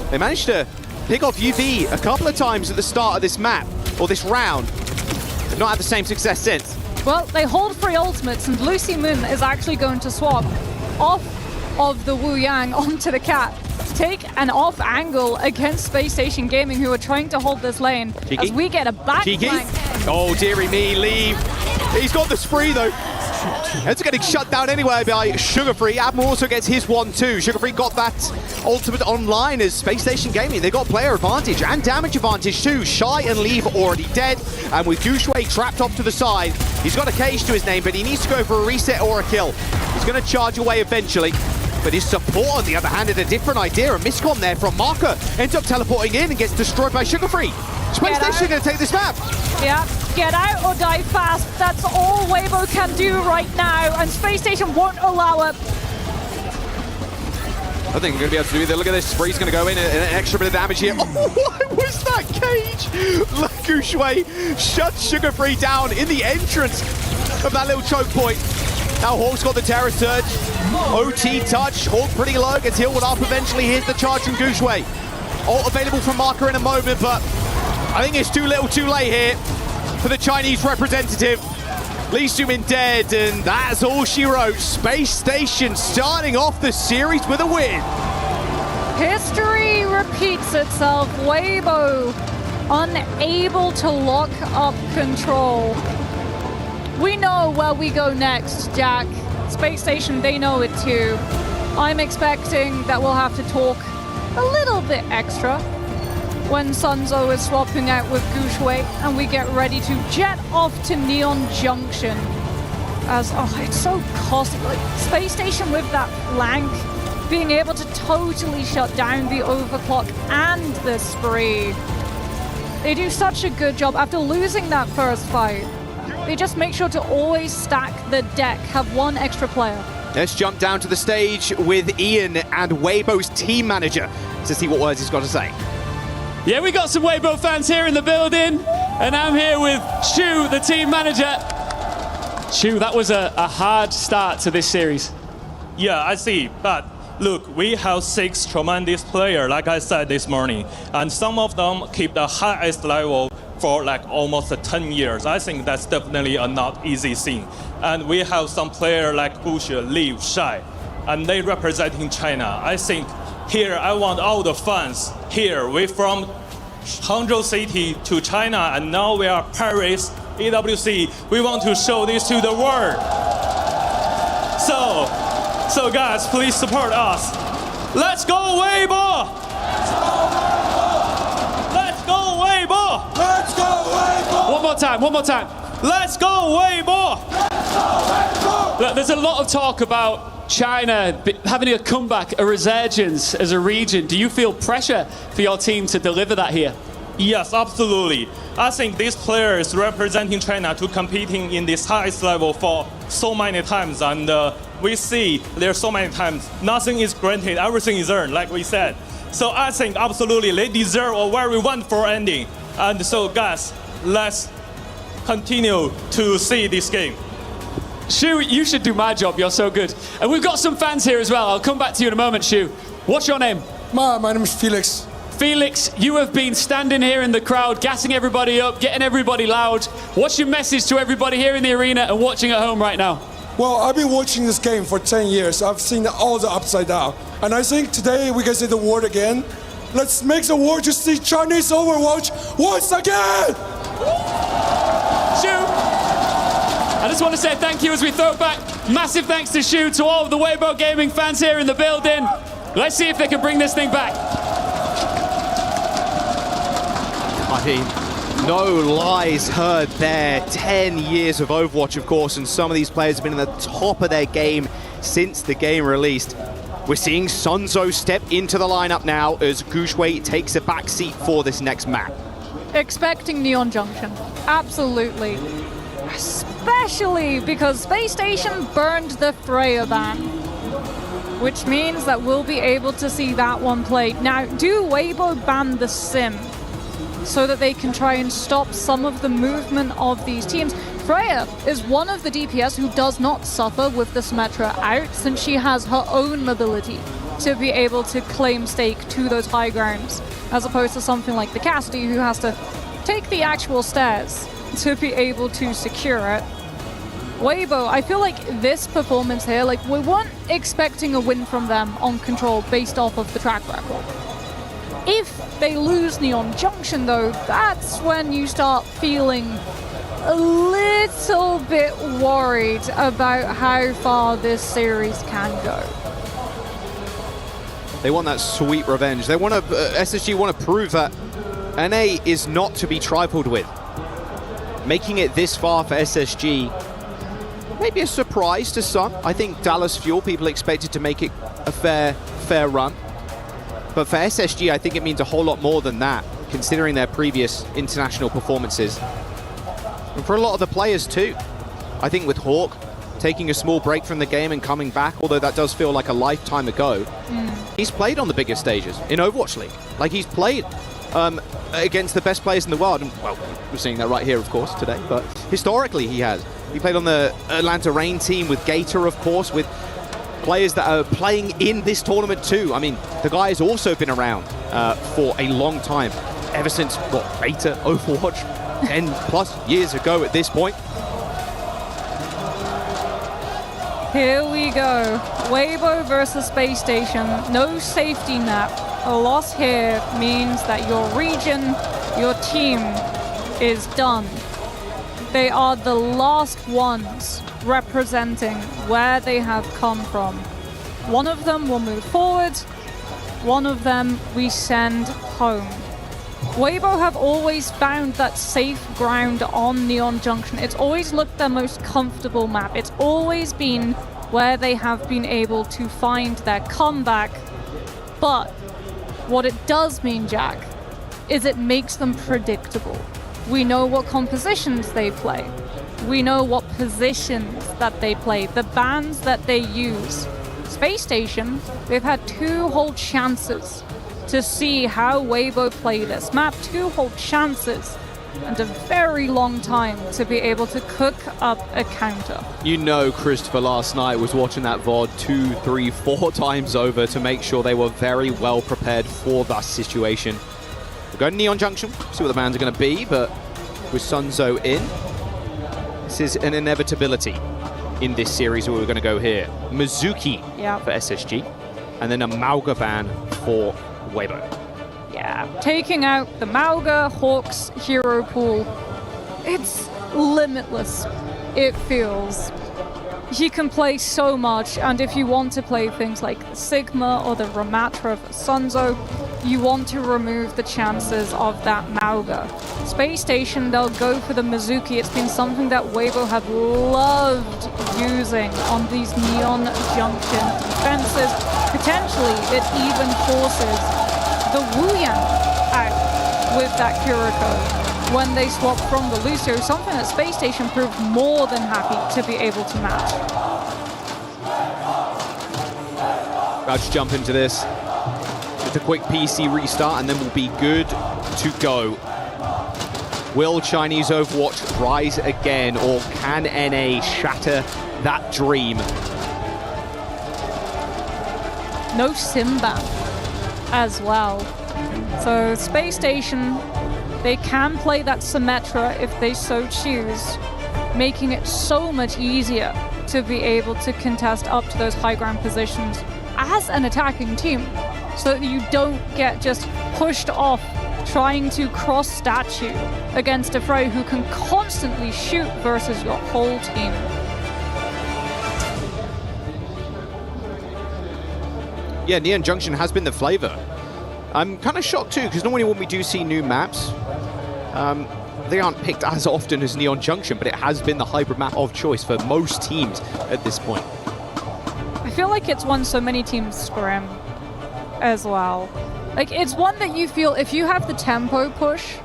They managed to pick off UV a couple of times at the start of this map, or this round. They've not had the same success since. Well, they hold 3 ultimates, and Lucy Moon is actually going to swap off of the Wu Yang onto the cat. Take an off angle against Space Station Gaming, who are trying to hold this lane. Cheeky. As we get a back flank. Oh, dearie me, Leave. He's got the Spree though. It's getting shut down anyway by Sugar Free. Admiral also gets his one too. Sugar Free got that ultimate online as Space Station Gaming. They got player advantage and damage advantage too. Shy and Leave already dead. And with Gushwei trapped off to the side, he's got a cage to his name, but he needs to go for a reset or a kill. He's going to charge away eventually. But his support, on the other hand, had a different idea. A miscom there from Marker. Ends up teleporting in and gets destroyed by Sugar Free. Space Station going to take this map. Yeah, get out or die fast. That's all Weibo can do right now, and Space Station won't allow it. I think they're going to be able to do it. Look at this. Spree's going to go in and an extra bit of damage here. Oh, what was that cage? Gushwei shut Sugar Free down in the entrance of that little choke point. Now Hawk's got the Terror Surge. OT touch. Hawk pretty low. Gets healed up eventually. Here's the charge from Gushwei. Ult available from Marker in a moment, but I think it's too little too late here for the Chinese representative. Lee Soo-min dead, and that's all she wrote. Space Station starting off the series with a win. History repeats itself. Weibo unable to lock up control. We know where we go next, Jack. Space Station, they know it too. I'm expecting that we'll have to talk a little bit extra when Sunzo is swapping out with Gushwei and we get ready to jet off to Neon Junction. As, oh, it's so costly. Like, Space Station with that flank, being able to totally shut down the overclock and the Spree. They do such a good job after losing that first fight. They just make sure to always stack the deck, have one extra player. Let's jump down to the stage with Ian and Weibo's team manager to see what words he's got to say. Yeah, we got some Weibo fans here in the building, and I'm here with Shu, the team manager. Shu, that was a hard start to this series. Yeah, I see, but look, we have 6 tremendous players, like I said this morning, and some of them keep the highest level for like almost 10 years. I think that's definitely a not easy thing. And we have some players like Bush, Liv, Shai, and they representing China. I think here I want all the fans here. We from Hangzhou City to China, and now we are Paris, EWC. We want to show this to the world. So guys, please support us. Let's go Weibo! Let's go Weibo! Let's go Weibo! One more time. Let's go Weibo! Look, there's a lot of talk about China having a comeback, a resurgence as a region. Do you feel pressure for your team to deliver that here? Yes, absolutely. I think these players representing China to competing in this highest level for so many times, and we see there so many times nothing is granted, everything is earned, like we said. So I think absolutely they deserve a very wonderful ending. And so guys, let's continue to see this game. Shu, you should do my job, you're so good. And we've got some fans here as well. I'll come back to you in a moment, Shu. What's your name? My name is Felix. Felix, you have been standing here in the crowd, gassing everybody up, getting everybody loud. What's your message to everybody here in the arena and watching at home right now? Well, I've been watching this game for 10 years. I've seen all the upside down. And I think today we can see the world again. Let's make the world to see Chinese Overwatch once again! Shu, I just want to say thank you as we throw back. Massive thanks to Shu, to all of the Weibo Gaming fans here in the building. Let's see if they can bring this thing back. I mean, no lies heard there. 10 years of Overwatch, of course, and some of these players have been at the top of their game since the game released. We're seeing Sunzo step into the lineup now as Guxue takes a back seat for this next map. Expecting Neon Junction, absolutely. Especially because Space Station burned the Freya ban, which means that we'll be able to see that one played. Now, do Weibo ban the Sim so that they can try and stop some of the movement of these teams? Freya is one of the DPS who does not suffer with the Symmetra out, since she has her own mobility to be able to claim stake to those high grounds, as opposed to something like the Cassidy, who has to take the actual stairs to be able to secure it. Weibo, I feel like this performance here, like we weren't expecting a win from them on Control based off of the track record. If they lose Neon Junction though, that's when you start feeling a little bit worried about how far this series can go. They want that sweet revenge. They want to, SSG want to prove that NA is not to be trifled with. Making it this far for SSG, maybe a surprise to some. I think Dallas Fuel, people expected to make it a fair run. But for SSG, I think it means a whole lot more than that, considering their previous international performances. And for a lot of the players too. I think with Hawk taking a small break from the game and coming back, although that does feel like a lifetime ago, he's played on the biggest stages in Overwatch League. Like, he's played against the best players in the world. And, well, we're seeing that right here, of course, today. But historically, he has. He played on the Atlanta Reign team with Gator, of course, with players that are playing in this tournament too. I mean, the guy has also been around for a long time, ever since, what, beta Overwatch 10 plus years ago at this point. Here we go. Weibo versus Space Station. No safety net. A loss here means that your region, your team is done. They are the last ones representing where they have come from. One of them will move forward, one of them we send home. Weibo have always found that safe ground on Neon Junction. It's always looked their most comfortable map. It's always been where they have been able to find their comeback. But what it does mean, Jack, is it makes them predictable. We know what compositions they play. We know what positions that they play, the bans that they use. Space Station, they've had 2 whole chances to see how Weibo play this map, 2 whole chances, and a very long time to be able to cook up a counter. You know Christopher last night was watching that VOD 2, 3, 4 times over to make sure they were very well prepared for that situation. We'll go to Neon Junction, see what the bans are going to be, but with Sunzo in, this is an inevitability in this series where we're going to go here. Mizuki for SSG, and then a Mauga ban for Weibo. Yeah, taking out the Mauga Hawks hero pool, it's limitless, it feels. He can play so much, and if you want to play things like Sigma or the Ramatra for Sunzo, you want to remove the chances of that Mauga. Space Station, they'll go for the Mizuki. It's been something that Weibo have loved using on these Neon Junction defenses. Potentially, it even forces the Wuyan out with that Kuriko when they swap from the Lucio, something that Space Station proved more than happy to be able to match. I'll just jump into this. Just a quick PC restart and then we'll be good to go. Will Chinese Overwatch rise again, or can NA shatter that dream? No Simba as well. So Space Station, they can play that Symmetra if they so choose, making it so much easier to be able to contest up to those high ground positions as an attacking team, so that you don't get just pushed off trying to cross statue against a Frey who can constantly shoot versus your whole team. Yeah, Neon Junction has been the flavor. I'm kind of shocked too, because normally when we do see new maps, they aren't picked as often as Neon Junction, but it has been the hybrid map of choice for most teams at this point. I feel like it's one so many teams scrim as well. Like, it's one that you feel if you have the tempo push,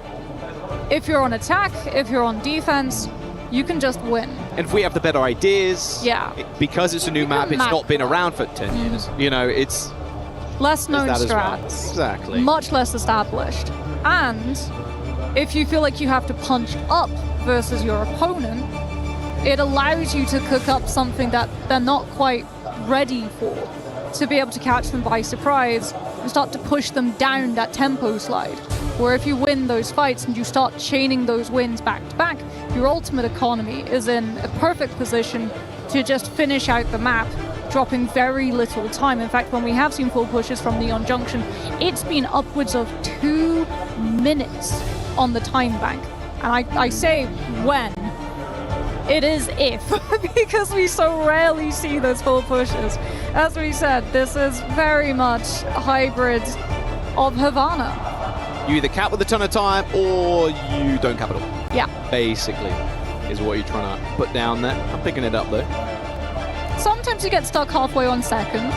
if you're on attack, if you're on defense, you can just win. And if we have the better ideas, because it's a new map, it's not been around for 10 years. You know, it's less known strats. Well. Exactly. Much less established. And if you feel like you have to punch up versus your opponent, it allows you to cook up something that they're not quite ready for, to be able to catch them by surprise and start to push them down that tempo slide. Where if you win those fights and you start chaining those wins back to back, your ultimate economy is in a perfect position to just finish out the map, dropping very little time. In fact, when we have seen full pushes from Neon Junction, it's been upwards of 2 minutes on the time bank. And I say when, it is if, because we so rarely see those full pushes. As we said, this is very much a hybrid of Havana. You either cap with a ton of time or you don't cap at all. Yeah. Basically, is what you're trying to put down there. I'm picking it up though. Sometimes you get stuck halfway on second.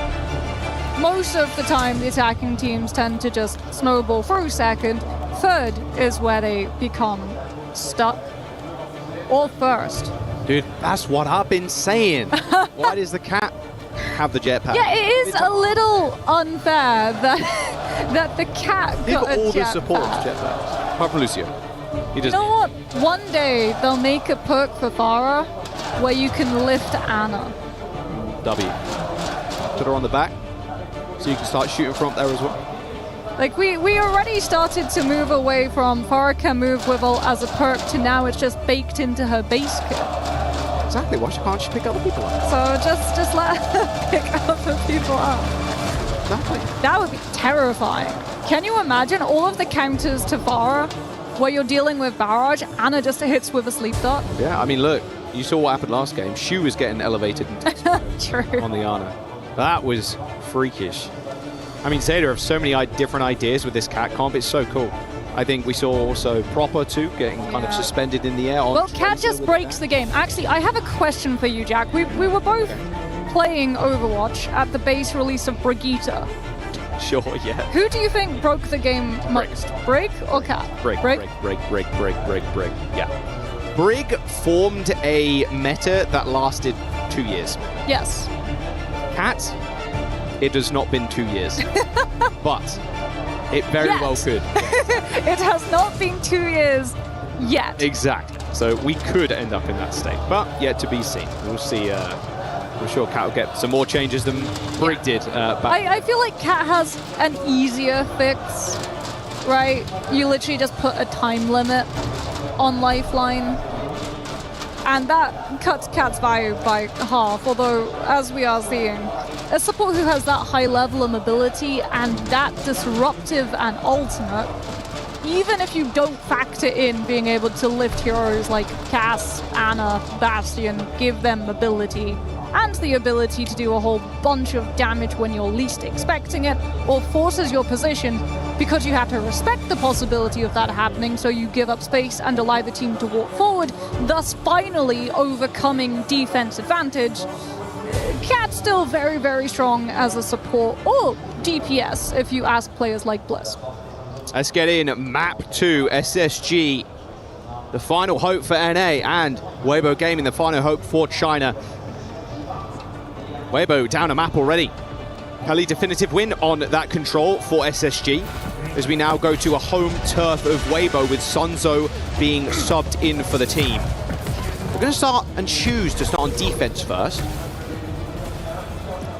Most of the time, the attacking teams tend to just snowball through second. Third is where they become stuck. Or first. Dude, that's what I've been saying. Why does the cat have the jetpack? Yeah, it is a little unfair that the cat got a all jetpack. the support jetpacks. Apart from Lucio. He You know what? One day they'll make a perk for Farah where you can lift Anna. W. Put her on the back so you can start shooting from up there as well. Like, we already started to move away from Farah can move Wivel as a perk to now it's just baked into her base kit. Exactly. Why can't she pick other people up? So just let her pick other people up. Exactly. That would be terrifying. Can you imagine all of the counters to Farah where you're dealing with barrage, Anna just hits with a sleep dart? Yeah, I mean, look, you saw what happened last game. Shu was getting elevated True. on the Ana. That was freakish. I mean, Zeta have so many different ideas with this cat comp. It's so cool. I think we saw also Proper too getting kind of suspended in the air. Well, Cat just breaks the game. Actually, I have a question for you, Jack. We were both playing Overwatch at the base release of Brigitte. Sure, yeah. Who do you think broke the game most? Brig or Cat? Brig. Yeah. Brig formed a meta that lasted 2 years. Yes. Cat, it has not been 2 years. But it very well could. It has not been 2 years yet. Exactly. So we could end up in that state, but yet to be seen. We'll see. I'm sure Cat will get some more changes than Brig did. I feel like Cat has an easier fix, right? You literally just put a time limit on Lifeline, and that cuts Cat's value by half. Although, as we are seeing, a support who has that high level of mobility and that disruptive and ultimate, even if you don't factor in being able to lift heroes like Cass, Anna, Bastion, give them mobility, and the ability to do a whole bunch of damage when you're least expecting it, or forces your position because you have to respect the possibility of that happening, so you give up space and allow the team to walk forward, thus finally overcoming defense advantage. Cat's still very, very strong as a support, or DPS if you ask players like Bliss. Let's get in map 2, SSG, the final hope for NA, and Weibo Gaming, the final hope for China. Weibo down a map already. Early definitive win on that control for SSG, as we now go to a home turf of Weibo with Sunzo being subbed in for the team. We're going to start and choose to start on defense first.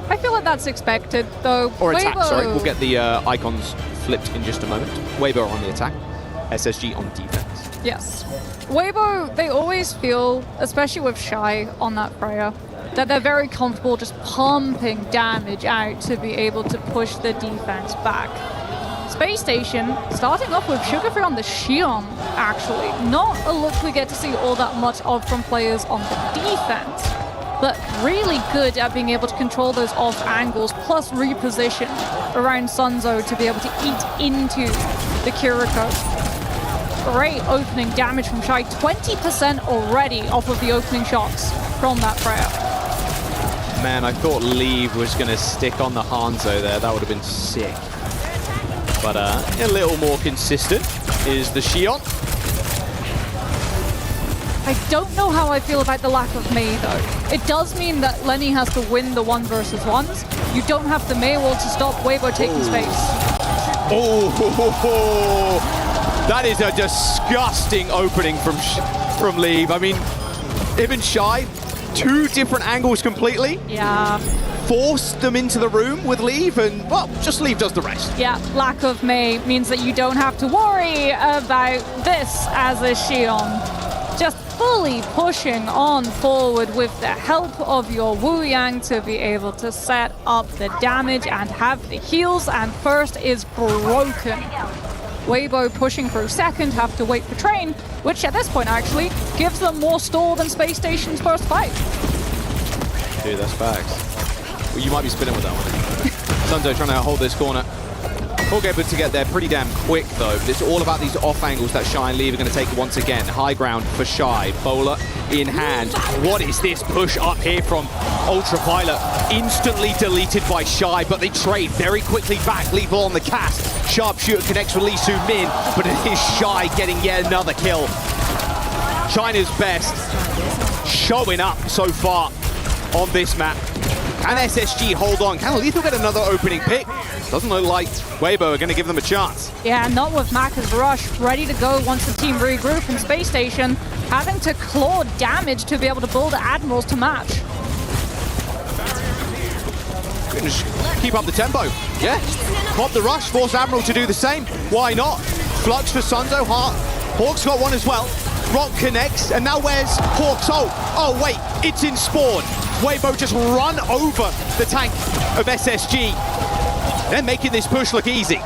I feel like that's expected, though. Or attack, Weibo... sorry. We'll get the icons flipped in just a moment. Weibo on the attack, SSG on defense. Yes. Weibo, they always feel, especially with Shy on that Freya, that they're very comfortable just pumping damage out to be able to push the defense back. Space Station, starting off with Sugarfree on the Xion, actually. Not a look we get to see all that much of from players on the defense, but really good at being able to control those off angles, plus reposition around Sunzo to be able to eat into the Kiriko. Great opening damage from Shy, 20% already off of the opening shots from that Freya. Man, I thought Leave was going to stick on the Hanzo there. That would have been sick. But a little more consistent is the Xion. I don't know how I feel about the lack of Mei, though. It does mean that Lenny has to win the 1v1s. You don't have the Mei wall to stop Weibo taking space. Oh, that is a disgusting opening from Leave. I mean, even Shy, 2 different angles completely. Yeah. Forced them into the room with Leave, and, well, just Leave does the rest. Yeah, lack of Mei means that you don't have to worry about this as a Xion. Just fully pushing on forward with the help of your Wu Yang to be able to set up the damage and have the heals, and first is broken. Weibo pushing through second, have to wait for Train, which at this point actually gives them more stall than Space Station's first fight. Dude, that's facts. Well, you might be spinning with that one. Sunzo trying to hold this corner. Hawk able to get there pretty damn quick, though. But it's all about these off angles that Shy and Leave are going to take once again. High ground for Shy. Bowler in hand. What is this push up here from Ultraviolet? Instantly deleted by Shy, but they trade very quickly back. Leave on the cast. Sharpshooter connects with Lee Soo-min, but it is Shy getting yet another kill. China's best showing up so far on this map. Can SSG hold on? Can Lethal get another opening pick? Doesn't look like Weibo are going to give them a chance. Yeah, not with Maka's rush. Ready to go once the team regroup, and Space Station having to claw damage to be able to build Admirals to match. Keep up the tempo. Yeah. Pop the rush, force Admiral to do the same. Why not? Flux for Sunzo. Hawk's got one as well. Rock connects, and now where's Hawk's ult? Oh wait, it's in spawn. Weibo just run over the tank of SSG. They're making this push look easy.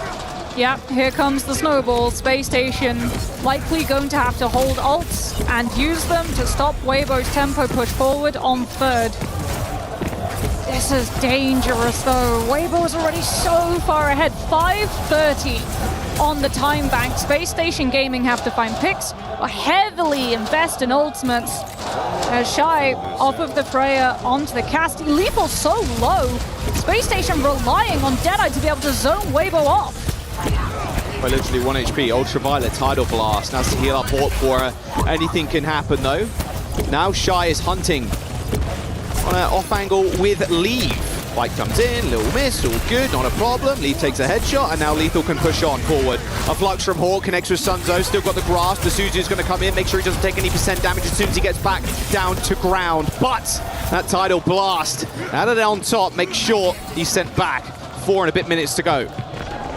Yeah, here comes the snowball. Space Station likely going to have to hold ults and use them to stop Weibo's tempo push forward on third. This is dangerous though. Weibo is already so far ahead. 5:30 on the time bank. Space Station Gaming have to find picks or heavily invest in ultimates. As Shy off of the Freya onto the cast. Lethal so low. Space Station relying on Deadeye to be able to zone Weibo off. By literally 1 HP, Ultraviolet, Tidal Blast. Now to heal up Hawk for her. Anything can happen though. Now Shy is hunting on an off angle with Leave. Bike comes in, little miss, all good, not a problem. Leaf takes a headshot, and now Lethal can push on forward. A flux from Hawk connects with Sunzo, still got the grasp. The Suzu's going to come in, make sure he doesn't take any % damage as soon as he gets back down to ground. But that Tidal Blast, out of there on top, makes sure he's sent back. 4 and a bit minutes to go.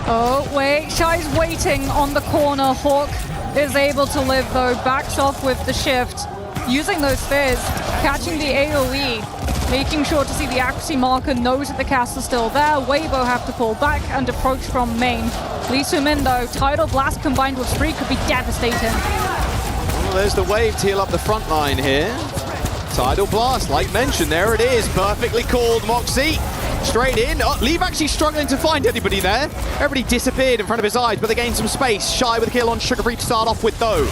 Oh, wait, Shy's waiting on the corner. Hawk is able to live, though, backs off with the shift. Using those spheres, catching the AoE, making sure to see the accuracy marker, knows that the cast is still there. Weibo have to pull back and approach from main. Lee Soo-min, though, Tidal Blast combined with Spree could be devastating. Well, there's the wave to heal up the front line here. Tidal Blast, like mentioned, there it is. Perfectly called, Moxie. Straight in. Leave actually struggling to find anybody there. Everybody disappeared in front of his eyes, but they gained some space. Shy with a kill on Sugar Free to start off with, though.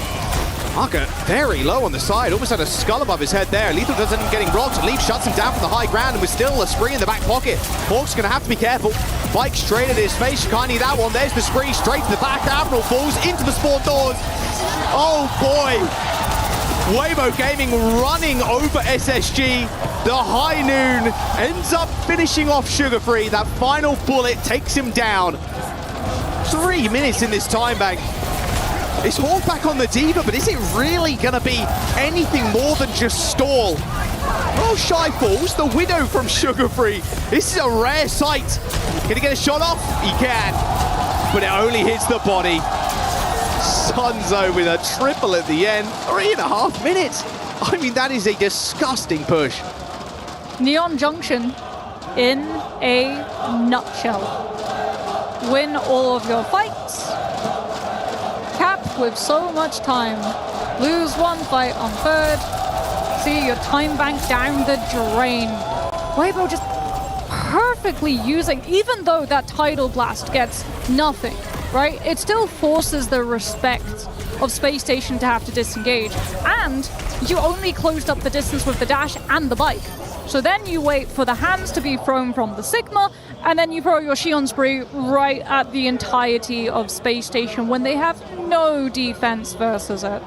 Marker very low on the side, almost had a skull above his head there. Lethal doesn't end getting rocked. Leaf shuts him down from the high ground, and with still a Spree in the back pocket. Hawk's going to have to be careful. Bike straight at his face. You can't need that one. There's the Spree straight to the back. Admiral falls into the spawn doors. Oh boy. Weibo Gaming running over SSG. The High Noon ends up finishing off Sugar Free. That final bullet takes him down. 3 minutes in this time bank. It's Hawk back on the Diva, but is it really going to be anything more than just stall? Oh, Shy falls, the Widow from Sugar Free. This is a rare sight. Can he get a shot off? He can, but it only hits the body. Sunzo with a triple at the end. 3.5 minutes. I mean, that is a disgusting push. Neon Junction in a nutshell. Win all of your fights. Cap with so much time. Lose one fight on third. See your time bank down the drain. Weibo just perfectly using, even though that Tidal Blast gets nothing, right? It still forces the respect of Space Station to have to disengage. And you only closed up the distance with the dash and the bike. So then you wait for the hands to be thrown from the Sigma, and then you throw your Shion Spree right at the entirety of Space Station when they have no defense versus it.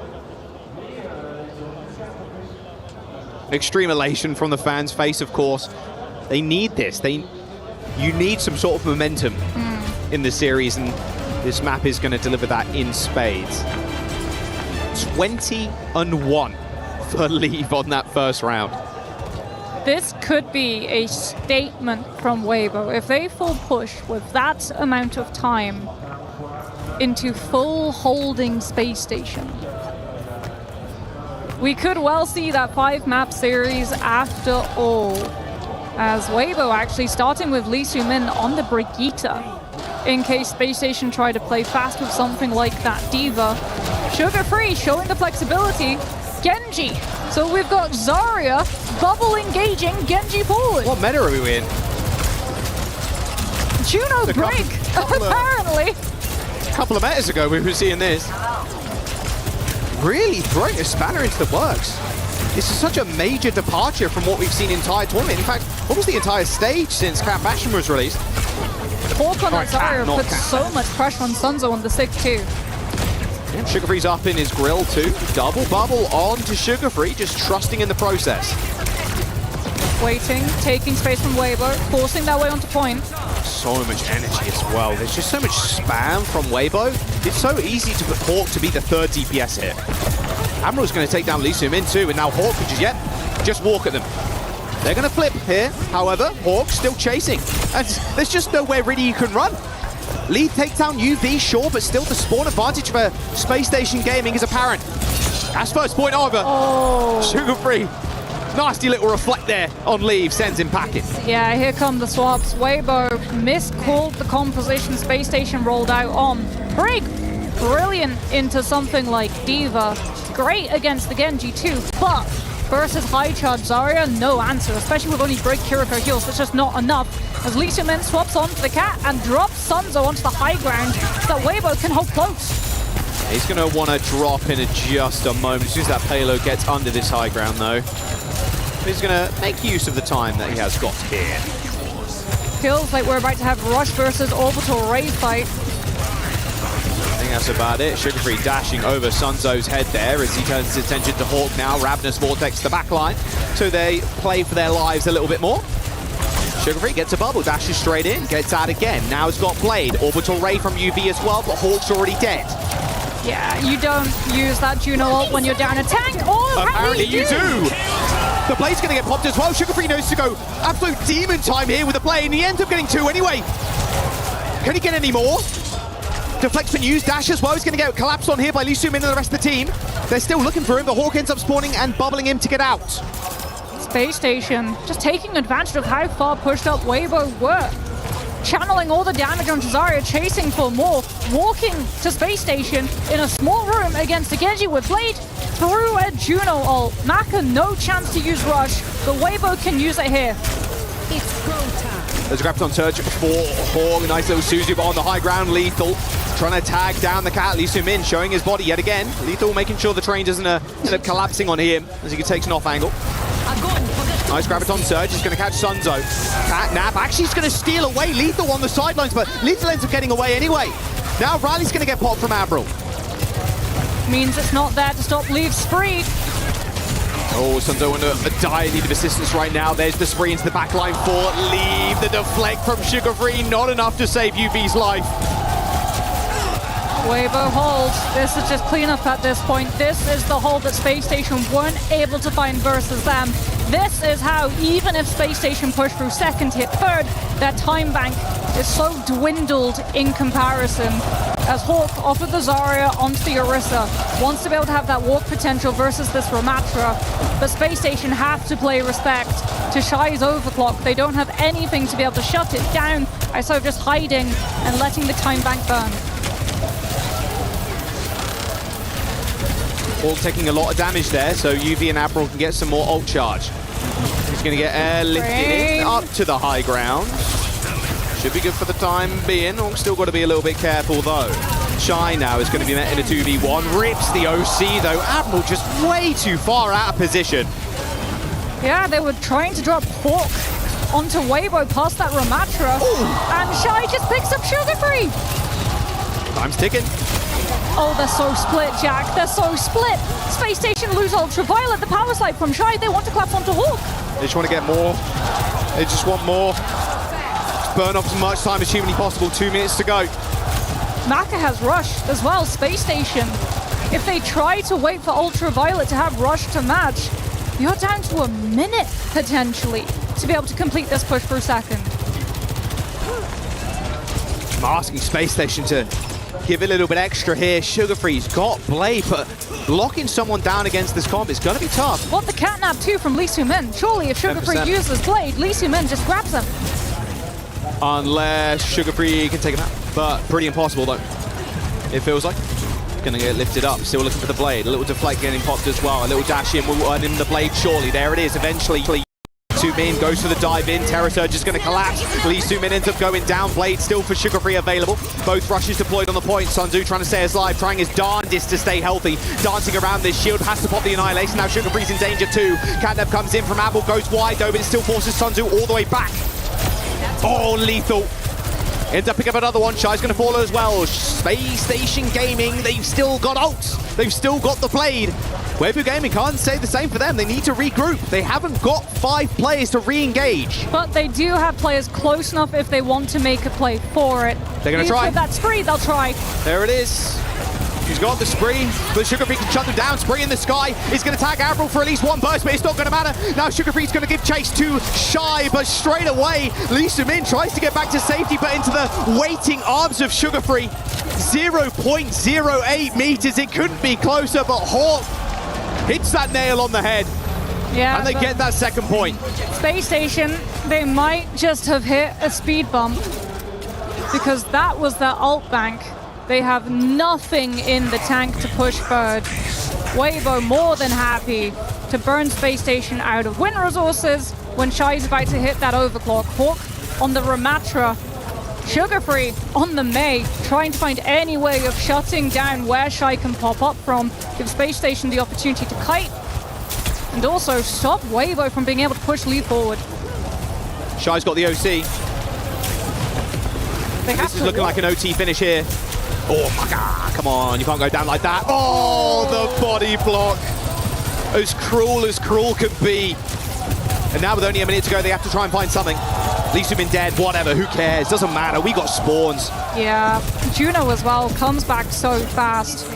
Extreme elation from the fans' face, of course. They need this. You need some sort of momentum in the series, and this map is going to deliver that in spades. 20-1 for Leave on that first round. This could be a statement from Weibo. If they full push with that amount of time into full holding Space Station, we could well see that 5-map series after all. As Weibo actually starting with Lee Soo-min on the Brigitte, in case Space Station try to play fast with something like that Diva. Sugar Free showing the flexibility. Genji. So we've got Zarya bubble engaging Genji forward. What meta are we in? Juno break, apparently. A couple of metas ago we were seeing this. Really throwing a spanner into the works. This is such a major departure from what we've seen in entire tournament. In fact, almost the entire stage since Cat Bastion was released. Hawk on Zarya puts so much pressure on Sunzo on the 6-2. Yeah, Sugar Free's up in his grill too. Double bubble on to Sugar Free, just trusting in the process. Waiting, taking space from Weibo, forcing their way onto point. So much energy as well. There's just so much spam from Weibo. It's so easy to put Hawk to be the third DPS here. Admiral's going to take down Lee Soo-min too, and now Hawk could just walk at them. They're going to flip here. However, Hawk's still chasing. And there's just nowhere really you can run. Lee takes down UV, sure, but still the spawn advantage for Space Station Gaming is apparent. That's first point over. Oh. Sugar Free. Nasty little reflect there on Leave, sends him packing. Yeah, here come the swaps. Weibo miscalled the composition Space Station rolled out on. Brig, brilliant into something like Diva. Great against the Genji too, but versus high charge Zarya, no answer, especially with only Brig Kiriko heals. That's just not enough. As Lee Soo-min swaps onto the Cat and drops Sunzo onto the high ground so that Weibo can hold close. He's going to want to drop in just a moment. As soon as that payload gets under this high ground, though, he's going to make use of the time that he has got here. feels like we're about to have Rush versus Orbital Ray fight. I think that's about it. Sugarfree dashing over Sunzo's head there as he turns his attention to Hawk now. Ravenous Vortex the back line, so they play for their lives a little bit more. Sugarfree gets a bubble, dashes straight in, gets out again. Now he's got Blade. Orbital Ray from UV as well, but Hawk's already dead. Yeah, you don't use that Juno ult when you're down a tank. Oh, apparently you do. The Blade's going to get popped as well. Sugarfree knows to go absolute demon time here with the Blade, and he ends up getting 2 anyway. Can he get any more? Deflect's been used, dash as well. He's going to get collapsed on here by Lee Soo-min and the rest of the team. They're still looking for him, but Hawk ends up spawning and bubbling him to get out. Space Station just taking advantage of how far pushed up Weibo were. Channeling all the damage on Zarya, chasing for more, walking to Space Station in a small room against a Genji with Blade through a Juno ult. Maka no chance to use Rush, but Weibo can use it here. It's go time. There's a Graviton Surge for Hawk, nice little Suzu, but on the high ground, Lethal trying to tag down the cat. Lee Soo-min showing his body yet again. Lethal making sure the train doesn't end up collapsing on him as he takes an off angle. Nice Graviton Surge, he's going to catch Sunzo. Catnap actually is going to steal away Lethal on the sidelines, but Lethal ends up getting away anyway. Now Riley's going to get popped from Avril. Means it's not there to stop Leaf's spree. Oh, Sunzo under a dire need of assistance right now. There's the spree into the back line for Leave. The deflect from Sugarfree, not enough to save UV's life. Weibo holds. This is just cleanup at this point. This is the hold that Space Station weren't able to find versus them. This is how, even if Space Station pushed through second, hit third, their time bank is so dwindled in comparison. As Hawk offered the Zarya onto the Orisa, wants to be able to have that walk potential versus this Ramatra, but Space Station have to play respect to Shy's overclock. They don't have anything to be able to shut it down, so just hiding and letting the time bank burn. All taking a lot of damage there, so UV and Admiral can get some more ult charge. He's going to get lifted in up to the high ground. Should be good for the time being. Still got to be a little bit careful though. Shy now is going to be met in a 2v1. Rips the OC though. Admiral just way too far out of position. Yeah, they were trying to drop Hawk onto Weibo past that Ramatra. And Shy just picks up Sugarfree. Time's ticking. Oh, they're so split, Jack. They're so split. Space Station lose Ultraviolet. The power slide from Shy. They want to collapse onto Hawk. They just want to get more. They just want more. Burn off as much time as humanly possible. 2 minutes to go. Maka has Rush as well. Space Station. If they try to wait for Ultraviolet to have Rush to match, you're down to a minute, potentially, to be able to complete this push for a second. I'm asking Space Station to give a little bit extra here. Sugarfree's got Blade, but locking someone down against this comp is going to be tough. What the catnap too from Lee Soo-min. Surely if Sugarfree 10%. uses Blade, Lee Soo-min just grabs him. Unless Sugarfree can take him out. But pretty impossible though. It feels like. Gonna get lifted up. Still looking for the Blade. A little deflect getting popped as well. A little dash in will earn him the Blade surely. There it is. Eventually. Soo-min goes for the dive in. Terror Surge is going to collapse. Lee Soo-min ends up going down. Blade still for Sugarfree available. Both rushes deployed on the point. Sunzu trying to stay alive, trying his darndest to stay healthy. Dancing around this shield, has to pop the Annihilation. Now Sugarfree's in danger too. Catnap comes in from Apple, goes wide though, but it still forces Sunzu all the way back. Oh, Lethal. Ends up picking up another one. Shy's going to follow as well. Space Station Gaming, they've still got ults. They've still got the Blade. Weibo Gaming can't say the same for them. They need to regroup. They haven't got 5 players to re-engage. But they do have players close enough if they want to make a play for it. They're going to try. With that spree, they'll try. There it is. He's got the spree, but Sugarfree can shut them down. Spree in the sky. He's going to tag Avril for at least one burst, but it's not going to matter. Now Sugarfree's going to give chase to Shy, but straight away, Lee Soo-min tries to get back to safety, but into the waiting arms of Sugarfree. 0.08 meters. It couldn't be closer, but Hawk hits that nail on the head. Yeah, and they get that second point. Space Station, they might just have hit a speed bump because that was their ult bank. They have nothing in the tank to push third. Weibo more than happy to burn Space Station out of win resources when Shy's about to hit that overclock. Hawk on the Ramatra. Sugarfree on the Mei, trying to find any way of shutting down where Shy can pop up from. Give Space Station the opportunity to kite and also stop Weibo from being able to push Lee forward. Shy's got the OC. This is looking like an OT finish here. Oh my god, come on, you can't go down like that. Oh, the body block. As cruel can be. And now with only a minute to go, they have to try and find something. At least we've been dead, whatever, who cares? Doesn't matter, we got spawns. Yeah, Juno as well comes back so fast.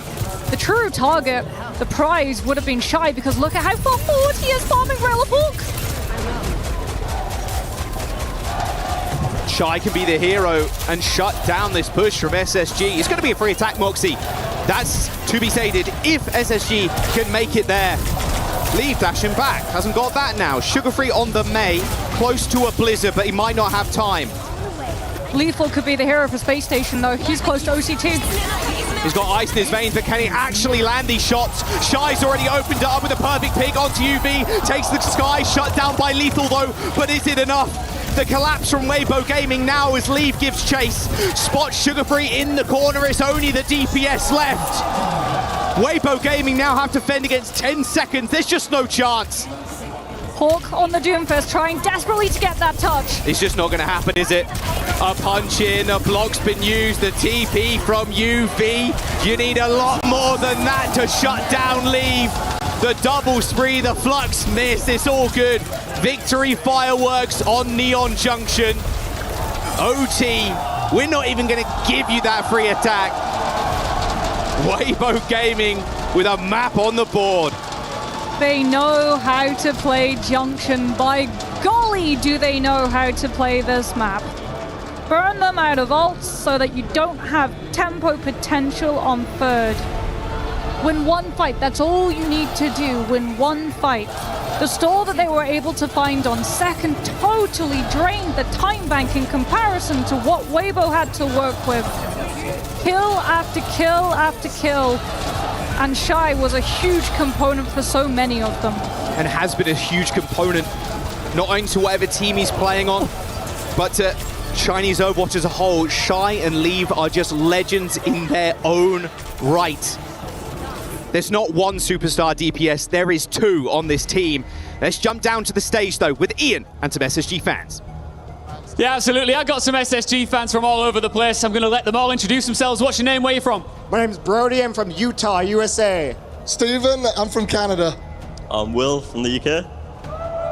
The true target, the prize, would have been Shy because look at how far forward he is farming Railabulk. Shy can be the hero and shut down this push from SSG. It's going to be a free attack, Moxie. That's to be stated if SSG can make it there. Leave dashing back. Hasn't got that now. Sugar Free on the May. Close to a blizzard, but he might not have time. Lethal could be the hero for Space Station, though. He's close to OCT. He's got ice in his veins, but can he actually land these shots? Shy's already opened it up with a perfect pick onto UV. Takes the sky, shut down by Lethal, though. But is it enough? The collapse from Weibo Gaming now as Leave gives chase. Spots Sugar Free in the corner. It's only the DPS left. Weibo Gaming now have to fend against 10 seconds. There's just no chance. Hawk on the Doomfist trying desperately to get that touch. It's just not going to happen, is it? A punch in, a block's been used, the TP from UV. You need a lot more than that to shut down Leave. The double spree, the flux miss, it's all good. Victory fireworks on Neon Junction. OT, we're not even going to give you that free attack. Weibo Gaming with a map on the board. They know how to play Junction. By golly, do they know how to play this map. Burn them out of ults so that you don't have tempo potential on third. Win one fight, that's all you need to do, win one fight. The stall that they were able to find on second totally drained the time bank in comparison to what Weibo had to work with. Kill after kill after kill. And Shy was a huge component for so many of them. And has been a huge component, not only to whatever team he's playing on, but to Chinese Overwatch as a whole. Shy and Leave are just legends in their own right. There's not one superstar DPS, there is two on this team. Let's jump down to the stage though with Ian and some SSG fans. Yeah, absolutely. I got some SSG fans from all over the place. I'm going to let them all introduce themselves. What's your name? Where are you from? My name's Brody. I'm from Utah, USA. Steven, I'm from Canada. I'm Will from the UK.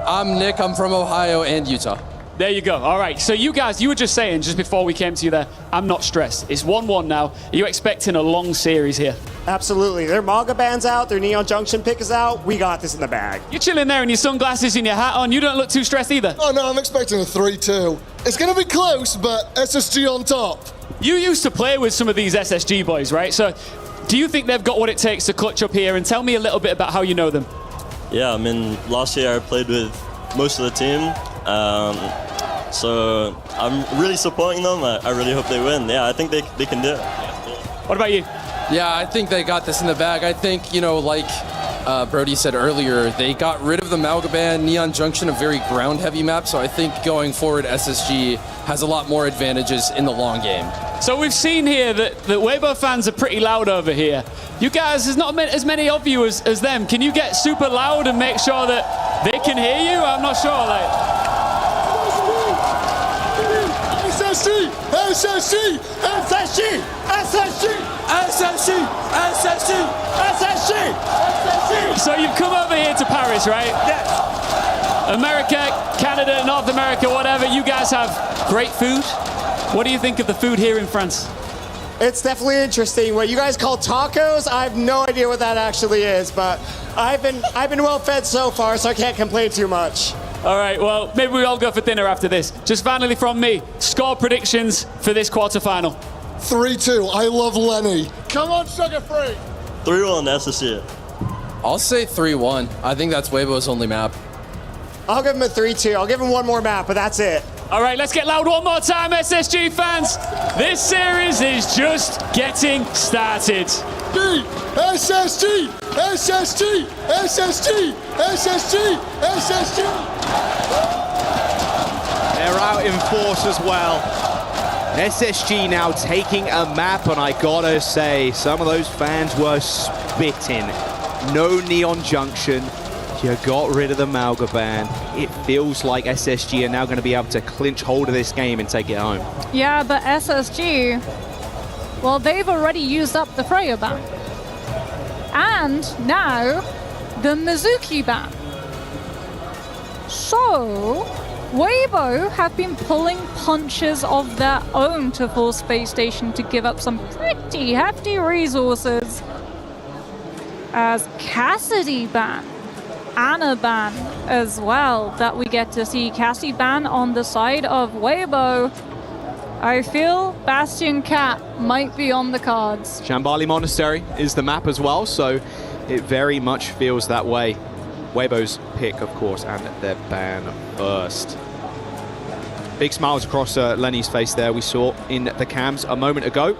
I'm Nick. I'm from Ohio and Utah. There you go. All right. So you guys, you were just saying just before we came to you there, I'm not stressed. It's 1-1 now. Are you expecting a long series here? Absolutely. Their Manga band's out. Their Neon Junction pick is out. We got this in the bag. You're chilling there in your sunglasses and your hat on. You don't look too stressed either. Oh, no, I'm expecting a 3-2. It's going to be close, but SSG on top. You used to play with some of these SSG boys, right? So do you think they've got what it takes to clutch up here? And tell me a little bit about how you know them. Yeah, I mean, last year I played with most of the team. So I'm really supporting them. I really hope they win. Yeah, I think they can do it. What about you? Yeah, I think they got this in the bag. I think, you know, like Brody said earlier, they got rid of the Malgaban. Neon Junction, a very ground-heavy map, so I think going forward, SSG has a lot more advantages in the long game. So we've seen here that Weibo fans are pretty loud over here. You guys, there's not as many of you as them. Can you get super loud and make sure that they can hear you? I'm not sure. SSG! SSG! SSG! SSG! SSG! SSG! SSG! SSG! So you've come over here to Paris, right? Yes. America, Canada, North America, whatever. You guys have great food. What do you think of the food here in France? It's definitely interesting. What you guys call tacos, I have no idea what that actually is, but I've been well fed so far, so I can't complain too much. All right, well, maybe we all go for dinner after this. Just finally from me, score predictions for this quarterfinal. 3-2. I love Lenny. Come on, Sugar Free. 3-1 SSG. I'll say 3-1. I think that's Weibo's only map. I'll give him a 3-2. I'll give him one more map, but that's it. All right, let's get loud one more time, SSG fans. This series is just getting started. SSG! SSG! SSG! SSG! SSG! They're out in force as well. SSG now taking a map, and I gotta say, some of those fans were spitting. No Neon Junction, You got rid of the Malga ban. It feels like SSG are now going to be able to clinch hold of this game and take it home. Yeah, but SSG, well, they've already used up the Freya ban. And now, the Mizuki ban. So, Weibo have been pulling punches of their own to force Space Station to give up some pretty hefty resources. As Cassidy ban, Anna ban as well, that we get to see. Cassidy ban on the side of Weibo. I feel Bastion Cat might be on the cards. Shambali Monastery is the map as well, so it very much feels that way. Weibo's pick, of course, and their ban first. Big smiles across Lenny's face there, we saw in the cams a moment ago.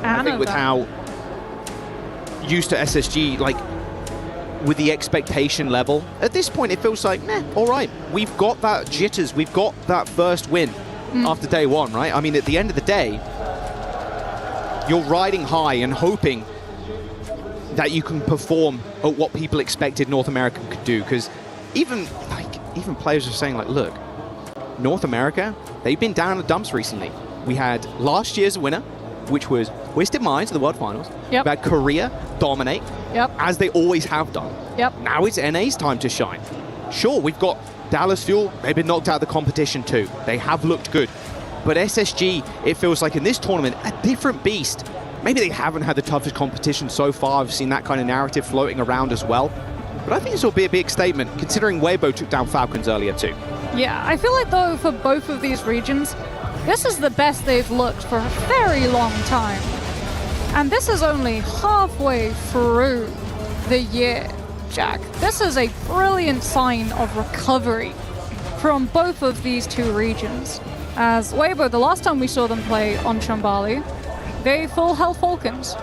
I think with how used to SSG, like, with the expectation level, at this point it feels like, meh, all right. We've got that jitters, we've got that first win after day one, right? I mean, at the end of the day, you're riding high and hoping that you can perform at what people expected North America could do, because even players are saying, like, look, North America, they've been down in the dumps recently. We had last year's winner, which was Wasted Minds in the World Finals. Yep. We had Korea dominate, as they always have done. Yep. Now it's NA's time to shine. Sure, we've got Dallas Fuel. They've been knocked out of the competition too. They have looked good. But SSG, it feels like in this tournament, a different beast. Maybe they haven't had the toughest competition so far. I've seen that kind of narrative floating around as well. But I think this will be a big statement, considering Weibo took down Falcons earlier too. Yeah, I feel like, though, for both of these regions, this is the best they've looked for a very long time. And this is only halfway through the year, Jack. This is a brilliant sign of recovery from both of these two regions. As Weibo, the last time we saw them play on Shambali, they full health Falcons.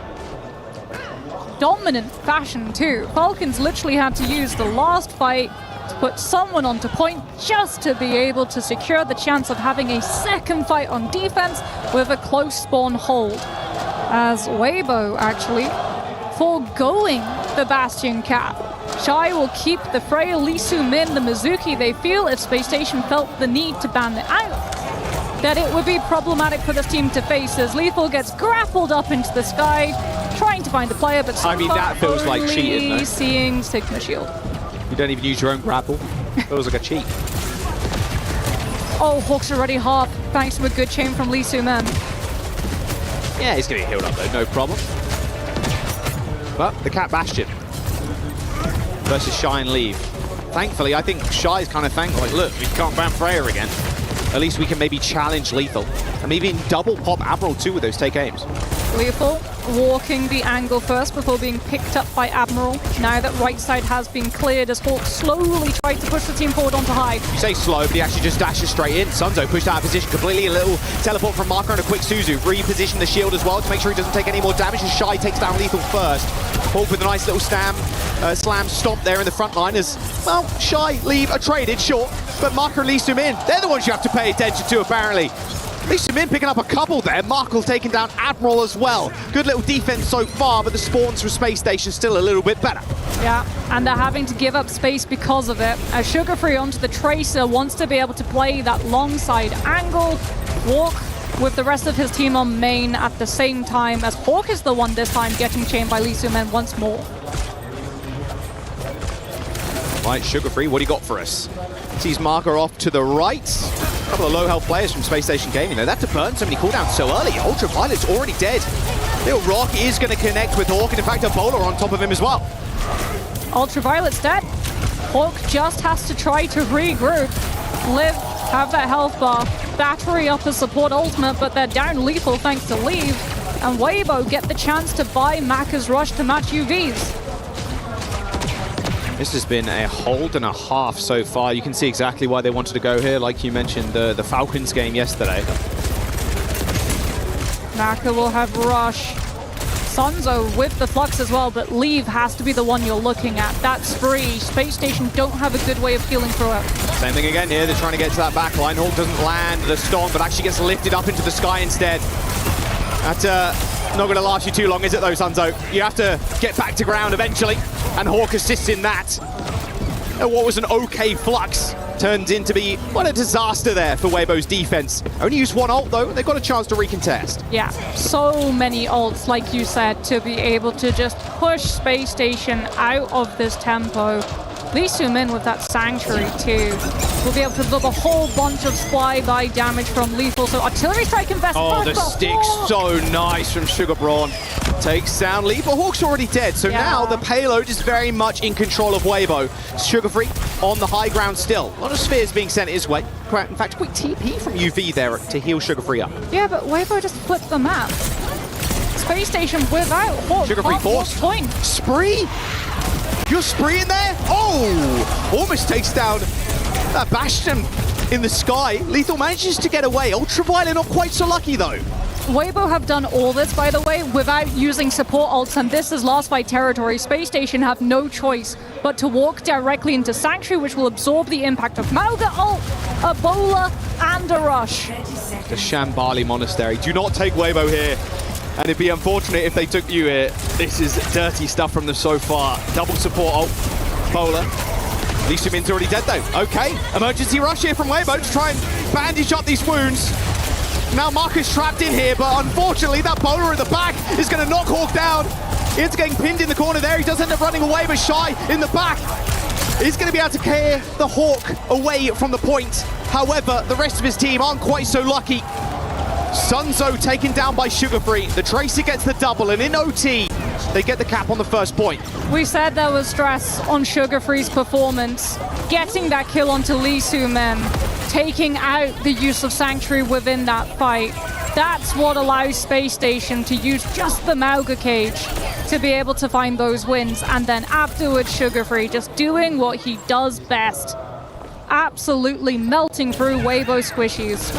Dominant fashion too. Falcons literally had to use the last fight to put someone onto point just to be able to secure the chance of having a second fight on defense with a close spawn hold. As Weibo actually foregoing the Bastion cap. Shy will keep the Freya, Lee Soo-min, the Mizuki. They feel if Space Station felt the need to ban it out, that it would be problematic for this team to face as Lethal gets grappled up into the sky, trying to find a player, but so I mean, that feels like cheating, though. Seeing Sigma Shield. You don't even use your own grapple. Feels like a cheat. Oh, Hawk's already half, thanks to a good chain from Lee Soo-min. Yeah, he's going to get healed up, though, no problem. But the Cat Bastion versus Shy and Leave. Thankfully, I think Shy's kind of thankful, like, look, we can't ban Freya again. At least we can maybe challenge Lethal. And maybe even double pop Admiral too with those take aims. Lethal walking the angle first before being picked up by Admiral. Now that right side has been cleared as Hawk slowly tried to push the team forward onto high. You say slow, but he actually just dashes straight in. Sunzo pushed out of position completely. A little teleport from Marker and a quick Suzu. Reposition the shield as well to make sure he doesn't take any more damage. And Shy takes down Lethal first. Hawk with a nice little slam stomp there in the front line as, well, Shy, Leave are traded, sure. But Marker and Lee Soo-min, they're the ones you have to pay attention to, apparently. Lee Soo-min picking up a couple there. Markle taking down Admiral as well. Good little defense so far, but the spawns from Space Station still a little bit better. Yeah, and they're having to give up space because of it. As Sugar Free onto the Tracer wants to be able to play that long side angle, walk with the rest of his team on main at the same time, as Hawk is the one this time getting chained by Lee Soo-min once more. Right, Sugar Free, what do you got for us? Sees Marker off to the right. A couple of low health players from Space Station Gaming. They'd have to burn so many cooldowns so early. Ultraviolet's already dead. Little Rock is going to connect with Hawk, and in fact, a bowler on top of him as well. Ultraviolet's dead. Hawk just has to try to regroup. Live, have that health bar. Battery up a support ultimate, but they're down Lethal thanks to Leave. And Weibo get the chance to buy Maka's Rush to match UVs. This has been a hold and a half so far. You can see exactly why they wanted to go here, like you mentioned, the Falcons game yesterday. Maka will have Rush. Sunzo with the Flux as well, but Leave has to be the one you're looking at. That's free. Space Station don't have a good way of peeling through it. Same thing again here. They're trying to get to that back line. Hawk doesn't land the storm, but actually gets lifted up into the sky instead. That Not going to last you too long, is it though, Sunzo? You have to get back to ground eventually, and Hawk assists in that. And what was an okay flux turned into be what a disaster there for Weibo's defense. Only used one ult though, they've got a chance to recontest. Yeah, so many ults, like you said, to be able to just push Space Station out of this tempo. Lee Soo-min with that Sanctuary too. We'll be able to absorb a whole bunch of flyby damage from Lethal. So Artillery Strike invest. Oh, the stick's so nice from Sugar Brawn. Takes down Lee, but Hawk's already dead. So now the payload is very much in control of Weibo. Sugar Free on the high ground still. A lot of spheres being sent his way. In fact, quick TP from UV there to heal Sugar Free up. Yeah, but Weibo just flipped the map. Space Station without Hawk. Sugar Free forced. Spree? You're Spree in there? Oh! Almost takes down that Bastion in the sky. Lethal manages to get away. Ultraviolet not quite so lucky though. Weibo have done all this, by the way, without using support ults, and this is last fight territory. Space Station have no choice but to walk directly into Sanctuary, which will absorb the impact of Mauga ult, a Bola, and a Rush. The Shambali Monastery. Do not take Weibo here. And it'd be unfortunate if they took you here. This is dirty stuff from them so far. Double support ult. Bola. Lee Soo-min's already dead though. Okay. Emergency rush here from Weibo to try and bandage up these wounds. Now Marcus trapped in here, but unfortunately that Bola at the back is going to knock Hawk down. It's getting pinned in the corner there. He does end up running away, but Shy in the back is going to be able to clear the Hawk away from the point. However, the rest of his team aren't quite so lucky. Sunzo taken down by Sugar Free. The Tracer gets the double, and in OT, they get the cap on the first point. We said there was stress on Sugar Free's performance. Getting that kill onto Lee Soo-min, taking out the use of Sanctuary within that fight. That's what allows Space Station to use just the Mauga cage to be able to find those wins. And then afterwards, Sugar Free just doing what he does best. Absolutely melting through Weibo squishies.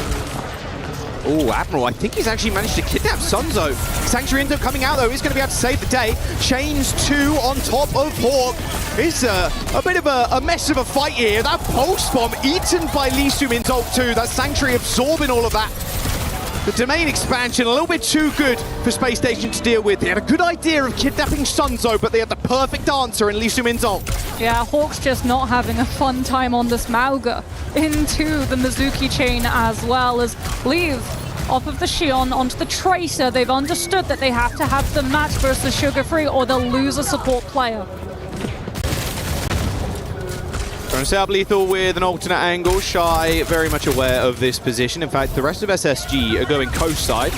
Oh, Admiral, I think he's actually managed to kidnap Sunzo. Sanctuary ends up coming out, though. He's going to be able to save the day. Chains 2 on top of Hawk. It's a bit of a mess of a fight here. That Pulse Bomb eaten by Lee Soo-min's ult 2. That Sanctuary absorbing all of that. The domain expansion, a little bit too good for Space Station to deal with. They had a good idea of kidnapping Sunzo, but they had the perfect answer in Lee Soo-min's ult. Yeah, Hawk's just not having a fun time on this Mauga. Into the Mizuki chain as well as leave off of the Shion onto the Tracer. They've understood that they have to have the match versus Sugar Free or they'll lose a support player. Trying to set up Lethal with an alternate angle. Shy very much aware of this position. In fact, the rest of SSG are going coast side.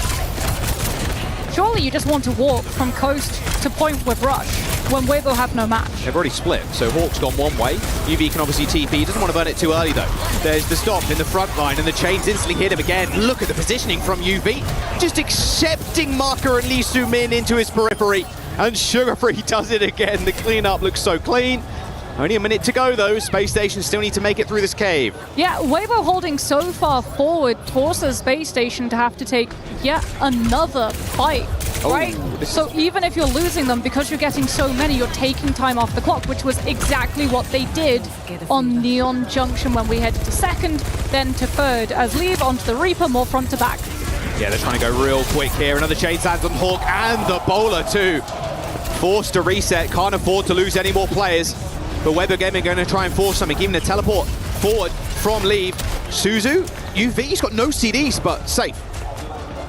Surely you just want to walk from coast to point with Rush when Weibo have no match. They've already split, so Hawk's gone one way. UV can obviously TP, doesn't want to burn it too early though. There's the stop in the front line, and the chains instantly hit him again. Look at the positioning from UV. Just accepting Marker and Lee Soo-min into his periphery. And Sugar Free does it again. The cleanup looks so clean. Only a minute to go though. Space Station still need to make it through this cave. Yeah, Weibo holding so far forward forces Space Station to have to take yet another fight, right? So even if you're losing them, because you're getting so many, you're taking time off the clock, which was exactly what they did on Neon Junction when we headed to second, then to third, as Leave onto the Reaper, more front to back. Yeah, they're trying to go real quick here. Another chain lands on Hawk and the Bowler too. Forced to reset, can't afford to lose any more players. But Weber Gaming are going to try and force something, even a teleport forward from Leave. Suzu, UV's got no CDs, but safe.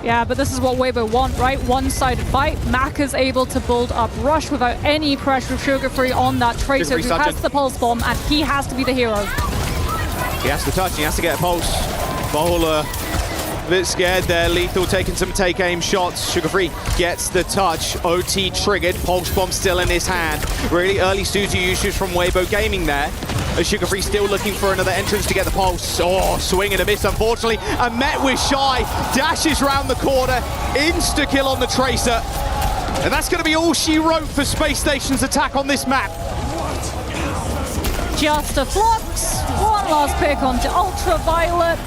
Yeah, but this is what Weibo want, right? One-sided fight. Mac is able to build up Rush without any pressure of Sugar Free on that Tracer who has the Pulse Bomb, and he has to be the hero. He has to touch, he has to get a Pulse. Bowler a bit scared there. Lethal taking some take-aim shots. Sugar Free gets the touch. OT triggered. Pulse Bomb still in his hand. Really early Suzu usage from Weibo Gaming there. Sugar Free still looking for another entrance to get the Pulse. Oh, swing and a miss, unfortunately. And met with Shy. Dashes round the corner. Insta-kill on the Tracer. And that's going to be all she wrote for Space Station's attack on this map. Just a Flux. One last pick onto Ultraviolet.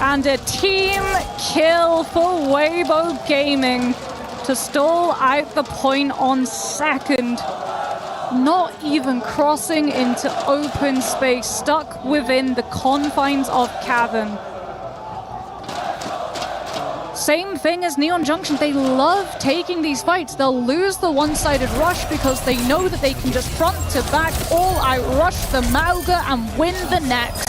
And a team kill for Weibo Gaming to stall out the point on second. Not even crossing into open space, stuck within the confines of Cavern. Same thing as Neon Junction. They love taking these fights. They'll lose the one-sided rush because they know that they can just front to back, all-out rush the Mauga and win the next.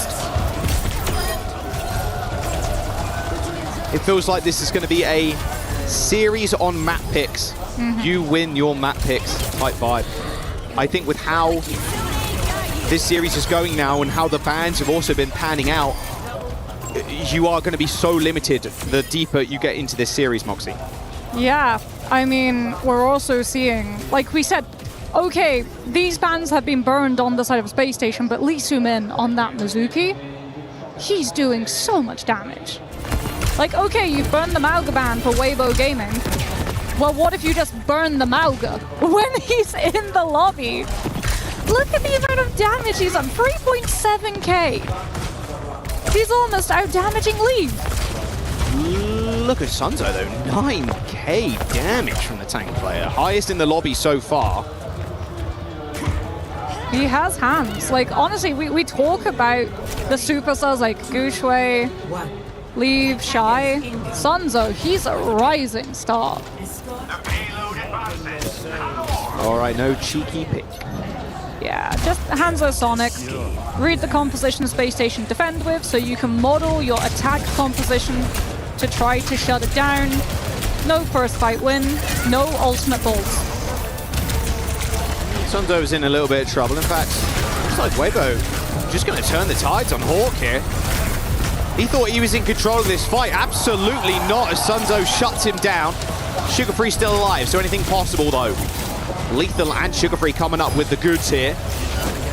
It feels like this is going to be a series on map picks. You win your map picks type vibe. I think with how this series is going now and how the bans have also been panning out, you are going to be so limited the deeper you get into this series, Moxie. Yeah, I mean, we're also seeing, like we said, okay, these bans have been burned on the side of Space Station, but Lee Soo-min on that Mizuki, he's doing so much damage. Like, okay, you've burned the Mauga ban for Weibo Gaming. Well, what if you just burn the Mauga when he's in the lobby? Look at the amount of damage he's on, 3.7k. He's almost out-damaging Lee. Look at Sunzo, though. 9k damage from the tank player. Highest in the lobby so far. He has hands. Like, honestly, we talk about the superstars like Gushue, Leave, Shy. Sunzo, he's a rising star. All right, no cheeky pick. Yeah, just Hanzo Sonic. Read the composition Space Station defend with, so you can model your attack composition to try to shut it down. No first fight win, no ultimate bolts. Sunzo's in a little bit of trouble. In fact, looks like Weibo just going to turn the tides on Hawk here. He thought he was in control of this fight. Absolutely not, as Sunzo shuts him down. Sugar Free still alive, so anything possible though. Lethal and Sugar Free coming up with the goods here.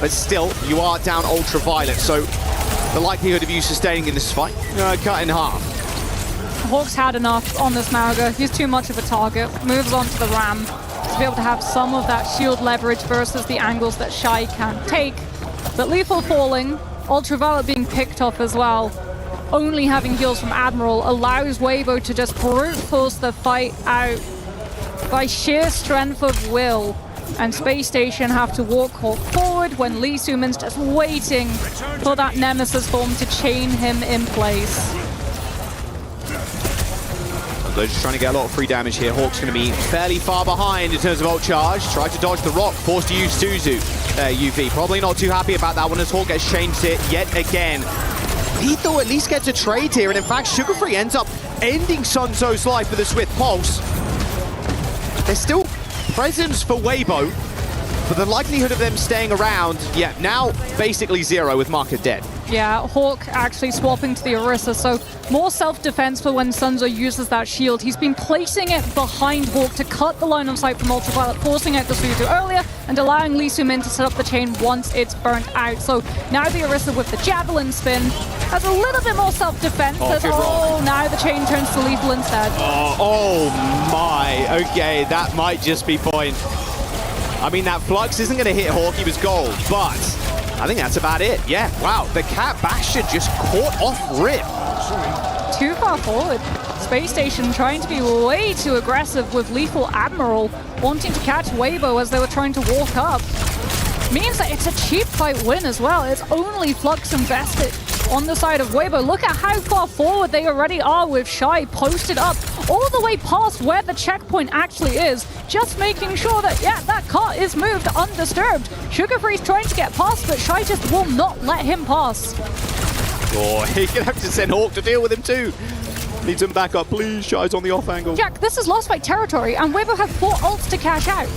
But still, you are down Ultraviolet, so the likelihood of you sustaining in this fight, cut in half. Hawk's had enough on this Mauga. He's too much of a target. Moves on to the Ram to be able to have some of that shield leverage versus the angles that Shy can't take. But Lethal falling, Ultraviolet being picked off as well. Only having heals from Admiral allows Weibo to just brute force the fight out by sheer strength of will. And Space Station have to walk Hawk forward when Lee Soo-min's just waiting for that Nemesis form to chain him in place. They're just trying to get a lot of free damage here. Hawk's going to be fairly far behind in terms of ult charge. Tried to dodge the rock, forced to use Suzu. UV, probably not too happy about that one as Hawk gets changed it yet again. Lethal at least gets a trade here, and in fact, Sugar Free ends up ending Sunzo's life with a Swift Pulse. There's still presence for Weibo, but the likelihood of them staying around, yeah, now basically zero with Marker dead. Yeah, Hawk actually swapping to the Orisa, so more self-defense for when Sunzo uses that shield. He's been placing it behind Hawk to cut the line of sight from Ultraviolet, forcing out the Suzu earlier and allowing Lee Soo-min to set up the chain once it's burnt out. So now the Orisa with the Javelin spin has a little bit more self-defense. Now the chain turns to Lethal instead. Oh my, okay, that might just be point. I mean, that Flux isn't going to hit Hawk, he was gold, but I think that's about it. Yeah, wow, the Cat Bastion just caught off rip. Too far forward. Space Station trying to be way too aggressive with Lethal Admiral, wanting to catch Weibo as they were trying to walk up. Means that it's a cheap fight win as well. It's only Flux invested on the side of Weibo. Look at how far forward they already are with Shy posted up all the way past where the checkpoint actually is, just making sure that, yeah, that car is moved undisturbed. Sugar Free's trying to get past, but Shy just will not let him pass. Oh, he's gonna have to send Hawk to deal with him too. Needs him back up, please. Shy's on the off angle. Jack, this is lost fight territory, and Weibo have 4 ults to cash out.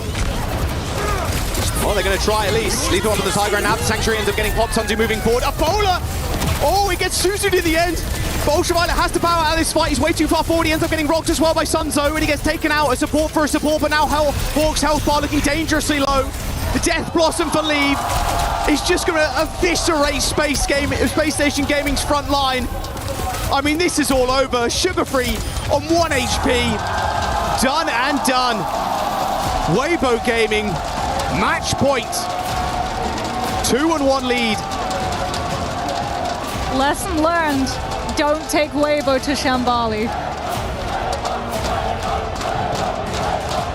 Well, they're going to try at least. Lethal up on the side ground now. The Sanctuary ends up getting popped. Sunzu moving forward. A bowler! Oh, he gets Suzu to the end. But Ultraviolet has to power out of this fight. He's way too far forward. He ends up getting rocked as well by Sunzo, and he gets taken out. A support for a support, but now Hawk's health bar looking dangerously low. The Death Blossom for Leave. He's just going to eviscerate Space Station Gaming's front line. I mean, this is all over. Sugar Free on 1 HP. Done and done. Weibo Gaming, match point. 2-1 lead. Lesson learned. Don't take Weibo to Shambali.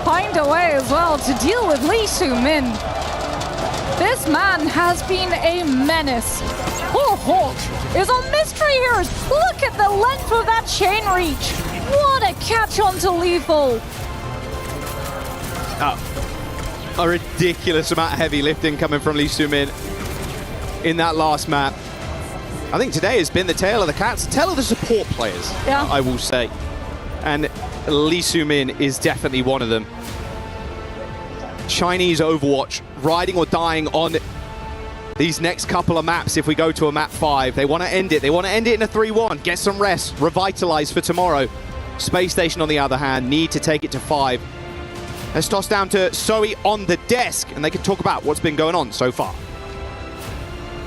Find a way as well to deal with Lee Soo-min. This man has been a menace. Poor Hawk is on Mystery Heroes. Look at the length of that chain reach. What a catch onto Lethal. A ridiculous amount of heavy lifting coming from Lee Soo-min in that last map. I think today has been the tale of the cats, tale of the support players, I will say. And Lee Soo-min is definitely one of them. Chinese Overwatch riding or dying on these next couple of maps. If we go to a map 5, they want to end it. They want to end it in a 3-1, get some rest, revitalize for tomorrow. Space Station, on the other hand, need to take it to 5. Let's toss down to Zoe on the desk, and they can talk about what's been going on so far.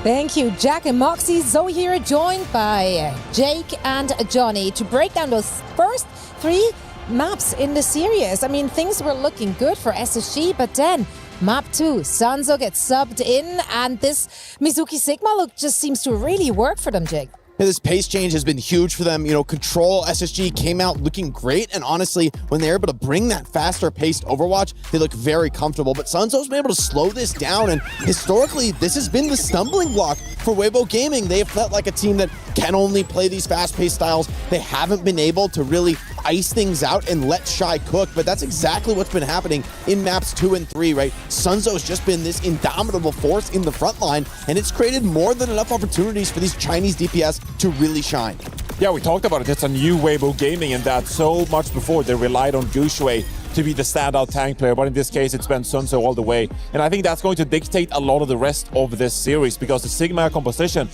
Thank you, Jack and Moxie. Zoe here, joined by Jake and Johnny to break down those first 3 maps in the series. I mean, things were looking good for SSG, but then map 2, Sanzo gets subbed in, and this Mizuki Sigma look just seems to really work for them, Jake. Yeah, this pace change has been huge for them. You know, Control, SSG came out looking great, and honestly, when they're able to bring that faster paced Overwatch, they look very comfortable. But Sunzo's been able to slow this down, and historically, this has been the stumbling block for Weibo Gaming. They have felt like a team that can only play these fast-paced styles. They haven't been able to really ice things out and let Shy cook, but that's exactly what's been happening in maps 2 and 3, right? Sunzo's just been this indomitable force in the front line, and it's created more than enough opportunities for these Chinese DPS to really shine. Yeah, we talked about it. It's a new Weibo Gaming, and that so much before they relied on Guxue to be the standout tank player, but in this case it's been Sunzo all the way. And I think that's going to dictate a lot of the rest of this series, because the Sigma composition,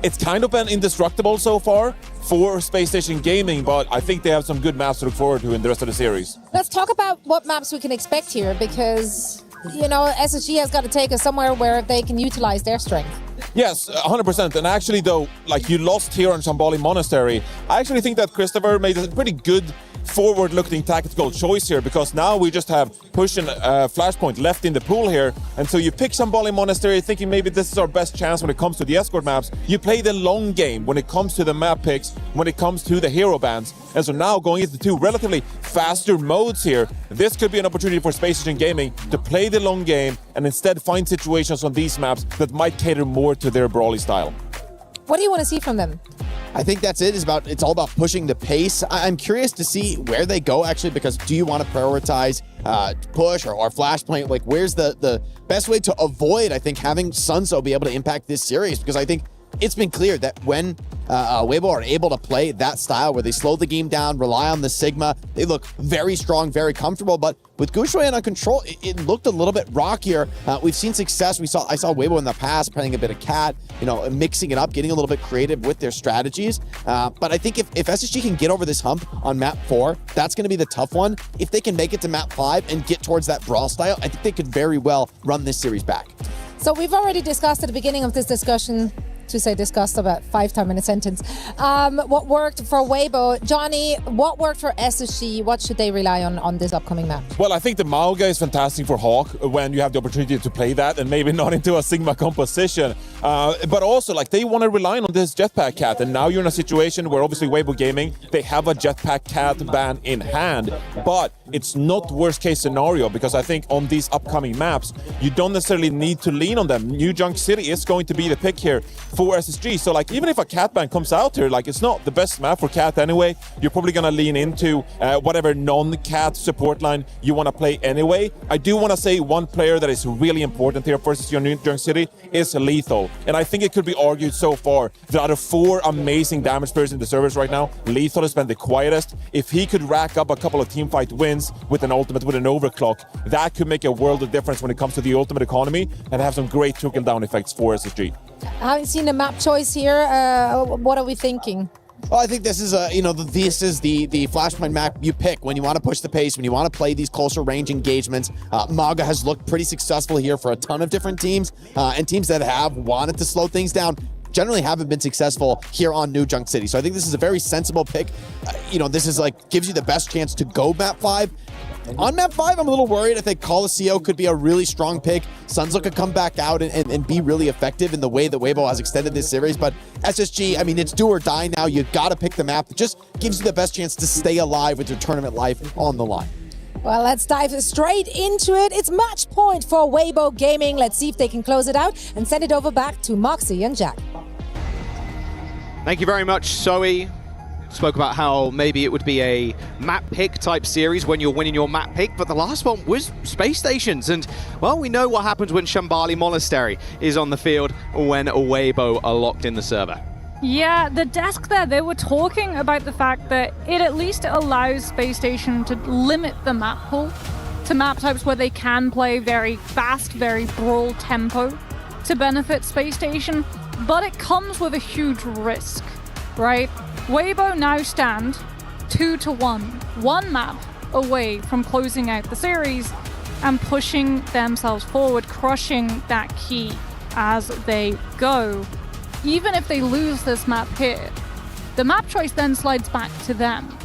it's kind of been indestructible so far for Space Station Gaming, but I think they have some good maps to look forward to in the rest of the series. Let's talk about what maps we can expect here, because, you know, SSG has got to take us somewhere where they can utilize their strength. Yes, 100%. And actually, though, like you lost here on Shambali Monastery, I actually think that Christopher made a pretty good forward-looking tactical choice here, because now we just have Push and Flashpoint left in the pool here, and so you pick Shambali Monastery thinking maybe this is our best chance when it comes to the escort maps. You play the long game when it comes to the map picks, when it comes to the hero bans, and so now going into 2 relatively faster modes here, this could be an opportunity for Space Station Gaming to play the long game and instead find situations on these maps that might cater more to their brawly style. What do you want to see from them? I think that's it. It's all about pushing the pace. I'm curious to see where they go, actually, because do you want to prioritize push or Flashpoint? Like, where's the best way to avoid, I think, having Sunzo be able to impact this series? Because I think it's been clear that when Weibo are able to play that style where they slow the game down, rely on the Sigma, they look very strong, very comfortable. But with Guxue and on Control, it looked a little bit rockier. We've seen success. I saw Weibo in the past playing a bit of Cat, you know, mixing it up, getting a little bit creative with their strategies. But I think if SSG can get over this hump on map 4, that's going to be the tough one. If they can make it to map 5 and get towards that brawl style, I think they could very well run this series back. So we've already discussed at the beginning of this discussion, to say discussed about 5 times in a sentence, what worked for Weibo. Johnny, what worked for SSG? What should they rely on this upcoming map? Well, I think the Mauga is fantastic for Hawk when you have the opportunity to play that, and maybe not into a Sigma composition. But also, like, they want to rely on this Jetpack Cat, and now you're in a situation where obviously Weibo Gaming, they have a Jetpack Cat ban in hand, but it's not worst case scenario, because I think on these upcoming maps, you don't necessarily need to lean on them. New Junk City is going to be the pick here for SSG. So like, even if a Cat ban comes out here, like, it's not the best map for Cat anyway. You're probably gonna lean into whatever non-Cat support line you want to play anyway. I do want to say one player that is really important here for SSG on New Junk City is Lethal. And I think it could be argued so far that out of 4 amazing damage players in the servers right now, Lethal has been the quietest. If he could rack up a couple of teamfight wins with an ultimate, with an overclock, that could make a world of difference when it comes to the ultimate economy and have some great trickle-down effects for SSG. Having seen the map choice here, what are we thinking? Well, I think this is this is the Flashpoint map you pick when you want to push the pace, when you want to play these closer range engagements. Mauga has looked pretty successful here for a ton of different teams, and teams that have wanted to slow things down generally haven't been successful here on New Junk City. So I think this is a very sensible pick. This is like, gives you the best chance to go map 5. On map 5, I'm a little worried. I think Coliseum could be a really strong pick. Sunzo could come back out and be really effective in the way that Weibo has extended this series. But SSG, I mean, it's do or die now. You got to pick the map that just gives you the best chance to stay alive with your tournament life on the line. Well, let's dive straight into it. It's match point for Weibo Gaming. Let's see if they can close it out and send it over back to Moxie and Jack. Thank you very much, Zoe. spoke about how maybe it would be a map pick type series when you're winning your map pick, but the last one was space stations. And, well, we know what happens when Shambali Monastery is on the field when Weibo are locked in the server. Yeah, the desk there, they were talking about the fact that it at least allows Space Station to limit the map pool to map types where they can play very fast, very brawl tempo to benefit Space Station, but it comes with a huge risk, right? Weibo now stand 2-1, one map away from closing out the series and pushing themselves forward, crushing that key as they go. Even if they lose this map here, the map choice then slides back to them.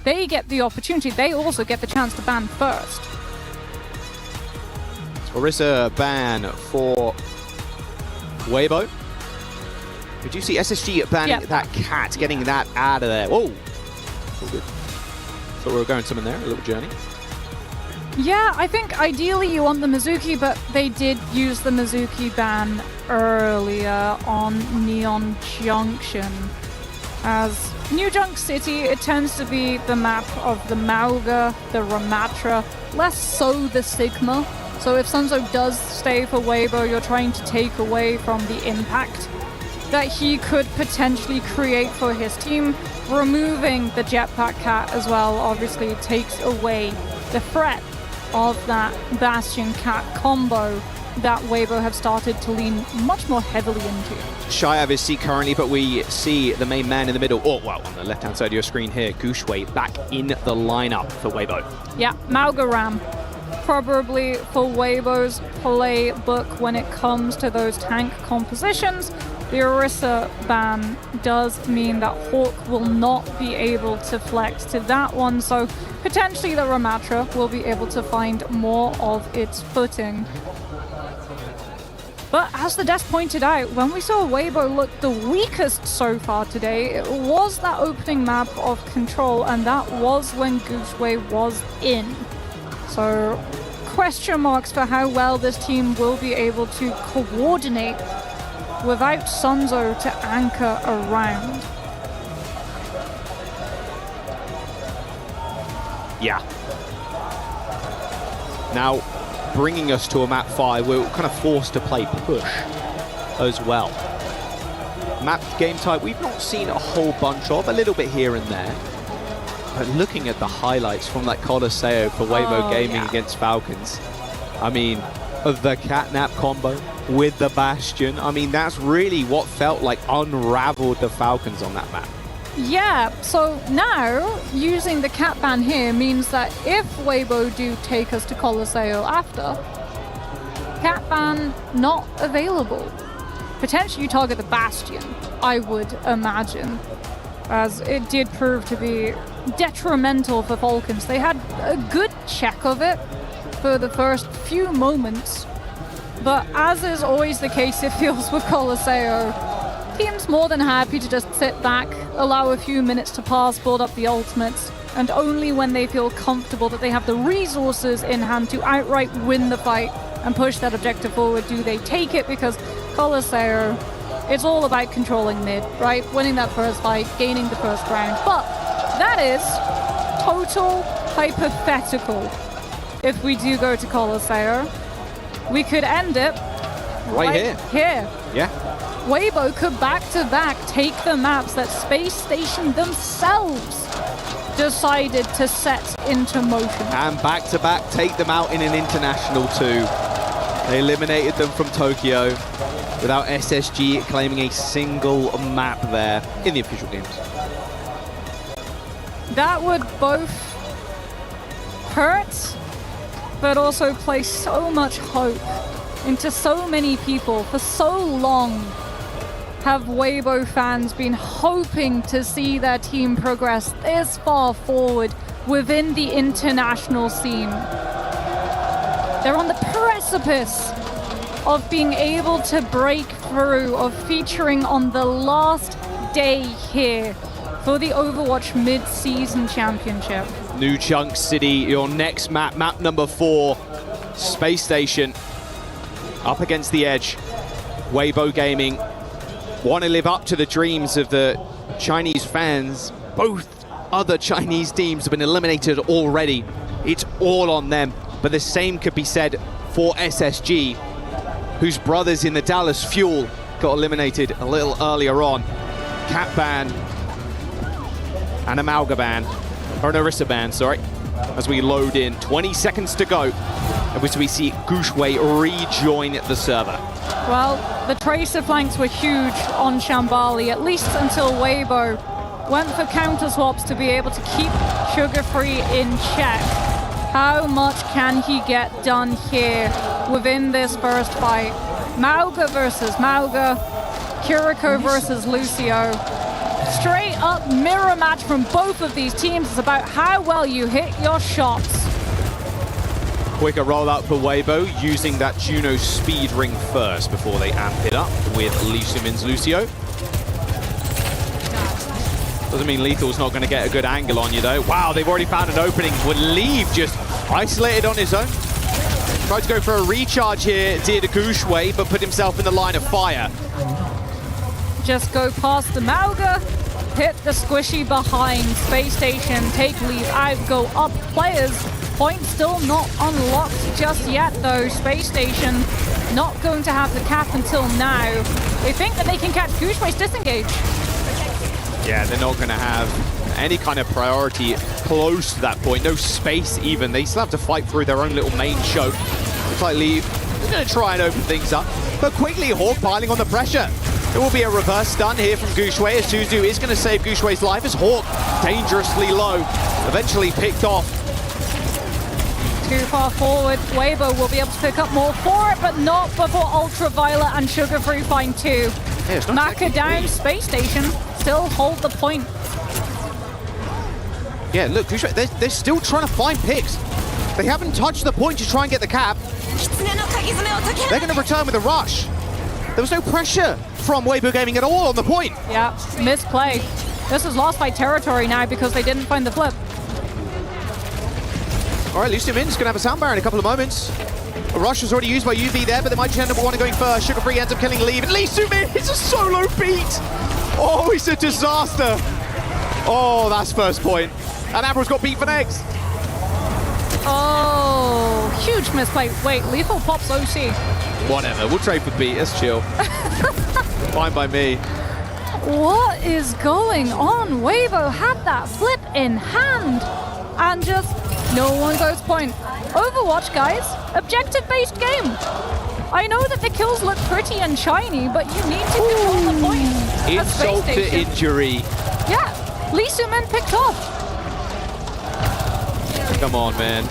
They get the opportunity, they also get the chance to ban first. Orisa ban for Weibo. Did you see SSG banning that cat, getting that out of there? Whoa! All good. Thought we were going somewhere there, a little journey. Yeah, I think ideally you want the Mizuki, but they did use the Mizuki ban earlier on Neon Junction. As New Junk City, it tends to be the map of the Mauga, the Ramatra, less so the Sigma. So if Sunzo does stay for Weibo, you're trying to take away from the impact that he could potentially create for his team. Removing the Jetpack Cat as well obviously takes away the threat of that Bastion Cat combo that Weibo have started to lean much more heavily into. Shy of his seat currently, but we see the main man in the middle. Oh, wow, on the left-hand side of your screen here, Gushwei back in the lineup for Weibo. Yeah, Mauga Ram. Probably for Weibo's playbook when it comes to those tank compositions. The Orisa ban does mean that Hawk will not be able to flex to that one, so potentially the Ramatra will be able to find more of its footing. But as the desk pointed out, when we saw Weibo look the weakest so far today, it was that opening map of Control, and that was when Gushwei was in. So question marks for how well this team will be able to coordinate without Sunzo to anchor around. Yeah. Now, bringing us to a map 5, we're kind of forced to play push as well. Map game type we've not seen a whole bunch of, a little bit here and there. But looking at the highlights from that Colosseo for Weibo Gaming against Falcons, I mean, the catnap combo with the Bastion, I mean, that's really what felt like unraveled the Falcons on that map. Yeah, so now using the cat ban here means that if Weibo do take us to Colosseo after, cat ban not available. Potentially you target the Bastion, I would imagine, as it did prove to be detrimental for Falcons. They had a good check of it for the first few moments, but as is always the case, it feels with Colosseo, team's more than happy to just sit back, allow a few minutes to pass, build up the ultimates, and only when they feel comfortable that they have the resources in hand to outright win the fight and push that objective forward do they take it, because Colosseo, it's all about controlling mid, right? Winning that first fight, gaining the first round. But that is total hypothetical. If we do go to Colosseo, we could end it right here. Yeah. Weibo could back-to-back take the maps that Space Station themselves decided to set into motion. And back-to-back take them out in an international too. They eliminated them from Tokyo without SSG claiming a single map there in the official games. That would both hurt, but also place so much hope into so many people. For so long have Weibo fans been hoping to see their team progress this far forward within the international scene. They're on the precipice of being able to break through, of featuring on the last day here for the Overwatch Mid-Season Championship. New Junk City, your next map, map number 4, Space Station, up against the edge. Weibo Gaming want to live up to the dreams of the Chinese fans, Both other Chinese teams have been eliminated already. It's all on them. But the same could be said for SSG, whose brothers in the Dallas Fuel got eliminated a little earlier on. Cat ban and Amalga ban, or an Orisa ban, sorry, as we load in. 20 seconds to go, as we see Gushwei rejoin the server. Well, the Tracer flanks were huge on Shambali, at least until Weibo went for counter swaps to be able to keep Sugar Free in check. How much can he get done here within this first fight? Mauga versus Mauga, Kiriko versus Lucio. Straight up mirror match from both of these teams. It's about how well you hit your shots. Quicker rollout for Weibo, using that Juno speed ring first before they amp it up with Lee Sumin's Lucio. Doesn't mean Lethal's not going to get a good angle on you though. Wow, they've already found an opening. Would Leave just isolated on his own. Tried to go for a recharge here, did Gushwei, but put himself in the line of fire. Just go past the Mauga, hit the squishy behind Space Station, take Leave out, go up players. Point still not unlocked just yet though. Space Station not going to have the cap until now. They think that they can catch Gushwei's disengage. Yeah, they're not going to have any kind of priority close to that point. No space even. They still have to fight through their own little main choke. Looks like Leave is going to try and open things up. But quickly, Hawk piling on the pressure. There will be a reverse stun here from Gushwei, as Suzu is going to save Gushwei's life as Hawk dangerously low. Eventually picked off. Too far forward. Weibo will be able to pick up more for it, but not before Ultraviolet and Sugar Free find two. Yeah, Maka down, Space Station still hold the point. Yeah, look, Gushwei, they're still trying to find picks. They haven't touched the point to try and get the cap. They're going to return with a rush. There was no pressure from Weibo Gaming at all on the point. Yeah, misplay. This is lost by territory now because they didn't find the flip. All right, Lucio Min's going to have a sound bar in a couple of moments. A rush was already used by UV there, but they might end up wanting going first. Sugar Free ends up killing Leave, and Lee Sumin is a solo beat. Oh, it's a disaster. Oh, that's first point. And Ambrose got beat for next. Oh, huge misplay. Wait, Lethal pops OC. Whatever, we'll trade for beat. Let's chill. Fine by me. What is going on? Weibo had that flip in hand, and just no one goes point. Overwatch, guys, objective-based game. I know that the kills look pretty and shiny, but you need to control the point. Insult to injury. Yeah, Lee Sumin picked off. Come on, man.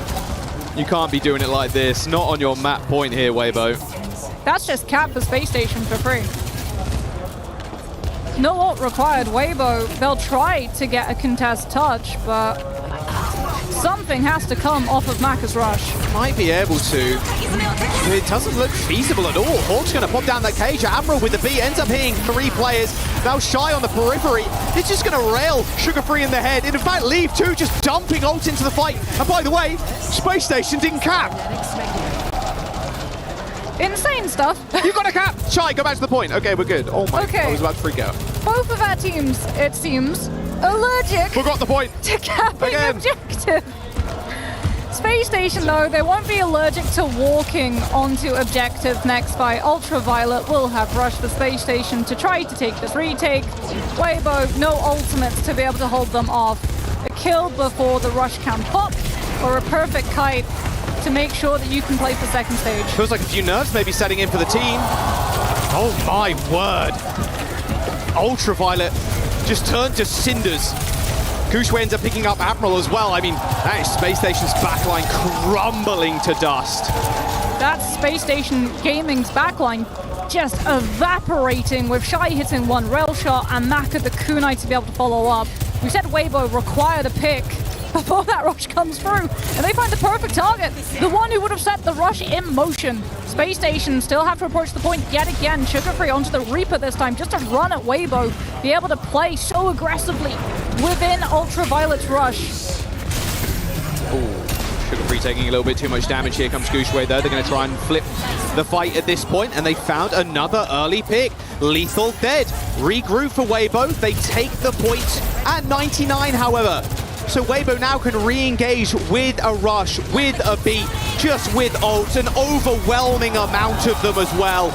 You can't be doing it like this. Not on your map point here, Weibo. That's just cap for Space Station for free. No ult required. Weibo, they'll try to get a contest touch, but something has to come off of Maka's rush. Might be able to. It doesn't look feasible at all. Hawk's going to pop down that cage. Admiral with the B ends up hitting 3 players. Now Shy on the periphery. It's just going to rail Sugar Free in the head. And in fact, Leave too, just dumping ult into the fight. And by the way, Space Station didn't cap. Insane stuff. You got a cap. Shy, go back to the point. Okay, we're good. Oh my, okay. I was about to freak out. Both of our teams, it seems, allergic Forgot the point. to capping objective. Space Station, though, they won't be allergic to walking onto objective next fight. Ultraviolet will have rushed the Space Station to try to take this retake. Weibo, no ultimates to be able to hold them off. A kill before the rush can pop, or a perfect kite to make sure that you can play for second stage. Feels like a few nerves maybe setting in for the team. Oh my word. Ultraviolet just turned to cinders. Gushwei ends up picking up Admiral as well. I mean, that is Space Station's backline crumbling to dust. That's Space Station Gaming's backline just evaporating, with Shy hitting 1 rail shot and Maka the kunai to be able to follow up. We said Weibo required a pick before that rush comes through, and they find the perfect target, the one who would have set the rush in motion. Space Station still have to approach the point yet again. Sugar Free onto the Reaper this time, just to run at Weibo, be able to play so aggressively within Ultraviolet's rush. Ooh, Sugar Free taking a little bit too much damage. Here comes Gushwei though. They're going to try and flip the fight at this point, and they found another early pick. Lethal dead. Regroup for Weibo. They take the point at 99, however. So Weibo now can re-engage with a rush, with a beat, just with ults, an overwhelming amount of them as well.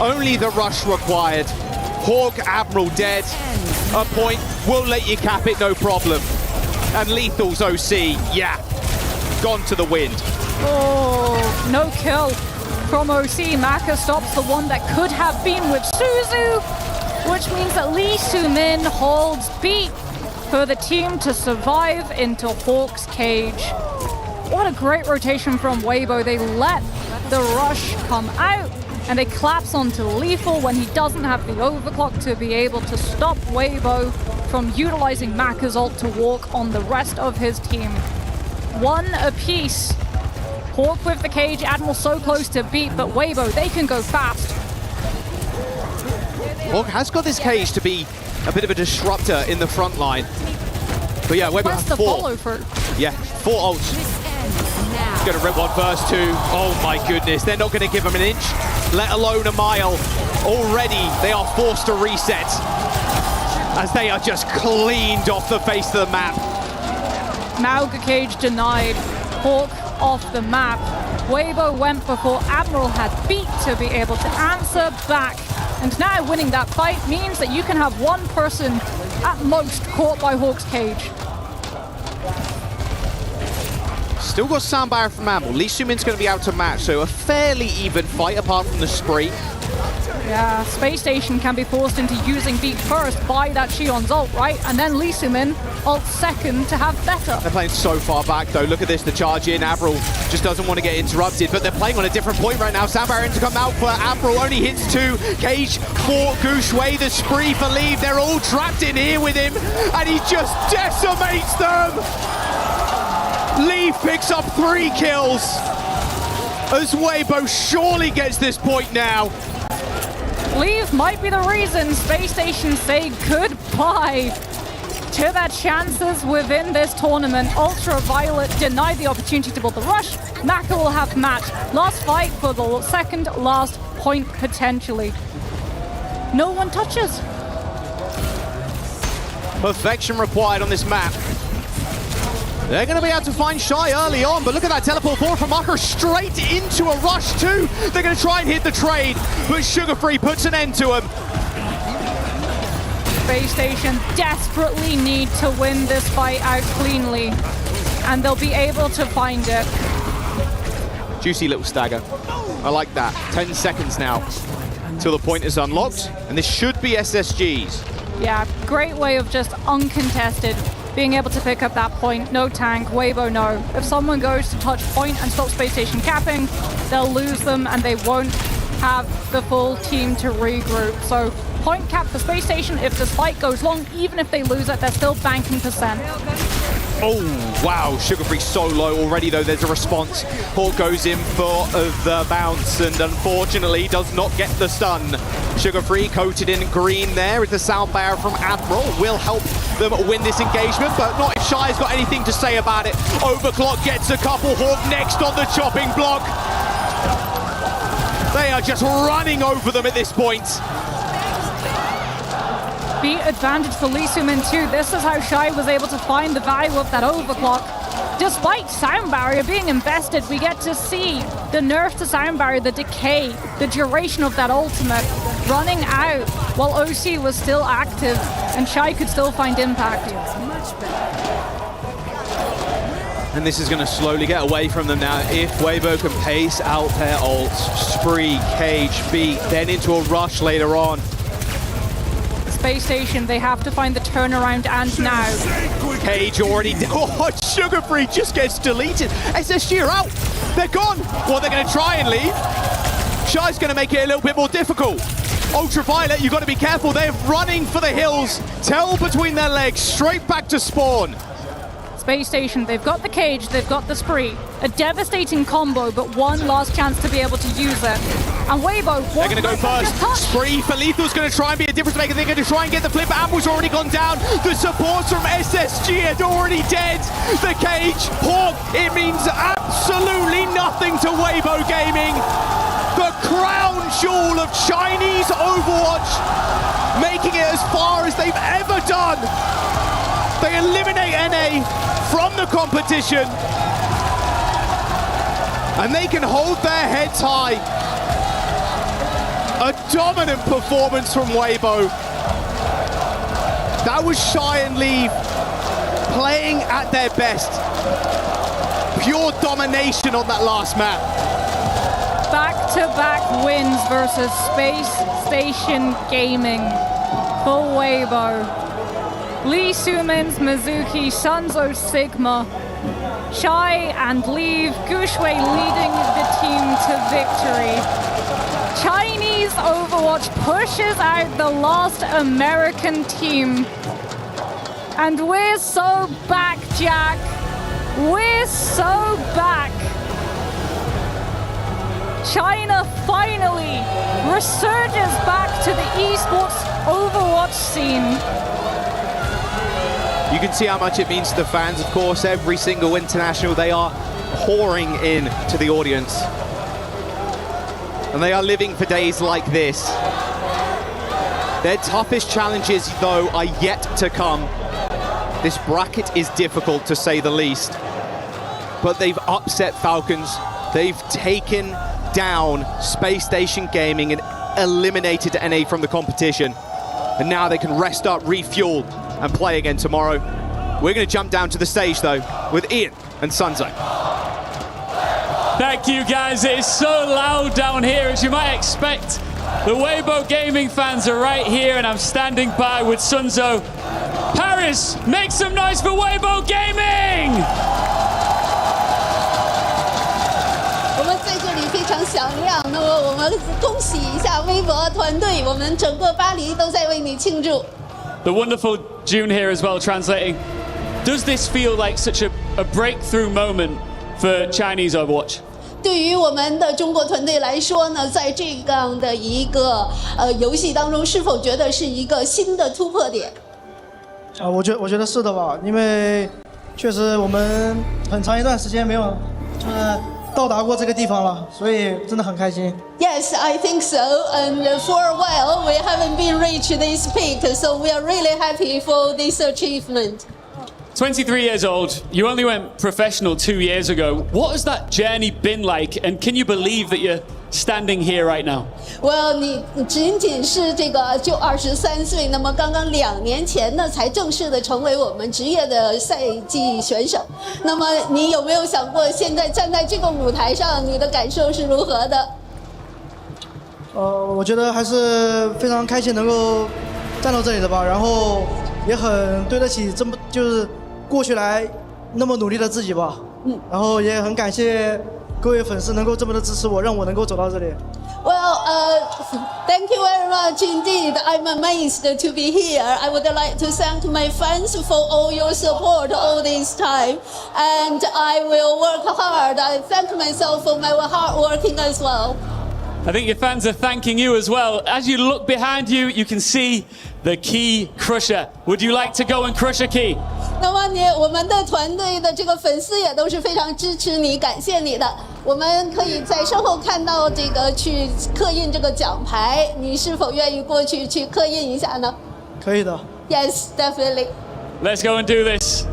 Only the rush required. Hawk, Admiral dead. A point, we'll let you cap it, no problem. And Lethal's OC, yeah, gone to the wind. Oh, no kill from OC. Maka stops the one that could have been with Suzu, which means that Lee Soo-min holds beat for the team to survive into Hawk's cage. What a great rotation from Weibo. They let the rush come out and they collapse onto Lethal when he doesn't have the overclock to be able to stop Weibo from utilizing Maka's ult to walk on the rest of his team. One apiece. Hawk with the cage, Admiral so close to beat, but Weibo, they can go fast. Hawk has got this cage to be a bit of a disruptor in the front line. But yeah, Weibo has 4. Follow through. Yeah, 4 ults. He's going to rip one first, 2. Oh my goodness, they're not going to give him an inch, let alone a mile. Already, they are forced to reset as they are just cleaned off the face of the map. Mauga cage denied. Hawk off the map. Weibo went before Admiral had beat to be able to answer back. And now winning that fight means that you can have one person at most caught by Hawk's cage. Still got Soundbarrier from Admiral. Lee Soo-min's going to be out to match, so a fairly even fight apart from the spree. Yeah, Space Station can be forced into using beat first by that Shion's ult, right? And then Lee Soo-min ult second to have better. They're playing so far back though. Look at this, the charge in. Admiral just doesn't want to get interrupted, but they're playing on a different point right now. Soundbarrier to come out for Admiral, only hits 2. Cage for Gushwei, the spree for Leave. They're all trapped in here with him, and he just decimates them. Leave picks up 3 kills as Weibo surely gets this point now. Leave might be the reason Space Station say goodbye to their chances within this tournament. Ultraviolet denied the opportunity to build the rush. Maka will have match. Last fight for the second last point potentially. No one touches. Perfection required on this map. They're going to be able to find Shy early on, but look at that teleport forward from Maka straight into a rush too. They're going to try and hit the trade, but Sugar Free puts an end to him. Space Station desperately need to win this fight out cleanly, and they'll be able to find it. Juicy little stagger. I like that. 10 seconds now till the point is unlocked, and this should be SSG's. Yeah, great way of just uncontested being able to pick up that point. No tank, Weibo no. If someone goes to touch point and stop Space Station capping, they'll lose them and they won't have the full team to regroup. So point cap for Space Station. If this fight goes long, even if they lose it, they're still banking percent. Oh, wow, Sugar Free so low already, though. There's a response. Hawk goes in for the bounce and unfortunately does not get the stun. Sugar Free coated in green there with the Soundbarrier from Admiral. Will help them win this engagement, but not if Shy's got anything to say about it. Overclock gets a couple. Hawk next on the chopping block. They are just running over them at this point. Beat advantage for Lee Soo-min too. This is how Shy was able to find the value of that overclock. Despite Sound Barrier being invested, we get to see the nerf to Sound Barrier, the decay, the duration of that ultimate running out while OC was still active and Shy could still find impact. And this is going to slowly get away from them now. If Weibo can pace out their ults, spree, cage, beat, then into a rush later on. Space Station, they have to find the turnaround, and now. Cage already, oh, Sugar Free just gets deleted. SSG are out, they're gone. Well, they're going to try and leave. Shy's going to make it a little bit more difficult. Ultraviolet, you've got to be careful. They're running for the hills. Tail between their legs, straight back to spawn. Space Station, they've got the cage, they've got the spree. A devastating combo, but one last chance to be able to use it. And Weibo, they're going to go first. Spree for Lethal's going to try and be a difference maker. They're going to try and get the flip. Amble's already gone down. The supports from SSG are already dead. The cage, Hawk, it means absolutely nothing to Weibo Gaming. The crown jewel of Chinese Overwatch, making it as far as they've ever done. They eliminate NA from the competition, and they can hold their heads high. A dominant performance from Weibo. That was Shy and Leave playing at their best. Pure domination on that last map. Back-to-back wins versus Space Station Gaming for Weibo. Lee Sumins, Mizuki, Sunzo, Sigma, Shy and Leave, Gushwei leading the team to victory. Chinese Overwatch pushes out the last American team. And we're so back, Jack. We're so back. China finally resurges back to the esports Overwatch scene. You can see how much it means to the fans, of course. Every single international, they are pouring in to the audience. And they are living for days like this. Their toughest challenges, though, are yet to come. This bracket is difficult, to say the least. But they've upset Falcons. They've taken down Space Station Gaming and eliminated NA from the competition. And now they can rest up, refuel, and play again tomorrow. We're going to jump down to the stage, though, with Ian and Sunzo. Thank you, guys. It is so loud down here, as you might expect. The Weibo Gaming fans are right here, and I'm standing by with Sunzo. Paris, make some noise for Weibo Gaming! 我们在这里非常响亮，那么我们恭喜一下微博团队，我们整个巴黎都在为你庆祝。 The wonderful June here as well, translating. Does this feel like such a breakthrough moment for Chinese Overwatch? 对于我们的中国团队来说呢，在这样的一个游戏当中，是否觉得是一个新的突破点？我觉得是的吧，因为确实我们很长一段时间没有就是到达过这个地方了，所以真的很开心。Yes, I think so. And for a while, we haven't been reached this peak, so we are really happy for this achievement. 23 years old, you only went professional 2 years ago. What has that journey been like, and can you believe that you're standing here right now? Well, 你仅仅是这个就23岁，那么刚刚2年前呢，才正式的成为我们职业的赛季选手。那么你有没有想过，现在站在这个舞台上，你的感受是如何的？我觉得还是非常开心能够站到这里的吧，然后也很对得起这么就是过去来那么努力的自己吧。然后也很感谢各位粉丝能够这么的支持我，让我能够走到这里。Well, thank you very much indeed. I'm amazed to be here. I would like to thank my fans for all your support all this time, and I will work hard. I thank myself for my hard working as well. I think your fans are thanking you as well. As you look behind you, you can see the key crusher. Would you like to go and crush a key? 那么我们的团队的这个粉丝也都是非常支持你，感谢你的。我们可以在身后看到这个去刻印这个奖牌，你是否愿意过去刻印一下呢？可以的。Yes, definitely. Let's go and do this.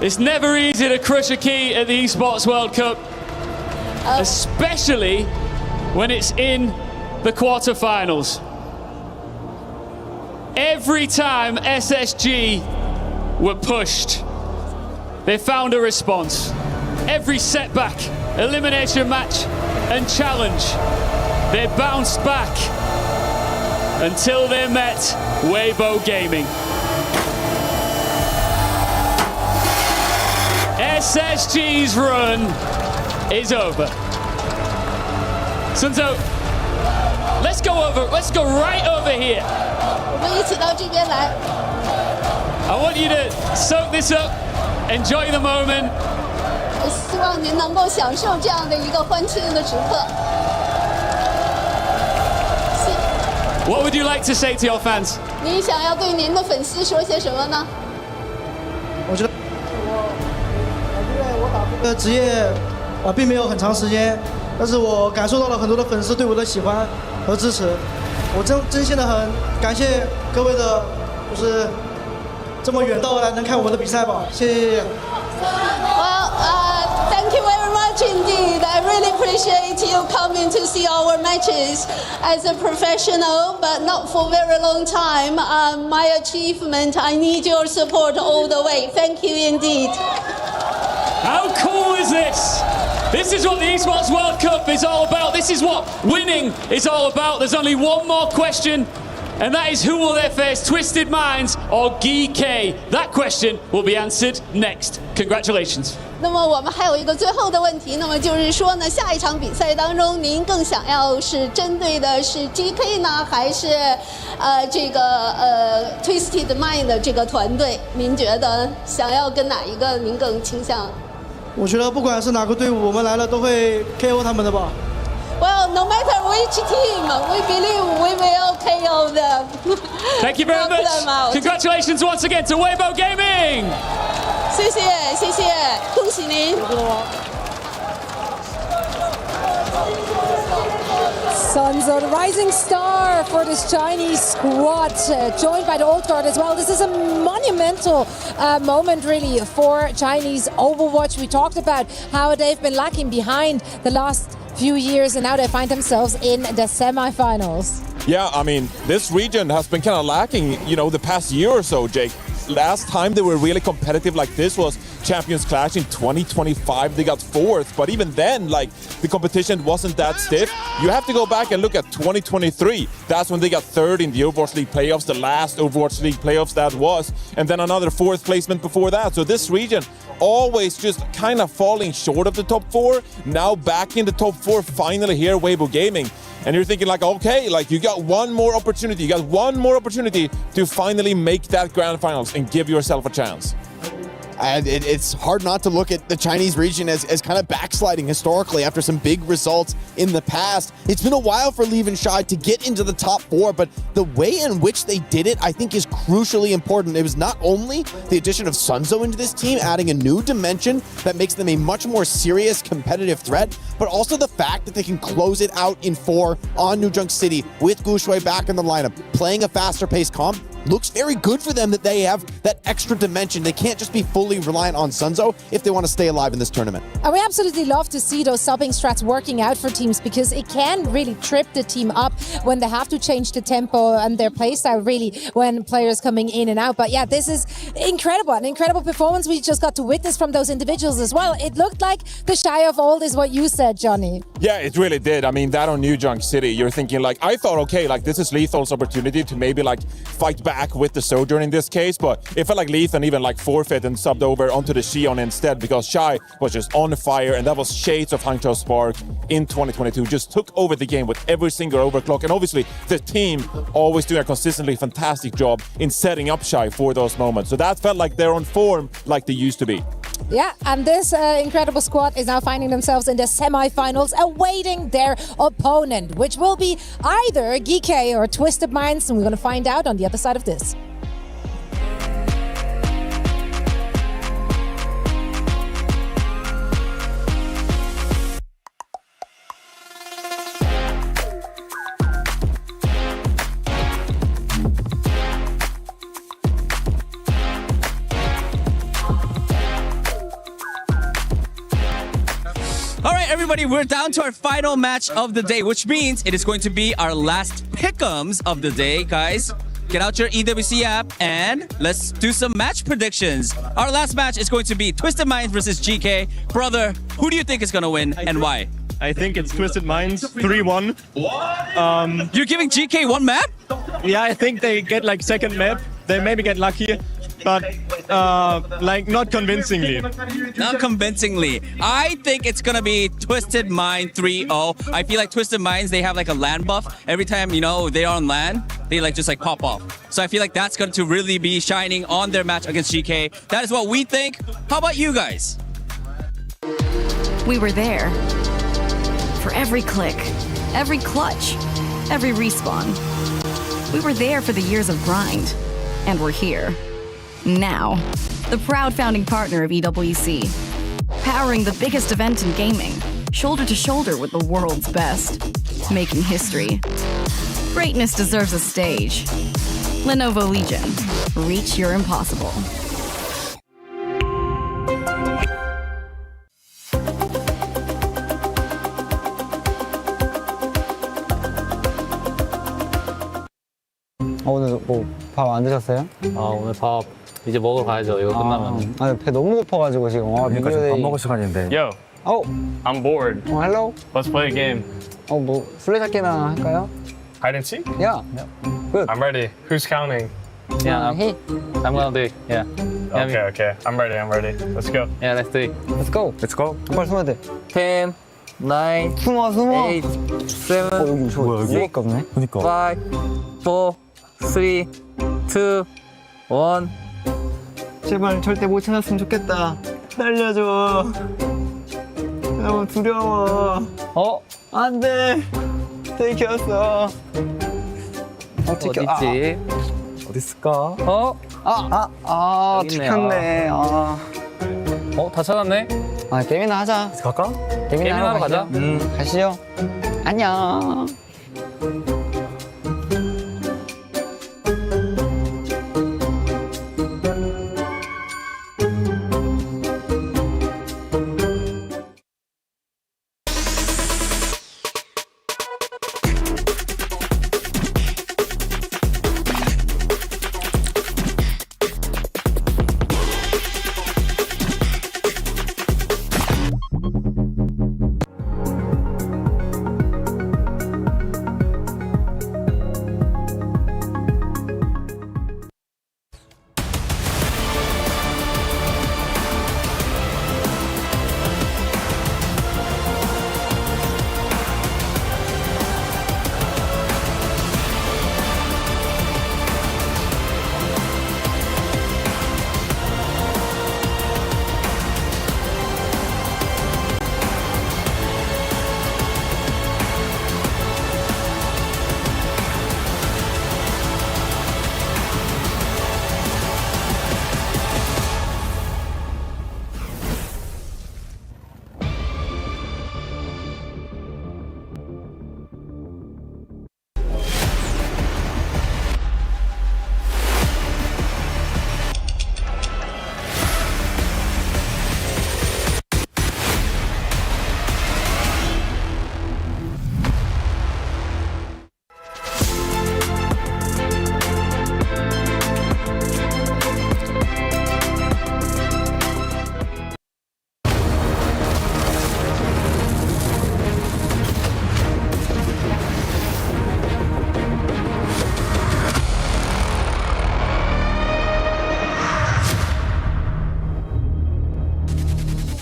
It's never easy to crush a key at the Esports World Cup, especially when it's in the quarterfinals. Every time SSG were pushed, they found a response. Every setback, elimination match, and challenge, they bounced back until they met Weibo Gaming. SSG's run is over. Sunzo, let's go right over here. 我们一起到这边来。I want you to soak this up, enjoy the moment. 希望您能够享受这样的一个欢庆的时刻。What would you like to say to your fans? 你想要对您的粉丝说些什么呢？我觉得因为我打这个职业并没有很长时间，但是我感受到了很多的粉丝对我的喜欢和支持，我真心的很感谢各位的，就是这么远道而来能看我们的比赛吧，谢谢。Well, thank you very much indeed. I really appreciate you coming to see our matches as a professional, but not for a very long time. My achievement, I need your support all the way. Thank you indeed. How cool is this? This is what the Esports World Cup is all about. This is what winning is all about. There's only one more question, and that is who will they face, Twisted Minds or GK? That question will be answered next. Congratulations. 那么我们还有一个最后的问题，那么就是说呢，下一场比赛当中，您更想要是针对的是 GK 呢，还是这个Twisted Mind 的这个团队？您觉得想要跟哪一个您更倾向？我觉得不管是哪个队伍，我们来了都会 KO 他们的吧。Well, no matter which team, we believe we will KO them. Thank you very much. Congratulations once again to Weibo Gaming. 谢谢，谢谢，恭喜您。Sunzo, the rising star for this Chinese squad, joined by the old guard as well. This is a monumental moment, really, for Chinese Overwatch. We talked about how they've been lacking behind the last few years, and now they find themselves in the semi-finals. Yeah, I mean, this region has been kind of lacking, the past year or so, Jake. Last time they were really competitive like this was Champions Clash in 2025. They got 4th, but even then, the competition wasn't that stiff. You have to go back and look at 2023. That's when they got 3rd in the Overwatch League playoffs, the last Overwatch League playoffs that was, and then another 4th placement before that. So this region always just kind of falling short of the top 4. Now back in the top 4, finally here, Weibo Gaming. And you're thinking okay, you got one more opportunity. You got one more opportunity to finally make that grand finals and give yourself a chance. And it's hard not to look at the Chinese region as kind of backsliding historically after some big results in the past. It's been a while for Leave and Shy to get into the top 4, but the way in which they did it, I think, is crucially important. It was not only the addition of Sunzo into this team, adding a new dimension that makes them a much more serious competitive threat, but also the fact that they can close it out in 4 on New Junk City with Gushui back in the lineup, playing a faster paced comp. Looks very good for them that they have that extra dimension. They can't just be fully reliant on Sunzo if they want to stay alive in this tournament. And we absolutely love to see those subbing strats working out for teams, because it can really trip the team up when they have to change the tempo and their playstyle, really, when players coming in and out. But yeah, this is incredible. An incredible performance we just got to witness from those individuals as well. It looked like the Shy of old is what you said, Johnny. Yeah, it really did. I mean, that on New Junk City, you're thinking I thought, okay, this is Lethal's opportunity to maybe fight back with the Sojourn in this case, but it felt like Lethan even forfeit and subbed over onto the Xion instead, because Shy was just on fire, and that was shades of Hangzhou Spark in 2022. Just took over the game with every single overclock, and obviously the team always doing a consistently fantastic job in setting up Shy for those moments. So that felt like they're on form like they used to be. Yeah, and this incredible squad is now finding themselves in the semi-finals, awaiting their opponent, which will be either GK or Twisted Minds, and we're going to find out on the other side of this. All right, everybody, we're down to our final match of the day, which means it is going to be our last pick'ems of the day, guys. Get out your EWC app and let's do some match predictions. Our last match is going to be Twisted Minds versus GK. Brother, who do you think is going to win and why? I think it's Twisted Minds 3-1. You're giving GK one map? Yeah, I think they get second map. They maybe get lucky, but not convincingly. Not convincingly. I think it's gonna be Twisted Mind 3-0. I feel like Twisted Minds, they have a land buff. Every time, they are on land, they just pop off. So I feel like that's going to really be shining on their match against GK. That is what we think. How about you guys? We were there. For every click, every clutch, every respawn. We were there for the years of grind. And we're here. Now, the proud founding partner of EWC. Powering the biggest event in gaming, shoulder to shoulder with the world's best, making history. Greatness deserves a stage. Lenovo Legion. Reach your impossible. 오늘 뭐 밥 안 드셨어요? 오늘 밥 이제 먹으러 가야죠. 이거 끝나면. 배 너무 고파가지고 지금. 그러니까 지금 밥 먹을 시간인데. Yo, Oh, I'm bored. hello. Let's play a game. 뭐 술래잡기나 할까요? Hide and seek? Yeah. Good. I'm ready. Who's counting? Yeah, I'm gonna do. Yeah. Okay. I'm ready. Let's go. Yeah, let's do it. Let's go. 빨리 숨어야 돼. 10, 9, 숨어. 8, 7, 여기 뭐야 여기? 6, 5, 4, 3, 2, 1. 제발 절대 못 찾았으면 좋겠다. 살려줘. 너무 두려워. 안 돼. 들켰어. 어딨지? 어디 있을까? 여기 있네요. 들켰네. 다 찾았네? 게임이나 하자. 갈까? 게임이나 하러 가자. 가시죠. 안녕.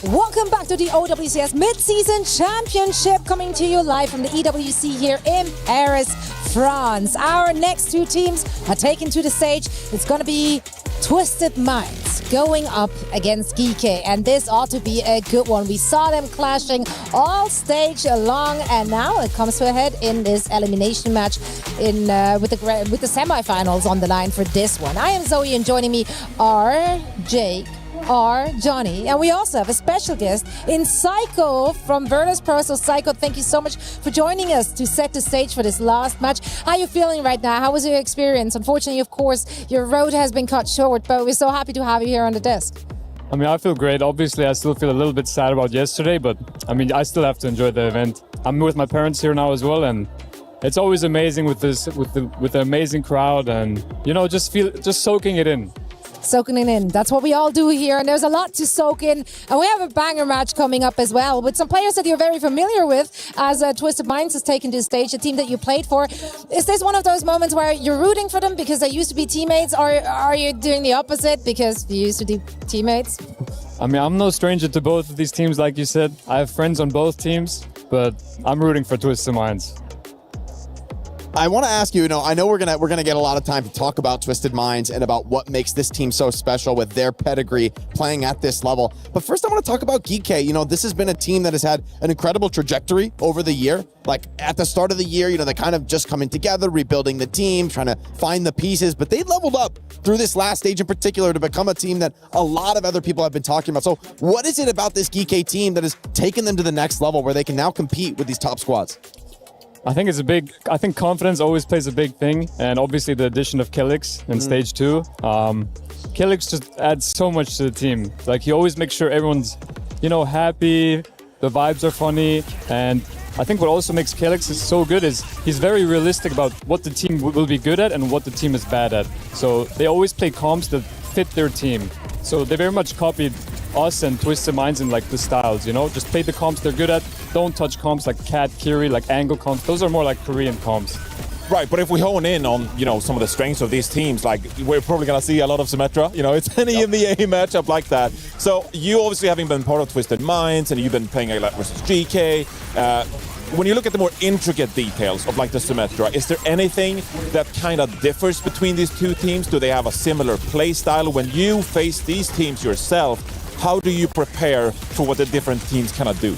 Welcome back to the OWCS Mid-Season Championship, coming to you live from the EWC here in Paris, France. Our next two teams are taken to the stage. It's going to be Twisted Minds going up against Geeky, and this ought to be a good one. We saw them clashing all stage long, and now it comes to a head in this elimination match with the semifinals on the line for this one. I am Zoe, and joining me are Jake, Johnny, and we also have a special guest in Psycho from Virtus Pro. So Psycho, thank you so much for joining us to set the stage for this last match. How are you feeling right now? How was your experience? Unfortunately, of course, your road has been cut short, but we're so happy to have you here on the desk. I mean, I feel great. Obviously, I still feel a little bit sad about yesterday, but I mean, I still have to enjoy the event. I'm with my parents here now as well, and it's always amazing with the amazing crowd, and just soaking it in. Soaking it in. That's what we all do here, and there's a lot to soak in. And we have a banger match coming up as well with some players that you're very familiar with, as Twisted Minds has taken to the stage, a team that you played for. Is this one of those moments where you're rooting for them because they used to be teammates, or are you doing the opposite because you used to be teammates? I mean, I'm no stranger to both of these teams, like you said. I have friends on both teams, but I'm rooting for Twisted Minds. I want to ask you, I know we're gonna get a lot of time to talk about Twisted Minds and about what makes this team so special with their pedigree playing at this level. But first I want to talk about GK. This has been a team that has had an incredible trajectory over the year. Like at the start of the year, they kind of just coming together, rebuilding the team, trying to find the pieces, but they leveled up through this last stage in particular to become a team that a lot of other people have been talking about. So what is it about this GK team that has taken them to the next level where they can now compete with these top squads? I think confidence always plays a big thing, and obviously the addition of Killix in stage 2. Killix just adds so much to the team. Like he always makes sure everyone's, happy, the vibes are funny, and I think what also makes Killix so good is he's very realistic about what the team will be good at and what the team is bad at. So they always play comps that fit their team. So they very much copied us and Twisted Minds in like the styles, just play the comps they're good at. Don't touch comps like Cat, Kiri, like angle comps. Those are more like Korean comps. Right, but if we hone in on, some of the strengths of these teams, like we're probably going to see a lot of Symmetra. It's an EMEA matchup like that. So you obviously having been part of Twisted Minds and you've been playing a lot versus GK. When you look at the more intricate details of like the Symmetra, is there anything that kind of differs between these two teams? Do they have a similar play style? When you face these teams yourself, how do you prepare for what the different teams cannot do?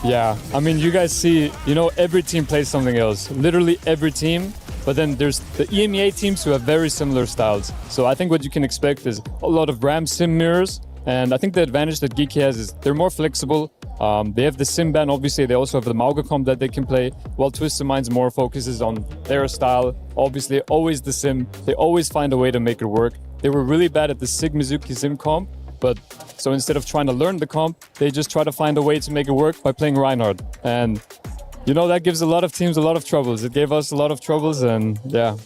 Yeah, I mean, you guys see, every team plays something else. Literally every team. But then there's the EMEA teams who have very similar styles. So I think what you can expect is a lot of RAM sim mirrors. And I think the advantage that GK has is they're more flexible. They have the sim ban, obviously. They also have the Mauga comp that they can play, while Twisted Minds more focuses on their style. Obviously, always the sim. They always find a way to make it work. They were really bad at the Sig Mizuki sim comp. But so instead of trying to learn the comp, they just try to find a way to make it work by playing Reinhardt. And, that gives a lot of teams a lot of troubles. It gave us a lot of troubles, and yeah.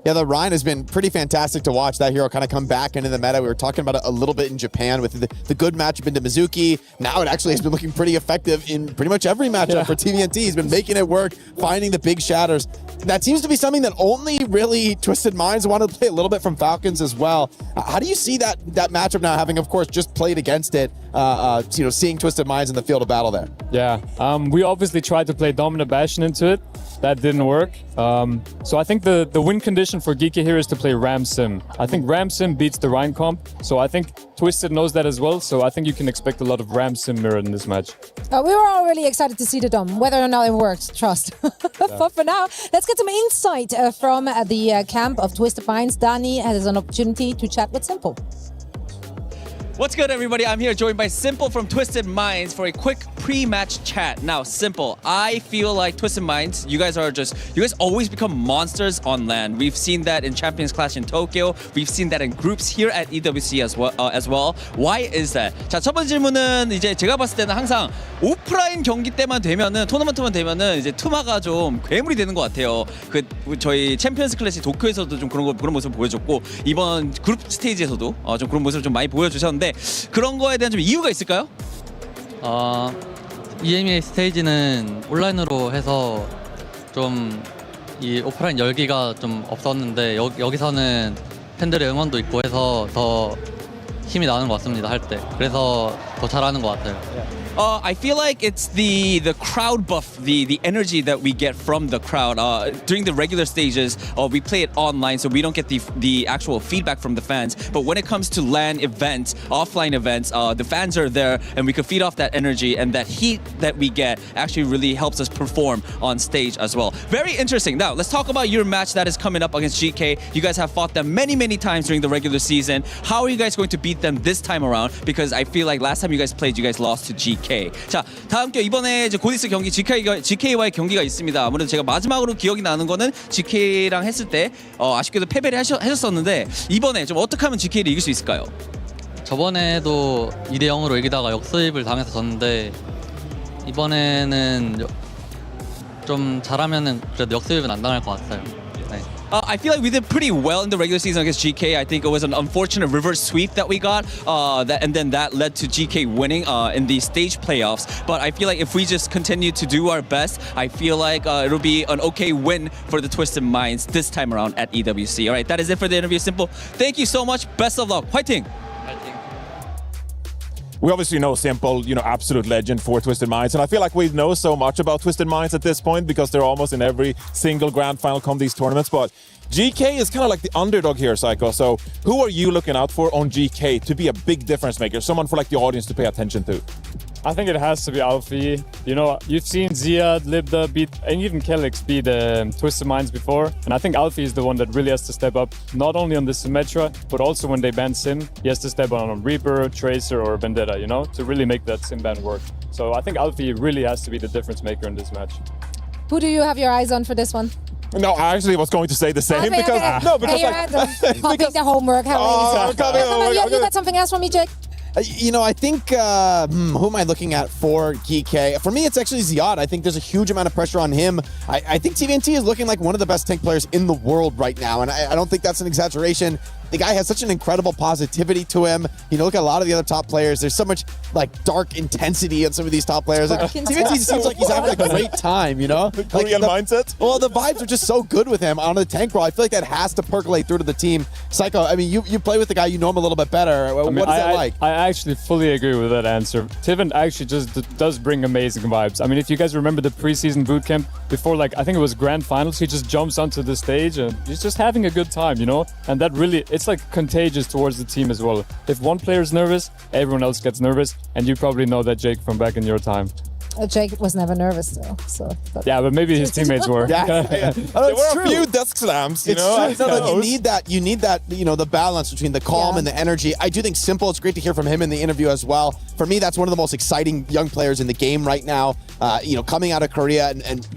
Yeah, the Ryan has been pretty fantastic to watch that hero kind of come back into the meta. We were talking about it a little bit in Japan with the good matchup into Mizuki. Now it actually has been looking pretty effective in pretty much every matchup for TVNT. He's been making it work, finding the big shatters. That seems to be something that only really Twisted Minds wanted to play a little bit from Falcons as well. How do you see that matchup now, having, of course, just played against it, seeing Twisted Minds in the field of battle there? Yeah, we obviously tried to play Dominant Bastion into it. That didn't work. So I think the win condition for GK here is to play Ram Sim. I think Ram Sim beats the Rhine comp, so I think Twisted knows that as well, so I think you can expect a lot of Ram Sim mirror in this match. We were all really excited to see the Dom, whether or not it worked, trust. But for now, let's get some insight from the camp of Twisted Minds. Dani has an opportunity to chat with Simple. What's good, everybody? I'm here joined by Simple from Twisted Minds for a quick pre-match chat. Now, Simple, I feel like Twisted Minds, you guys always become monsters on LAN. We've seen that in Champions Clash in Tokyo. We've seen that in groups here at EWC as well. Why is that? 자, 첫 번째 질문은 이제 제가 봤을 때는 항상 오프라인 경기 때만 되면은 토너먼트만 되면은 이제 투마가 좀 괴물이 되는 것 같아요. 저희 챔피언스 클래시 도쿄에서도 좀 그런 모습을 보여줬고 이번 그룹 스테이지에서도 좀 그런 모습을 좀 많이 보여주셨는데. 그런 거에 대한 좀 이유가 있을까요? EMEA 스테이지는 온라인으로 해서 좀 이 오프라인 열기가 좀 없었는데 여기서는 팬들의 응원도 있고 해서 더 힘이 나는 것 같습니다, 할 때. 그래서 더 잘하는 것 같아요. I feel like it's the crowd buff, the energy that we get from the crowd. During the regular stages, we play it online, so we don't get the actual feedback from the fans. But when it comes to LAN events, offline events, the fans are there, and we can feed off that energy, and that heat that we get actually really helps us perform on stage as well. Very interesting. Now, let's talk about your match that is coming up against GK. You guys have fought them many, many times during the regular season. How are you guys going to beat them this time around? Because I feel like last time you guys played, you guys lost to GK. 자, 다음 게 이번에 이제 고디스 경기 GK와의 경기가 있습니다. 아무래도 제가 마지막으로 기억이 나는 거는 GK랑 했을 때 아쉽게도 패배를 하셨었는데 이번에 좀 어떻게 하면 GK를 이길 수 있을까요? 저번에도 2대0으로 이기다가 역수입을 당해서 졌는데 이번에는 좀 잘하면은 그래도 역수입은 안 당할 것 같아요. 네. I feel like we did pretty well in the regular season against GK. I think it was an unfortunate reverse sweep that we got, and then that led to GK winning in the stage playoffs. But I feel like if we just continue to do our best, I feel like it'll be an okay win for the Twisted Minds this time around at EWC. All right, that is it for the interview. Simple. Thank you so much. Best of luck. Fighting. we obviously know Simple, absolute legend for Twisted Minds. And I feel like we know so much about Twisted Minds at this point because they're almost in every single grand final come these tournaments. But GK is kind of like the underdog here, Psycho. So who are you looking out for on GK to be a big difference maker? Someone for like the audience to pay attention to? I think it has to be Alfie. You've seen Ziad, Libda beat, and even Kelix beat Twisted Minds before. And I think Alfie is the one that really has to step up, not only on the Symmetra, but also when they ban Sim, he has to step on Reaper, Tracer, or Vendetta, to really make that Sim ban work. So I think Alfie really has to be the difference maker in this match. Who do you have your eyes on for this one? No, I actually was going to say the same because Copying the homework. How easy. You got something else for me, Jake? I think, who am I looking at for GK? For me, it's actually Ziad. I think there's a huge amount of pressure on him. I think TVNT is looking like one of the best tank players in the world right now, and I don't think that's an exaggeration. The guy has such an incredible positivity to him. Look at a lot of the other top players. There's so much dark intensity in some of these top players. TVNT seems like he's having a great time, Korean mindset? Well, the vibes are just so good with him on the tank role. I feel like that has to percolate through to the team. Psycho, I mean, you play with the guy, you know him a little bit better. What is that like? I actually fully agree with that answer. Tiven actually just does bring amazing vibes. I mean, if you guys remember the preseason bootcamp before, I think it was grand finals, he just jumps onto the stage and he's just having a good time, And that really, it's contagious towards the team as well. If one player is nervous, everyone else gets nervous, and you probably know that, Jake, from back in your time. Jake was never nervous though, so. Yeah, but maybe his teammates were. There were a few desk slams, you need that, the balance between the calm and the energy. I do think Simple, it's great to hear from him in the interview as well. For me, that's one of the most exciting young players in the game right now. Coming out of Korea and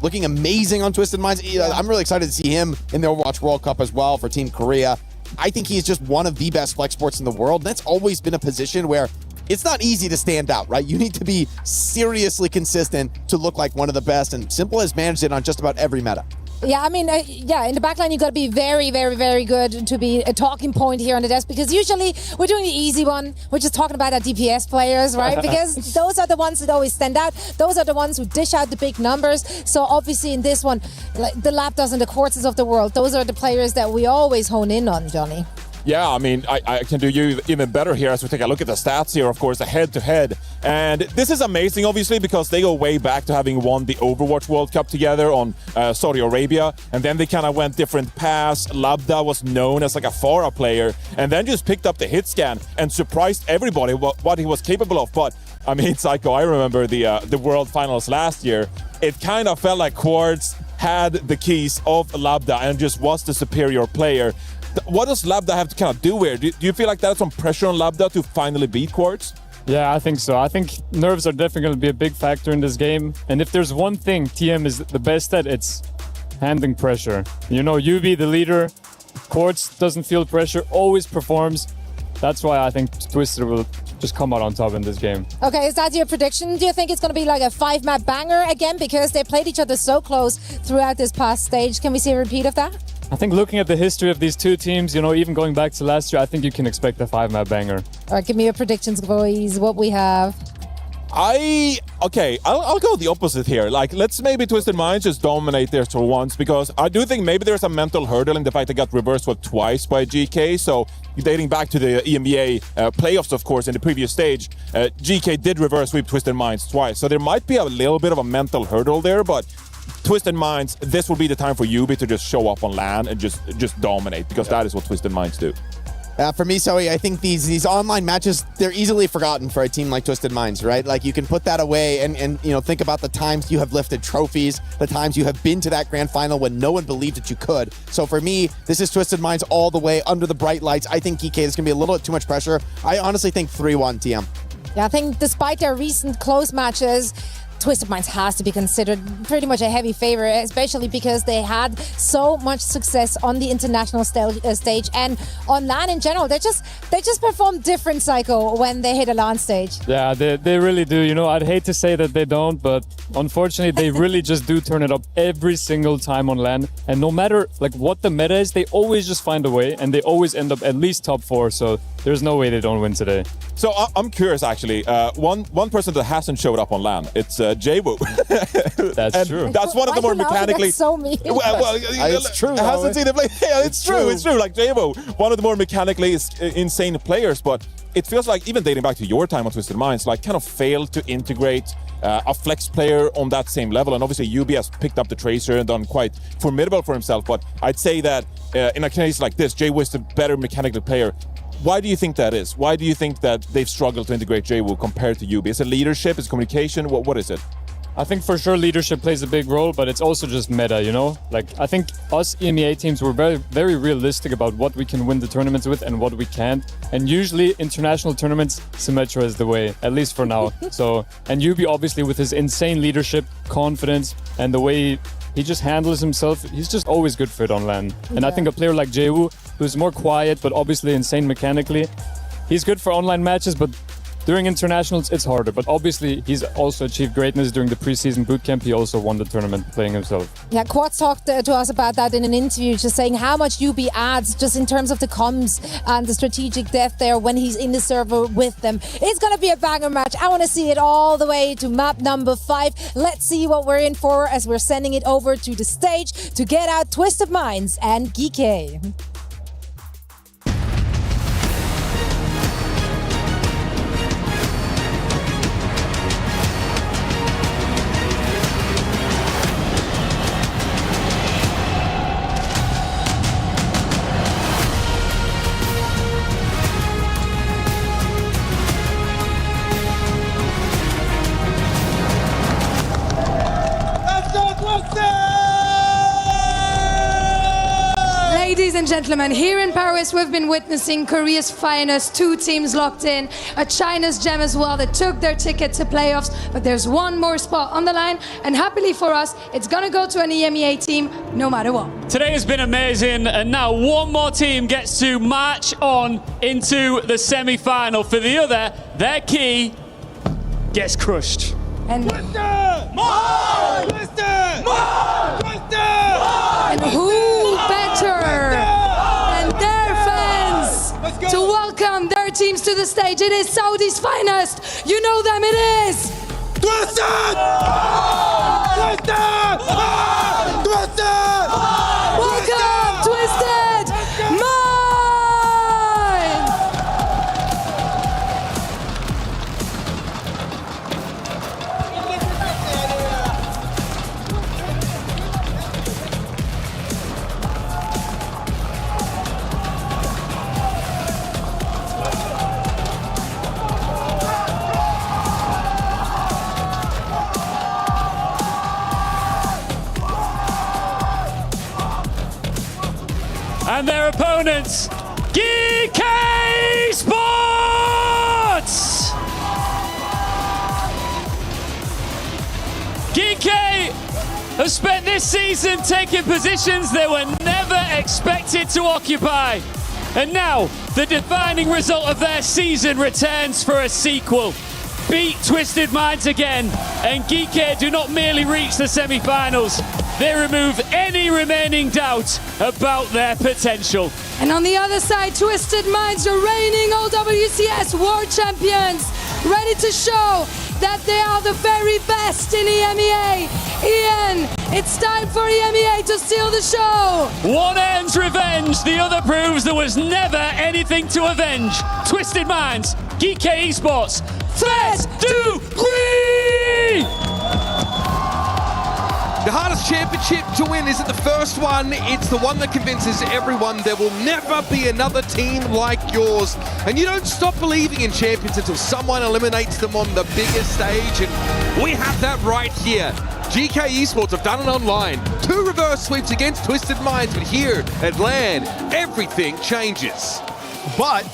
looking amazing on Twisted Minds. I'm really excited to see him in the Overwatch World Cup as well for Team Korea. I think he's just one of the best flex sports in the world. And that's always been a position where it's not easy to stand out, right? You need to be seriously consistent to look like one of the best, and Simple has managed it on just about every meta. Yeah, I mean, in the backline, you got to be very, very, very good to be a talking point here on the desk, because usually we're doing the easy one. We're just talking about our DPS players, right? Because those are the ones that always stand out. Those are the ones who dish out the big numbers. So obviously in this one, the Lapdogs and the Quartzes of the world, those are the players that we always hone in on, Johnny. Yeah, I mean, I can do you even better here as we take a look at the stats here, of course, the head-to-head. And this is amazing, obviously, because they go way back to having won the Overwatch World Cup together on Saudi Arabia. And then they kind of went different paths. Labda was known as like a Pharah player, and then just picked up the hit scan and surprised everybody what he was capable of. But, I mean, Psycho, I remember the World Finals last year. It kind of felt like Quartz had the keys of Labda and just was the superior player. What does Labda have to kind of do here? Do you feel like that's some pressure on Labda to finally beat Quartz? Yeah, I think so. I think nerves are definitely going to be a big factor in this game. And if there's one thing TM is the best at, it's handling pressure. You be the leader. Quartz doesn't feel pressure, always performs. That's why I think Twister will just come out on top in this game. Okay, is that your prediction? Do you think it's going to be like a 5-map banger again? Because they played each other so close throughout this past stage. Can we see a repeat of that? I think looking at the history of these two teams, even going back to last year, I think you can expect a 5-map banger. All right, give me your predictions, boys. What we have. I'll go the opposite here. Let's maybe Twisted Minds just dominate there for once, because I do think maybe there's a mental hurdle in the fact they got reversed twice by GK. So dating back to the EMEA playoffs, of course, in the previous stage, GK did reverse sweep Twisted Minds twice. So there might be a little bit of a mental hurdle there, but Twisted Minds, this will be the time for Yubi to just show up on LAN and just dominate, because that is what Twisted Minds do. For me, Zoe, I think these online matches, they're easily forgotten for a team like Twisted Minds, right? Like, you can put that away and think about the times you have lifted trophies, the times you have been to that grand final when no one believed that you could. So for me, this is Twisted Minds all the way under the bright lights. I think EK is going to be a little bit too much pressure. I honestly think 3-1 TM. Yeah, I think despite their recent close matches, Twisted Minds has to be considered pretty much a heavy favorite, especially because they had so much success on the international stage and on LAN in general. They just perform different, Psycho, when they hit a LAN stage. Yeah, they really do. I'd hate to say that they don't, but unfortunately, they really just do turn it up every single time on LAN. And no matter what the meta is, they always just find a way, and they always end up at least top 4. So there's no way they don't win today. So I'm curious, actually. One person that hasn't showed up on LAN, it's Jwoo. That's true. That's one of the more mechanically. That's so mean. It's true. Hasn't seen the play. Yeah, it's true. It's true. Like Jwoo, one of the more mechanically insane players, but it feels like even dating back to your time on Twisted Minds, like kind of failed to integrate a flex player on that same level. And obviously UB has picked up the Tracer and done quite formidable for himself. But I'd say that in a case like this, Jwoo is the better mechanical player. Why do you think that is? Why do you think that they've struggled to integrate Jwoo compared to UB? Is it leadership? Is it communication? What is it? I think for sure leadership plays a big role, but it's also just meta, you know? Like, I think us EMEA teams were very, very realistic about what we can win the tournaments with and what we can't. And usually international tournaments, Symmetra is the way, at least for now. So, and Yubi obviously with his insane leadership, confidence, and the way he just handles himself, he's just always good for it on LAN. And I think a player like Jwoo, who's more quiet, but obviously insane mechanically, he's good for online matches, but during internationals, it's harder, but obviously he's also achieved greatness during the preseason bootcamp. He also won the tournament playing himself. Yeah, Quad talked to us about that in an interview, just saying how much UB adds just in terms of the comms and the strategic depth there when he's in the server with them. It's going to be a banger match. I want to see it all the way to map number 5. Let's see what we're in for as we're sending it over to the stage to get out Twisted Minds and GK. Ladies and gentlemen, here in Paris, we've been witnessing Korea's finest 2 teams locked in. A China's gem as well that took their ticket to playoffs. But there's one more spot on the line. And happily for us, it's going to go to an EMEA team no matter what. Today has been amazing. And now one more team gets to march on into the semi-final. For the other, their key gets crushed. And who better than their fans to welcome their teams to the stage? It is Saudi's finest. You know them, it is Twisted! Welcome, Twisted Minds! And their opponents, GK Esports! GK have spent this season taking positions they were never expected to occupy. And now, the defining result of their season returns for a sequel. Beat Twisted Minds again, and GK do not merely reach the semi-finals, they remove any remaining doubt about their potential. And on the other side, Twisted Minds, the reigning OWCS World Champions, ready to show that they are the very best in EMEA. Ian, it's time for EMEA to steal the show. One earns revenge, the other proves there was never anything to avenge. Twisted Minds, GK Esports, Faites du bruit! The hardest championship to win isn't the first one, it's the one that convinces everyone there will never be another team like yours. And you don't stop believing in champions until someone eliminates them on the biggest stage, and we have that right here. GK Esports have done it online. 2 reverse sweeps against Twisted Minds, but here at LAN, everything changes. But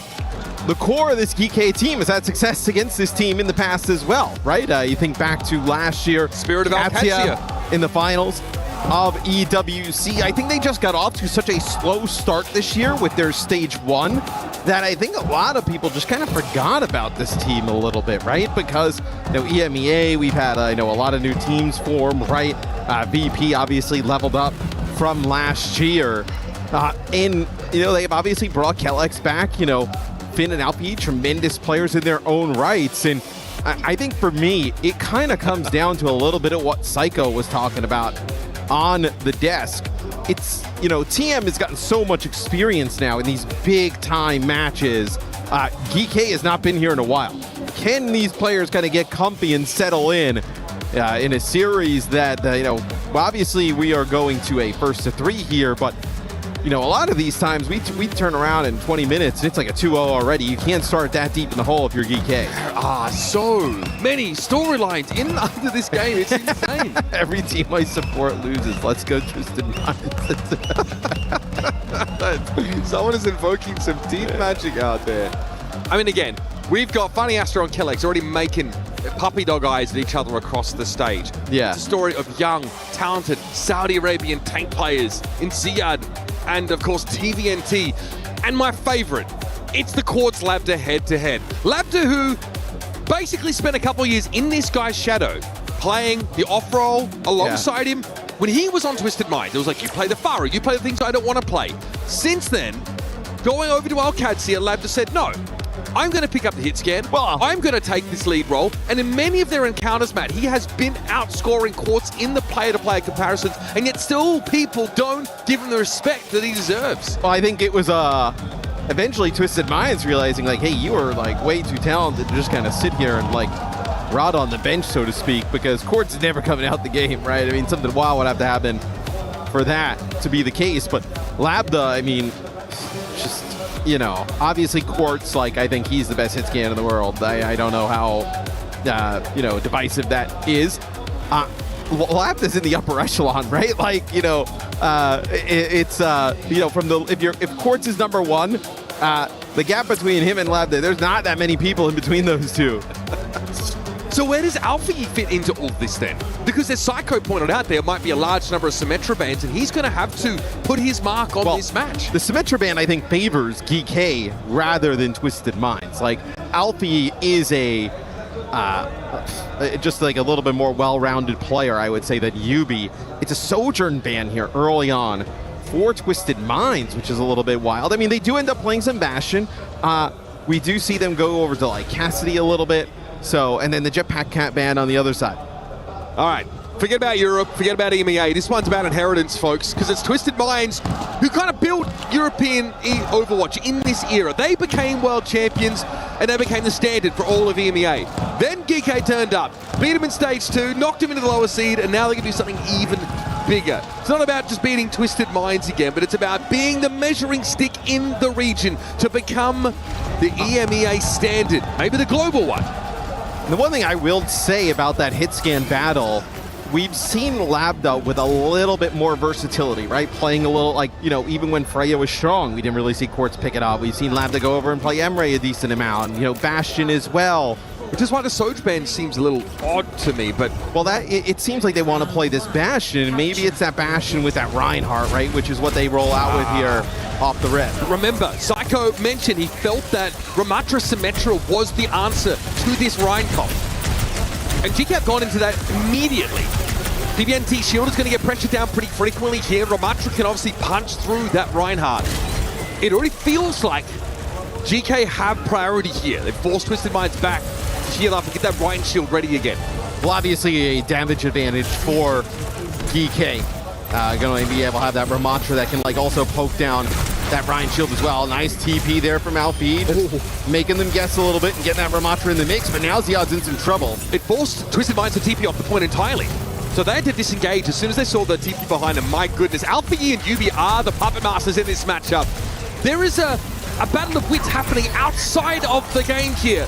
the core of this GK team has had success against this team in the past as well, right? You think back to last year, Spirit of Alcatia in the finals of EWC. I think they just got off to such a slow start this year with their stage 1 that I think a lot of people just kind of forgot about this team a little bit, right? Because, you know, EMEA, we've had, a lot of new teams form, right? VP obviously leveled up from last year. And, they've obviously brought Kellex back, Finn and Alpi, tremendous players in their own rights. And I think for me, it kind of comes down to a little bit of what Psycho was talking about on the desk. It's, you know, TM has gotten so much experience now in these big time matches. GK has not been here in a while. Can these players kind of get comfy and settle in a series that, you know, obviously we are going to a 1-3 here, but you know, a lot of these times we turn around in 20 minutes and it's like a 2-0 already. You can't start that deep in the hole if you're GK. So many storylines in under this game. It's insane. Every team I support loses. Let's go, Twisted Minds. Someone is invoking some team magic out there. I mean, again, we've got Funny Astro and Kellex already making puppy dog eyes at each other across the stage. Yeah. It's a story of young, talented Saudi Arabian tank players in Ziyad and, of course, TVNT. And my favorite, it's the Quartz Labda head-to-head. Labda, who basically spent a couple of years in this guy's shadow, playing the off-roll alongside him. When he was on Twisted Minds, it was like, you play the Pharah, you play the things I don't want to play. Since then, going over to Alcadzia, Labda said, no, I'm going to pick up the hit scan. Well, I'm going to take this lead role. And in many of their encounters, Matt, he has been outscoring Quartz in the player-to-player comparisons, and yet still people don't give him the respect that he deserves. Well, I think it was eventually Twisted Minds realizing, like, hey, you are like way too talented to just kind of sit here and like rot on the bench, so to speak, because Quartz is never coming out the game, right? I mean, something wild would have to happen for that to be the case. But Labda, I mean, just, you know, obviously Quartz, like, I think he's the best hit scan in the world. I don't know how, you know, divisive that is. Labda's in the upper echelon, right? Like, you know, it's, you know, from the, if Quartz is number one, the gap between him and Labda, there's not that many people in between those two. So where does Alfie fit into all this then? Because as Psycho pointed out, there might be a large number of Symmetra bans, and he's going to have to put his mark on this match. The Symmetra ban, I think, favors GK rather than Twisted Minds. Like, Alfie is a just like a little bit more well-rounded player, I would say, than Yubi. It's a Sojourn ban here early on for Twisted Minds, which is a little bit wild. I mean, they do end up playing some Bastion. We do see them go over to like Cassidy a little bit. So, and then the Jetpack Cat ban on the other side. All right, forget about Europe, forget about EMEA. This one's about inheritance, folks, because it's Twisted Minds who kind of built European Overwatch in this era. They became world champions, and they became the standard for all of EMEA. Then GK turned up, beat him in stage 2, knocked him into the lower seed, and now they can do something even bigger. It's not about just beating Twisted Minds again, but it's about being the measuring stick in the region to become the EMEA standard, maybe the global one. The one thing I will say about that hit scan battle, we've seen Labda with a little bit more versatility, right? Playing a little, like, you know, even when Freya was strong, we didn't really see Quartz pick it up. We've seen Labda go over and play Emre a decent amount, you know, Bastion as well. Which is why the Soj ban seems a little odd to me, but... Well, it seems like they want to play this Bastion, and maybe it's that Bastion with that Reinhardt, right? Which is what they roll out with here off the rip. Remember, Psycho mentioned he felt that Ramatra Symmetra was the answer to this Rein comp. And GK have gone into that immediately. DBNT Shield is going to get pressured down pretty frequently here. Ramatra can obviously punch through that Reinhardt. It already feels like GK have priority here. They've forced Twisted Minds back to heal up and get that Rein shield ready again. Well, obviously a damage advantage for GK. Going to be able to have that Ramatra that can like also poke down that Rein shield as well. Nice TP there from Alfie, making them guess a little bit and getting that Ramatra in the mix, but now Ziyad's in some trouble. It forced Twisted Minds to TP off the point entirely. So they had to disengage as soon as they saw the TP behind them. My goodness, Alfie and Yubi are the puppet masters in this matchup. There is a battle of wits happening outside of the game here.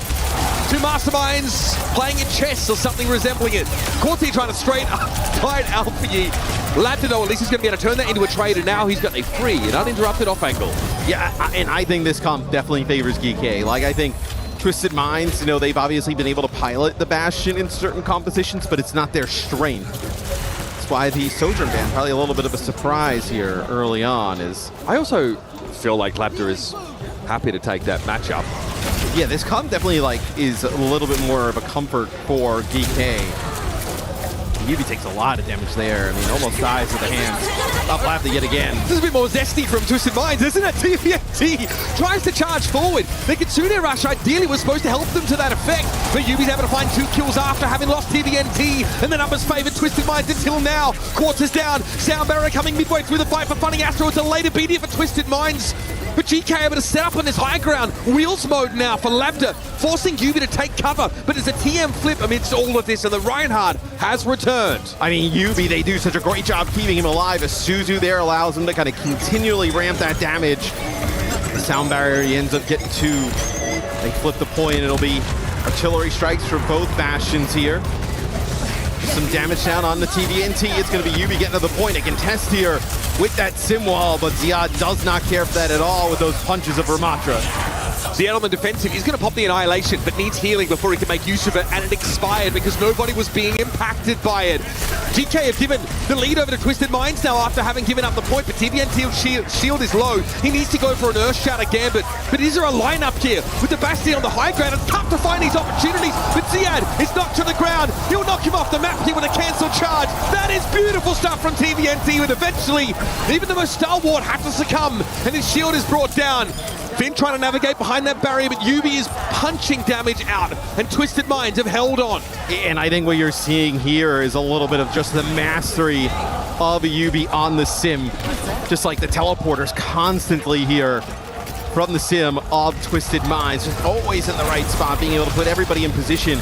Two masterminds playing at chess or something resembling it. Corti trying to straight up fight Alfie. Labda, at least he's going to be able to turn that into a trade, and now he's got a free and uninterrupted off angle. Yeah, and I think this comp definitely favors GK. Like, I think Twisted Minds, you know, they've obviously been able to pilot the Bastion in certain compositions, but it's not their strength. That's why the Sojourn ban, probably a little bit of a surprise here early on. Is I also feel like Labda is happy to take that matchup. Yeah, this comp definitely like is a little bit more of a comfort for GK. Yubi takes a lot of damage there. I mean, almost dies with the hands. Up Lambda yet again. This is a bit more zesty from Twisted Minds, isn't it? TVNT tries to charge forward. The Kitsune Rush ideally was supposed to help them to that effect, but Yubi's able to find 2 kills after having lost TVNT, and the numbers favoured Twisted Minds until now. Quartz is down. Sound Barrier coming midway through the fight for Funny Astro. It's a later BD for Twisted Minds. But GK able to set up on this high ground. Wheels mode now for Lambda, forcing Yubi to take cover. But it's a TM flip amidst all of this, and the Reinhardt has returned. I mean, Yubi, they do such a great job keeping him alive. A Suzu there allows him to kind of continually ramp that damage. The sound barrier, he ends up getting 2. They flip the point. It'll be artillery strikes for both Bastions here. Some damage down on the TVNT. It's going to be Yubi getting to the point. A contest here with that sim wall, but Ziad does not care for that at all with those punches of Ramatra. Ziad on the defensive, he's going to pop the Annihilation, but needs healing before he can make use of it, and it expired because nobody was being impacted by it. GK have given the lead over to Twisted Minds now after having given up the point, but TVNT's shield is low. He needs to go for an Earth Shatter Gambit, but is there a lineup here with the Bastion on the high ground? It's tough to find these opportunities, but Ziad is knocked to the ground. He'll knock him off the map here with a cancel charge. That is beautiful stuff from TVNT, and eventually, even the most stalwart had to succumb, and his shield is brought down. Finn trying to navigate behind that barrier, but Yubi is punching damage out, and Twisted Minds have held on. And I think what you're seeing here is a little bit of just the mastery of Yubi on the sim. Just like the teleporters constantly here from the sim of Twisted Minds. Just always in the right spot, being able to put everybody in position.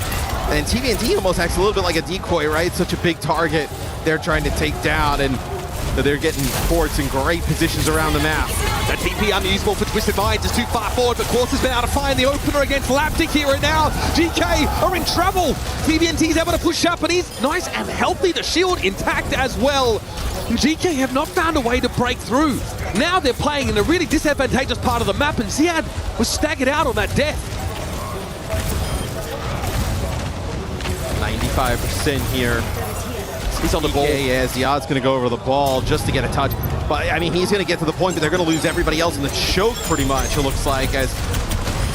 And TVNT almost acts a little bit like a decoy, right? Such a big target they're trying to take down, and they're getting Quartz in great positions around the map. That TP unusable for Twisted Minds is too far forward, but Quartz has been able to find the opener against Laptic here, and now GK are in trouble. TVNT's able to push up, and he's nice and healthy. The shield intact as well. GK have not found a way to break through. Now they're playing in a really disadvantageous part of the map, and Ziad was staggered out on that death. 95% here. He's on the ball. Yeah, Ziad's going to go over the ball just to get a touch. But, I mean, he's going to get to the point, but they're going to lose everybody else in the choke pretty much, it looks like, as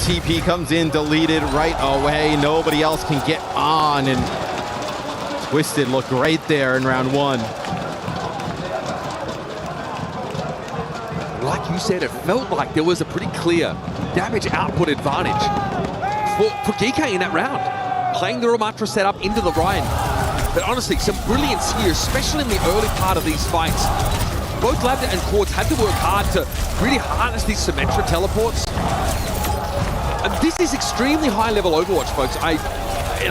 TP comes in, deleted right away. Nobody else can get on, and Twisted looked great there in round 1. Like you said, it felt like there was a pretty clear damage output advantage for GK in that round. Playing the Ramatra setup into the Ryan. But honestly, some brilliance here, especially in the early part of these fights. Both Lambda and Quartz had to work hard to really harness these Symmetra teleports. And this is extremely high-level Overwatch, folks. I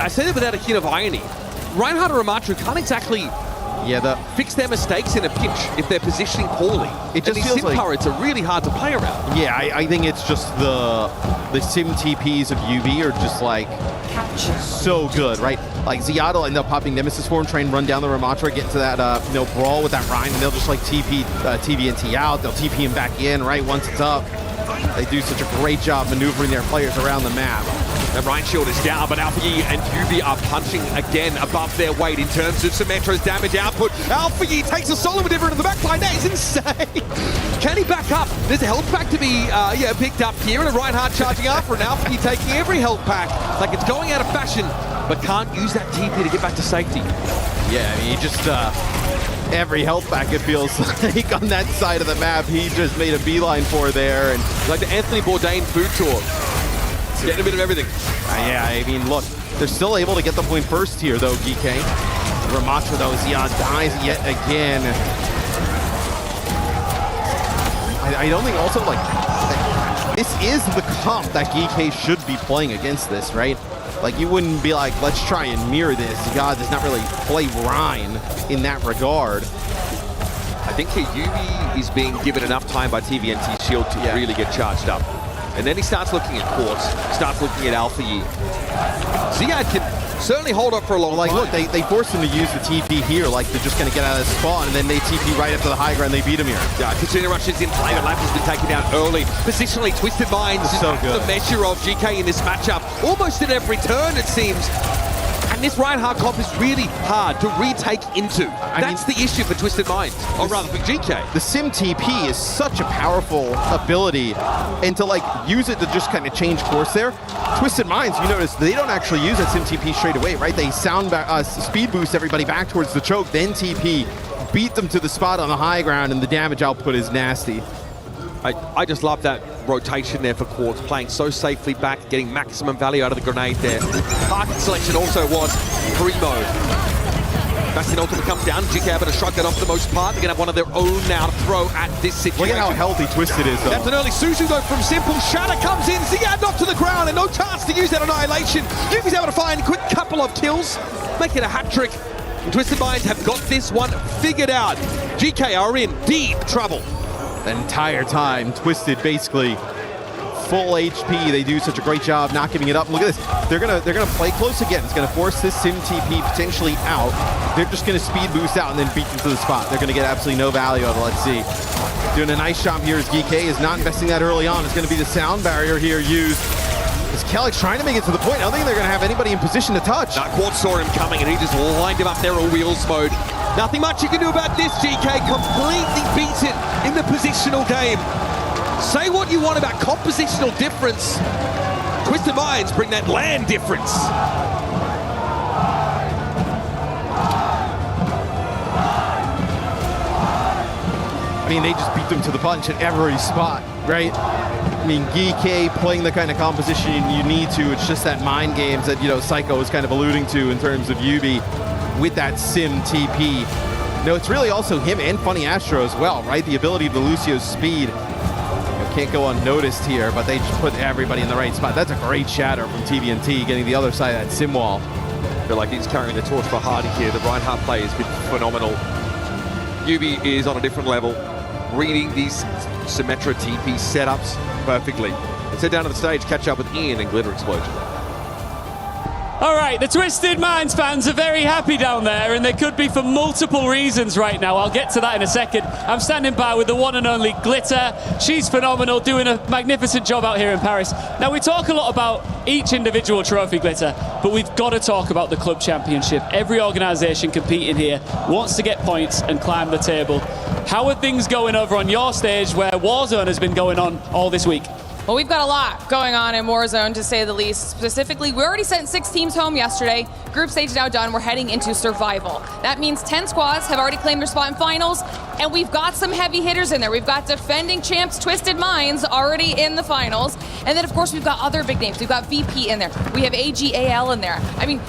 say that without a hint of irony. Reinhardt or Ramatra can't exactly fix their mistakes in a pinch if they're positioning poorly. It just feels like turrets are really hard to play around. Yeah, I think it's just the sim TPs of UV are just like so good, right? Like Ziad will end up popping Nemesis for him, try and run down the Ramatra, get into that brawl with that Ryan, and they'll just like TVNT out. They'll TP him back in, right, once it's up. They do such a great job maneuvering their players around the map. The Ryan shield is down, but Alpha Yi and Yubi are punching again above their weight in terms of Symmetra's damage output. Alpha Yi takes a solid maneuver into the backline. That is insane. Can he back up? There's a health pack to be picked up here, and a Reinhardt charging after, and Alpha Yi taking every health pack like it's going out of fashion, but can't use that TP to get back to safety. Yeah, I mean, he just every health pack, it feels like, on that side of the map, he just made a beeline for there. And like the Anthony Bourdain food tour. Getting a bit of everything. Yeah, I mean, look, they're still able to get the point first here, though, GK. Ramatra, though, Ziad dies yet again. I don't think also, like, this is the comp that GK should be playing against this, right? Like, you wouldn't be like, let's try and mirror this. Ziad does not really play Rhine in that regard. I think Yubi is being given enough time by TVNT Shield to really get charged up. And then he starts looking at Quartz, starts looking at Alpha Yi. Ziad can certainly hold up for a long time. Look, they forced him to use the TP here, like they're just going to get out of the spawn, and then they TP right up to the high ground, they beat him here. Yeah, Kitsune Rush is in play, but Lamp has been taken down early. Positionally, Twisted Minds is so good. The measure of GK in this matchup. Almost at every turn, it seems. And this Reinhardt comp is really hard to retake into. That's the issue for Twisted Minds, or rather for GK. The Sim TP is such a powerful ability, and to like use it to just kind of change course there. Twisted Minds, you notice they don't actually use that Sim TP straight away, right? They speed boost everybody back towards the choke, then TP, beat them to the spot on the high ground, and the damage output is nasty. I just love that rotation there for Quartz, playing so safely back, getting maximum value out of the grenade there. Target selection also was primo. Bastion ultimate comes down, GK able to shrug that off for the most part. They're going to have one of their own now to throw at this situation. Look at how healthy Twisted is, though. That's an early Suzu, though, from Simple. Shatter comes in, Ziad knocked to the ground, and no chance to use that Annihilation. Yubi's able to find a quick couple of kills, make it a hat-trick. And Twisted Minds have got this one figured out. GK are in deep trouble. The entire time, Twisted basically full HP. They do such a great job not giving it up. Look at this. They're gonna play close again. It's gonna force this Sim TP potentially out. They're just gonna speed boost out and then beat them to the spot. They're gonna get absolutely no value out of it. Let's see. Doing a nice job here as GK is not investing that early on. It's gonna be the sound barrier here used. As Kellick's trying to make it to the point. I don't think they're gonna have anybody in position to touch. Quartz saw him coming and he just lined him up there on wheels mode. Nothing much you can do about this, GK. Completely beaten in the positional game. Say what you want about compositional difference. Twisted Minds bring that land difference. I mean, they just beat them to the punch at every spot, right? I mean, GK playing the kind of composition you need to. It's just that mind games that, you know, Psycho was kind of alluding to in terms of Yubi with that Sim TP. No, it's really also him and Funny Astro as well, right? The ability to Lucio's speed. Can't go unnoticed here, but they just put everybody in the right spot. That's a great shatter from TVNT, getting the other side of that Sim wall. I feel like he's carrying the torch for Hardy here. The Reinhardt play has been phenomenal. Yubi is on a different level, reading these Symmetra TP setups perfectly. Let's head down to the stage, catch up with Ian and Glitter Explosion. All right, the Twisted Minds fans are very happy down there, and they could be for multiple reasons right now. I'll get to that in a second. I'm standing by with the one and only Glitter. She's phenomenal, doing a magnificent job out here in Paris. Now, we talk a lot about each individual trophy, Glitter, but we've got to talk about the club championship. Every organisation competing here wants to get points and climb the table. How are things going over on your stage where Warzone has been going on all this week? Well, we've got a lot going on in Warzone, to say the least. Specifically, we already sent 6 teams home yesterday. Group stage now done. We're heading into survival. That means 10 squads have already claimed their spot in finals, and we've got some heavy hitters in there. We've got defending champs Twisted Minds already in the finals, and then, of course, we've got other big names. We've got VP in there. We have AGAL in there. I mean,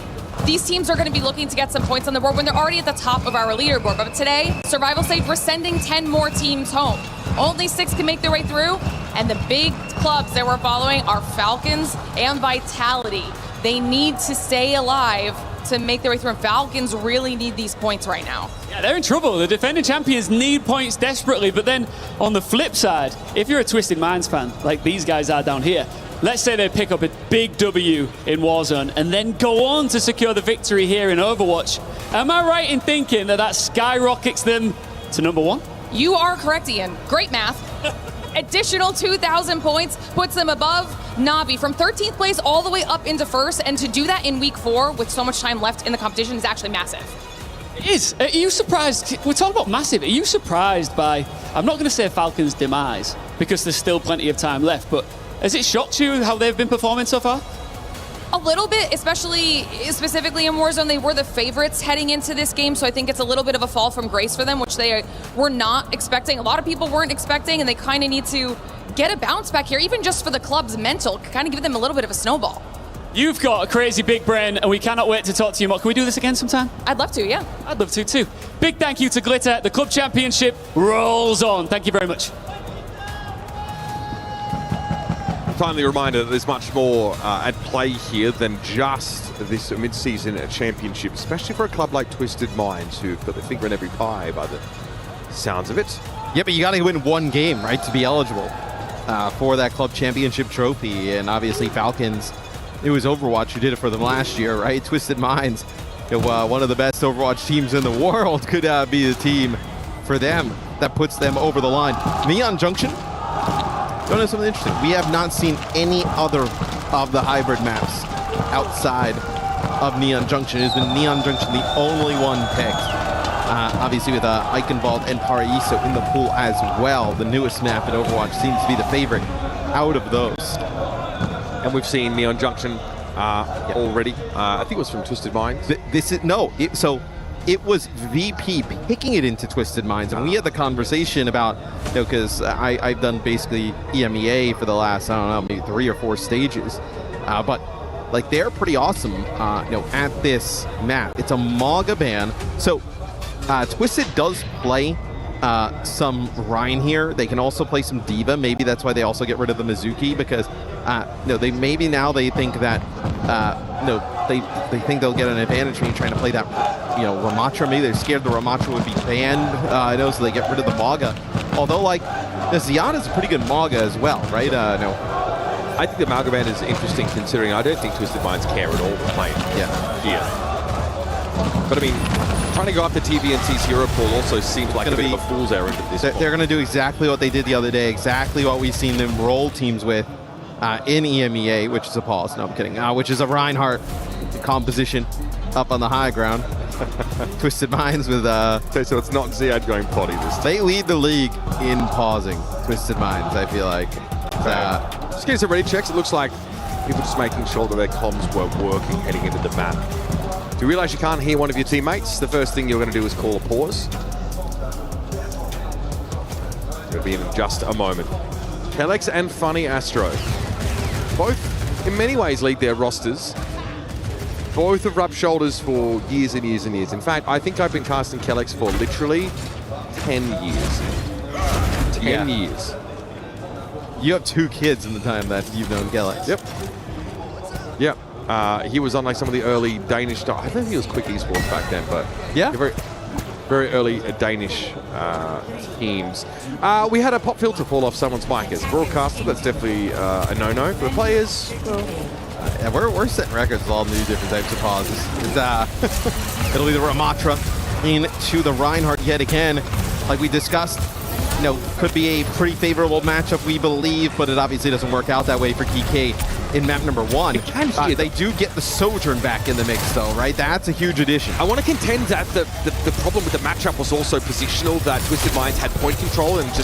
these teams are going to be looking to get some points on the board when they're already at the top of our leaderboard. But today, survival stage, we're sending 10 more teams home. Only 6 can make their way through, and the big clubs that we're following are Falcons and Vitality. They need to stay alive to make their way through, and Falcons really need these points right now. Yeah, they're in trouble. The defending champions need points desperately, but then on the flip side, if you're a Twisted Minds fan, like these guys are down here, let's say they pick up a big W in Warzone and then go on to secure the victory here in Overwatch. Am I right in thinking that skyrockets them to #1? You are correct, Ian. Great math. Additional 2,000 points puts them above Navi from 13th place all the way up into first, and to do that in week 4 with so much time left in the competition is actually massive. It is. Are you surprised? We're talking about massive. Are you surprised by, I'm not going to say Falcons' demise because there's still plenty of time left, but has it shocked you how they've been performing so far? A little bit, specifically in Warzone. They were the favorites heading into this game, so I think it's a little bit of a fall from grace for them, which they were not expecting. A lot of people weren't expecting, and they kind of need to get a bounce back here, even just for the club's mental, kind of give them a little bit of a snowball. You've got a crazy big brain, and we cannot wait to talk to you more. Can we do this again sometime? I'd love to, yeah. I'd love to too. Big thank you to Glitter. The club championship rolls on. Thank you very much. Finally, a reminder that there's much more at play here than just this mid-season championship, especially for a club like Twisted Minds, who've got their finger in every pie by the sounds of it. Yeah, but you got to win one game, right, to be eligible for that club championship trophy. And obviously Falcons, it was Overwatch who did it for them last year, right? Twisted Minds, one of the best Overwatch teams in the world, could be the team for them that puts them over the line. Neon Junction, don't know something interesting. We have not seen any other of the hybrid maps outside of Neon Junction. It's been Neon Junction the only one picked. Obviously with Eichenwald and Paraíso in the pool as well. The newest map in Overwatch seems to be the favorite out of those. And we've seen Neon Junction already. I think it was from Twisted Minds. It was VP picking it into Twisted Minds, and we had the conversation about, because I've done basically EMEA for the last, I don't know, maybe 3 or 4 stages, but like they're pretty awesome, at this map. It's a Maga ban, so Twisted does play some Rhine here. They can also play some D.Va. Maybe that's why they also get rid of the Mizuki, because they think that they think they'll get an advantage when trying to play that Ramatra. Maybe they're scared the Ramatra would be banned. So they get rid of the Maga. Although the Ziad is a pretty good Maga as well, right? I think the Maga ban is interesting, considering I don't think Twisted Minds care at all playing here. But I mean, trying to go after TVNC's hero pool also seems like a bit of a fool's errand at this point. They're going to do exactly what they did the other day, exactly what we've seen them roll teams with in EMEA, which is a pause. No, I'm kidding. Which is a Reinhardt composition up on the high ground. Twisted Minds with... So it's not Ziad going potty this time. They lead the league in pausing, Twisted Minds, I feel like. Just getting some ready checks. It looks like people just making sure that their comms were working heading into the map. Do you realize you can't hear one of your teammates? The first thing you're going to do is call a pause. It'll be in just a moment. Kellex and Funny Astro, both in many ways lead their rosters. Both have rubbed shoulders for years and years and years. In fact, I think I've been casting Kellex for literally 10 years. 10 years. You have 2 kids in the time that you've known Kellex. Yep. He was on like some of the early Danish stuff. I think he was Quick Esports back then, but very, very early Danish teams. We had a pop filter fall off someone's mic as a broadcaster. That's definitely a no-no for the players. Yeah, we're setting records with all new different types of pauses. It'll be the Ramatra into the Reinhardt yet again, like we discussed. Could be a pretty favorable matchup, we believe, but it obviously doesn't work out that way for GK in map number 1. They do get the Sojourn back in the mix, though, right? That's a huge addition. I want to contend that the problem with the matchup was also positional, that Twisted Minds had point control, and it's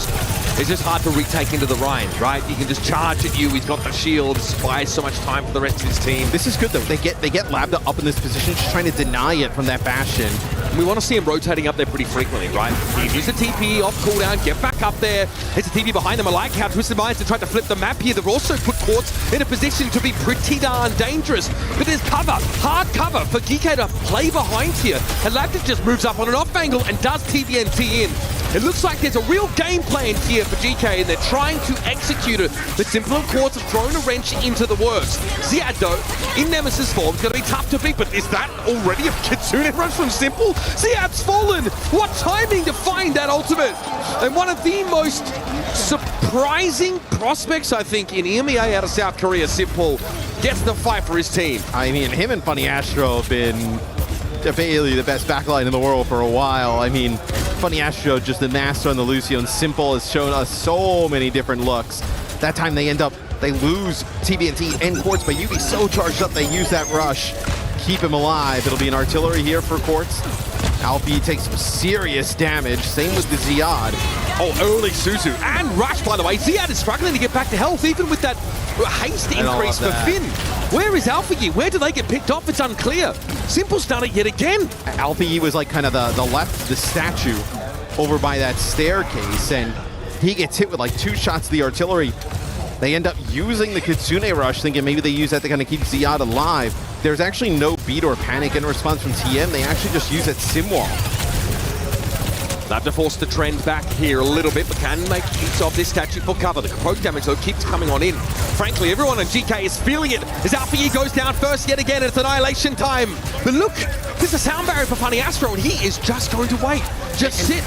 just hard to retake into the Rhine, right? He can just charge at you. He's got the shield, buys so much time for the rest of his team. This is good, though. They get Labda up in this position, just trying to deny it from that Bastion. We want to see him rotating up there pretty frequently, right? He used the TP off cooldown, get back up there. There's a TP behind them. I like how Twisted Minds have tried to flip the map here. They've also put Quartz in a position to be pretty darn dangerous. But there's cover, hard cover for GK to play behind here. And Labda just moves up on an off angle and does TVNT in. It looks like there's a real game plan here for GK, and they're trying to execute it. The Simple and Quartz have thrown a wrench into the works. Ziad, though, in Nemesis form, is going to be tough to beat, but is that already a Kitsune rush from Simple? Ziad's fallen! What timing to find that ultimate! And one of the most surprising prospects, I think, in EMEA out of South Korea, Simple gets the fight for his team. I mean, him and Funny Astro have been definitely the best backline in the world for a while. I mean, Funny Astro, just the master on the Lucio, and Simple has shown us so many different looks. That time they lose TVNT and Quartz, but Yubi's so charged up, they use that rush. Keep him alive. It'll be an artillery here for Quartz. Alfie takes some serious damage. Same with the Ziad. Oh, early Suzu and Rush, by the way. Ziad is struggling to get back to health, even with that haste increase for Finn. Where is Alfie? Where do they get picked off? It's unclear. Simple's done it yet again. Alfie was like kind of the left, the statue over by that staircase, and he gets hit with like 2 shots of the artillery. They end up using the Kitsune Rush, thinking maybe they use that to kind of keep Ziad alive. There's actually no beat or panic in response from TM. They actually just use that sim wall. Lab to force the trend back here a little bit, but can make use of this statue for cover. The poke damage, though, keeps coming on in. Frankly, everyone on GK is feeling it as Alfie goes down first yet again. It's annihilation time. But look, there's a sound barrier for Funny Astro, and he is just going to wait. Just sit.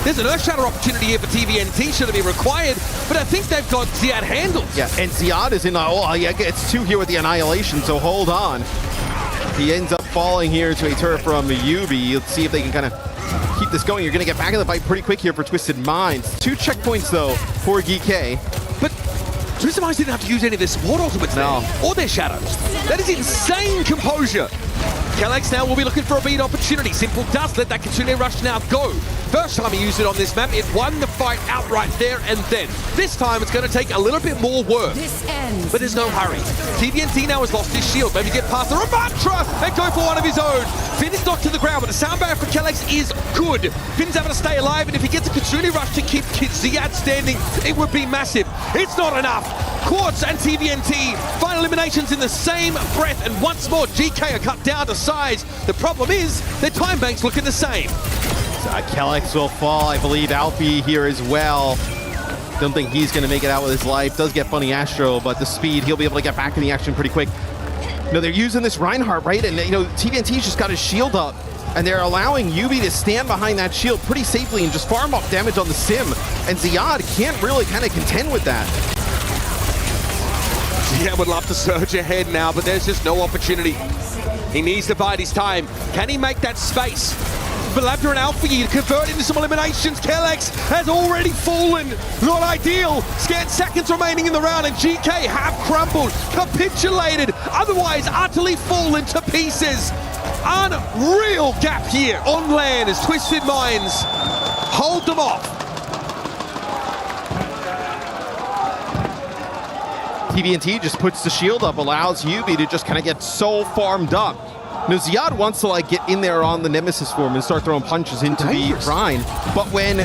There's an Earth Shatter opportunity here for TVNT, should it be required, but I think they've got Ziad handled. Yeah, and Ziad is in, it's 2 here with the annihilation, so hold on. He ends up falling here to a turret from Yubi. Let's see if they can kind of keep this going. You're going to get back in the fight pretty quick here for Twisted Minds. 2 checkpoints, though, for GK. But Twisted Minds didn't have to use any of their support ultimates there, or their shadows. That is insane composure Kelex now will be looking for a beat opportunity. Simple does let that Kitsune Rush now go. First time he used it on this map, it won the fight outright there and then. This time it's going to take a little bit more work. But there's no hurry. TVNT now has lost his shield. Maybe get past the Ramatra and go for one of his own. Finn is knocked to the ground, but the sound barrier for Kelex is good. Finn's able to stay alive, and if he gets a Kitsune Rush to keep Ziad standing, it would be massive. It's not enough. Quartz and TVNT, final eliminations in the same breath, and once more GK are cut down to size. The problem is their time banks looking the same. Kelex will fall, I believe. Alfie here as well. Don't think he's going to make it out with his life. Does get Funny Astro, but the speed, he'll be able to get back in the action pretty quick. No, they're using this Reinhardt, right? And, you know, TVNT's just got his shield up, and they're allowing Yubi to stand behind that shield pretty safely and just farm up damage on the Sim. And Ziad can't really kind of contend with that. Yeah, would love to surge ahead now, but there's just no opportunity. He needs to bide his time. Can he make that space? But Labda and Alpha to convert into some eliminations. Kelex has already fallen. Not ideal. Scant seconds remaining in the round, and GK have crumbled, capitulated, otherwise utterly fallen to pieces. Unreal gap here on land as Twisted Minds hold them off. TVNT just puts the shield up, allows Yubi to just kind of get so farmed up. Now, Ziad wants to like get in there on the Nemesis form and start throwing punches into the Rhine. But when,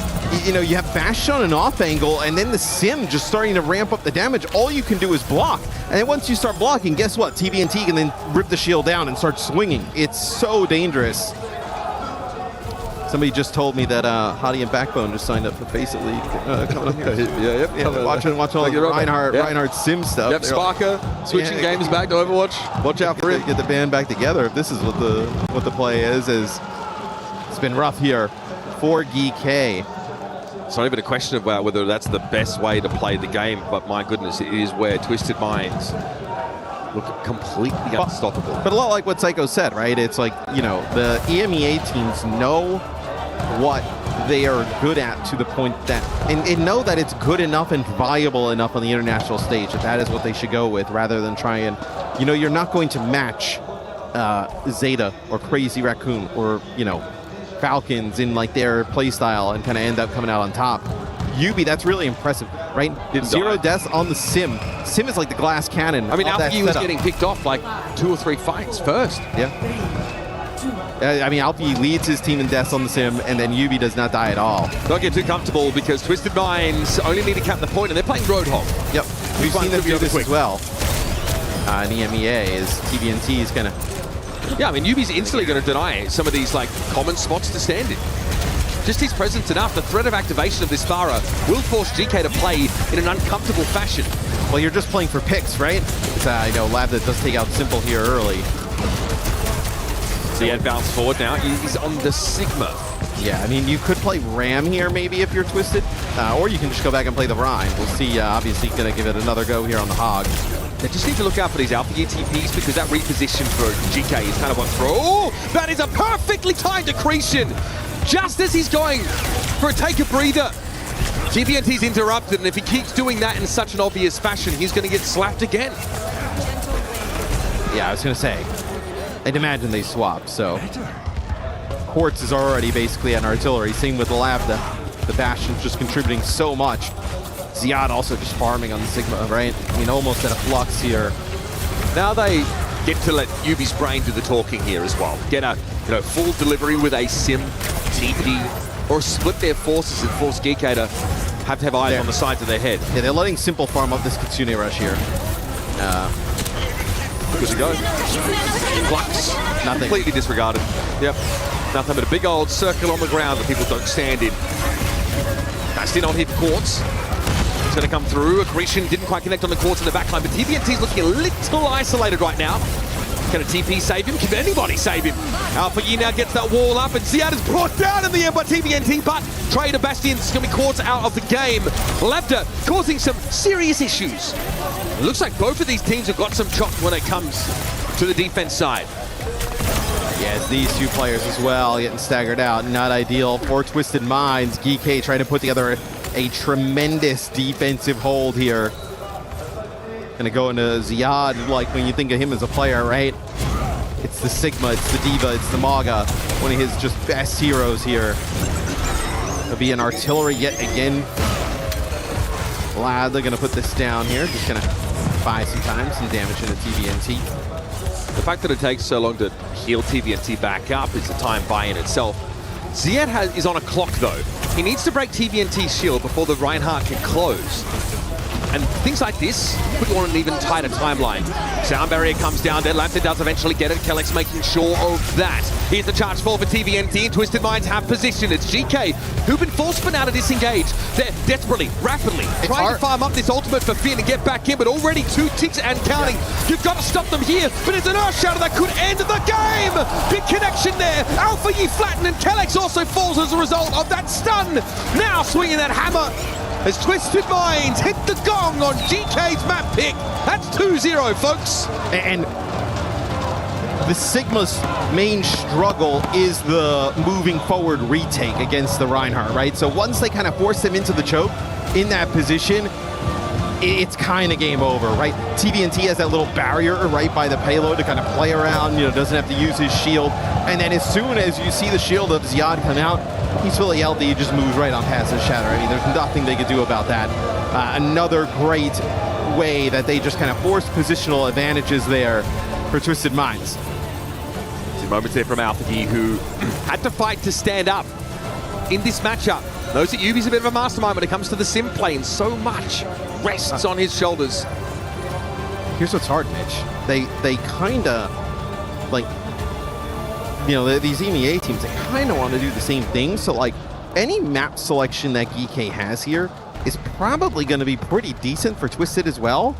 you know, you have Bastion on an off angle and then the Sim just starting to ramp up the damage, all you can do is block. And then once you start blocking, guess what? TVNT can then rip the shield down and start swinging. It's so dangerous. Somebody just told me that Hottie and Backbone just signed up for Face It League coming up here. Watching all the Reinhardt Sim stuff. Yep, Sparker switching games back to Overwatch. Watch out for it. Get the band back together if this is what the play is. It's been rough here for GK. It's not even a question about whether that's the best way to play the game, but my goodness, it is where Twisted Minds look completely unstoppable. But a lot like what Psycho said, right? It's like, you know, the EMEA teams know what they are good at to the point that, and know that it's good enough and viable enough on the international stage that is what they should go with, rather than try and, you know, you're not going to match Zeta or Crazy Raccoon or, you know, Falcons in like their play style and kind of end up coming out on top. Yubi, that's really impressive, right? Zero deaths on the Sim. Sim is like the glass cannon. I mean, Alfie was getting picked off like 2 or 3 fights first. Yeah. I mean, Alfie leads his team in deaths on the Sim, and then Yubi does not die at all. Don't get too comfortable because Twisted Minds only need to cap the point, and they're playing Roadhog. Yep. We've seen them do this as well. In EMEA is TVNT is going to... Yeah, I mean, Yubi's instantly going to deny some of these like common spots to stand in. Just his presence enough, the threat of activation of this Thara will force GK to play in an uncomfortable fashion. Well, you're just playing for picks, right? I know Labda does take out Simple here early. So he had bounce forward now. He's on the Sigma. Yeah, I mean, you could play Ram here maybe if you're Twisted, or you can just go back and play the Rhine. We'll see, obviously going to give it another go here on the Hog. They just need to look out for these Alpha Gear TPs because that reposition for GK is kind of on throw. Oh, that is a perfectly timed accretion. Just as he's going for a take a breather. TVNT's interrupted, and if he keeps doing that in such an obvious fashion, he's going to get slapped again. Yeah, I was going to say, I'd imagine they swap, so. Quartz is already basically an artillery, same with Labda. The Bastion's just contributing so much. Ziad also just farming on the Sigma, right? I mean, almost at a flux here. Now they get to let Yubi's brain do the talking here as well. Get a full delivery with a Sim, TP, or split their forces and force GK to have eyes on the sides of their head. Yeah, they're letting Simple farm up this Kitsune Rush here. Good to go. Flux. Nothing. Completely disregarded. Yep. Nothing but a big old circle on the ground that people don't stand in. Bastion on hit Quartz. It's going to come through. Accretion didn't quite connect on the Quartz in the backline, but TVNT's looking a little isolated right now. Can a TP save him? Can anybody save him? Alpha Yi now gets that wall up, and Ziad is brought down in the end by TVNT, but Trader Bastion's going to be Quartz out of the game. Labda causing some serious issues. It looks like both of these teams have got some chops when it comes to the defense side. Yes, these two players as well getting staggered out. Not ideal for Twisted Minds. GK trying to put together a tremendous defensive hold here. Gonna go into Ziad, like when you think of him as a player, right? It's the Sigma, it's the D.Va, it's the Maga, one of his just best heroes here. It'll be an artillery yet again. Glad they're gonna put this down here. Just gonna buy some time, some damage into TVNT. The fact that it takes so long to heal TVNT back up is a time buy in itself. Ziad is on a clock though. He needs to break TVNT's shield before the Reinhardt can close. And things like this put you on an even tighter timeline. Sound barrier comes down there. Lambda does eventually get it. Kellex making sure of that. Here's the charge fall for TVNT, and Twisted Minds have position. It's GK who've been forced for now to disengage. They're desperately, rapidly trying to farm up this ultimate for Finn and get back in, but already 2 ticks and counting. You've got to stop them here, but it's an Earth Shatter that could end the game. Big connection there. Alpha Yi flatten, and Kellex also falls as a result of that stun. Now swinging that hammer as Twisted Minds hit the gong on GK's map pick. That's 2-0, folks. And the Sigma's main struggle is the moving forward retake against the Reinhardt, right? So once they kind of force him into the choke in that position, it's kind of game over, right? TVNT has that little barrier right by the payload to kind of play around, you know, doesn't have to use his shield. And then as soon as you see the shield of Ziad come out, he's fully LD, he just moves right on past his shatter. I mean, there's nothing they could do about that. Another great way that they just kind of force positional advantages there for Twisted Minds. Some moments there from Alpha Yi, who had to fight to stand up in this matchup. Knows that Yubi's a bit of a mastermind when it comes to the sim plane. So much rests on his shoulders. Here's what's hard, Mitch. They kind of, like, you know, these EMEA teams, they kind of want to do the same thing. So, like, any map selection that GK has here is probably going to be pretty decent for Twisted as well.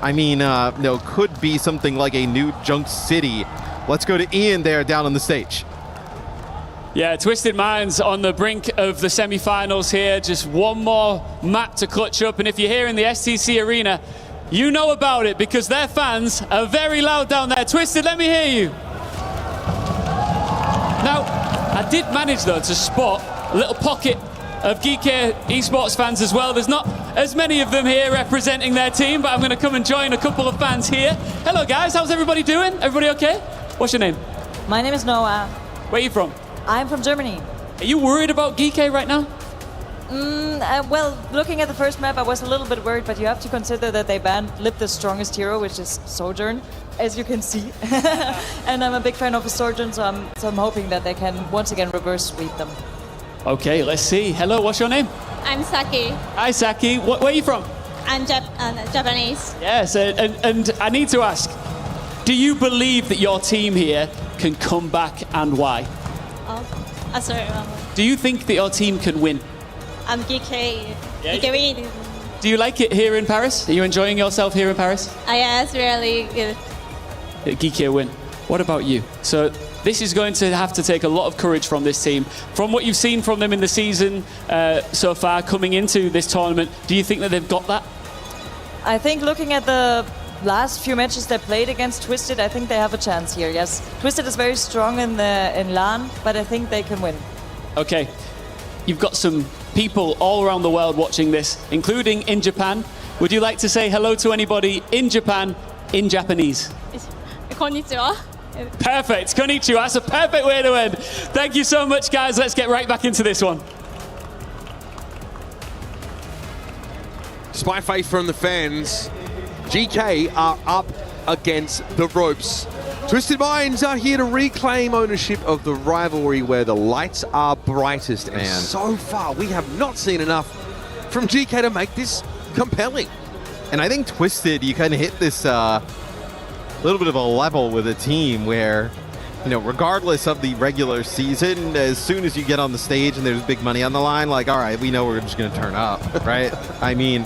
I mean, you know, could be something like a new Junk City. Let's go to Ian there down on the stage. Yeah, Twisted Minds on the brink of the semi-finals here. Just one more map to clutch up. And if you're here in the STC arena, you know about it because their fans are very loud down there. Twisted, let me hear you. Now, I did manage, though, to spot a little pocket of GK Esports fans as well. There's not as many of them here representing their team, but I'm going to come and join a couple of fans here. Hello, guys. How's everybody doing? Everybody okay? What's your name? My name is Noah. Where are you from? I'm from Germany. Are you worried about GK right now? Well, looking at the first map, I was a little bit worried, but you have to consider that they banned Lip, strongest hero, which is Sojourn, as you can see. And I'm a big fan of the Sojourn, so I'm hoping that they can once again reverse sweep them. Okay, let's see. Hello, what's your name? I'm Saki. Hi, Saki. Where are you from? I'm Japanese. Yes, and I need to ask, do you believe that your team here can come back, and why? Sorry. Do you think that your team can win? I'm GK. GK win. Do you like it here in Paris? Are you enjoying yourself here in Paris? Yes, really good. GK win. What about you? So this is going to have to take a lot of courage from this team. From what you've seen from them in the season so far, coming into this tournament, do you think that they've got that? I think looking at the last few matches they played against Twisted, I think they have a chance here, yes. Twisted is very strong in LAN, but I think they can win. Okay, you've got some people all around the world watching this, including in Japan. Would you like to say hello to anybody in Japan in Japanese? Konnichiwa. Perfect, konnichiwa. That's a perfect way to end. Thank you so much, guys. Let's get right back into this one. Despite faith from the fans, GK are up against the ropes. Twisted Minds are here to reclaim ownership of the rivalry where the lights are brightest. And so far, we have not seen enough from GK to make this compelling. And I think Twisted, you kind of hit this little bit of a level with a team where, you know, regardless of the regular season, as soon as you get on the stage and there's big money on the line, like, all right, we know we're just going to turn up, right? I mean,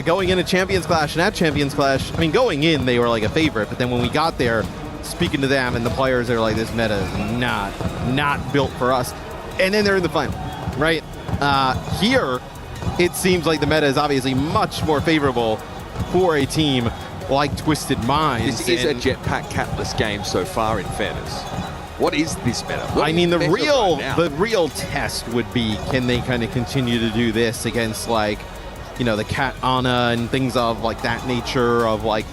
going into Champions Clash and at Champions Clash, I mean, going in, they were like a favorite, but then when we got there, speaking to them and the players, they were like, this meta is not built for us. And then they're in the final, right? Here, it seems like the meta is obviously much more favorable for a team like Twisted Minds. This is a jetpack catless game so far, in fairness. What is this meta? I mean, the real test would be, can they kind of continue to do this against, like, you know, the Cat Ana and things of like that nature of, like,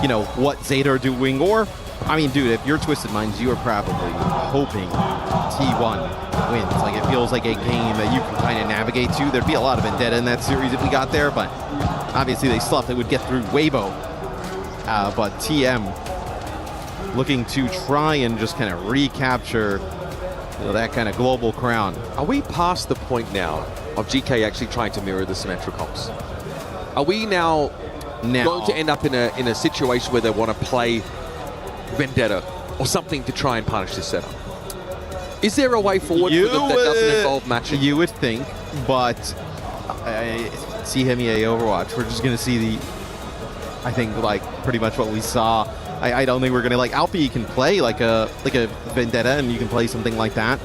you know, what Zeta are doing, or I mean, dude, if you're Twisted Minds, you are probably hoping T1 wins. Like, it feels like a game that you can kind of navigate to. There'd be a lot of vendetta in that series if we got there, but obviously they still would get through Weibo. But TM looking to try and just kind of recapture that kind of global crown. Are we past the point now of GK actually trying to mirror the Symmetra comps? Are we now going to end up in a situation where they want to play Vendetta or something to try and punish this setup? Is there a way forward for them that doesn't involve matching? You would think, but see him EA Overwatch. We're just going to see I think, like, pretty much what we saw. I don't think we're going to, like, Alfie can play like a Vendetta, and you can play something like that.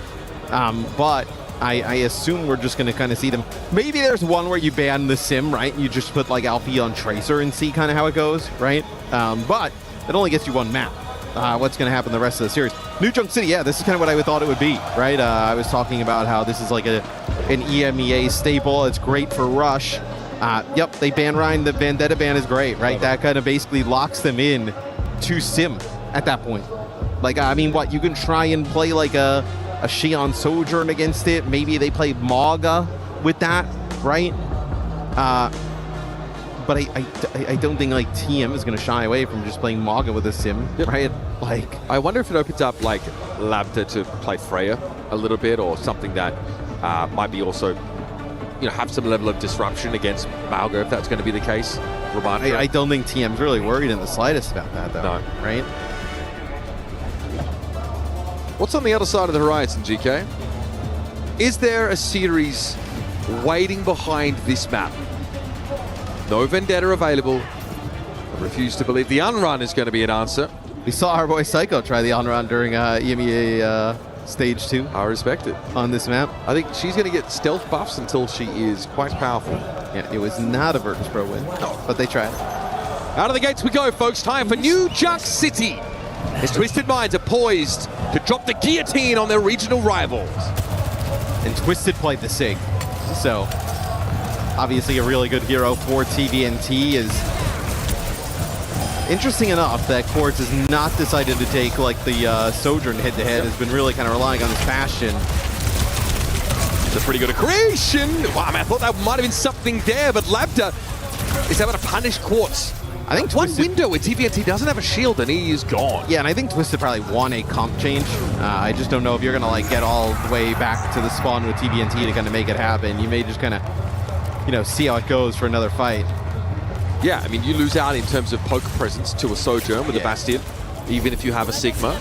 But I assume we're just going to kind of see them. Maybe there's one where you ban the Sim, right? You just put, like, Alfie on Tracer and see kind of how it goes, right? But it only gets you one map. What's going to happen the rest of the series? New Junk City, yeah, this is kind of what I thought it would be, right? I was talking about how this is like an EMEA staple. It's great for Rush. Yep, they ban Ryan. The Vendetta ban is great, right? That kind of basically locks them in to Sim at that point. Like, I mean, what, you can try and play like a Xi'an Sojourn against it. Maybe they play Maga with that, right? But I don't think, like, TM is going to shy away from just playing Maga with a Sim, right? Like, I wonder if it opens up, like, Labda to play Freya a little bit, or something that might be also, you know, have some level of disruption against Malga, if that's going to be the case. I don't think TM's really worried in the slightest about that, though. No. Right? What's on the other side of the horizon, GK? Is there a series waiting behind this map? No Vendetta available. I refuse to believe the Unrun is going to be an answer. We saw our boy Psycho try the Unrun during EMEA Stage 2. I respect it. On this map. I think she's going to get stealth buffs until she is quite powerful. Yeah, it was not a Virtus Pro win, but they tried. Out of the gates we go, folks. Time for New Junk City. His Twisted Minds are poised to drop the guillotine on their regional rivals. And Twisted played the SIG, so obviously a really good hero for TVNT. Is interesting enough that Quartz has not decided to take, like, the Sojourn head-to-head. Has been really kind of relying on this Bastion. It's a pretty good creation. Wow, man, I thought that might have been something there, but Labda is able to punish Quartz. I think one window where TVNT doesn't have a shield and he is gone. Yeah, and I think Twisted probably won a comp change. I just don't know if you're going to, like, get all the way back to the spawn with TVNT to kind of make it happen. You may just kind of, you know, see how it goes for another fight. Yeah, I mean, you lose out in terms of poker presence to a Sojourn with a Bastion, even if you have a Sigma.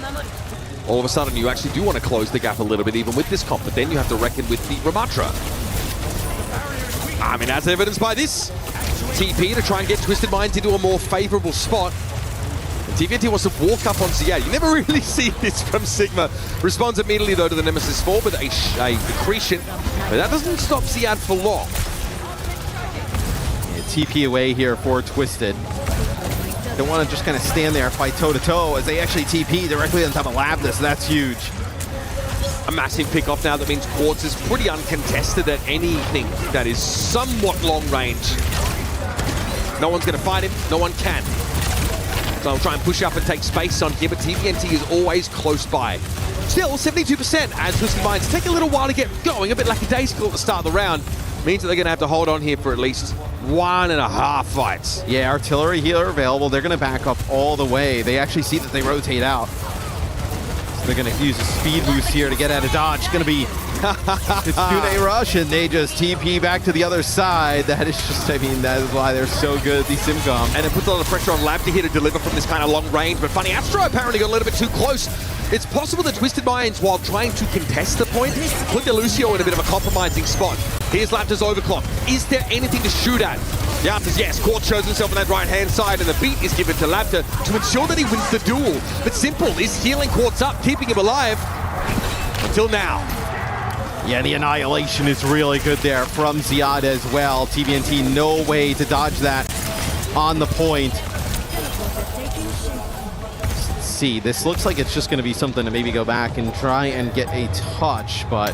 All of a sudden, you actually do want to close the gap a little bit, even with this comp, but then you have to reckon with the Ramatra. I mean, as evidenced by this TP to try and get Twisted Minds into a more favorable spot. TVNT wants to walk up on Ziad. You never really see this from Sigma. Responds immediately, though, to the Nemesis 4 with a accretion, but that doesn't stop Ziad for long. TP away here for Twisted. They want to just kind of stand there, fight toe-to-toe, as they actually TP directly on top of Labda, so that's huge. A massive pick-off now. That means Quartz is pretty uncontested at anything that is somewhat long range. No one's going to fight him. No one can. So I'll try and push up and take space on here, but TVNT is always close by. Still, 72% as Twisted Minds take a little while to get going. A bit lackadaisical at the start of the round. Means that they're going to have to hold on here for at least 1.5 fights. Yeah, artillery healer available. They're going to back up all the way. They actually see that they rotate out. So they're going to use a speed boost here to get out of dodge. It's going to be it's Dune Rush, and they just TP back to the other side. That is just, I mean, that is why they're so good at these Simcom. And it puts a lot of pressure on Labda here to deliver from this kind of long range. But funny, Astro apparently got a little bit too close. It's possible that Twisted Minds, while trying to contest the point, put the Lucio in a bit of a compromising spot. Here's Labda's overclock. Is there anything to shoot at? The answer is yes. Quartz shows himself on that right-hand side, and the beat is given to Labda to ensure that he wins the duel. But Simple is healing Quartz up, keeping him alive until now. Yeah, the annihilation is really good there from Ziad as well. TVNT, no way to dodge that on the point. See, this looks like it's just going to be something to maybe go back and try and get a touch, but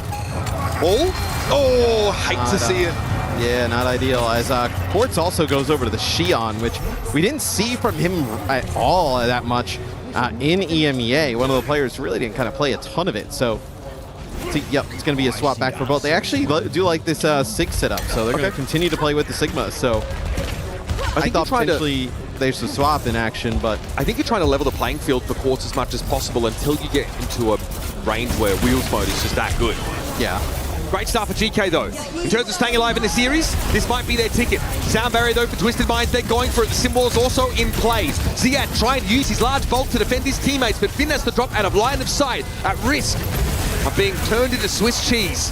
hate to see it. Yeah, not ideal, as Quartz also goes over to the Xi'an, which we didn't see from him at all that much in EMEA. One of the players really didn't kind of play a ton of it, so yep, it's going to be a swap back for both. They actually do like this Sig setup, so they're going to continue to play with the Sigma. So I thought potentially there's a swap in action, but I think you're trying to level the playing field for Quartz as much as possible until you get into a range where Wheels mode is just that good. Yeah. Great start for GK though. In terms of staying alive in the series, this might be their ticket. Sound barrier though for Twisted Minds, they're going for it. The symbol is also in place. Ziad trying to use his large bulk to defend his teammates, but Finn has to drop out of line of sight at risk of being turned into Swiss cheese.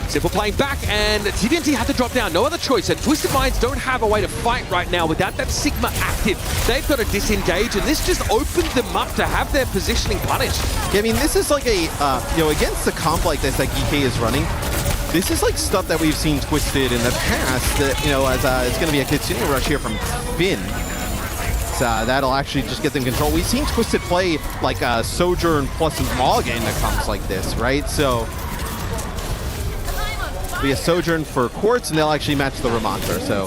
Simple playing back, and TVNT had to drop down. No other choice, and Twisted Minds don't have a way to fight right now without that Sigma active. They've got to disengage, and this just opened them up to have their positioning punished. Yeah, I mean, this is like a, you know, against a comp like this that GK is running, this is like stuff that we've seen Twisted in the past that, you know, as it's going to be a continuing rush here from Finn. That'll actually just get them control. We've seen Twisted play like Sojourn plus Mog in the comps like this, right? So be a Sojourn for Quartz, and they'll actually match the Ramontra. So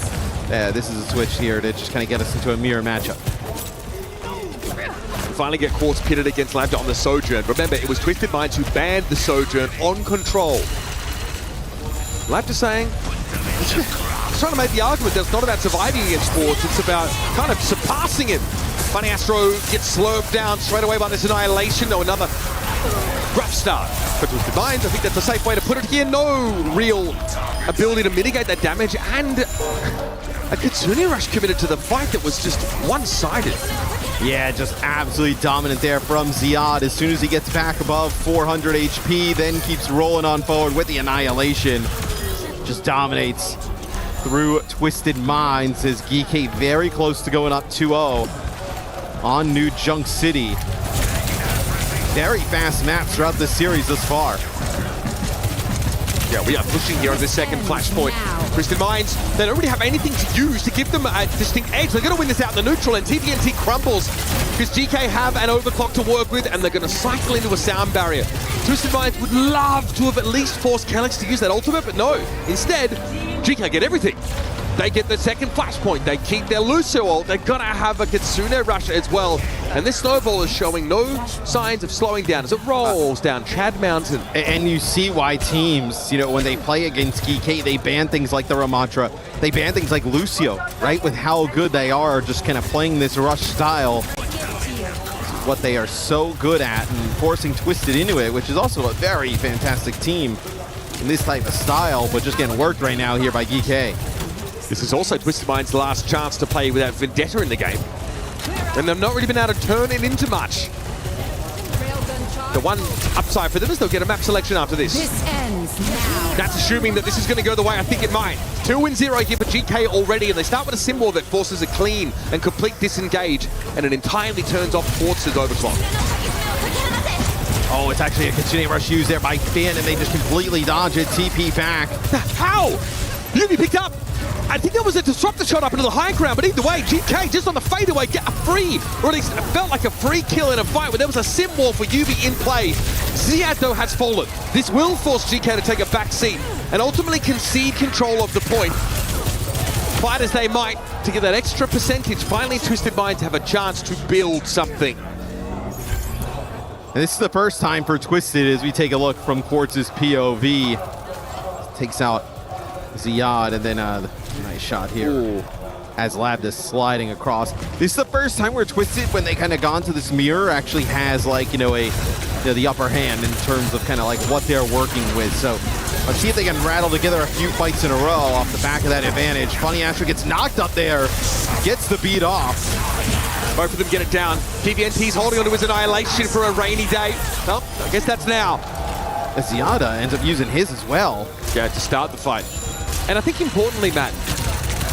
this is a switch here to just kind of get us into a mirror matchup. We finally get Quartz pitted against Lambda on the Sojourn. Remember, it was Twisted Minds who banned the Sojourn on control. Lambda saying, he's trying to make the argument that it's not about surviving against Quartz, it's about kind of surpassing him. Funny Astro gets slurped down straight away by this Annihilation. No, another rough start for Twisted Minds. I think that's a safe way to put it here. No real ability to mitigate that damage, and a Kitsune Rush committed to the fight that was just one-sided. Yeah, just absolutely dominant there from Ziad. As soon as he gets back above 400 HP, then keeps rolling on forward with the Annihilation. Just dominates through Twisted Minds as GK very close to going up 2-0 on New Junk City. Very fast maps throughout this series thus far. Yeah, we are pushing here on the second flashpoint. Twisted Minds, they don't really have anything to use to give them a distinct edge. They're going to win this out in the neutral, and TVNT crumbles because GK have an overclock to work with, and they're going to cycle into a sound barrier. Twisted Minds would love to have at least forced Calyx to use that ultimate, but no. Instead, GK get everything. They get the second flashpoint. They keep their Lucio ult. They're going to have a Kitsune Rush as well. And this snowball is showing no signs of slowing down as it rolls down Chad Mountain. And you see why teams, you know, when they play against GK, they ban things like the Ramontra. They ban things like Lucio, right? With how good they are just kind of playing this rush style. What they are so good at and forcing Twisted into it, which is also a very fantastic team in this type of style, but just getting worked right now here by GK. This is also Twisted Minds' last chance to play without Vendetta in the game. And they've not really been able to turn it into much. The one upside for them is they'll get a map selection after this. This ends now. That's assuming that this is going to go the way I think it might. 2-0 here for GK already, and they start with a symbol that forces a clean and complete disengage, and it entirely turns off Quartz's overclock. Oh, it's actually a Kitsune Rush used there by Finn, and they just completely dodge it. TP back. How? Yubi picked up. I think there was a disruptor shot up into the high ground, but either way, GK just on the fadeaway get a free, or at least it felt like a free kill in a fight where there was a symbol for Yubi in play. Ziad though has fallen. This will force GK to take a back seat and ultimately concede control of the point. Fight as they might to get that extra percentage. Finally, Twisted Minds have a chance to build something. And this is the first time for Twisted as we take a look from Quartz's POV. Takes out Ziad, and then nice shot here. Ooh. As Lambda sliding across. This is the first time where Twisted, when they kind of gone to this mirror, actually has like, you know, the upper hand in terms of kind of like what they're working with. So let's see if they can rattle together a few fights in a row off the back of that advantage. Funny Astro gets knocked up there, gets the beat off. Both of them get it down. TVNT's holding onto his Annihilation for a rainy day. Well, I guess that's now. Ziada ends up using his as well. Yeah, to start the fight. And I think importantly, Matt,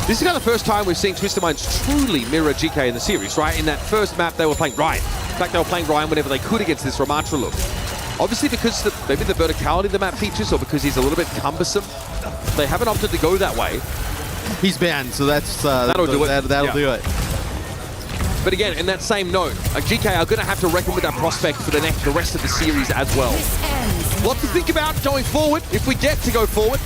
this is kind of the first time we've seen Twisted Minds truly mirror GK in the series, right? In that first map, they were playing Ryan. In fact, they were playing Ryan whenever they could against this Ramontra look. Obviously, because maybe the verticality of the map features, or because he's a little bit cumbersome, they haven't opted to go that way. He's banned, so that's that'll do it. That'll do it. But again, in that same note, GK are going to have to reckon with that prospect for the rest of the series as well. What to think about going forward, if we get to go forward.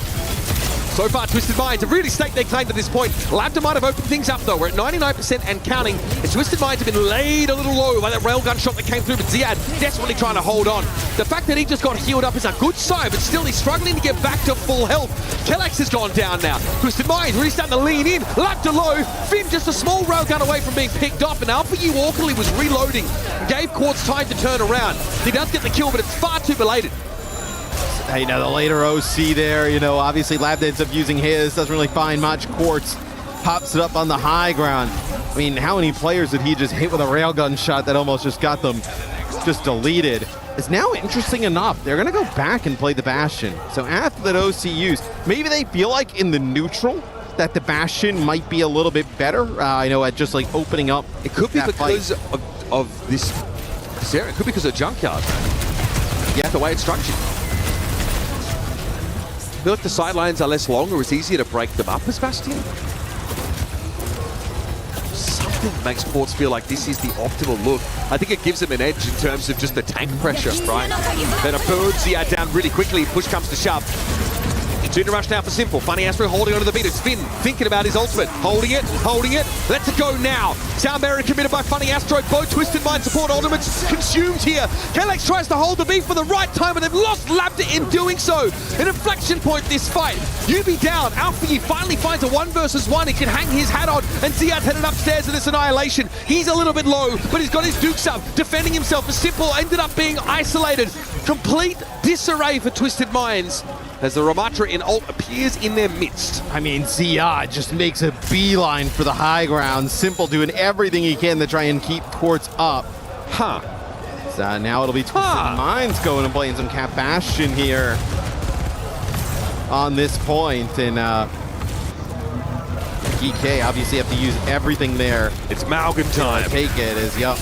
So far, Twisted Minds have really staked their claim to this point. Lambda might have opened things up, though. We're at 99% and counting. And Twisted Minds have been laid a little low by that railgun shot that came through, but Ziad desperately trying to hold on. The fact that he just got healed up is a good sign, but still he's struggling to get back to full health. Kellex has gone down now. Twisted Minds really starting to lean in. Lambda low. Finn just a small railgun away from being picked off, and Alpha U Walkerly was reloading. Gave Quartz time to turn around. He does get the kill, but it's far too belated. You know, the later OC there, you know, obviously Lambda ends up using his, doesn't really find much. Quartz pops it up on the high ground. I mean, how many players did he just hit with a railgun shot that almost just got them just deleted? It's now interesting enough. They're going to go back and play the Bastion. So after that OC use, maybe they feel like in the neutral that the Bastion might be a little bit better. I know at just like opening up. It could be because of this area. It could be because of Junkyard. Yeah, the way it's structured. I feel like the sidelines are less long, or it's easier to break them up as Bastion. Something makes Quartz feel like this is the optimal look. I think it gives them an edge in terms of just the tank pressure, right? Then a bird Ziad down really quickly. Push comes to shove. Continue rush now for Simple. Funny Astro holding onto the beat. It's Finn thinking about his ultimate. Holding it. Let's it go now. Sound barrier committed by Funny Astro. Both Twisted Mind support ultimates consumed here. Kellex tries to hold the beat for the right time, but they've lost Lambda in doing so. An inflection point this fight. UB down. Alpha finally finds a 1 versus 1. He can hang his hat on, and Ziad headed upstairs in this annihilation. He's a little bit low, but he's got his dukes up, defending himself. As Simple ended up being isolated. Complete disarray for Twisted Minds as the Ramatra in ult appears in their midst. I mean, Ziad just makes a beeline for the high ground. Simple doing everything he can to try and keep Quartz up. So now it'll be Twisted Minds going and playing some Cap Bastion here on this point. And GK obviously have to use everything there. It's Malgan time. Take it as, yup.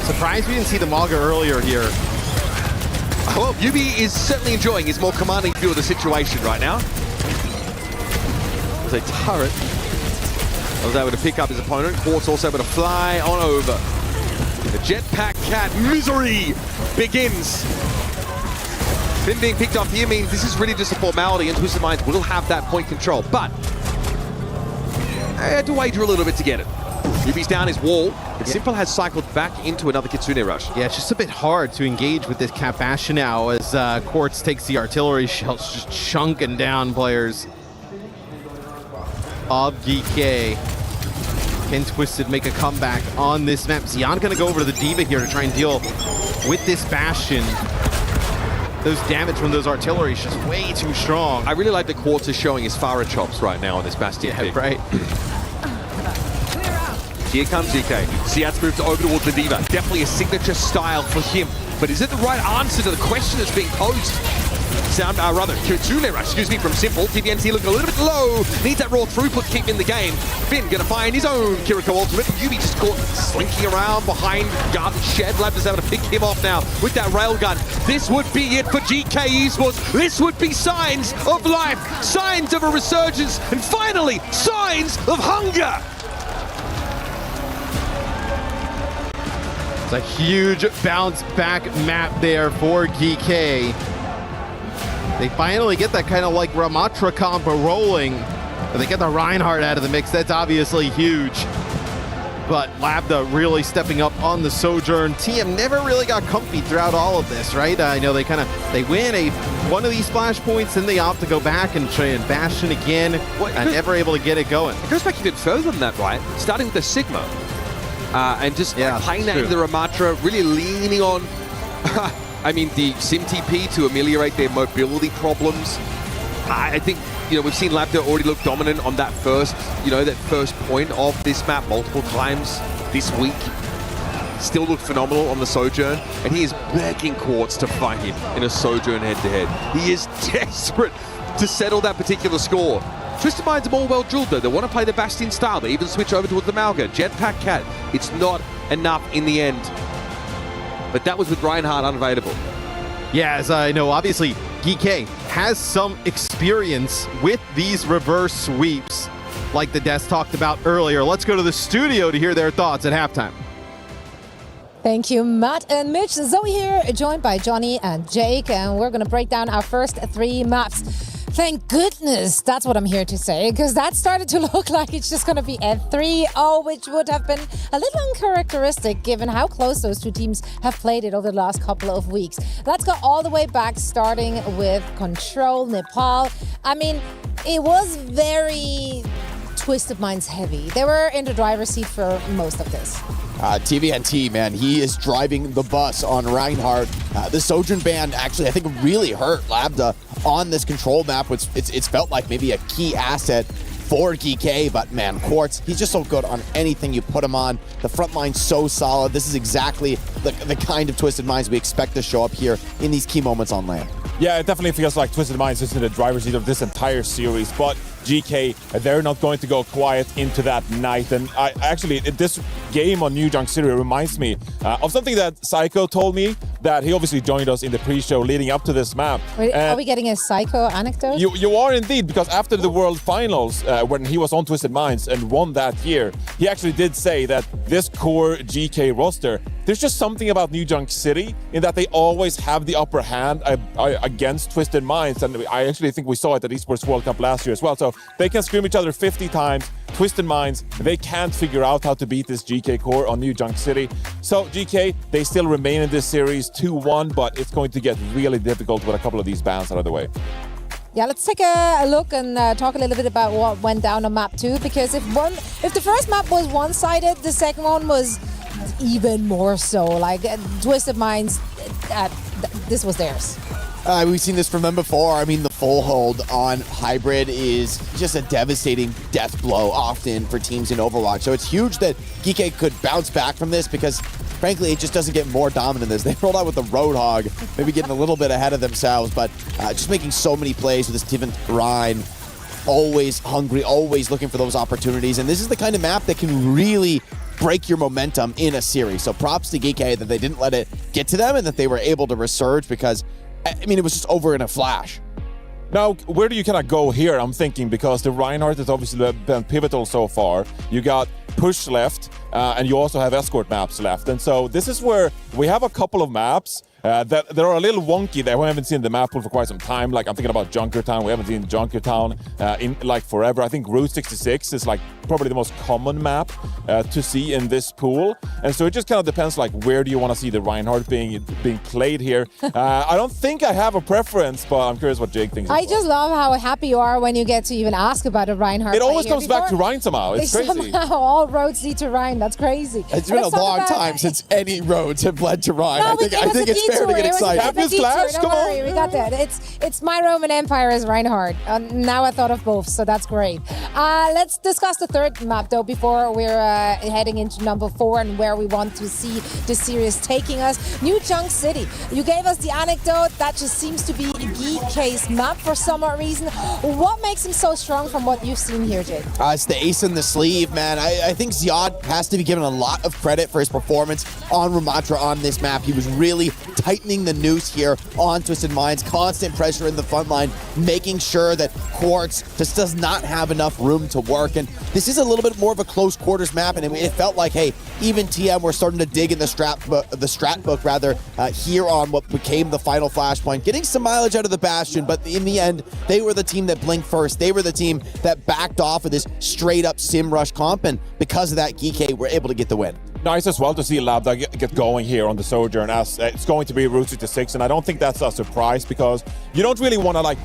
Surprised we didn't see the Malga earlier here. Well, UB is certainly enjoying his more commanding view of the situation right now. There's a turret. I was able to pick up his opponent. Quartz also able to fly on over. The jetpack cat misery begins. Finn being picked off here means this is really just a formality, and Twisted Minds will have that point control. But I had to wager a little bit to get it. Yubi's down his wall, but Simple has cycled back into another Kitsune rush. Yeah, it's just a bit hard to engage with this Cap Bastion now as Quartz takes the artillery shells, just chunking down players of GK. Can Twisted make a comeback on this map? Xian gonna go over to the D.Va here to try and deal with this Bastion. Those damage from those artillery is just way too strong. I really like that Quartz is showing his Farah chops right now on this Bastion pick. Right. Here comes DK. Ziad's moved over towards the D.Va. Definitely a signature style for him. But is it the right answer to the question that's being posed? Kitsune rush, excuse me, from Simple. TVNT looking a little bit low. Needs that raw throughput to keep him in the game. Finn gonna find his own Kiriko ultimate. Yubi just caught slinking around behind Garden Shed. Lambda's able to pick him off now with that railgun. This would be it for GK Esports. This would be signs of life, signs of a resurgence, and finally, signs of hunger. It's a huge bounce back map there for GK. They finally get that kind of like Ramatra combo rolling. But they get the Reinhardt out of the mix. That's obviously huge. But Lambda really stepping up on the Sojourn. TM never really got comfy throughout all of this, right? I know they win one of these splash points, then they opt to go back and try and Bastion again, and never able to get it going. It goes back even further than that, right? Starting with the Sigma. And just playing that into the Ramatra, really leaning on, I mean, the Sim TP to ameliorate their mobility problems. I think, we've seen Lambda already look dominant on that first point of this map multiple times this week. Still looked phenomenal on the Sojourn, and he is begging Quartz to fight him in a Sojourn head-to-head. He is desperate to settle that particular score. Twisted Minds are more well-drilled, though. They want to play the Bastion style. They even switch over towards the Malga. Jetpack Cat. It's not enough in the end. But that was with Reinhardt unavailable. Yeah, as I know, obviously, GK has some experience with these reverse sweeps, like the Des talked about earlier. Let's go to the studio to hear their thoughts at halftime. Thank you, Matt and Mitch. Zoe here, joined by Johnny and Jake, and we're going to break down our first 3 maps. Thank goodness, that's what I'm here to say, because that started to look like it's just going to be a 3-0, which would have been a little uncharacteristic given how close those two teams have played it over the last couple of weeks. Let's go all the way back, starting with Control, Nepal. I mean, it was very Twisted Minds heavy. They were in the driver's seat for most of this. TVNT, man, he is driving the bus on Reinhardt. The Sojourn ban actually, I think, really hurt Labda on this Control map, which it's felt like maybe a key asset for GK, but man, Quartz, he's just so good on anything you put him on. The front line's so solid. This is exactly the kind of Twisted Minds we expect to show up here in these key moments on LAN. Yeah, it definitely feels like Twisted Minds is in the driver's seat of this entire series, but GK, they're not going to go quiet into that night. And this game on New Junk City reminds me of something that Psycho told me, that he obviously joined us in the pre-show leading up to this map. Wait, are we getting a Psycho anecdote? You are indeed, because after the World Finals, when he was on Twisted Minds and won that year, he actually did say that this core GK roster, there's just something about New Junk City in that they always have the upper hand against Twisted Minds, and I actually think we saw it at Esports World Cup last year as well. So they can scream each other 50 times. Twisted Minds, they can't figure out how to beat this GK core on New Junk City. So GK, they still remain in this series 2-1, but it's going to get really difficult with a couple of these bans out of the way. Yeah, let's take a look and talk a little bit about what went down on map 2, because if the first map was one-sided, the second one was even more so. Like Twisted Minds, this was theirs. We've seen this from them before. I mean, the full hold on Hybrid is just a devastating death blow often for teams in Overwatch. So it's huge that GK could bounce back from this, because frankly, it just doesn't get more dominant than this. They rolled out with the Roadhog, maybe getting a little bit ahead of themselves, but just making so many plays with this Tivant Rhine. Always hungry, always looking for those opportunities. And this is the kind of map that can really break your momentum in a series. So props to GK that they didn't let it get to them and that they were able to resurge, because I mean, it was just over in a flash. Now, where do you kind of go here? I'm thinking, because the Reinhardt has obviously been pivotal so far. You got push left, and you also have escort maps left. And so this is where we have a couple of maps that are a little wonky that we haven't seen the map pool for quite some time. Like, I'm thinking about Junkertown. We haven't seen Junkertown in like forever. I think Route 66 is like probably the most common map to see in this pool. And so it just kind of depends, like, where do you want to see the Reinhardt being played here? I don't think I have a preference, but I'm curious what Jake thinks. I just love how happy you are when you get to even ask about a Reinhardt. It always comes back to Rhine somehow. It's crazy. Somehow all roads lead to Rhine. That's crazy. It's been a long time since any roads have led to Rhine. No, I think it's fair to get excited. Champions Clash, come on. We got that. It's my Roman Empire as Reinhardt. Now I thought of both, so that's great. Let's discuss the third map though before we're heading into number 4 and where we want to see the series taking us. New Junk City. You gave us the anecdote. That just seems to be GK's map for some odd reason. What makes him so strong from what you've seen here, Jake? It's the ace in the sleeve, man. I think Ziad has to be given a lot of credit for his performance on Ramatra on this map. He was really tightening the noose here on Twisted Minds, constant pressure in the front line, making sure that Quartz just does not have enough room to work. And this is a little bit more of a close quarters map, and it felt like, hey, even TM were starting to dig in the strat book here on what became the final flashpoint, getting some mileage out of the Bastion, but in the end, they were the team that blinked first. They were the team that backed off of this straight up sim rush comp, and because of that, GK were able to get the win. Nice as well to see Labda get going here on the Sojourn, as it's going to be Route 66, and I don't think that's a surprise, because you don't really want to like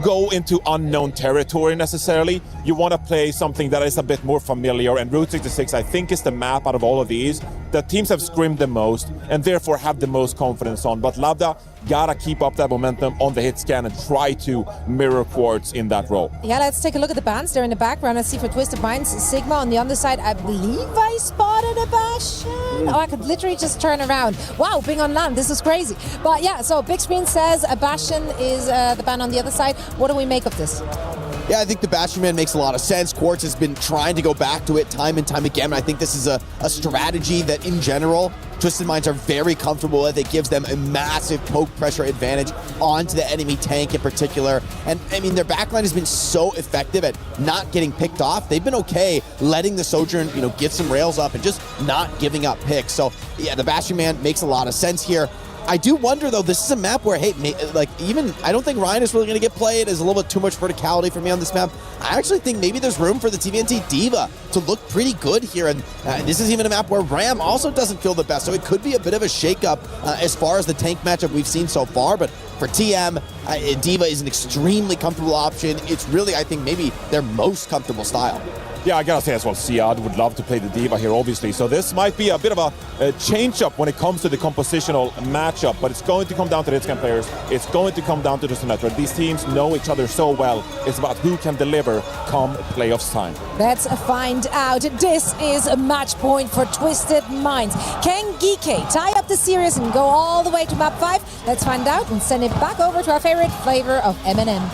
go into unknown territory necessarily. You want to play something that is a bit more familiar, and Route 66 I think is the map out of all of these that teams have scrimmed the most and therefore have the most confidence on. But Labda gotta keep up that momentum on the hit scan and try to mirror Quartz in that role. Yeah, let's take a look at the bands there in the background and see for Twisted Minds. Sigma on the underside. I believe I spotted a Bastion. Oh, I could literally just turn around. Wow, being on land, this is crazy. But yeah, so big screen says a Bastion is the band on the other side. What do we make of this? Yeah, I think the Bastion man makes a lot of sense. Quartz has been trying to go back to it time and time again. I think this is a strategy that, in general, Twisted Minds are very comfortable with. It gives them a massive poke pressure advantage onto the enemy tank in particular. And, I mean, their backline has been so effective at not getting picked off. They've been okay letting the Sojourn, get some rails up and just not giving up picks. So, yeah, the Bastion man makes a lot of sense here. I do wonder, though, this is a map where, hey, even I don't think Ryan is really going to get played. There's a little bit too much verticality for me on this map. I actually think maybe there's room for the TVNT D.Va to look pretty good here. And this is even a map where Ram also doesn't feel the best. So it could be a bit of a shakeup as far as the tank matchup we've seen so far. But for TM, D.Va is an extremely comfortable option. It's really, I think, maybe their most comfortable style. Yeah, I gotta say as well, Siad would love to play the D.Va here, obviously. So this might be a bit of a change-up when it comes to the compositional matchup, but it's going to come down to the Hitscan players. It's going to come down to the Symmetra. These teams know each other so well. It's about who can deliver come playoffs time. Let's find out. This is a match point for Twisted Minds. Can GK tie up the series and go all the way to map 5? Let's find out and send it back over to our favorite flavor of M&M.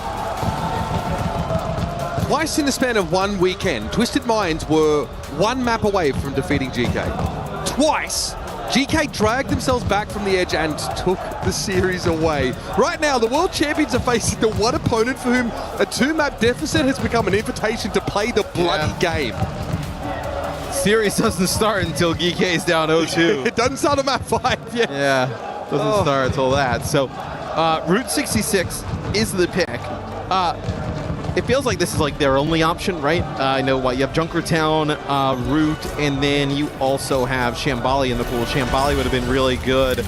Twice in the span of one weekend, Twisted Minds were one map away from defeating GK. Twice! GK dragged themselves back from the edge and took the series away. Right now, the world champions are facing the one opponent for whom a 2-map deficit has become an invitation to play the bloody game. Series doesn't start until GK is down 0-2. It doesn't start on map 5 yet. Yeah, doesn't start until that. So, Route 66 is the pick. It feels like this is like their only option, right? I know what you have Junkertown, Root, and then you also have Shambali in the pool. Shambali would have been really good,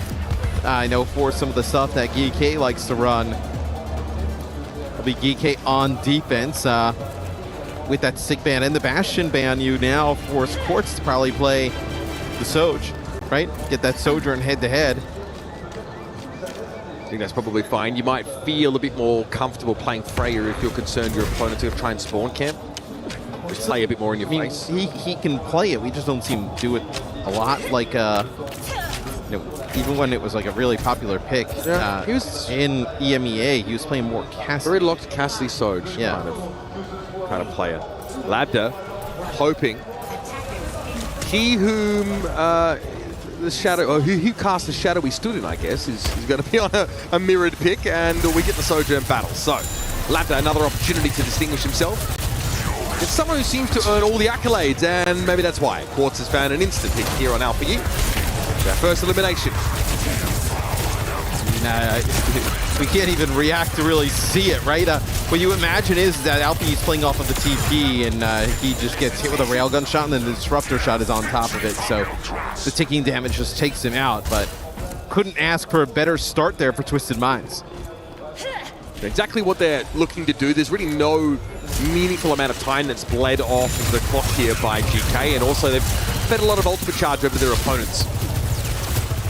I know, for some of the stuff that GK likes to run. It'll be GK on defense. With that Sig ban and the Bastion ban, you now force Quartz to probably play the Soj, right? Get that Sojourn head-to-head. I think that's probably fine. You might feel a bit more comfortable playing Freya if you're concerned your opponent's going to try and spawn camp. Just play a bit more in your face. He can play it. We just don't see him do it a lot. Like, even when it was like a really popular pick, he was in EMEA. He was playing more Cassidy. Very locked Cassidy Soj kind of player. Labda hoping he whom the shadow, who cast the shadow he stood in, I guess, is going to be on a mirrored pick, and we get the Sojourn battle. So, Labda, another opportunity to distinguish himself. It's someone who seems to earn all the accolades, and maybe that's why Quartz has found an instant pick here on Alpha U. Their first elimination. We can't even react to really see it, right? What you imagine is that Alpha is playing off of the TP, and he just gets hit with a railgun shot, and then the disruptor shot is on top of it. So the ticking damage just takes him out, but couldn't ask for a better start there for Twisted Minds. Exactly what they're looking to do. There's really no meaningful amount of time that's bled off of the clock here by GK, and also they've fed a lot of ultimate charge over their opponents.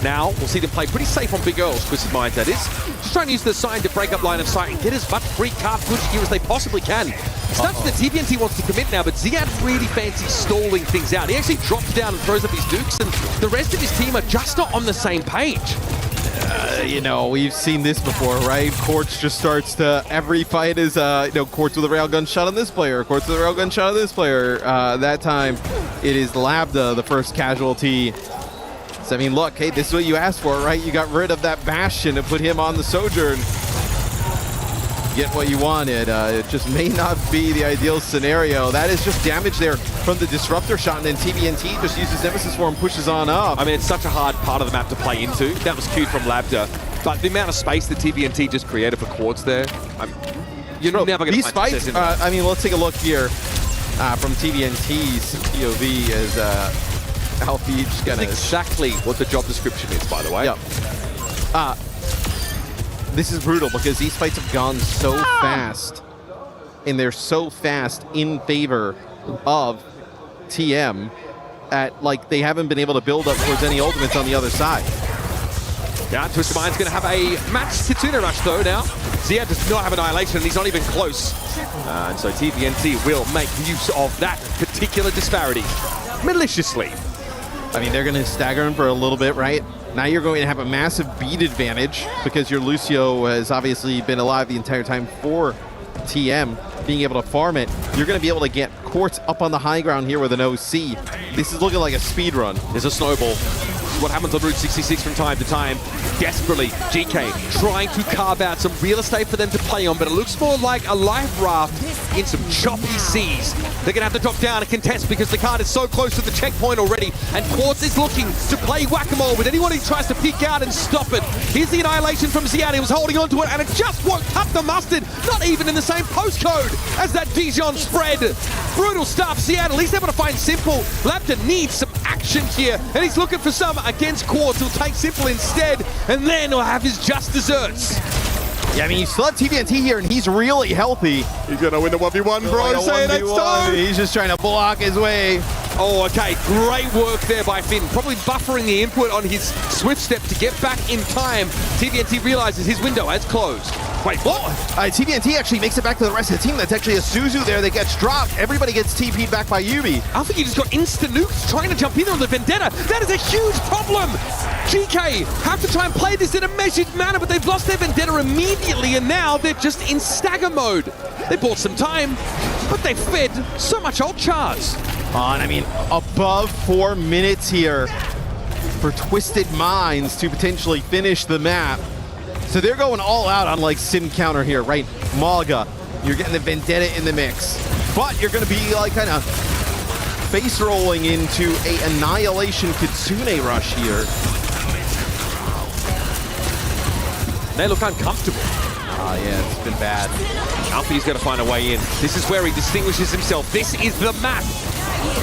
Now, we'll see them play pretty safe on big Earls, Twisted Minds, that is. Just trying to use the sign to break up line of sight and get as much free card push here as they possibly can. It's not that the TVNT wants to commit now, but Ziad really fancies stalling things out. He actually drops down and throws up his dukes, and the rest of his team are just not on the same page. You know, we've seen this before, right? Quartz just starts to, every fight is, Quartz with a railgun shot on this player, Quartz with a railgun shot on this player. That time, it is Labda, the first casualty. I mean, look, hey, this is what you asked for, right? You got rid of that Bastion and put him on the Sojourn. Get what you wanted. It just may not be the ideal scenario. That is just damage there from the Disruptor shot, and then TVNT just uses Nemesis Form, pushes on up. I mean, it's such a hard part of the map to play into. That was cute from Labda. But the amount of space that TVNT just created for Quartz there, you're never going to find these fights, I mean, let's take a look here from TVNT's POV as... Alfie just gonna... That's exactly what the job description is, by the way. Yep. This is brutal because these fights have gone so fast, and they're so fast in favor of TM at, like, they haven't been able to build up towards any ultimates on the other side. Yeah, Twisted Mind's going to have a match Titsuna Rush though now. Ziad does not have Annihilation, and he's not even close. And so TVNT will make use of that particular disparity maliciously. I mean, they're going to stagger him for a little bit, right? Now you're going to have a massive beat advantage because your Lucio has obviously been alive the entire time for TM, being able to farm it. You're going to be able to get Quartz up on the high ground here with an OC. This is looking like a speed run. There's a snowball. What happens on Route 66 from time to time. desperately. GK trying to carve out some real estate for them to play on, but it looks more like a life raft in some choppy seas. They're going to have to drop down and contest because the card is so close to the checkpoint already, and Quartz is looking to play whack-a-mole with anyone who tries to peek out and stop it. Here's the annihilation from Ziad. He was holding onto it, and it just won't cut the mustard. Not even in the same postcode as that Dijon spread. Brutal stuff. Ziad at least able to find Simple. Lapta needs some action here, and he's looking for some against Quartz. He'll take Simple instead, and then he'll have his just desserts. Yeah, I mean, you still have TVNT here, and he's really healthy. He's going to win the 1v1, bro. Say it next time. He's just trying to block his way. Oh, okay. Great work there by Finn. Probably buffering the input on his swift step to get back in time. TVNT realizes his window has closed. Wait, what? TVNT actually makes it back to the rest of the team. That's actually a Suzu there that gets dropped. Everybody gets TP'd back by Yubi. I think he just got insta-nuked trying to jump in on the Vendetta. That is a huge problem. GK have to try and play this in a measured manner, but they've lost their Vendetta immediately, and now they're just in stagger mode. They bought some time, but they fed so much ult charge. And I mean, above 4 minutes here for Twisted Minds to potentially finish the map. So they're going all out on like sim counter here, right? Maga, you're getting the Vendetta in the mix, but you're going to be like kind of face rolling into a Annihilation Kitsune rush here. They look uncomfortable. Yeah, it's been bad. Alfie's going to find a way in. This is where he distinguishes himself. This is the map.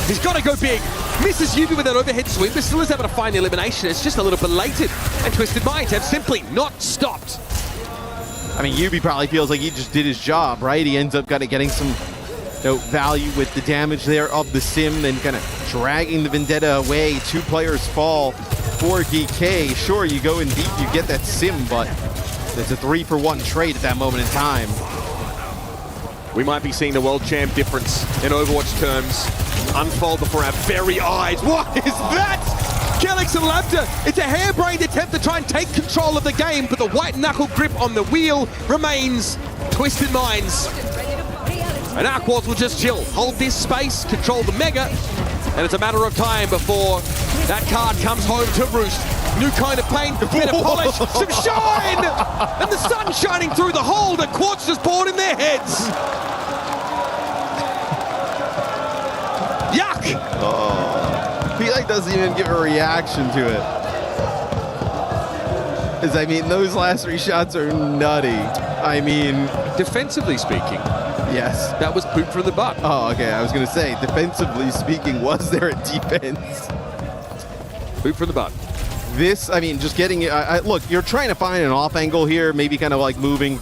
He's got to go big. Misses Yubi with that overhead sweep, but still is able to find the elimination. It's just a little belated. And Twisted Minds have simply not stopped. I mean, Yubi probably feels like he just did his job, right? He ends up kind of getting some value with the damage there of the sim, then kind of dragging the Vendetta away. 2 players fall for DK. Sure, you go in deep, you get that sim, but it's a 3-for-1 trade at that moment in time. We might be seeing the world champ difference in Overwatch terms unfold before our very eyes. What is that? Kelix and Lapta, it's a harebrained attempt to try and take control of the game, but the white knuckle grip on the wheel remains Twisted Minds. And our Quartz will just chill, hold this space, control the Mega, and it's a matter of time before that card comes home to roost. New kind of paint, bit of polish, some shine! And the sun shining through the hole that Quartz just poured in their heads. Yuck! P-Like doesn't even give a reaction to it. Because, I mean, those last 3 shots are nutty. I mean... Defensively speaking. Yes. That was poop from the butt. Oh, okay. I was going to say, defensively speaking, was there a defense? Poop from the butt. This, I mean, just getting... look, you're trying to find an off angle here, maybe kind of like moving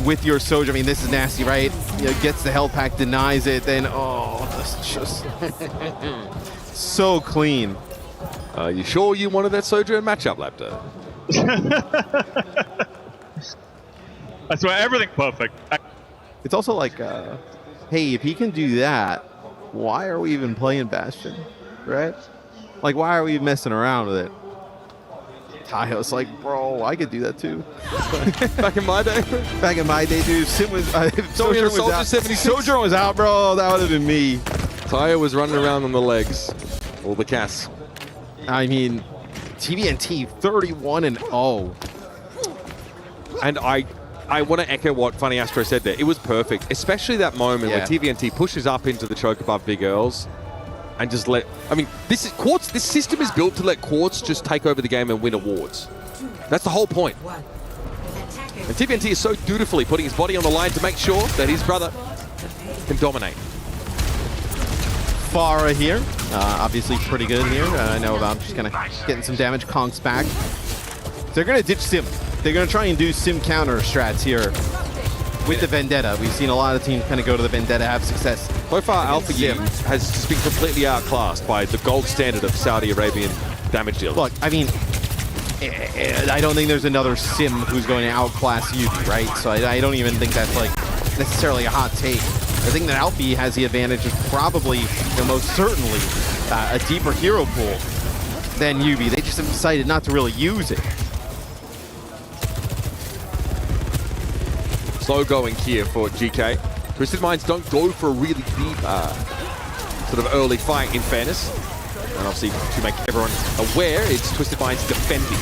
with your Soja. I mean, this is nasty, right? You know, gets the health pack, denies it, then, that's just so clean. You sure you wanted that Soja in matchup, Lapta? I swear, everything perfect. It's also like, hey, if he can do that, why are we even playing Bastion, right? Like, why are we messing around with it? Tayo's like, bro, I could do that too. Back in my day? Back in my day, dude. Sim was, Sojourn was out, bro. That would have been me. Tayo was running around on the legs. All the Cass. I mean, TVNT 31-0. And I want to echo what Funny Astro said there. It was perfect, especially that moment when TVNT pushes up into the choke above Big Earls and just let... I mean, this is Quartz. This system is built to let Quartz just take over the game and win awards. That's the whole point. And TVNT is so dutifully putting his body on the line to make sure that his brother can dominate. Farah here, obviously pretty good here. I know about just kind of getting some damage. Konk's back. They're going to ditch Sim. They're going to try and do Sim counter strats here with the Vendetta. We've seen a lot of teams kind of go to the Vendetta, have success. So far, Alpha Sim has just been completely outclassed by the gold standard of Saudi Arabian damage dealers. Look, I mean, I don't think there's another Sim who's going to outclass Yubi, right? So I don't even think that's like necessarily a hot take. I think that Alfie has the advantage of probably, most certainly, a deeper hero pool than Yubi. They just have decided not to really use it. Slow going here for GK. Twisted Minds don't go for a really deep sort of early fight, in fairness. And obviously, to make everyone aware, it's Twisted Minds defending.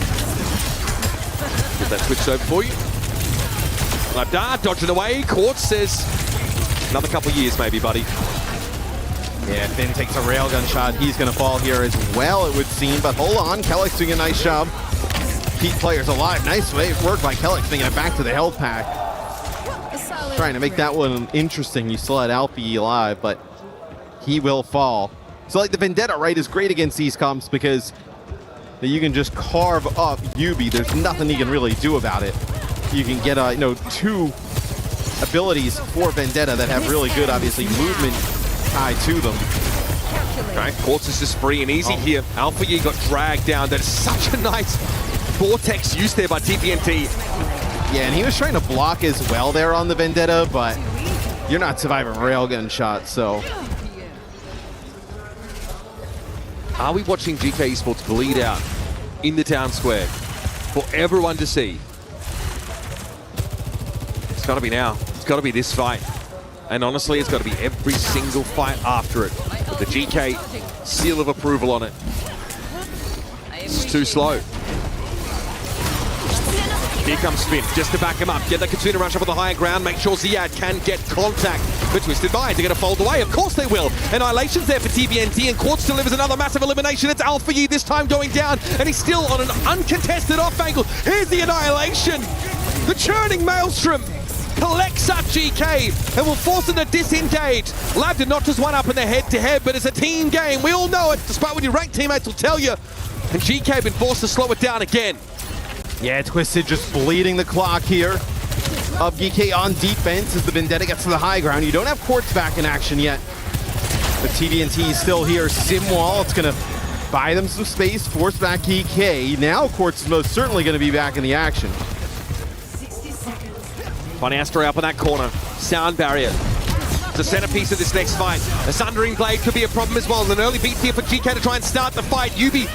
Get that switched over for you. Labdar dodging away. Quartz says, another couple years maybe, buddy. Yeah, Finn takes a railgun shot. He's going to fall here as well, it would seem. But hold on, Kellex doing a nice job. Keep players alive. Nice work by Kellex, bringing it back to the health pack. Trying to make that one interesting. You still had Alfie alive, but he will fall. So like the Vendetta, right, is great against these comps because you can just carve up Yubi. There's nothing he can really do about it. You can get, two abilities for Vendetta that have really good, obviously, movement tied to them. Right, Quartz is just free and easy here. Alpha Yi got dragged down. That is such a nice vortex use there by TPNT. Yeah, and he was trying to block as well there on the Vendetta, but you're not surviving railgun shots, so. Are we watching GK Esports bleed out in the town square for everyone to see? It's got to be now. It's got to be this fight. And honestly, it's got to be every single fight after it. With the GK seal of approval on it. It's too slow. Here comes Finn, just to back him up. Get the Katsuna rush up on the higher ground. Make sure Ziad can get contact. But Twisted Minds are going to fold away. Of course they will. Annihilation's there for TBNT, and Quartz delivers another massive elimination. It's Alpha Yi this time going down, and he's still on an uncontested off angle. Here's the Annihilation. The churning Maelstrom collects up GK and will force them to disengage. Lab did not just one up in their head-to-head, but it's a team game. We all know it, despite what your ranked teammates will tell you. And GK have been forced to slow it down again. Yeah, Twisted just bleeding the clock here of GK on defense as the Vendetta gets to the high ground. You don't have Quartz back in action yet. But TDNT is still here. Simwall, it's going to buy them some space, force back GK. Now Quartz is most certainly going to be back in the action. Funny Astro up in that corner. Sound barrier. The centerpiece of this next fight. A Sundering Blade could be a problem as well. An early beat here for GK to try and start the fight. Yubi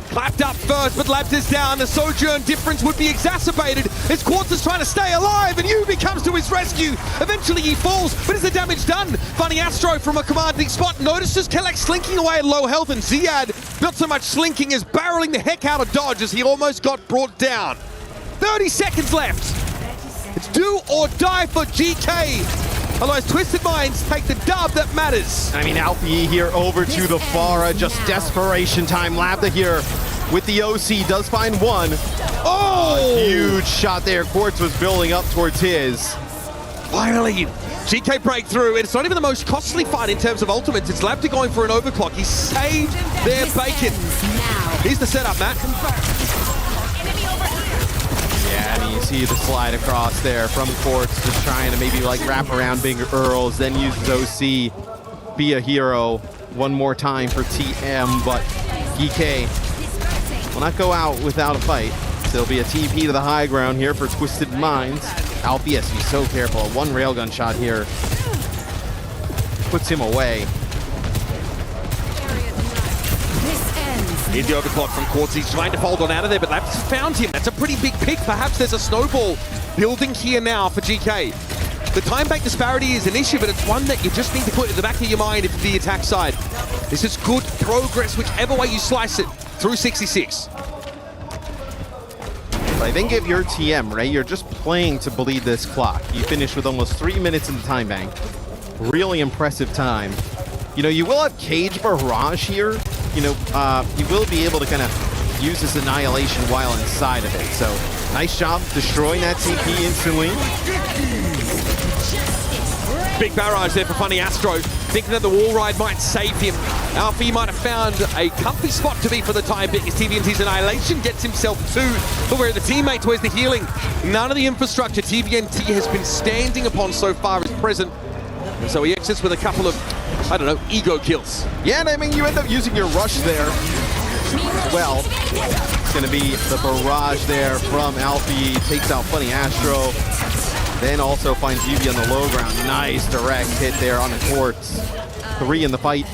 clapped up first, but Labs is down. The Sojourn difference would be exacerbated as Quartz is trying to stay alive, and Yubi comes to his rescue. Eventually he falls, but is the damage done? Funny Astro from a commanding spot notices Kellex slinking away at low health, and Ziad, not so much slinking as barreling the heck out of dodge as he almost got brought down. 30 seconds left. It's do or die for GK. Otherwise, Twisted Minds take the dub that matters. I mean, Alfie here over to the Pharah, just desperation time. Labda here with the OC does find one. Oh! A huge shot there. Quartz was building up towards his. Finally, GK breakthrough. It's not even the most costly fight in terms of ultimates. It's Labda going for an overclock. He saved their bacon. Here's the setup, Matt. Yeah, and you see the slide across there from Quartz, just trying to maybe like wrap around bigger Earls, then uses OC, be a hero one more time for TM, but GK will not go out without a fight. There'll be a TP to the high ground here for Twisted Minds. Alfie has to be so careful. One railgun shot here puts him away. Here's the overclock from Quartz. He's trying to fold on out of there, but Labs found him. That's a pretty big pick. Perhaps there's a snowball building here now for GK. The time bank disparity is an issue, but it's one that you just need to put in the back of your mind if the attack side. This is good progress, whichever way you slice it, through 66. I think if you're TM, right, you're just playing to bleed this clock. You finished with almost 3 minutes in the time bank. Really impressive time. You know, you will have Cage Barrage here. You know, you will be able to kind of use this Annihilation while inside of it. So, nice job destroying that TP instantly. Big barrage there for Funny Astro, thinking that the wall ride might save him. Alfie might have found a comfy spot to be for the time being as TVNT's Annihilation gets himself two. But where the teammates, where's the healing? None of the infrastructure TVNT has been standing upon so far is present. And so he exits with a couple of, I don't know, ego kills. Yeah, and I mean, you end up using your rush there as well. It's going to be the barrage there from Alfie, takes out Funny Astro, then also finds Yubi on the low ground. Nice direct hit there on the Quartz. 3 in the fight.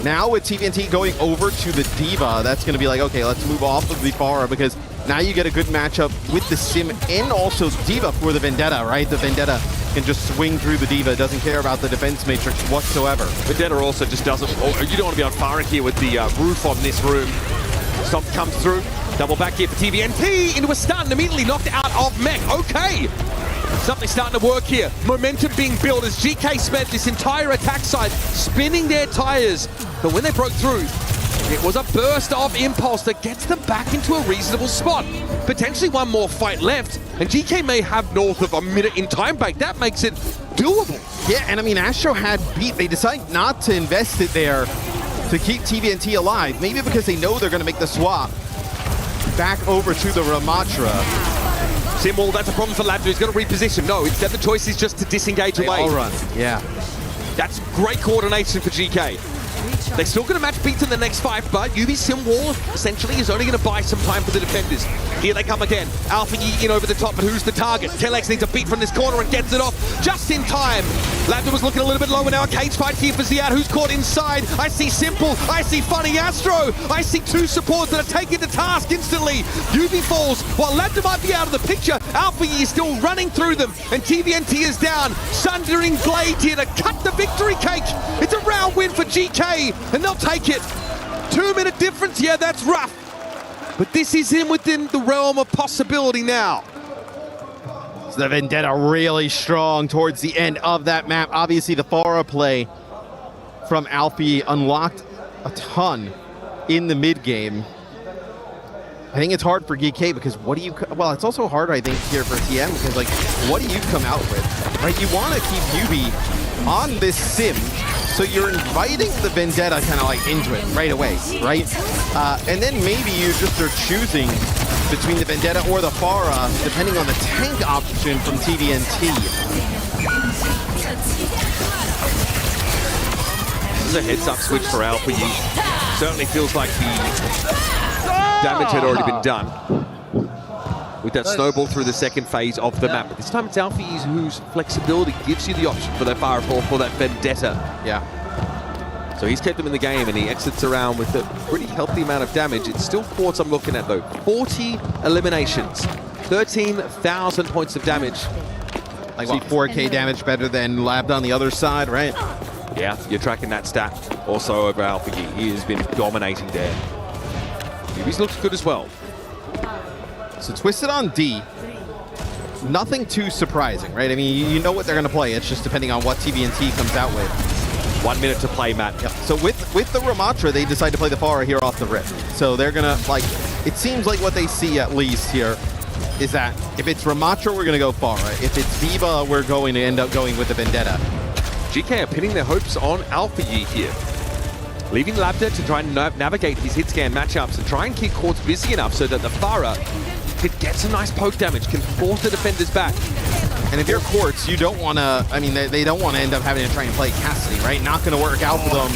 Now with TVNT going over to the D.Va, that's going to be like, okay, let's move off of the Pharah because now you get a good matchup with the Sim and also D.Va for the Vendetta, right? The Vendetta can just swing through the D.Va, doesn't care about the defense matrix whatsoever. Vendetta also just doesn't, you don't want to be on Farik here with the roof on this room. Stomp comes through, Double back here for TVNT into a stun, immediately knocked out of Mech. Okay. Something starting to work here. Momentum being built as GK spent this entire attack side spinning their tires. But when they broke through, it was a burst of impulse that gets them back into a reasonable spot. Potentially one more fight left, and GK may have north of a minute in time bank. That makes it doable. Yeah, and I mean, Astro had beat. They decided not to invest it there to keep TVNT alive. Maybe because they know they're going to make the swap back over to the Ramatra. Simwall, that's a problem for Labdo. He's going to reposition. No, instead the choice is just to disengage away. All run, yeah. That's great coordination for GK. They're still going to match beats in the next fight, but UB Simwall essentially is only going to buy some time for the defenders. Here they come again. Alpha Yi in over the top, but who's the target? Telex needs a beat from this corner and gets it off just in time. Labda was looking a little bit lower now. A cage fight here for Ziad, who's caught inside. I see Simple, I see Funny Astro. I see two supports that are taken to task instantly. UB falls while Labda might be out of the picture. Alpha Yi is still running through them, and TVNT is down. Sundering Blade here to cut the victory cake. It's a round win for GK, and they'll take it. 2-minute difference, yeah, that's rough. But this is within the realm of possibility now. So the Vendetta really strong towards the end of that map. Obviously, the Pharah play from Alfie unlocked a ton in the mid game. I think it's hard for GK because what do you... Well, it's also hard, I think, here for TM because, like, what do you come out with? Right? You want to keep Yubi on this sim, so you're inviting the Vendetta kind of like into it right away, right? And then maybe you just are choosing between the Vendetta or the Pharah, depending on the tank option from TVNT. This is a heads-up switch for Alpha Yi. Certainly feels like the damage had already been done with that snowball through the second phase of the map. But this time it's Alpha Yi whose flexibility gives you the option for that Firefall, for that Vendetta. Yeah. So he's kept them in the game and he exits around with a pretty healthy amount of damage. It's still Quartz I'm looking at though. 40 eliminations, 13,000 points of damage. Like what, 4K damage better than Labda on the other side, right? Yeah, you're tracking that stat also over Alpha Yi. He has been dominating there. He's looked good as well. So Twisted on D. Nothing too surprising, right? I mean, you know what they're going to play. It's just depending on what TVNT comes out with. 1 minute to play, Matt. Yep. So with the Ramatra, they decide to play the Pharah here off the rip. So they're going to, like, it seems like what they see at least here is that if it's Ramatra, we're going to go Pharah. If it's Viva, we're going to end up going with the Vendetta. GK are pinning their hopes on Alpha Yi here, leaving Labda to try and navigate his hit scan matchups and try and keep Quartz busy enough so that the Pharah could get some nice poke damage, can force the defenders back. And if you're Quartz, you don't want to, I mean, they don't want to end up having to try and play Cassidy, right? Not going to work out for them.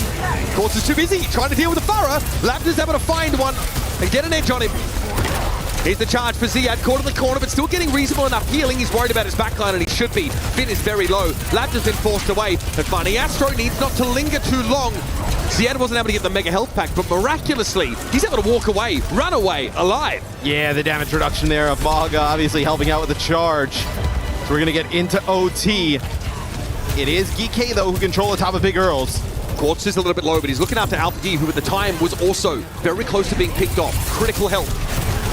Quartz is too busy trying to deal with the Pharah. Labda's able to find one and get an edge on him. Here's the charge for Ziad, caught in the corner, but still getting reasonable enough healing. He's worried about his backline, and he should be. Fit is very low. Labda's been forced away, and Funny Astro needs not to linger too long. Ziad wasn't able to get the mega health pack, but miraculously, he's able to walk away, run away, alive. Yeah, the damage reduction there of Maga obviously helping out with the charge. So we're going to get into OT. It is GK, though, who control the top of Big Earls. Quartz is a little bit low, but he's looking after Alpha Yi, who at the time was also very close to being picked off. Critical health.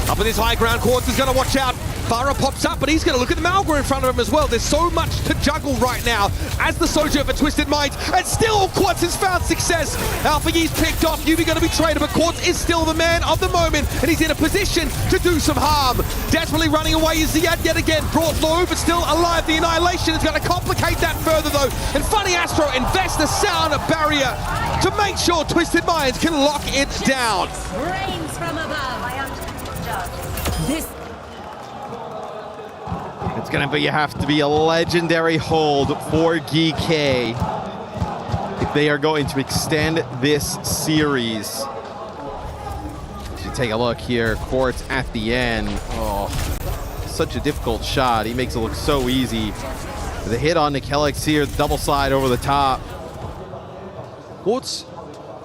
Up in this high ground, Quartz is going to watch out. Pharah pops up, but he's going to look at the Malga in front of him as well. There's so much to juggle right now as the soldier for Twisted Minds, and still Quartz has found success. Alpha Yi's picked off, Yubi going to be traded, but Quartz is still the man of the moment, and he's in a position to do some harm. Desperately running away is Ziad yet again, brought low, but still alive. The Annihilation is going to complicate that further though, and Funny Astro invests the sound barrier to make sure Twisted Minds can lock it down. Rains from above. This It's going to have to be a legendary hold for GK if they are going to extend this series. As you take a look here, Quartz at the end. Oh, such a difficult shot. He makes it look so easy. The hit on Nikelix here, double slide over the top. Quartz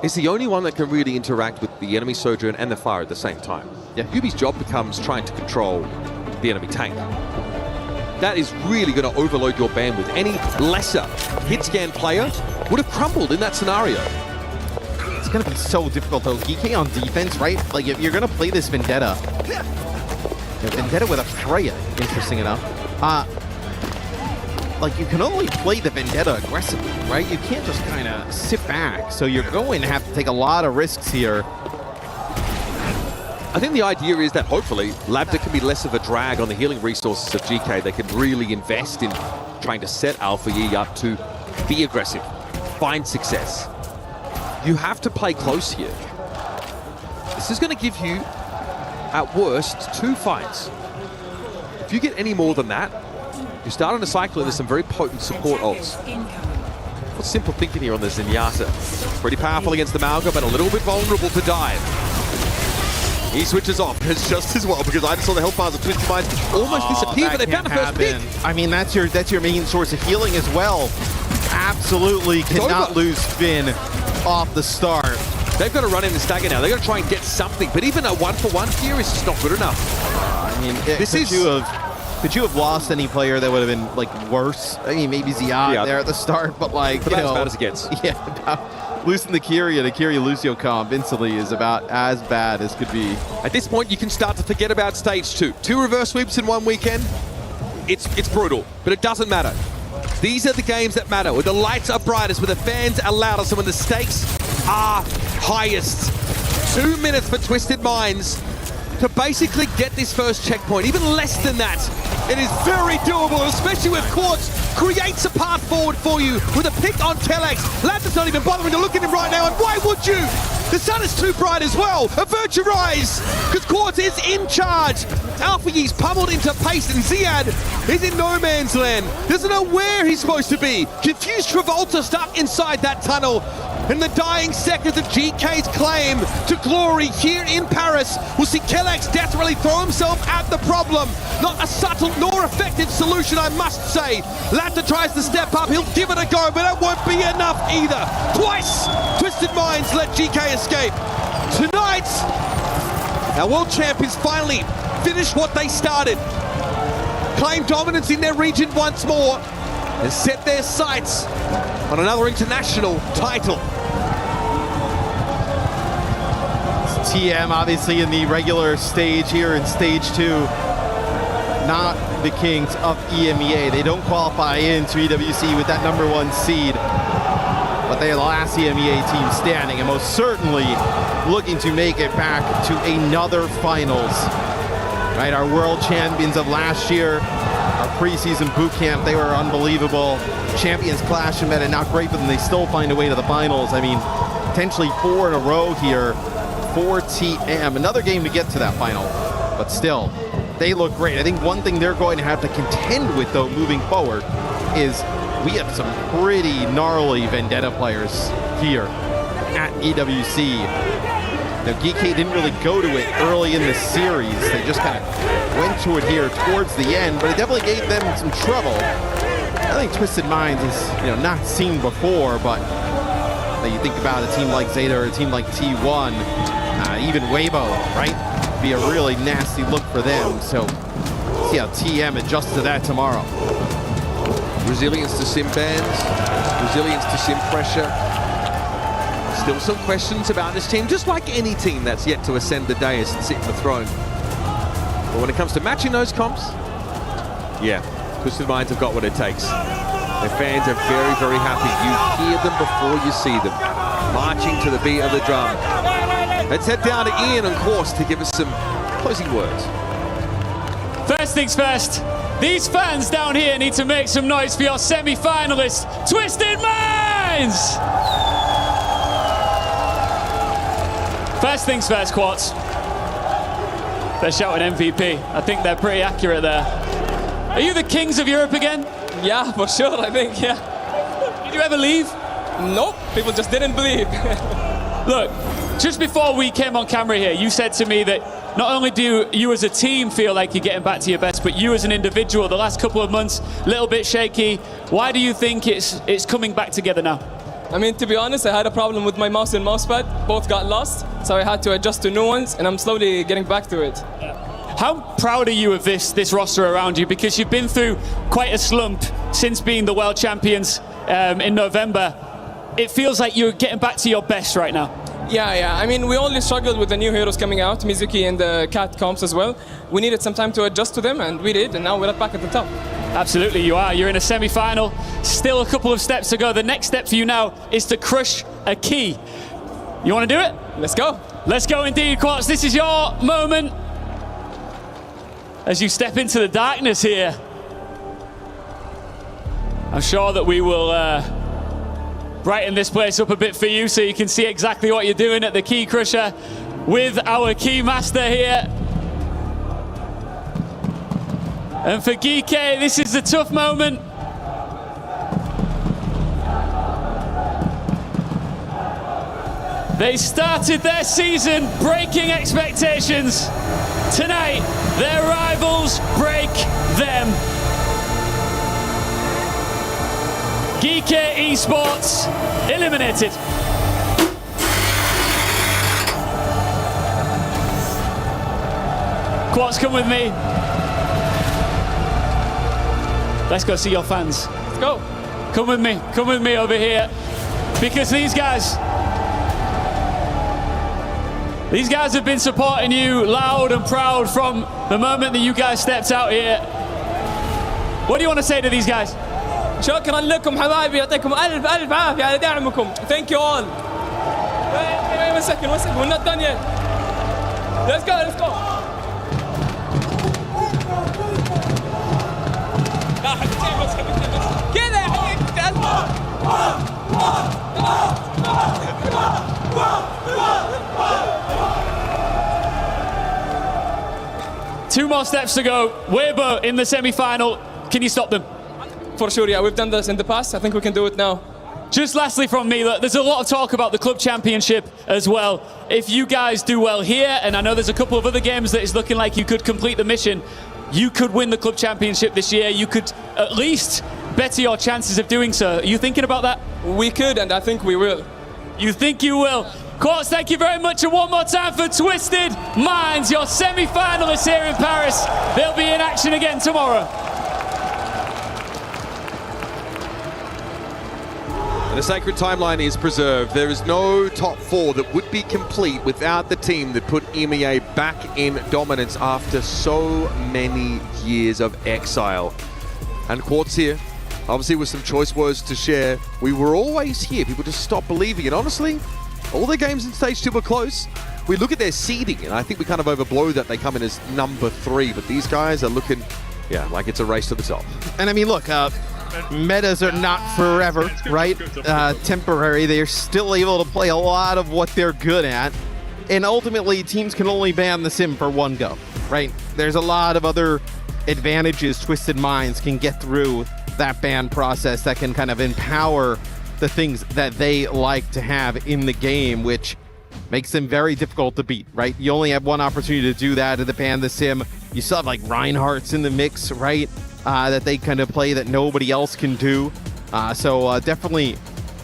is the only one that can really interact with the enemy Sojourn and the Fire at the same time. Yeah, Yubi's job becomes trying to control the enemy tank. That is really going to overload your bandwidth. Any lesser hit scan player would have crumbled in that scenario. gonna be so difficult though. GK on defense, right? Like if you're gonna play this Vendetta, Vendetta with a Freya, interesting enough. Like you can only play the Vendetta aggressively, right? You can't just kind of sit back. So you're going to have to take a lot of risks here. I think the idea is that hopefully Lambda can be less of a drag on the healing resources of GK. They can really invest in trying to set Alpha Yi up to be aggressive, find success. You have to play close here. This is going to give you, at worst, 2 fights. If you get any more than that, you're starting to cycle into some very potent support ults. What's simple thinking here on the Zenyatta? Pretty powerful against the Malga, but a little bit vulnerable to dive. He switches off just as well because I just saw the health bars of Twisted Minds almost disappear, but they found the first pick. I mean, that's your main source of healing as well. Absolutely cannot lose Finn off the start. They've got to run in and stagger now. They've got to try and get something, but even a 1-for-1 here is just not good enough. I mean, could you have lost any player that would have been like worse? I mean, maybe Ziad there at the start, but like, but that's as bad as it gets. Yeah, losing the Kyria Lucio comp instantly is about as bad as could be. At this point, you can start to forget about stage 2. 2 reverse sweeps in one weekend. It's brutal, but it doesn't matter. These are the games that matter, where the lights are brightest, where the fans are loudest, and when the stakes are highest. 2 minutes for Twisted Minds to basically get this first checkpoint, even less than that. It is very doable, especially with Quartz creates a path forward for you with a pick on Telex. Lambda's not even bothering to look at him right now, and why would you? The sun is too bright as well. A Virtue Rise, because Quartz is in charge. Alpha Yi's pummeled into pace, and Ziad is in no man's land. Doesn't know where he's supposed to be. Confused Travolta stuck inside that tunnel. In the dying seconds of GK's claim to glory here in Paris, we'll see Kellex desperately throw himself at the problem. Not a subtle nor effective solution, I must say. Lambda tries to step up, he'll give it a go, but that won't be enough either. Twice, Twisted Minds let GK escape. Tonight, our world champions finally finish what they started. Claim dominance in their region once more, and set their sights on another international title. TM obviously in the regular stage here in stage 2. Not the kings of EMEA. They don't qualify into EWC with that #1 seed. But they are the last EMEA team standing, and most certainly looking to make it back to another finals. Right, our world champions of last year, our preseason boot camp, they were unbelievable. Champions clash and meta, not great, but then they still find a way to the finals. I mean, potentially 4 in a row here for TM. Another game to get to that final, but still, they look great. I think one thing they're going to have to contend with, though, moving forward, is we have some pretty gnarly Vendetta players here at EWC. Now, GK didn't really go to it early in the series. They just kind of went to it here towards the end, but it definitely gave them some trouble. I think Twisted Minds is, not seen before, but you think about a team like Zeta or a team like T1, even Weibo, right? Be a really nasty look for them. So, see how TM adjusts to that tomorrow. Resilience to sim bans, resilience to sim pressure. Still some questions about this team, just like any team that's yet to ascend the dais and sit in the throne. But when it comes to matching those comps, yeah, Twisted Minds have got what it takes. Their fans are very, very happy. You hear them before you see them, marching to the beat of the drum. Let's head down to Ian and Course to give us some closing words. First things first, these fans down here need to make some noise for your semi-finalists, Twisted Minds! First things first, Quartz. They're shouting MVP. I think they're pretty accurate there. Are you the kings of Europe again? Yeah, for sure, I think, yeah. Did you ever leave? Nope, people just didn't believe. Look, just before we came on camera here, you said to me that not only do you as a team feel like you're getting back to your best, but you as an individual, the last couple of months, a little bit shaky. Why do you think it's coming back together now? I mean, to be honest, I had a problem with my mouse and mousepad. Both got lost, so I had to adjust to new ones, and I'm slowly getting back to it. How proud are you of this roster around you? Because you've been through quite a slump since being the world champions in November. It feels like you're getting back to your best right now. Yeah. I mean, we only struggled with the new heroes coming out, Mizuki and the Cat comps as well. We needed some time to adjust to them, and we did, and now we're back at the top. Absolutely, you are. You're in a semi-final. Still a couple of steps to go. The next step for you now is to crush a key. You want to do it? Let's go. Let's go indeed, Quartz. This is your moment as you step into the darkness here. I'm sure that we will brighten this place up a bit for you so you can see exactly what you're doing at the Key Crusher with our Key Master here. And for Geeke, this is a tough moment. They started their season breaking expectations. Tonight, their rivals break them. Geeke Esports eliminated. Quartz, come with me. Let's go see your fans. Let's go. Come with me over here. Because these guys have been supporting you loud and proud from the moment that you guys stepped out here. What do you want to say to these guys? شكرا لكم حبايبي يعطيكم ألف عافية على دعمكم. Thank you all. One second, we're not done yet. Let's go. كذا يا حبيبي. Two more steps to go. Weibo in the semi-final. Can you stop them? For sure, yeah. We've done this in the past. I think we can do it now. Just lastly from me, look, there's a lot of talk about the club championship as well. If you guys do well here, and I know there's a couple of other games that is looking like you could complete the mission, you could win the club championship this year. You could at least better your chances of doing so. Are you thinking about that? We could, and I think we will. You think you will? Quartz, thank you very much, and one more time for Twisted Minds, your semi-finalists here in Paris. They'll be in action again tomorrow. The sacred timeline is preserved. There is no top four that would be complete without the team that put EMEA back in dominance after so many years of exile. And Quartz here, obviously with some choice words to share. We were always here. People just stopped believing. And honestly, all their games in stage 2 were close. We look at their seeding, and I think we kind of overblow that they come in as number 3. But these guys are looking, like it's a race to the top. And I mean, look, metas are not forever, right? Temporary. They're still able to play a lot of what they're good at. And ultimately, teams can only ban the sim for one go, right? There's a lot of other advantages Twisted Minds can get through that ban process that can kind of empower the things that they like to have in the game, which makes them very difficult to beat, right? You only have one opportunity to do that in the ban the sim. You still have like Reinhardt's in the mix, right? That they kind of play that nobody else can do. So definitely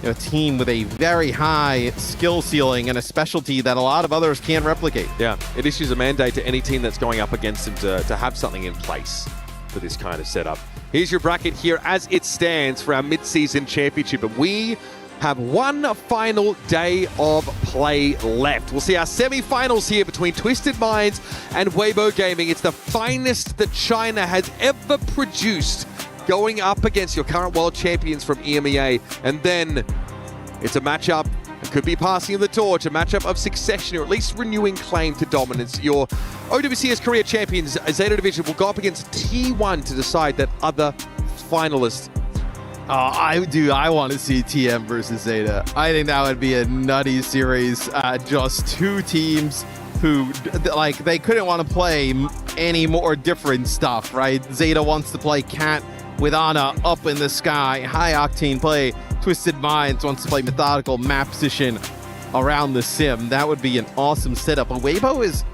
a team with a very high skill ceiling and a specialty that a lot of others can't replicate. Yeah, it issues a mandate to any team that's going up against them to have something in place for this kind of setup. Here's your bracket here as it stands for our mid-season championship. And we have one final day of play left. We'll see our semi-finals here between Twisted Minds and Weibo Gaming. It's the finest that China has ever produced, going up against your current world champions from EMEA. And then it's a matchup, it could be passing the torch, a matchup of succession, or at least renewing claim to dominance. Your OWCS Korea champions, Zeta Division, will go up against T1 to decide that other finalist. I want to see TM versus Zeta. I think that would be a nutty series. Just two teams who, like, they couldn't want to play any more different stuff, right? Zeta wants to play Cat with Ana up in the sky, high octane play. Twisted Minds wants to play methodical map position around the sim. That would be an awesome setup. But Weibo's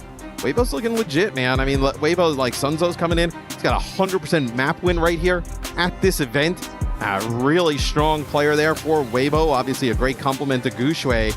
looking legit, man. I mean, Weibo's like Sunzo's coming in. He's got a 100% map win right here at this event. A really strong player there for Weibo. Obviously a great compliment to Gushui.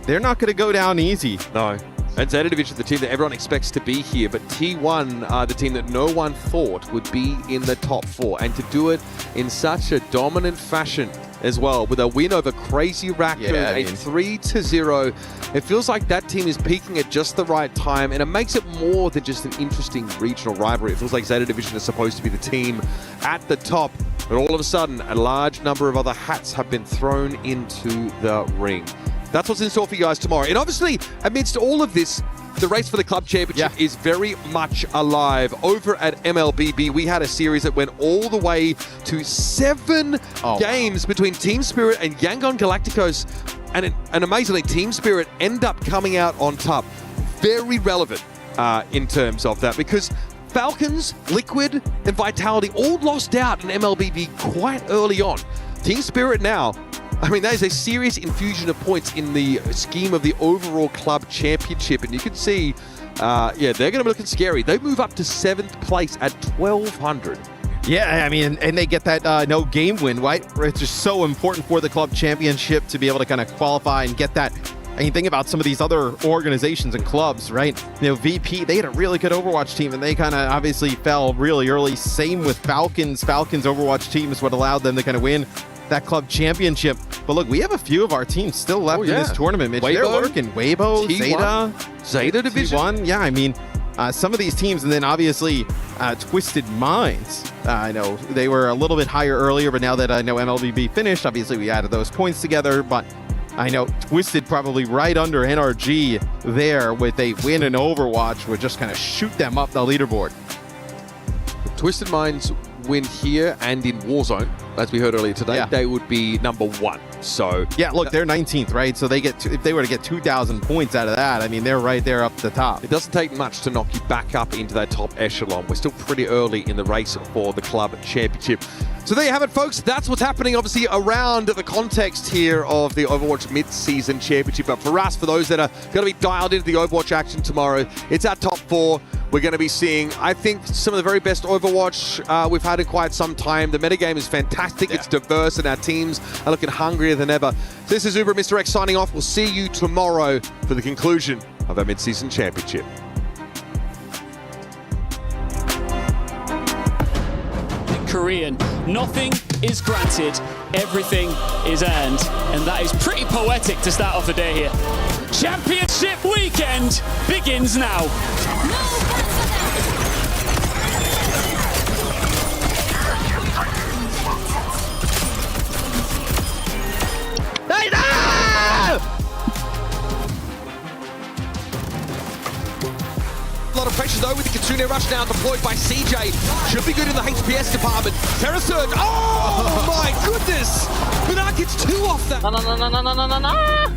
They're not going to go down easy. No. And Zeta Division, the team that everyone expects to be here, but T1 are the team that no one thought would be in the top 4. And to do it in such a dominant fashion as well with a win over Crazy Raccoon, a 3-0. It feels like that team is peaking at just the right time, and it makes it more than just an interesting regional rivalry. It feels like Zeta Division is supposed to be the team at the top, but all of a sudden, a large number of other hats have been thrown into the ring. That's what's in store for you guys tomorrow. And obviously, amidst all of this, the race for the club championship is very much alive. Over at MLBB, we had a series that went all the way to 7 games between Team Spirit and Yangon Galacticos. And amazingly, Team Spirit end up coming out on top. Very relevant in terms of that, because Falcons, Liquid, and Vitality all lost out in MLBB quite early on. Team Spirit now, I mean, that is a serious infusion of points in the scheme of the overall club championship. And you can see, yeah, they're going to be looking scary. They move up to 7th place at 1,200. Yeah, I mean, and they get that no game win, right? It's just so important for the club championship to be able to kind of qualify and get that. I mean, think about some of these other organizations and clubs, right? You know, VP, they had a really good Overwatch team, and they kind of obviously fell really early. Same with Falcons. Falcons' Overwatch team is what allowed them to kind of win that club championship. But look, we have a few of our teams still left in this tournament, Mitch. They're lurking. Weibo, Zeta Division. T1. Yeah, I mean, some of these teams, and then obviously Twisted Minds. I know they were a little bit higher earlier, but now that I know MLBB finished, obviously we added those points together. But I know Twisted probably right under NRG there with a win in Overwatch would just kind of shoot them up the leaderboard. Twisted Minds win here and in Warzone, as we heard earlier today, they would be number 1. So yeah, look, they're 19th, right? So they get if they were to get 2,000 points out of that, I mean, they're right there up the top. It doesn't take much to knock you back up into that top echelon. We're still pretty early in the race for the club championship. So there you have it, folks. That's what's happening, obviously, around the context here of the Overwatch mid-season championship. But for us, for those that are going to be dialed into the Overwatch action tomorrow, it's our top 4. We're going to be seeing, I think, some of the very best Overwatch we've had in quite some time. The metagame is fantastic. It's diverse, and our teams are looking hungrier than ever. So this is Uber Mr. X signing off. We'll see you tomorrow for the conclusion of our mid-season championship. Korean. Nothing is granted, everything is earned. And that is pretty poetic to start off the day here. Championship weekend begins now. A lot of pressure though with the Kitsune Rush now deployed by CJ. Should be good in the HPS department. Terra Surge. Oh my goodness! Minak gets 2 off that. No.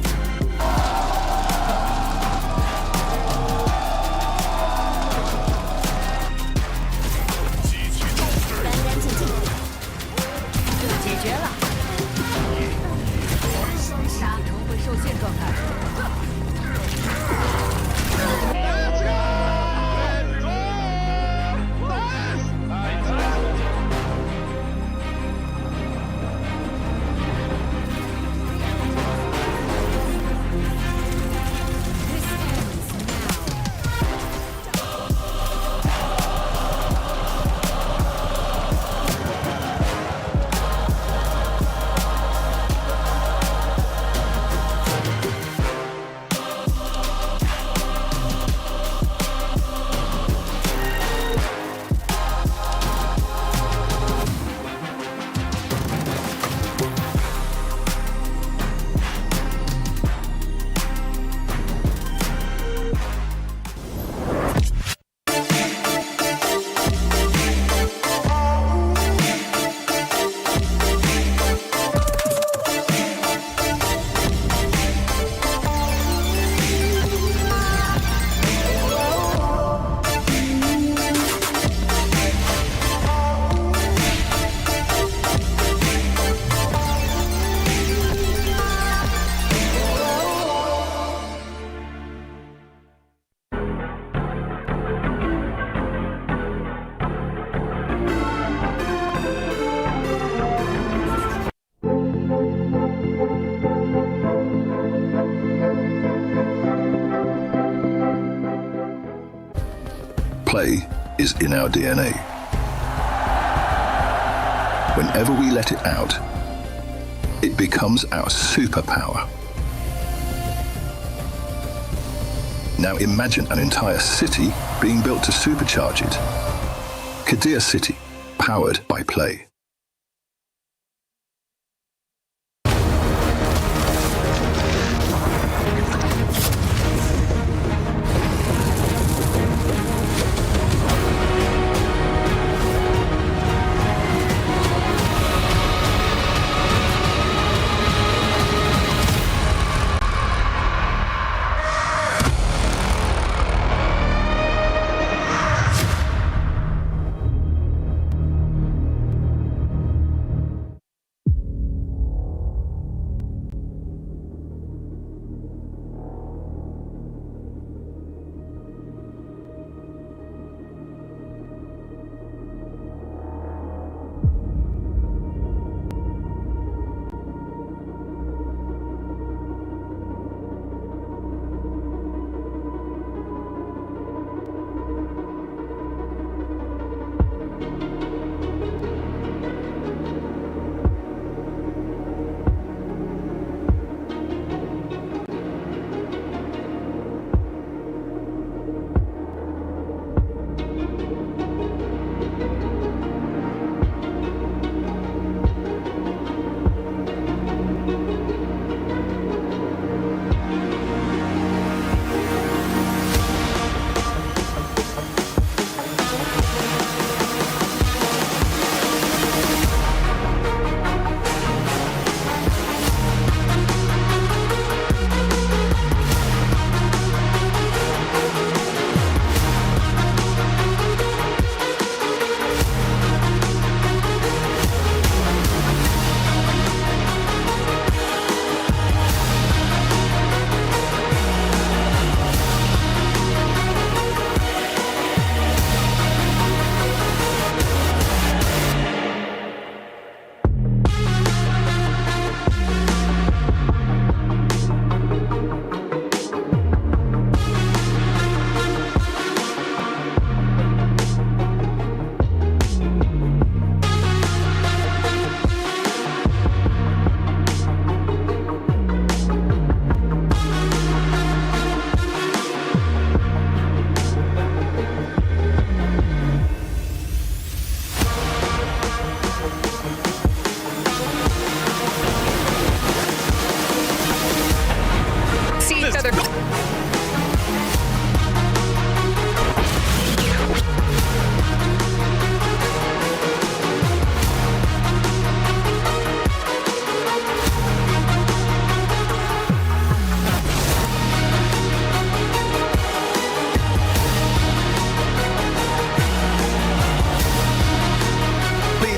Play is in our DNA. Whenever we let it out, it becomes our superpower. Now imagine an entire city being built to supercharge it. Kadir City, powered by Play.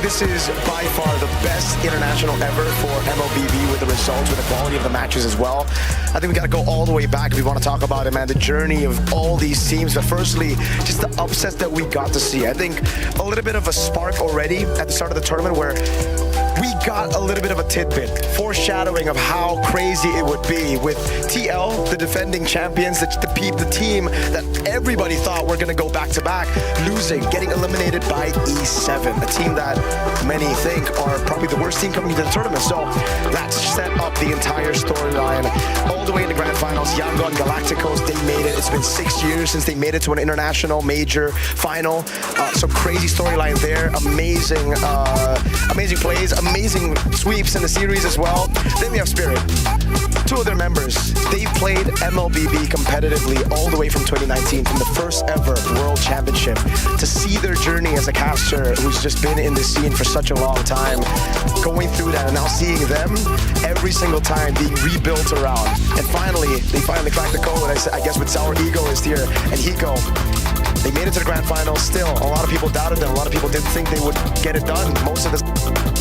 This is by far the best international ever for MLBB with the results, with the quality of the matches as well. I think we got to go all the way back if we want to talk about it, man. The journey of all these teams. But firstly, just the upsets that we got to see. I think a little bit of a spark already at the start of the tournament where we got a little bit of a tidbit, foreshadowing of how crazy it would be with TL, the defending champions, the team that everybody thought were going to go back-to-back, losing, getting eliminated by E7, a team that many think are probably the worst team coming into the tournament. So that set up the entire storyline all the way in the grand finals. Yangon Galacticos, they made it. It's been 6 years since they made it to an international major final. So crazy storyline there. Amazing, amazing plays, amazing sweeps in the series as well. Then we have Spirit. Two of their members, they've played MLBB competitively all the way from 2019, from the first ever World Championship. To see their journey as a caster who's just been in this scene for such a long time, going through that and now seeing them every single time being rebuilt around. And finally, they finally cracked the code, I guess with Sour Ego is here, and Hiko. They made it to the grand finals still. A lot of people doubted them. A lot of people didn't think they would get it done. Most of the